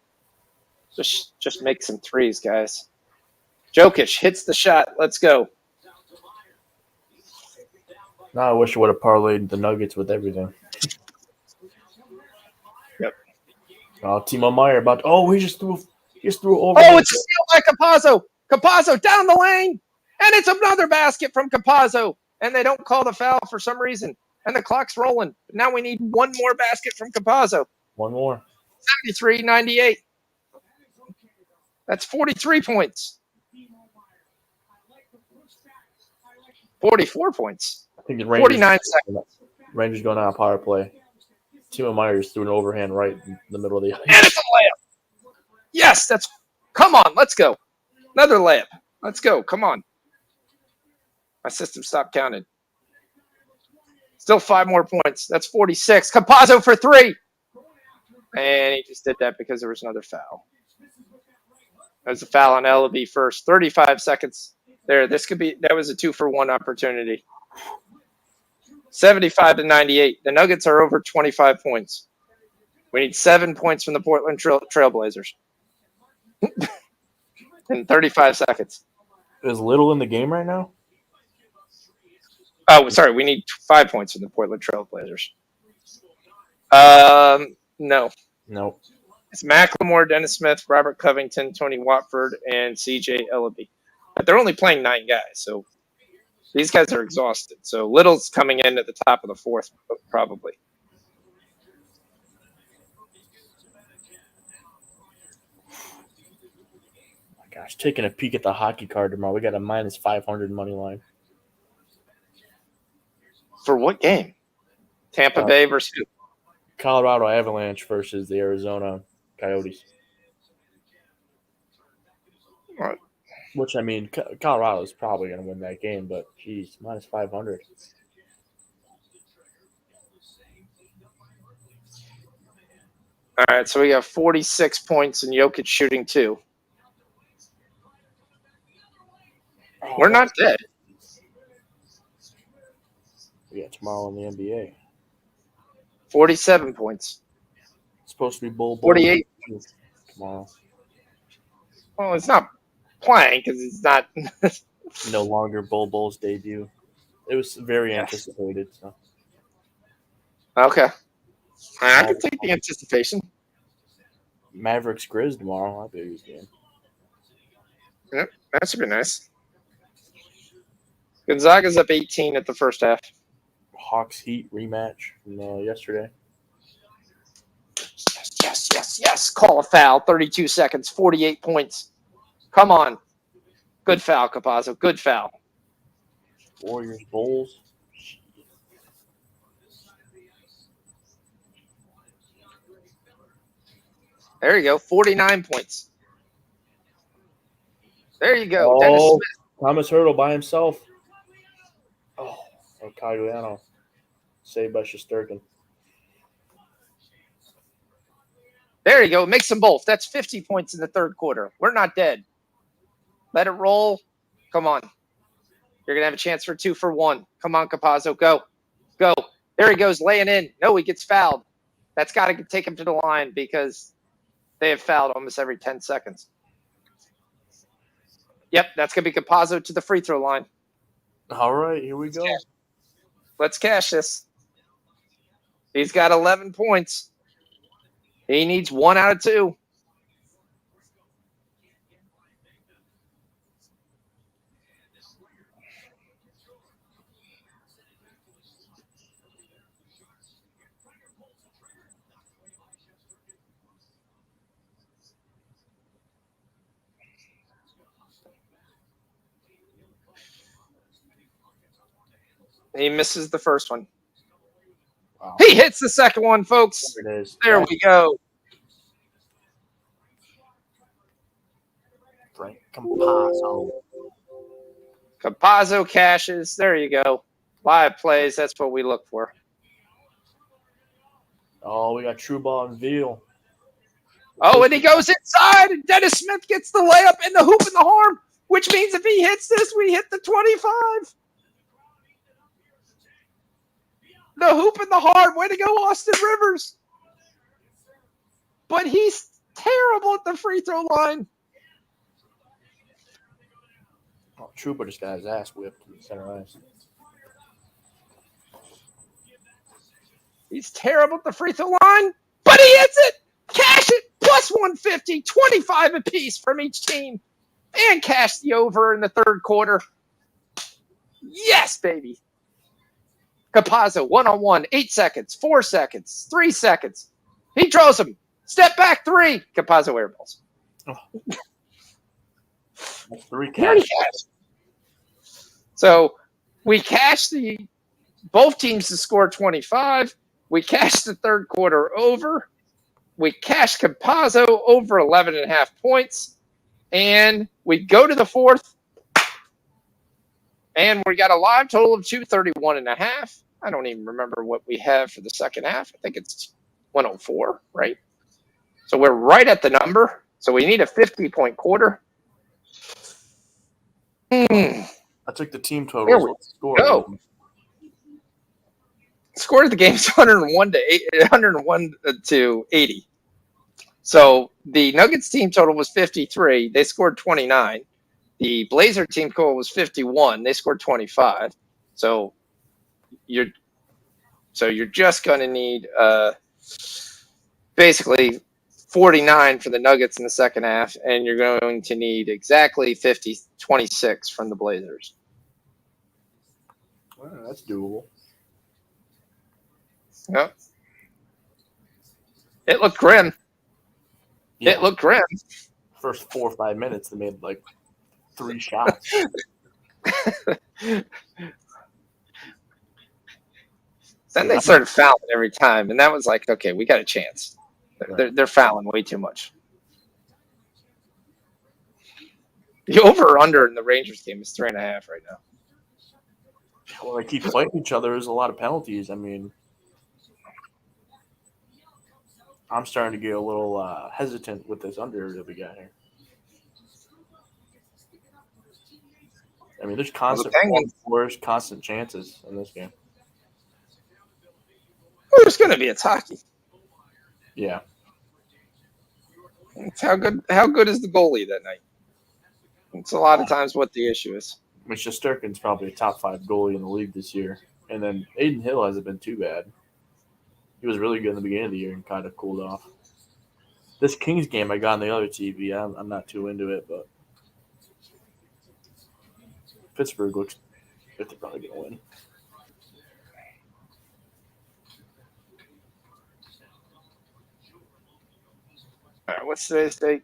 Just make some threes, guys. Jokic hits the shot. Let's go. Now I wish I would have parlayed the Nuggets with everything. Yep. Timo Meyer he just threw over. Oh, it's a steal by Capazzo. Capazzo down the lane. And it's another basket from Capazzo. And they don't call the foul for some reason. And the clock's rolling. Now we need one more basket from Capazzo. One more. 73-98. That's 43 points. 44 points. I think 49 seconds. Rangers going on a power play. Timo Myers threw an overhand right in the middle of the ice. And it's a layup. Yes, come on, let's go. Another layup. Let's go. Come on. My system stopped counting. Still 5 more points. That's 46. Capazzo for 3. And he just did that because there was another foul. There's a foul on Ellaby first. 35 seconds there. That was a 2-for-1 opportunity. 75-98. The Nuggets are over 25 points. We need 7 points from the Portland Trailblazers. In 35 seconds. Is Little in the game right now? Oh, sorry. We need 5 points from the Portland Trailblazers. No. No. It's McLemore, Dennis Smith, Robert Covington, Tony Watford, and CJ Ellaby. But they're only playing 9 guys, so these guys are exhausted. So Little's coming in at the top of the 4th, probably. My gosh, taking a peek at the hockey card tomorrow. We got a minus 500 money line. For what game? Tampa Bay versus who? Colorado Avalanche versus the Arizona Coyotes. Right. Which, I mean, Colorado is probably going to win that game, but geez, minus 500. All right, so we got 46 points and Jokic shooting 2. We're not dead. Yeah, tomorrow in the NBA. 47 points. It's supposed to be Bull 48. tomorrow. Well, it's not playing because it's not. No longer Bull's debut. It was very anticipated. So. Okay. I can take the anticipation. Mavericks Grizz tomorrow. That'd be a good game. Yep, that should be nice. Gonzaga's up 18 at the first half. Hawks Heat rematch from yesterday. Yes. Call a foul. 32 seconds. 48 points. Come on. Good foul, Capazzo. Good foul. Warriors Bulls. There you go. 49 points. There you go. Oh, Dennis Smith. Thomas Hurdle by himself. Oh, and Cagliano. Saved by Shesterkin. There you go. Mix them both. That's 50 points in the third quarter. We're not dead. Let it roll. Come on. You're going to have a chance for 2 for 1. Come on, Capazzo. Go. There he goes, laying in. No, he gets fouled. That's got to take him to the line because they have fouled almost every 10 seconds. Yep, that's going to be Capazzo to the free throw line. All right, here we go. Let's cash this. He's got 11 points. He needs 1 out of 2. He misses the first one. Wow. He hits the second one, folks. There it is. There we go. Frank Campazzo. Capazzo cashes. There you go. Live plays. That's what we look for. Oh, we got True Ball and Veal. Oh, and he goes inside, and Dennis Smith gets the layup and the hoop and the harm, which means if he hits this, we hit the 25. The hoop and the hard. Way to go, Austin Rivers. But he's terrible at the free throw line. Oh, Trooper just got his ass whipped in the center ice. He's terrible at the free throw line, but he hits it. Cash it. Plus 150, 25 apiece from each team. And cash the over in the third quarter. Yes, baby. Capazzo, 1-on-1, 8 seconds, 4 seconds, 3 seconds. He draws him. Step back 3. Capazzo airballs. Oh. That's 3 cash. So we cashed both teams to score 25. We cashed the third quarter over. We cashed Capazzo over 11.5 points. And we go to the fourth. And we got a live total of 231.5. I don't even remember what we have for the second half. I think it's 104, right? So we're right at the number. So we need a 50-point quarter. I took the team total. There we go. Score of the game is 101 to 80. So the Nuggets team total was 53. They scored 29. The Blazer team total was 51. They scored 25. So you're just going to need basically 49 for the Nuggets in the second half, and you're going to need exactly 26 from the Blazers. Well, that's doable. Yep. It looked grim. Yeah. It looked grim. First 4 or 5 minutes, they made like 3 shots. Then they started fouling every time, and that was like, okay, we got a chance. They're fouling way too much. The over or under in the Rangers game is 3.5 right now. Well, they keep fighting each other. There's a lot of penalties. I mean, I'm starting to get a little hesitant with this under that we got here. I mean, there's constant Penguins- force, constant chances in this game. Well, there's going to be. It's hockey. Yeah. It's how good is the goalie that night? It's a lot of times what the issue is. I mean, Shesterkin's probably a top 5 goalie in the league this year. And then Aiden Hill hasn't been too bad. He was really good in the beginning of the year and kind of cooled off. This Kings game I got on the other TV, I'm not too into it, but Pittsburgh looks like they're probably going to win. All right, what's today's date?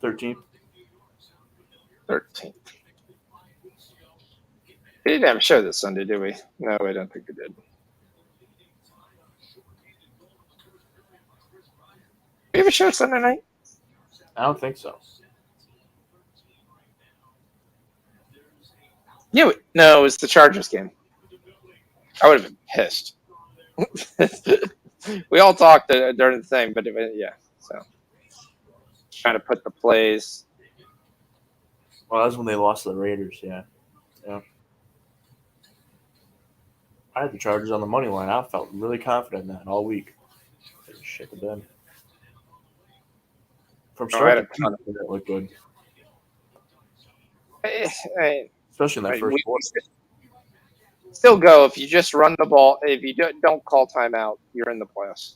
13th. 13th. We didn't have a show this Sunday, did we? No, I don't think we did. We have a show Sunday night? I don't think so. Yeah, no, it was the Chargers game. I would have been pissed. We all talked during the thing, but yeah, so trying to put the plays. Well, that's when they lost to the Raiders, yeah. I had the Chargers on the money line. I felt really confident in that all week. Shit the bed. From start to finish, it looked good. Especially in that first quarter. Still go if you just run the ball. If you don't call timeout, you're in the playoffs.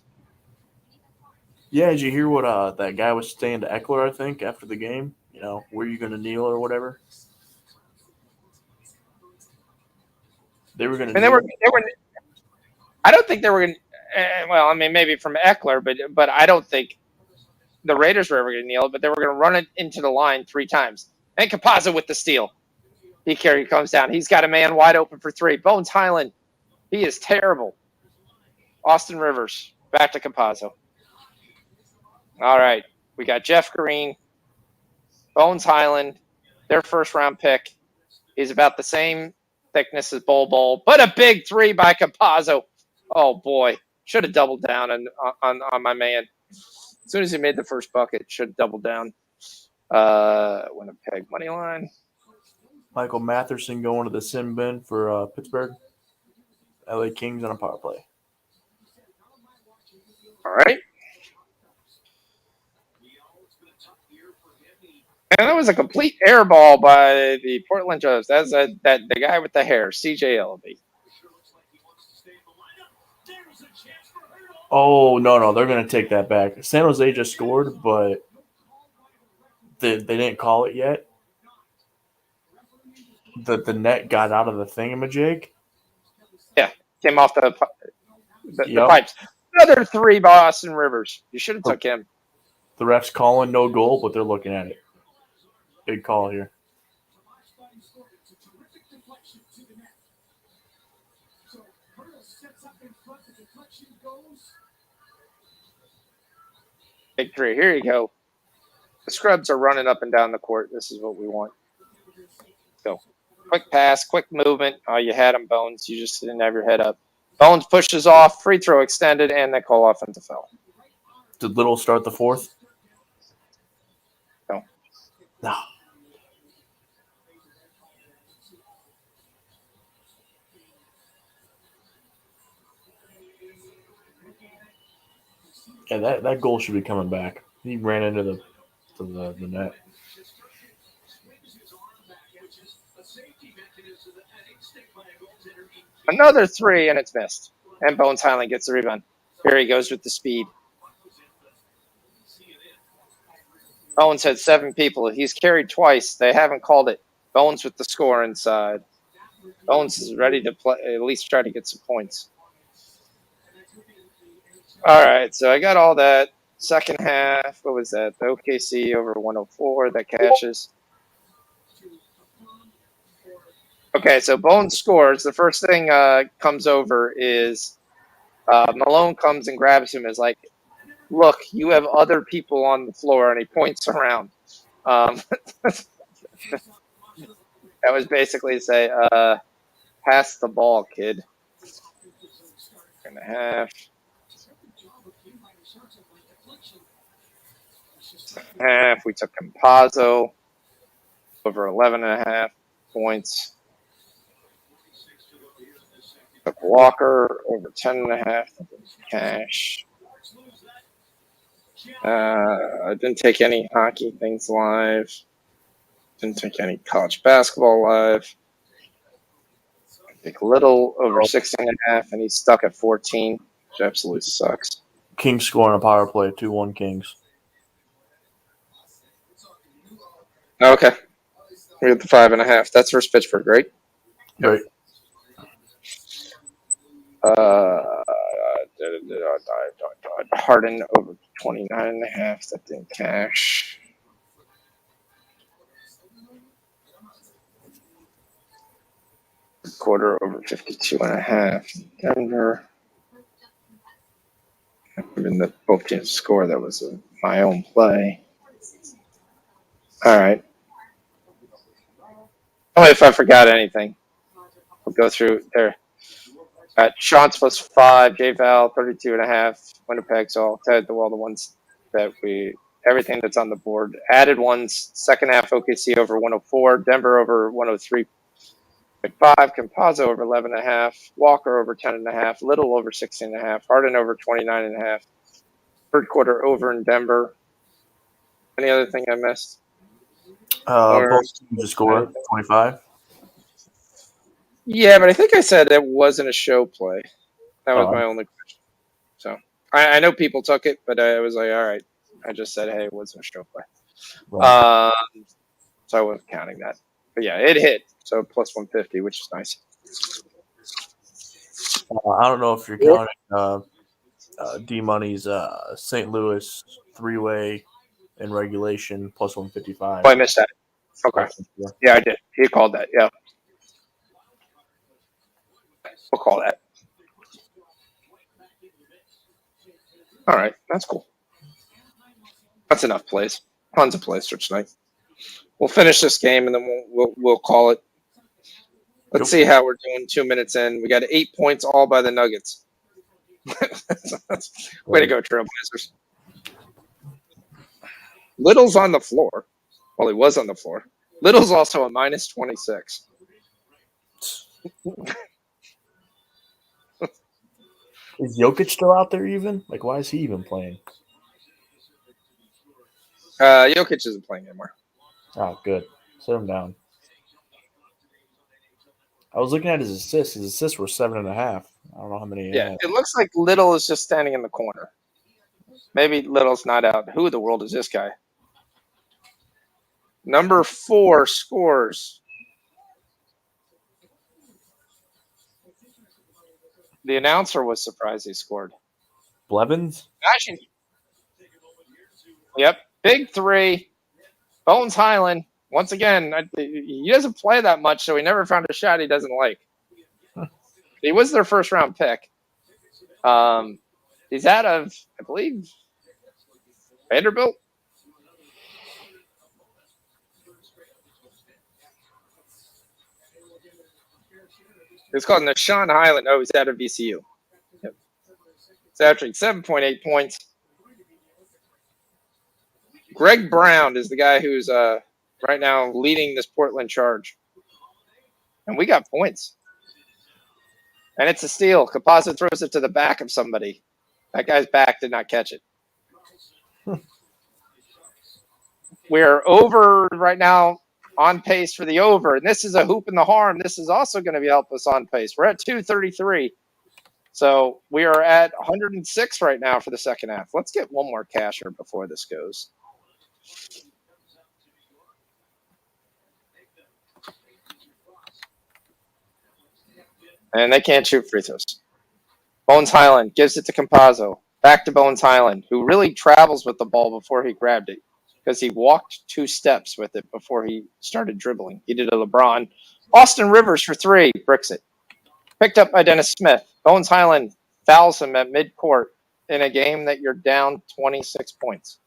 Yeah, did you hear what that guy was saying to Eckler, I think, after the game? You know, were you going to kneel or whatever? They were going to kneel. I don't think they were going to. Well, I mean, maybe from Eckler, but I don't think the Raiders were ever going to kneel, but they were going to run it into the line 3 times. And Capazza with the steal. He comes down. He's got a man wide open for 3. Bones Highland. He is terrible. Austin Rivers. Back to Capazzo. All right. We got Jeff Green. Bones Highland. Their first-round pick. He's about the same thickness as Bol, but a big 3 by Capazzo. Oh, boy. Should have doubled down on my man. As soon as he made the first bucket, should have doubled down. Winnipeg money line. Michael Matherson going to the sin bin for Pittsburgh. LA Kings on a power play. All right. And that was a complete air ball by the Portland Joes. That's the guy with the hair, CJ Ellaby. Oh, no, they're going to take that back. San Jose just scored, but they didn't call it yet. The net got out of the thingamajig. Yeah, came off the pipes. Another 3 by Austin Rivers. You should have took him. The ref's calling no goal, but they're looking at it. Big call here. Big 3. Here you go. The scrubs are running up and down the court. This is what we want. Go. Quick pass, quick movement. Oh, you had him, Bones. You just didn't have your head up. Bones pushes off. Free throw extended, and they call offensive foul. Did Little start the 4th? No. Yeah, that goal should be coming back. He ran into the net. Another 3, and it's missed. And Bones Highland gets the rebound. Here he goes with the speed. Bones had 7 people. He's carried twice. They haven't called it. Bones with the score inside. Bones is ready to play, at least try to get some points. All right, so I got all that. Second half, what was that? The OKC over 104, that cashes. Okay, so Bones scores. The first thing comes over is Malone comes and grabs him. Is like, look, you have other people on the floor, and he points around. That was basically to say, pass the ball, kid. And a half. Half. We took Compazzo over 11.5 points. Took Walker over 10.5 cash. I didn't take any hockey things live. Didn't take any college basketball live. I think Little over 16.5, and he's stuck at 14, which absolutely sucks. Kings scoring a power play, 2-1 Kings. Okay. We got the 5.5. That's versus Pittsburgh, right? Right. Harden over 29.5. That didn't cash. Quarter over 52.5. Denver. Even the both teams score, that was my own play. All right. Oh, if I forgot anything, we'll go through there. Sean's plus 5, J Val 32.5, Winnipeg's all Ted the ones that everything that's on the board. Added ones, second half OKC over 104, Denver over 103.5, Compazzo over 11.5, Walker over 10.5, Little over 16.5, Harden over 29.5, third quarter over in Denver. Any other thing I missed? Both teams to score 25. Yeah, but I think I said it wasn't a show play. That was my only question. So I know people took it, but I was like, all right. I just said, hey, it wasn't a show play. Right. So I wasn't counting that. But yeah, it hit. So plus 150, which is nice. I don't know if you're counting D Money's St. Louis 3-way in regulation plus 155. Oh, I missed that. Okay. Yeah, I did. He called that. Yeah. We'll call that. All right. That's cool. That's enough plays. Tons of plays for tonight. We'll finish this game and then we'll call it. Let's see how we're doing 2 minutes in. We got 8 points all by the Nuggets. Way to go, Trailblazers. Little's on the floor. Well, he was on the floor. Little's also a minus 26. Is Jokic still out there even? Like, why is he even playing? Jokic isn't playing anymore. Oh, good. Sit him down. I was looking at his assists. His assists were 7.5. I don't know how many. Yeah, it looks like Little is just standing in the corner. Maybe Little's not out. Who in the world is this guy? Number 4 scores. The announcer was surprised he scored. Blevins? Actually, yep. Big 3. Bones Highland. Once again, he doesn't play that much, so he never found a shot he doesn't like. He was their first round pick. He's out of, I believe, Vanderbilt. It's called Nashawn Highland. Oh, he's out of VCU. Yep. It's averaging 7.8 points. Greg Brown is the guy who's right now leading this Portland charge. And we got points. And it's a steal. Campazzo throws it to the back of somebody. That guy's back did not catch it. We're over right now, on pace for the over. And this is a hoop in the harm. This is also going to help us on pace. We're at 233. So we are at 106 right now for the second half. Let's get one more casher before this goes. And they can't shoot free throws. Bones Highland gives it to Campazzo. Back to Bones Highland, who really travels with the ball before he grabbed it because he walked 2 steps with it before he started dribbling. He did a LeBron. Austin Rivers for 3, bricks it. Picked up by Dennis Smith. Bones Highland fouls him at midcourt in a game that you're down 26 points.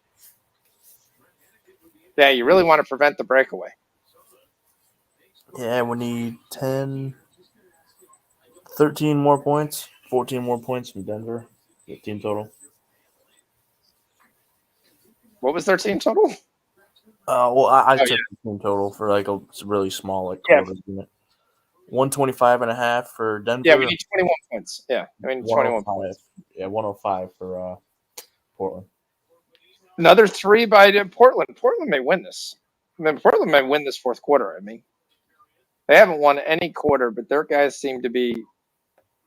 Yeah, you really want to prevent the breakaway. Yeah, we need 13 more points, 14 more points from Denver. 15 total. What was their team total? Well, I Oh, took the team total for like a really small like Yeah. quarter unit. 125.5 for Denver. Yeah, we need 21 points. Yeah, we need 21 105. points. Yeah, 105 for Portland. Another 3 by Portland. Portland may win this. I mean, Portland may win this fourth quarter. I mean, they haven't won any quarter, but their guys seem to be a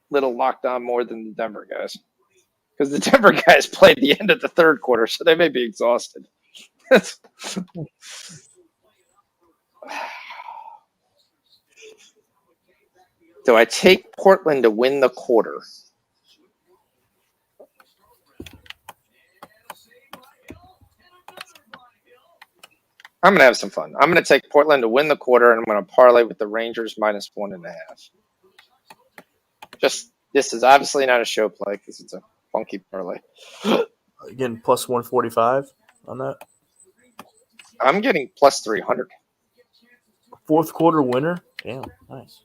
little locked on more than the Denver guys. Because the Denver guys played the end of the third quarter, so they may be exhausted. Do I take Portland to win the quarter? I'm going to have some fun. I'm going to take Portland to win the quarter, and I'm going to parlay with the Rangers minus 1.5. This is obviously not a show play because it's a funky parlay. Again, plus 145 on that. I'm getting plus 300. Fourth quarter winner. Damn, nice.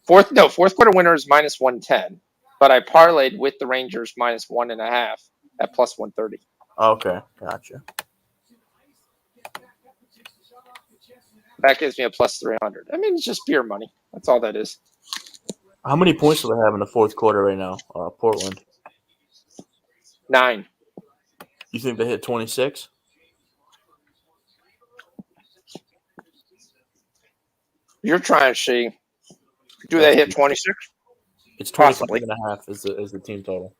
Fourth quarter winner is minus 110, but I parlayed with the Rangers minus 1.5 at plus 130. Okay, gotcha. That gives me a plus 300. I mean, it's just beer money. That's all that is. How many points do they have in the fourth quarter right now? Portland. 9. You think they hit 26? You're trying to see. Do they hit 26? It's 25.5 is the team total.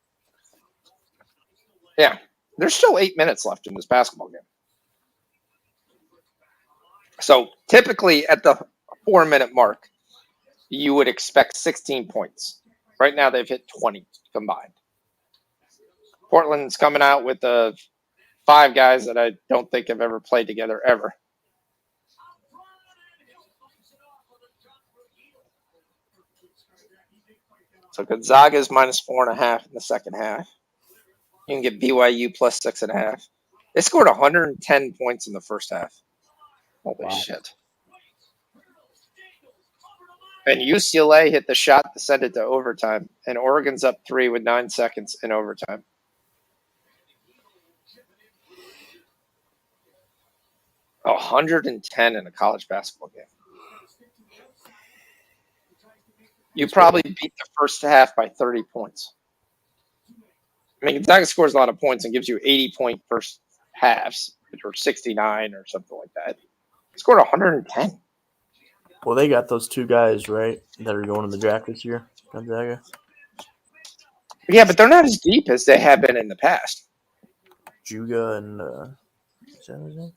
Yeah. There's still 8 minutes left in this basketball game. So typically at the 4-minute mark, you would expect 16 points. Right now they've hit 20 combined. Portland's coming out with 5 guys that I don't think have ever played together ever. So Gonzaga's minus 4.5 in the second half. You can get BYU plus 6.5. They scored 110 points in the first half. Holy shit. And UCLA hit the shot to send it to overtime. And Oregon's up 3 with 9 seconds in overtime. Oh, 110 in a college basketball game. You probably beat the first half by 30 points. I mean, Gonzaga scores a lot of points and gives you 80-point first halves, or 69 or something like that. They scored 110. Well, they got those 2 guys, right, that are going to the draft this year, Gonzaga. Yeah, but they're not as deep as they have been in the past. Juga and is that his name?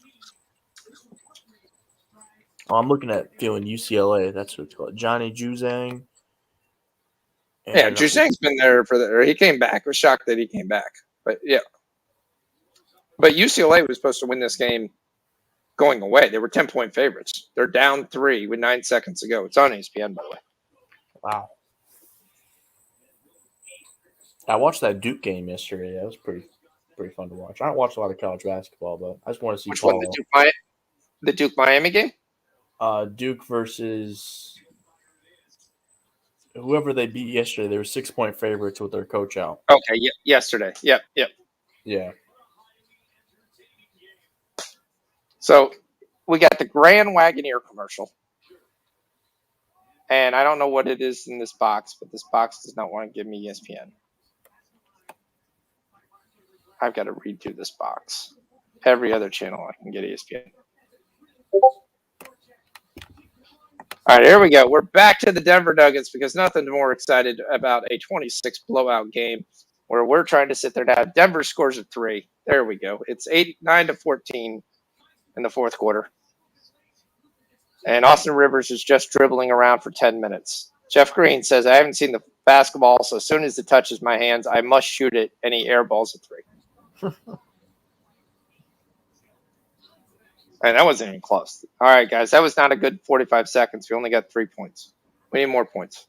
Oh, I'm looking at feeling UCLA. That's what it's called. Johnny Juzang. Yeah, Juzang's been there he came back. I was shocked that he came back. But yeah. But UCLA was supposed to win this game going away. They were 10-point favorites. They're down 3 with 9 seconds to go. It's on ESPN, by the way. Wow. I watched that Duke game yesterday. That was pretty fun to watch. I don't watch a lot of college basketball, but I just want to see. Which one? The Duke Miami game? Duke versus whoever they beat yesterday. They were 6-point favorites with their coach out. Okay, yesterday. Yep. Yeah. So we got the Grand Wagoneer commercial. And I don't know what it is in this box, but this box does not want to give me ESPN. I've got to read through this box. Every other channel I can get ESPN. All right, here we go. We're back to the Denver Nuggets because nothing more excited about a 26 blowout game where we're trying to sit there now. Denver scores a 3. There we go. It's 9-14 in the fourth quarter. And Austin Rivers is just dribbling around for 10 minutes. Jeff Green says, I haven't seen the basketball, so as soon as it touches my hands, I must shoot it, and he airballs a 3. And that wasn't even close. All right, guys, that was not a good 45 seconds. We only got 3 points. We need more points.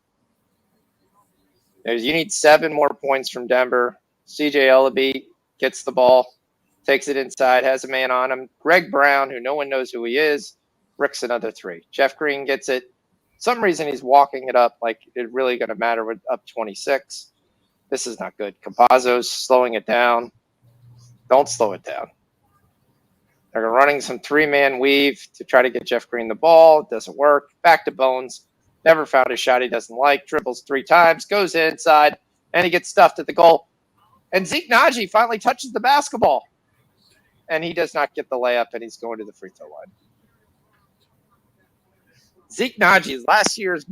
You need 7 more points from Denver. CJ Ellaby gets the ball, takes it inside, has a man on him. Greg Brown, who no one knows who he is, ricks another 3. Jeff Green gets it. Some reason he's walking it up like it's really going to matter with up 26. This is not good. Campazzo's slowing it down. Don't slow it down. They're running some 3-man weave to try to get Jeff Green the ball. It doesn't work. Back to Bones. Never found a shot he doesn't like. Dribbles 3 times, goes inside, and he gets stuffed at the goal. And Zeke Naji finally touches the basketball. And he does not get the layup, and he's going to the free throw line. Zeke Naji is last year's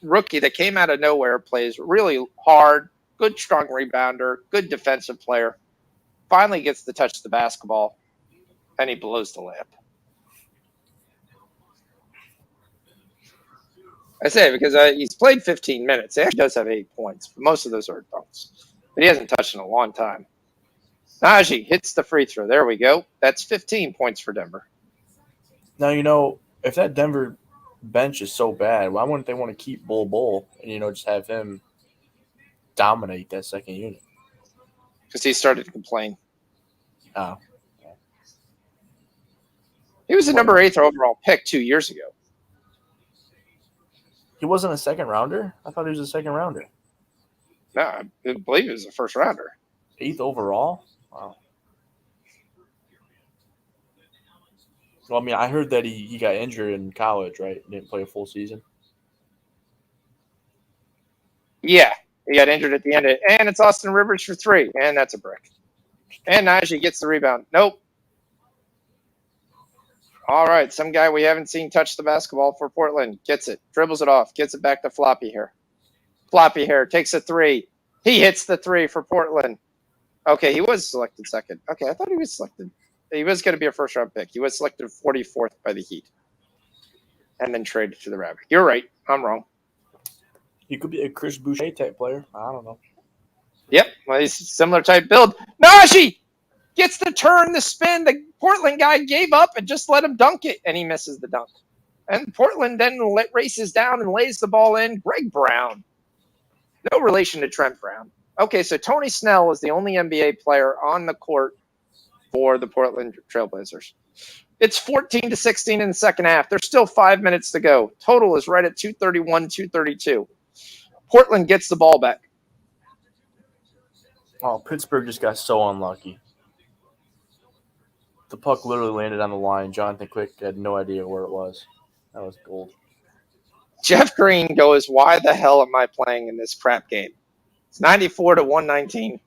rookie that came out of nowhere, plays really hard, good strong rebounder, good defensive player. Finally gets to touch the basketball, and he blows the layup. I say because he's played 15 minutes. He actually does have 8 points, but most of those are dunks. But he hasn't touched in a long time. Naji hits the free throw. There we go. That's 15 points for Denver. Now, if that Denver bench is so bad, why wouldn't they want to keep Bull and, just have him dominate that second unit? Because he started to complain. Oh. He was the number 8 overall pick 2 years ago. He wasn't a second rounder? I thought he was a second rounder. No, I believe he was a first rounder. 8th overall? Wow. Well, I mean, I heard that he got injured in college, right? Didn't play a full season. Yeah, he got injured at the end. And it's Austin Rivers for 3, and that's a brick. And Naji gets the rebound. Nope. All right, some guy we haven't seen touch the basketball for Portland. Gets it, dribbles it off, gets it back to Floppy Hair. Floppy Hair takes a 3. He hits the 3 for Portland. Okay, he was selected second. Okay, I thought he was selected. He was going to be a first-round pick. He was selected 44th by the Heat. And then traded to the Raptors. You're right. I'm wrong. He could be a Chris Boucher type player. I don't know. Yep, well, he's a similar type build. Naji gets the turn, the spin. The Portland guy gave up and just let him dunk it, and he misses the dunk. And Portland then races down and lays the ball in. Greg Brown. No relation to Trent Brown. Okay, so Tony Snell is the only NBA player on the court for the Portland Trailblazers. It's 14-16 in the second half. There's still 5 minutes to go. Total is right at 231, 232. Portland gets the ball back. Oh, Pittsburgh just got so unlucky. The puck literally landed on the line. Jonathan Quick had no idea where it was. That was gold. Jeff Green goes, why the hell am I playing in this crap game? It's 94-119.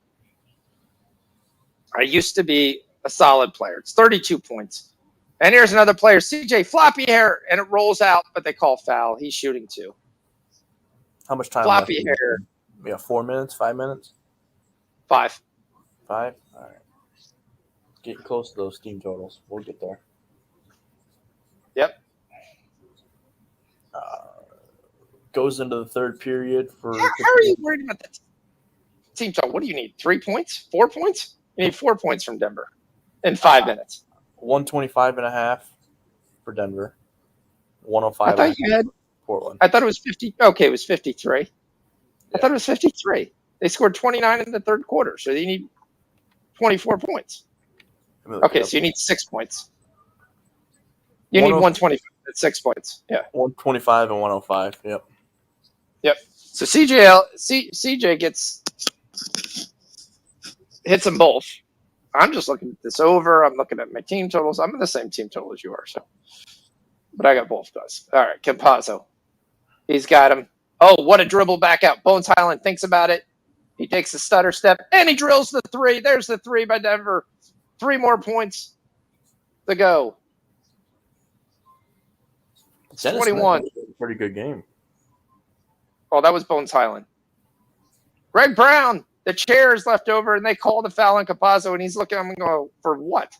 I used to be a solid player. It's 32 points. And here's another player, CJ Floppy Hair, and it rolls out, but they call foul. He's shooting 2. How much time Floppy left? Hair. Yeah, 4 minutes, 5 minutes? 5. 5? All right. Getting close to those team totals. We'll get there. Yep. Goes into the third period for. How are you worried about that team total? What do you need? 3 points? 4 points? You need 4 points from Denver in 5 minutes. 125.5 for Denver. 105. I thought you had Portland. I thought it was 50. Okay, it was 53. Yeah. I thought it was 53. They scored 29 in the third quarter, so you need 24 points. Okay, so you need 6 points. You need 125 at 6 points. Yeah. 125 and 105. Yep. Yep. So CJ hits them both. I'm just looking at this over. I'm looking at my team totals. I'm in the same team total as you are, so. But I got both guys. All right, Campazzo. He's got him. Oh, what a dribble back out. Bones Highland thinks about it. He takes a stutter step, and he drills the 3. There's the 3 by Denver. 3 more points to go. It's 21. Pretty good game. Oh, that was Bones Highland. Greg Brown, the chair is left over, and they call the foul on Campazzo, and he's looking at him and going, for what?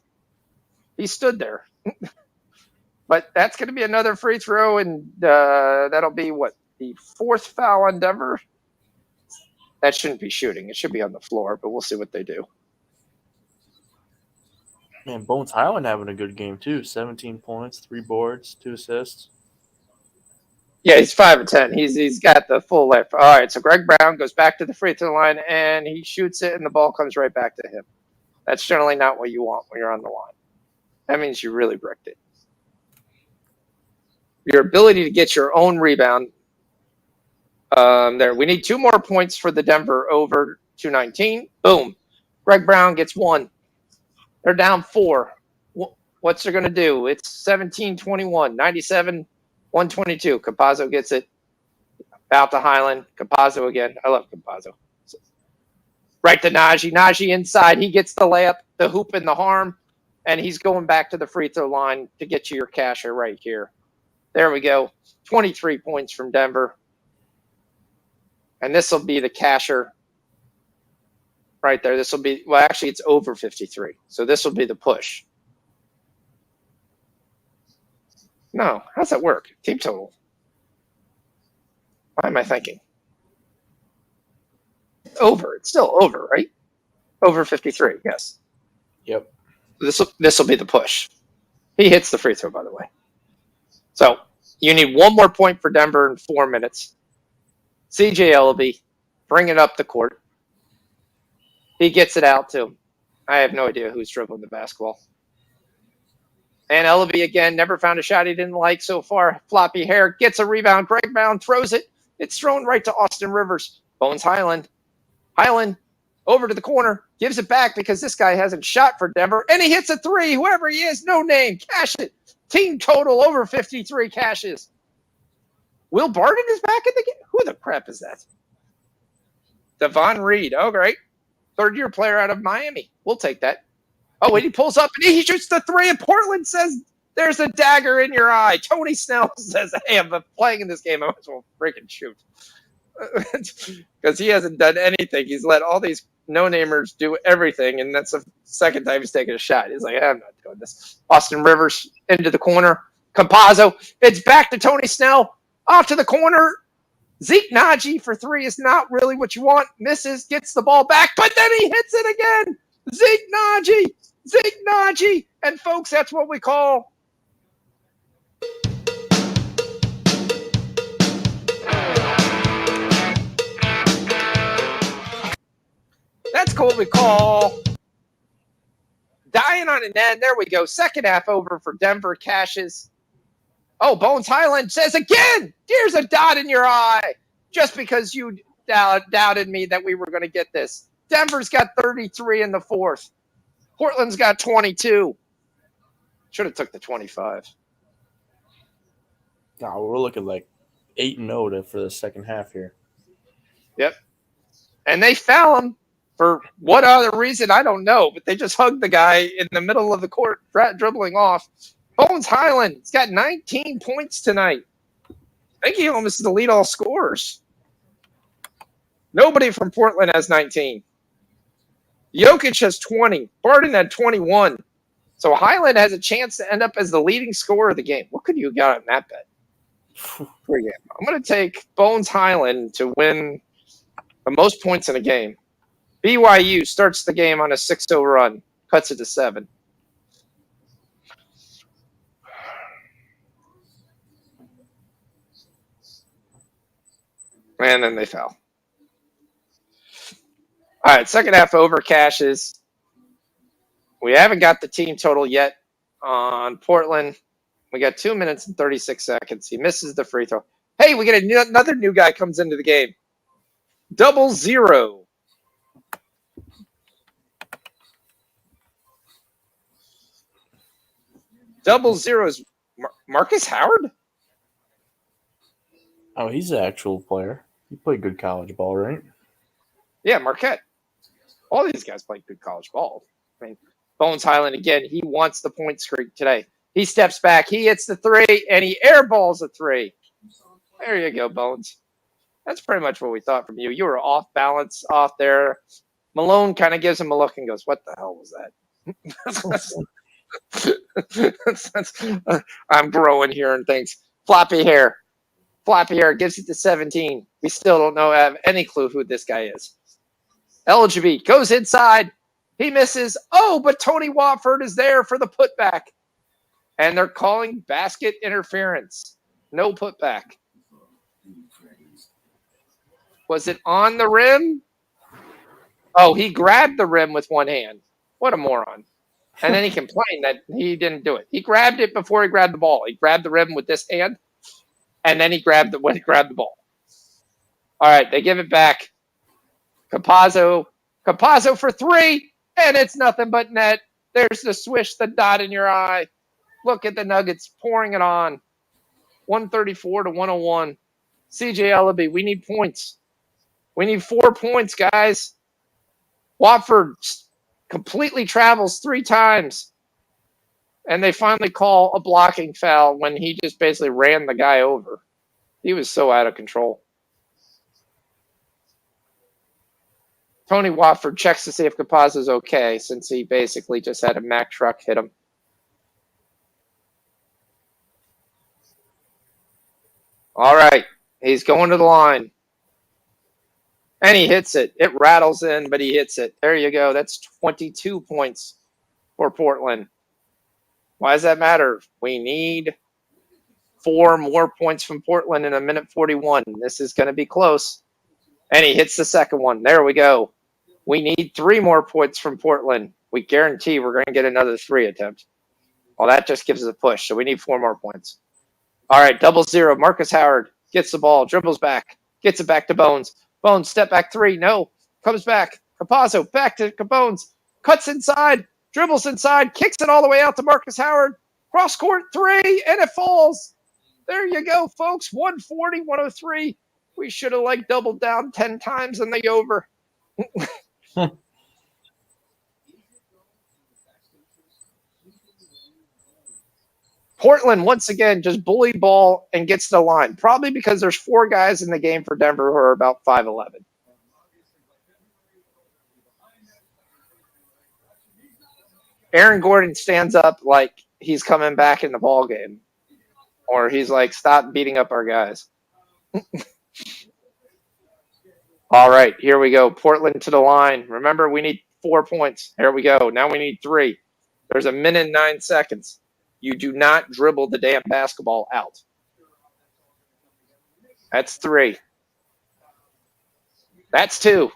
He stood there. But that's going to be another free throw, and that'll be, the 4th foul on Denver? That shouldn't be shooting. It should be on the floor, but we'll see what they do. Man, Bones Highland having a good game, too. 17 points, 3 boards, 2 assists. Yeah, he's 5 of 10. He's got the full lift. All right, so Greg Brown goes back to the free throw line, and he shoots it, and the ball comes right back to him. That's generally not what you want when you're on the line. That means you really bricked it. Your ability to get your own rebound. There, we need 2 more points for the Denver over 219. Boom. Greg Brown gets 1. They're down 4. What's they're going to do? It's 17-21, 97-122. Capazzo gets it. Out to Highland. Capazzo again. I love Capazzo. Right to Najee. Najee inside. He gets the layup, the hoop, and the harm. And he's going back to the free throw line to get you your casher right here. There we go. 23 points from Denver. And this will be the casher right there. This will be, well, actually, it's over 53. So this will be the push. No, how's that work? Team total. Why am I thinking? Over. It's still over, right? Over 53, yes. Yep. This will be the push. He hits the free throw, by the way. So you need one more point for Denver in 4 minutes. CJ Ellaby, bring it up the court. He gets it out to him. I have no idea who's dribbling the basketball. And Ellaby, again, never found a shot he didn't like so far. Floppy hair, gets a rebound. Greg Brown throws it. It's thrown right to Austin Rivers. Bones Highland. Highland over to the corner. Gives it back because this guy hasn't shot for Denver. And he hits a three. Whoever he is, no name. Cash it. Team total over 53 cashes. Will Barton is back in the game? Who the crap is that? Devon Reed. Oh, great. Third-year player out of Miami. We'll take that. Oh, and he pulls up and he shoots the three, and Portland says, there's a dagger in your eye. Tony Snell says, hey, I'm playing in this game. I might as well freaking shoot. Because he hasn't done anything. He's let all these no-namers do everything, and that's the second time he's taken a shot. He's like, I'm not doing this. Austin Rivers into the corner. Campazzo. It's back to Tony Snell. Off to the corner. Zeke Najee for three is not really what you want. Misses, gets the ball back, but then he hits it again. Zeke Najee. Zeke Najee. And folks, that's what we call what we call dying on an end. There we go. Second half over for Denver. Cashes. Oh, Bones Highland says again, here's a dot in your eye. Just because you doubted me that we were going to get this. Denver's got 33 in the fourth. Portland's got 22. Should have took the 25. No, we're looking like 8-0 for the second half here. Yep. And they foul him for what other reason, I don't know. But they just hugged the guy in the middle of the court, dribbling off. Bones Highland, he's got 19 points tonight. I think he almost is the lead all scorers. Nobody from Portland has 19. Jokic has 20. Barton had 21. So Highland has a chance to end up as the leading scorer of the game. What could you have got on that bet? I'm going to take Bones Highland to win the most points in a game. BYU starts the game on a 6-0 run, cuts it to 7. And then they foul. All right, second half over, cashes. We haven't got the team total yet on Portland. We got 2 minutes and 36 seconds. He misses the free throw. Hey, we get another new guy comes into the game. 00. .00 is Marcus Howard? Oh, he's an actual player. He played good college ball, right? Yeah, Marquette. All these guys played good college ball. I mean, Bones Highland, again, he wants the point streak today. He steps back, he hits the three, and he airballs a three. There you go, Bones. That's pretty much what we thought from you. You were off balance off there. Malone kind of gives him a look and goes, what the hell was that? I'm growing here and thinks, floppy hair. Floppy hair gives it to 17. We still don't have any clue who this guy is. LGB goes inside. He misses. Oh, but Tony Watford is there for the putback. And they're calling basket interference. No putback. Was it on the rim? Oh, he grabbed the rim with one hand. What a moron. And then he complained that he didn't do it. He grabbed it before he grabbed the ball. He grabbed the rim with this hand, and then he grabbed the ball. All right, they give it back. Campazzo for three, and it's nothing but net. There's the swish, the dot in your eye. Look at the Nuggets pouring it on. 134 to 101. CJ Ellaby, we need points. We need 4 points, guys. Watford completely travels 3 times. And they finally call a blocking foul when he just basically ran the guy over. He was so out of control. Tony Watford checks to see if Capazzo's okay, since he basically just had a Mack truck hit him. All right, he's going to the line. And he hits it. It rattles in, but he hits it. There you go. That's 22 points for Portland. Why does that matter? We need 4 more points from Portland in a minute 41. This is going to be close. And he hits the second one. There we go. We need 3 more points from Portland. We guarantee we're going to get another 3 attempt. Well, that just gives us a push, so we need 4 more points. All right, 0-0. Marcus Howard gets the ball, dribbles back, gets it back to Bones. Bones, step back 3. No. Comes back. Capazzo, back to Bones. Cuts inside, dribbles inside, kicks it all the way out to Marcus Howard. Cross court 3, and it falls. There you go, folks. 140, 103. We should have doubled down 10 times in the over. Portland, once again, just bully ball and gets to the line. Probably because there's 4 guys in the game for Denver who are about 5'11". Aaron Gordon stands up like he's coming back in the ball game. Or he's like, stop beating up our guys. All right, here we go. Portland to the line. Remember, we need 4 points. Here we go. Now we need 3. There's a minute and 9 seconds. You do not dribble the damn basketball out. That's 3. That's 2.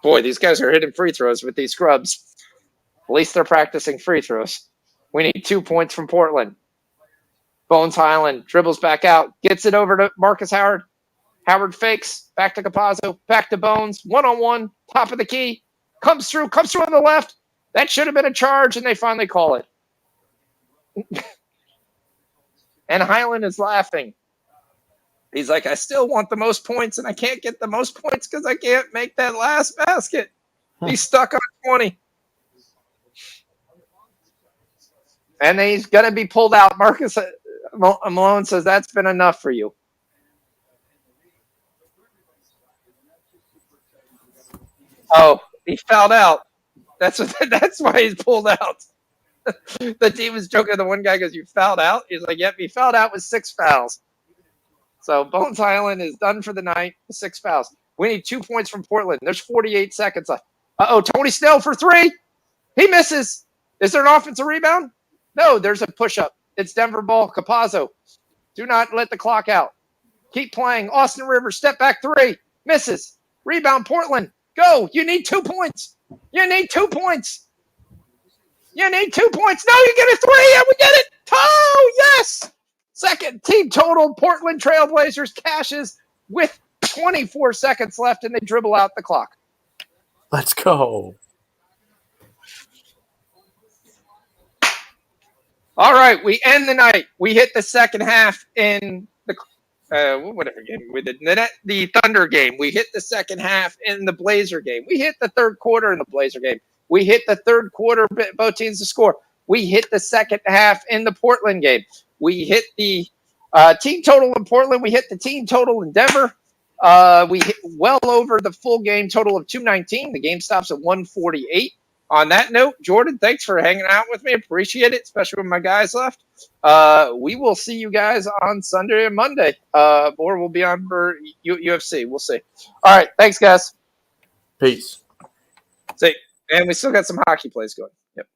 Boy, these guys are hitting free throws with these scrubs. At least they're practicing free throws. We need 2 points from Portland. Bones Highland dribbles back out, gets it over to Marcus Howard. Howard fakes, back to Capazzo, back to Bones, 1-on-1, top of the key, comes through on the left. That should have been a charge, and they finally call it. And Highland is laughing. He's like, I still want the most points, and I can't get the most points because I can't make that last basket. He's stuck on 20. And he's going to be pulled out. Marcus Malone says, that's been enough for you. Oh, he fouled out. That's why he's pulled out. The team was joking. The one guy goes, you fouled out? He's like, yep, he fouled out with 6 fouls. So Bones Island is done for the night with 6 fouls. We need 2 points from Portland. There's 48 seconds left. Tony Snell for 3. He misses. Is there an offensive rebound? No, there's a push-up. It's Denver ball. Capazzo. Do not let the clock out. Keep playing. Austin Rivers, step back 3. Misses. Rebound, Portland. Go. You need 2 points. You need 2 points. You need 2 points. No, you get a 3, and we get it. Oh, yes. Second team total. Portland Trailblazers cashes with 24 seconds left, and they dribble out the clock. Let's go. All right, we end the night. We hit the second half in the whatever game we did. The Thunder game. We hit the second half in the Blazer game. We hit the third quarter in the Blazer game. We hit the third quarter, both teams to score. We hit the second half in the Portland game. We hit the team total in Portland. We hit the team total in Denver. We hit well over the full game total of 219. The game stops at 148. On that note, Jordan, thanks for hanging out with me. Appreciate it, especially when my guys left. We will see you guys on Sunday and Monday, or we'll be on for UFC. We'll see. All right, thanks, guys. Peace. See, and we still got some hockey plays going. Yep.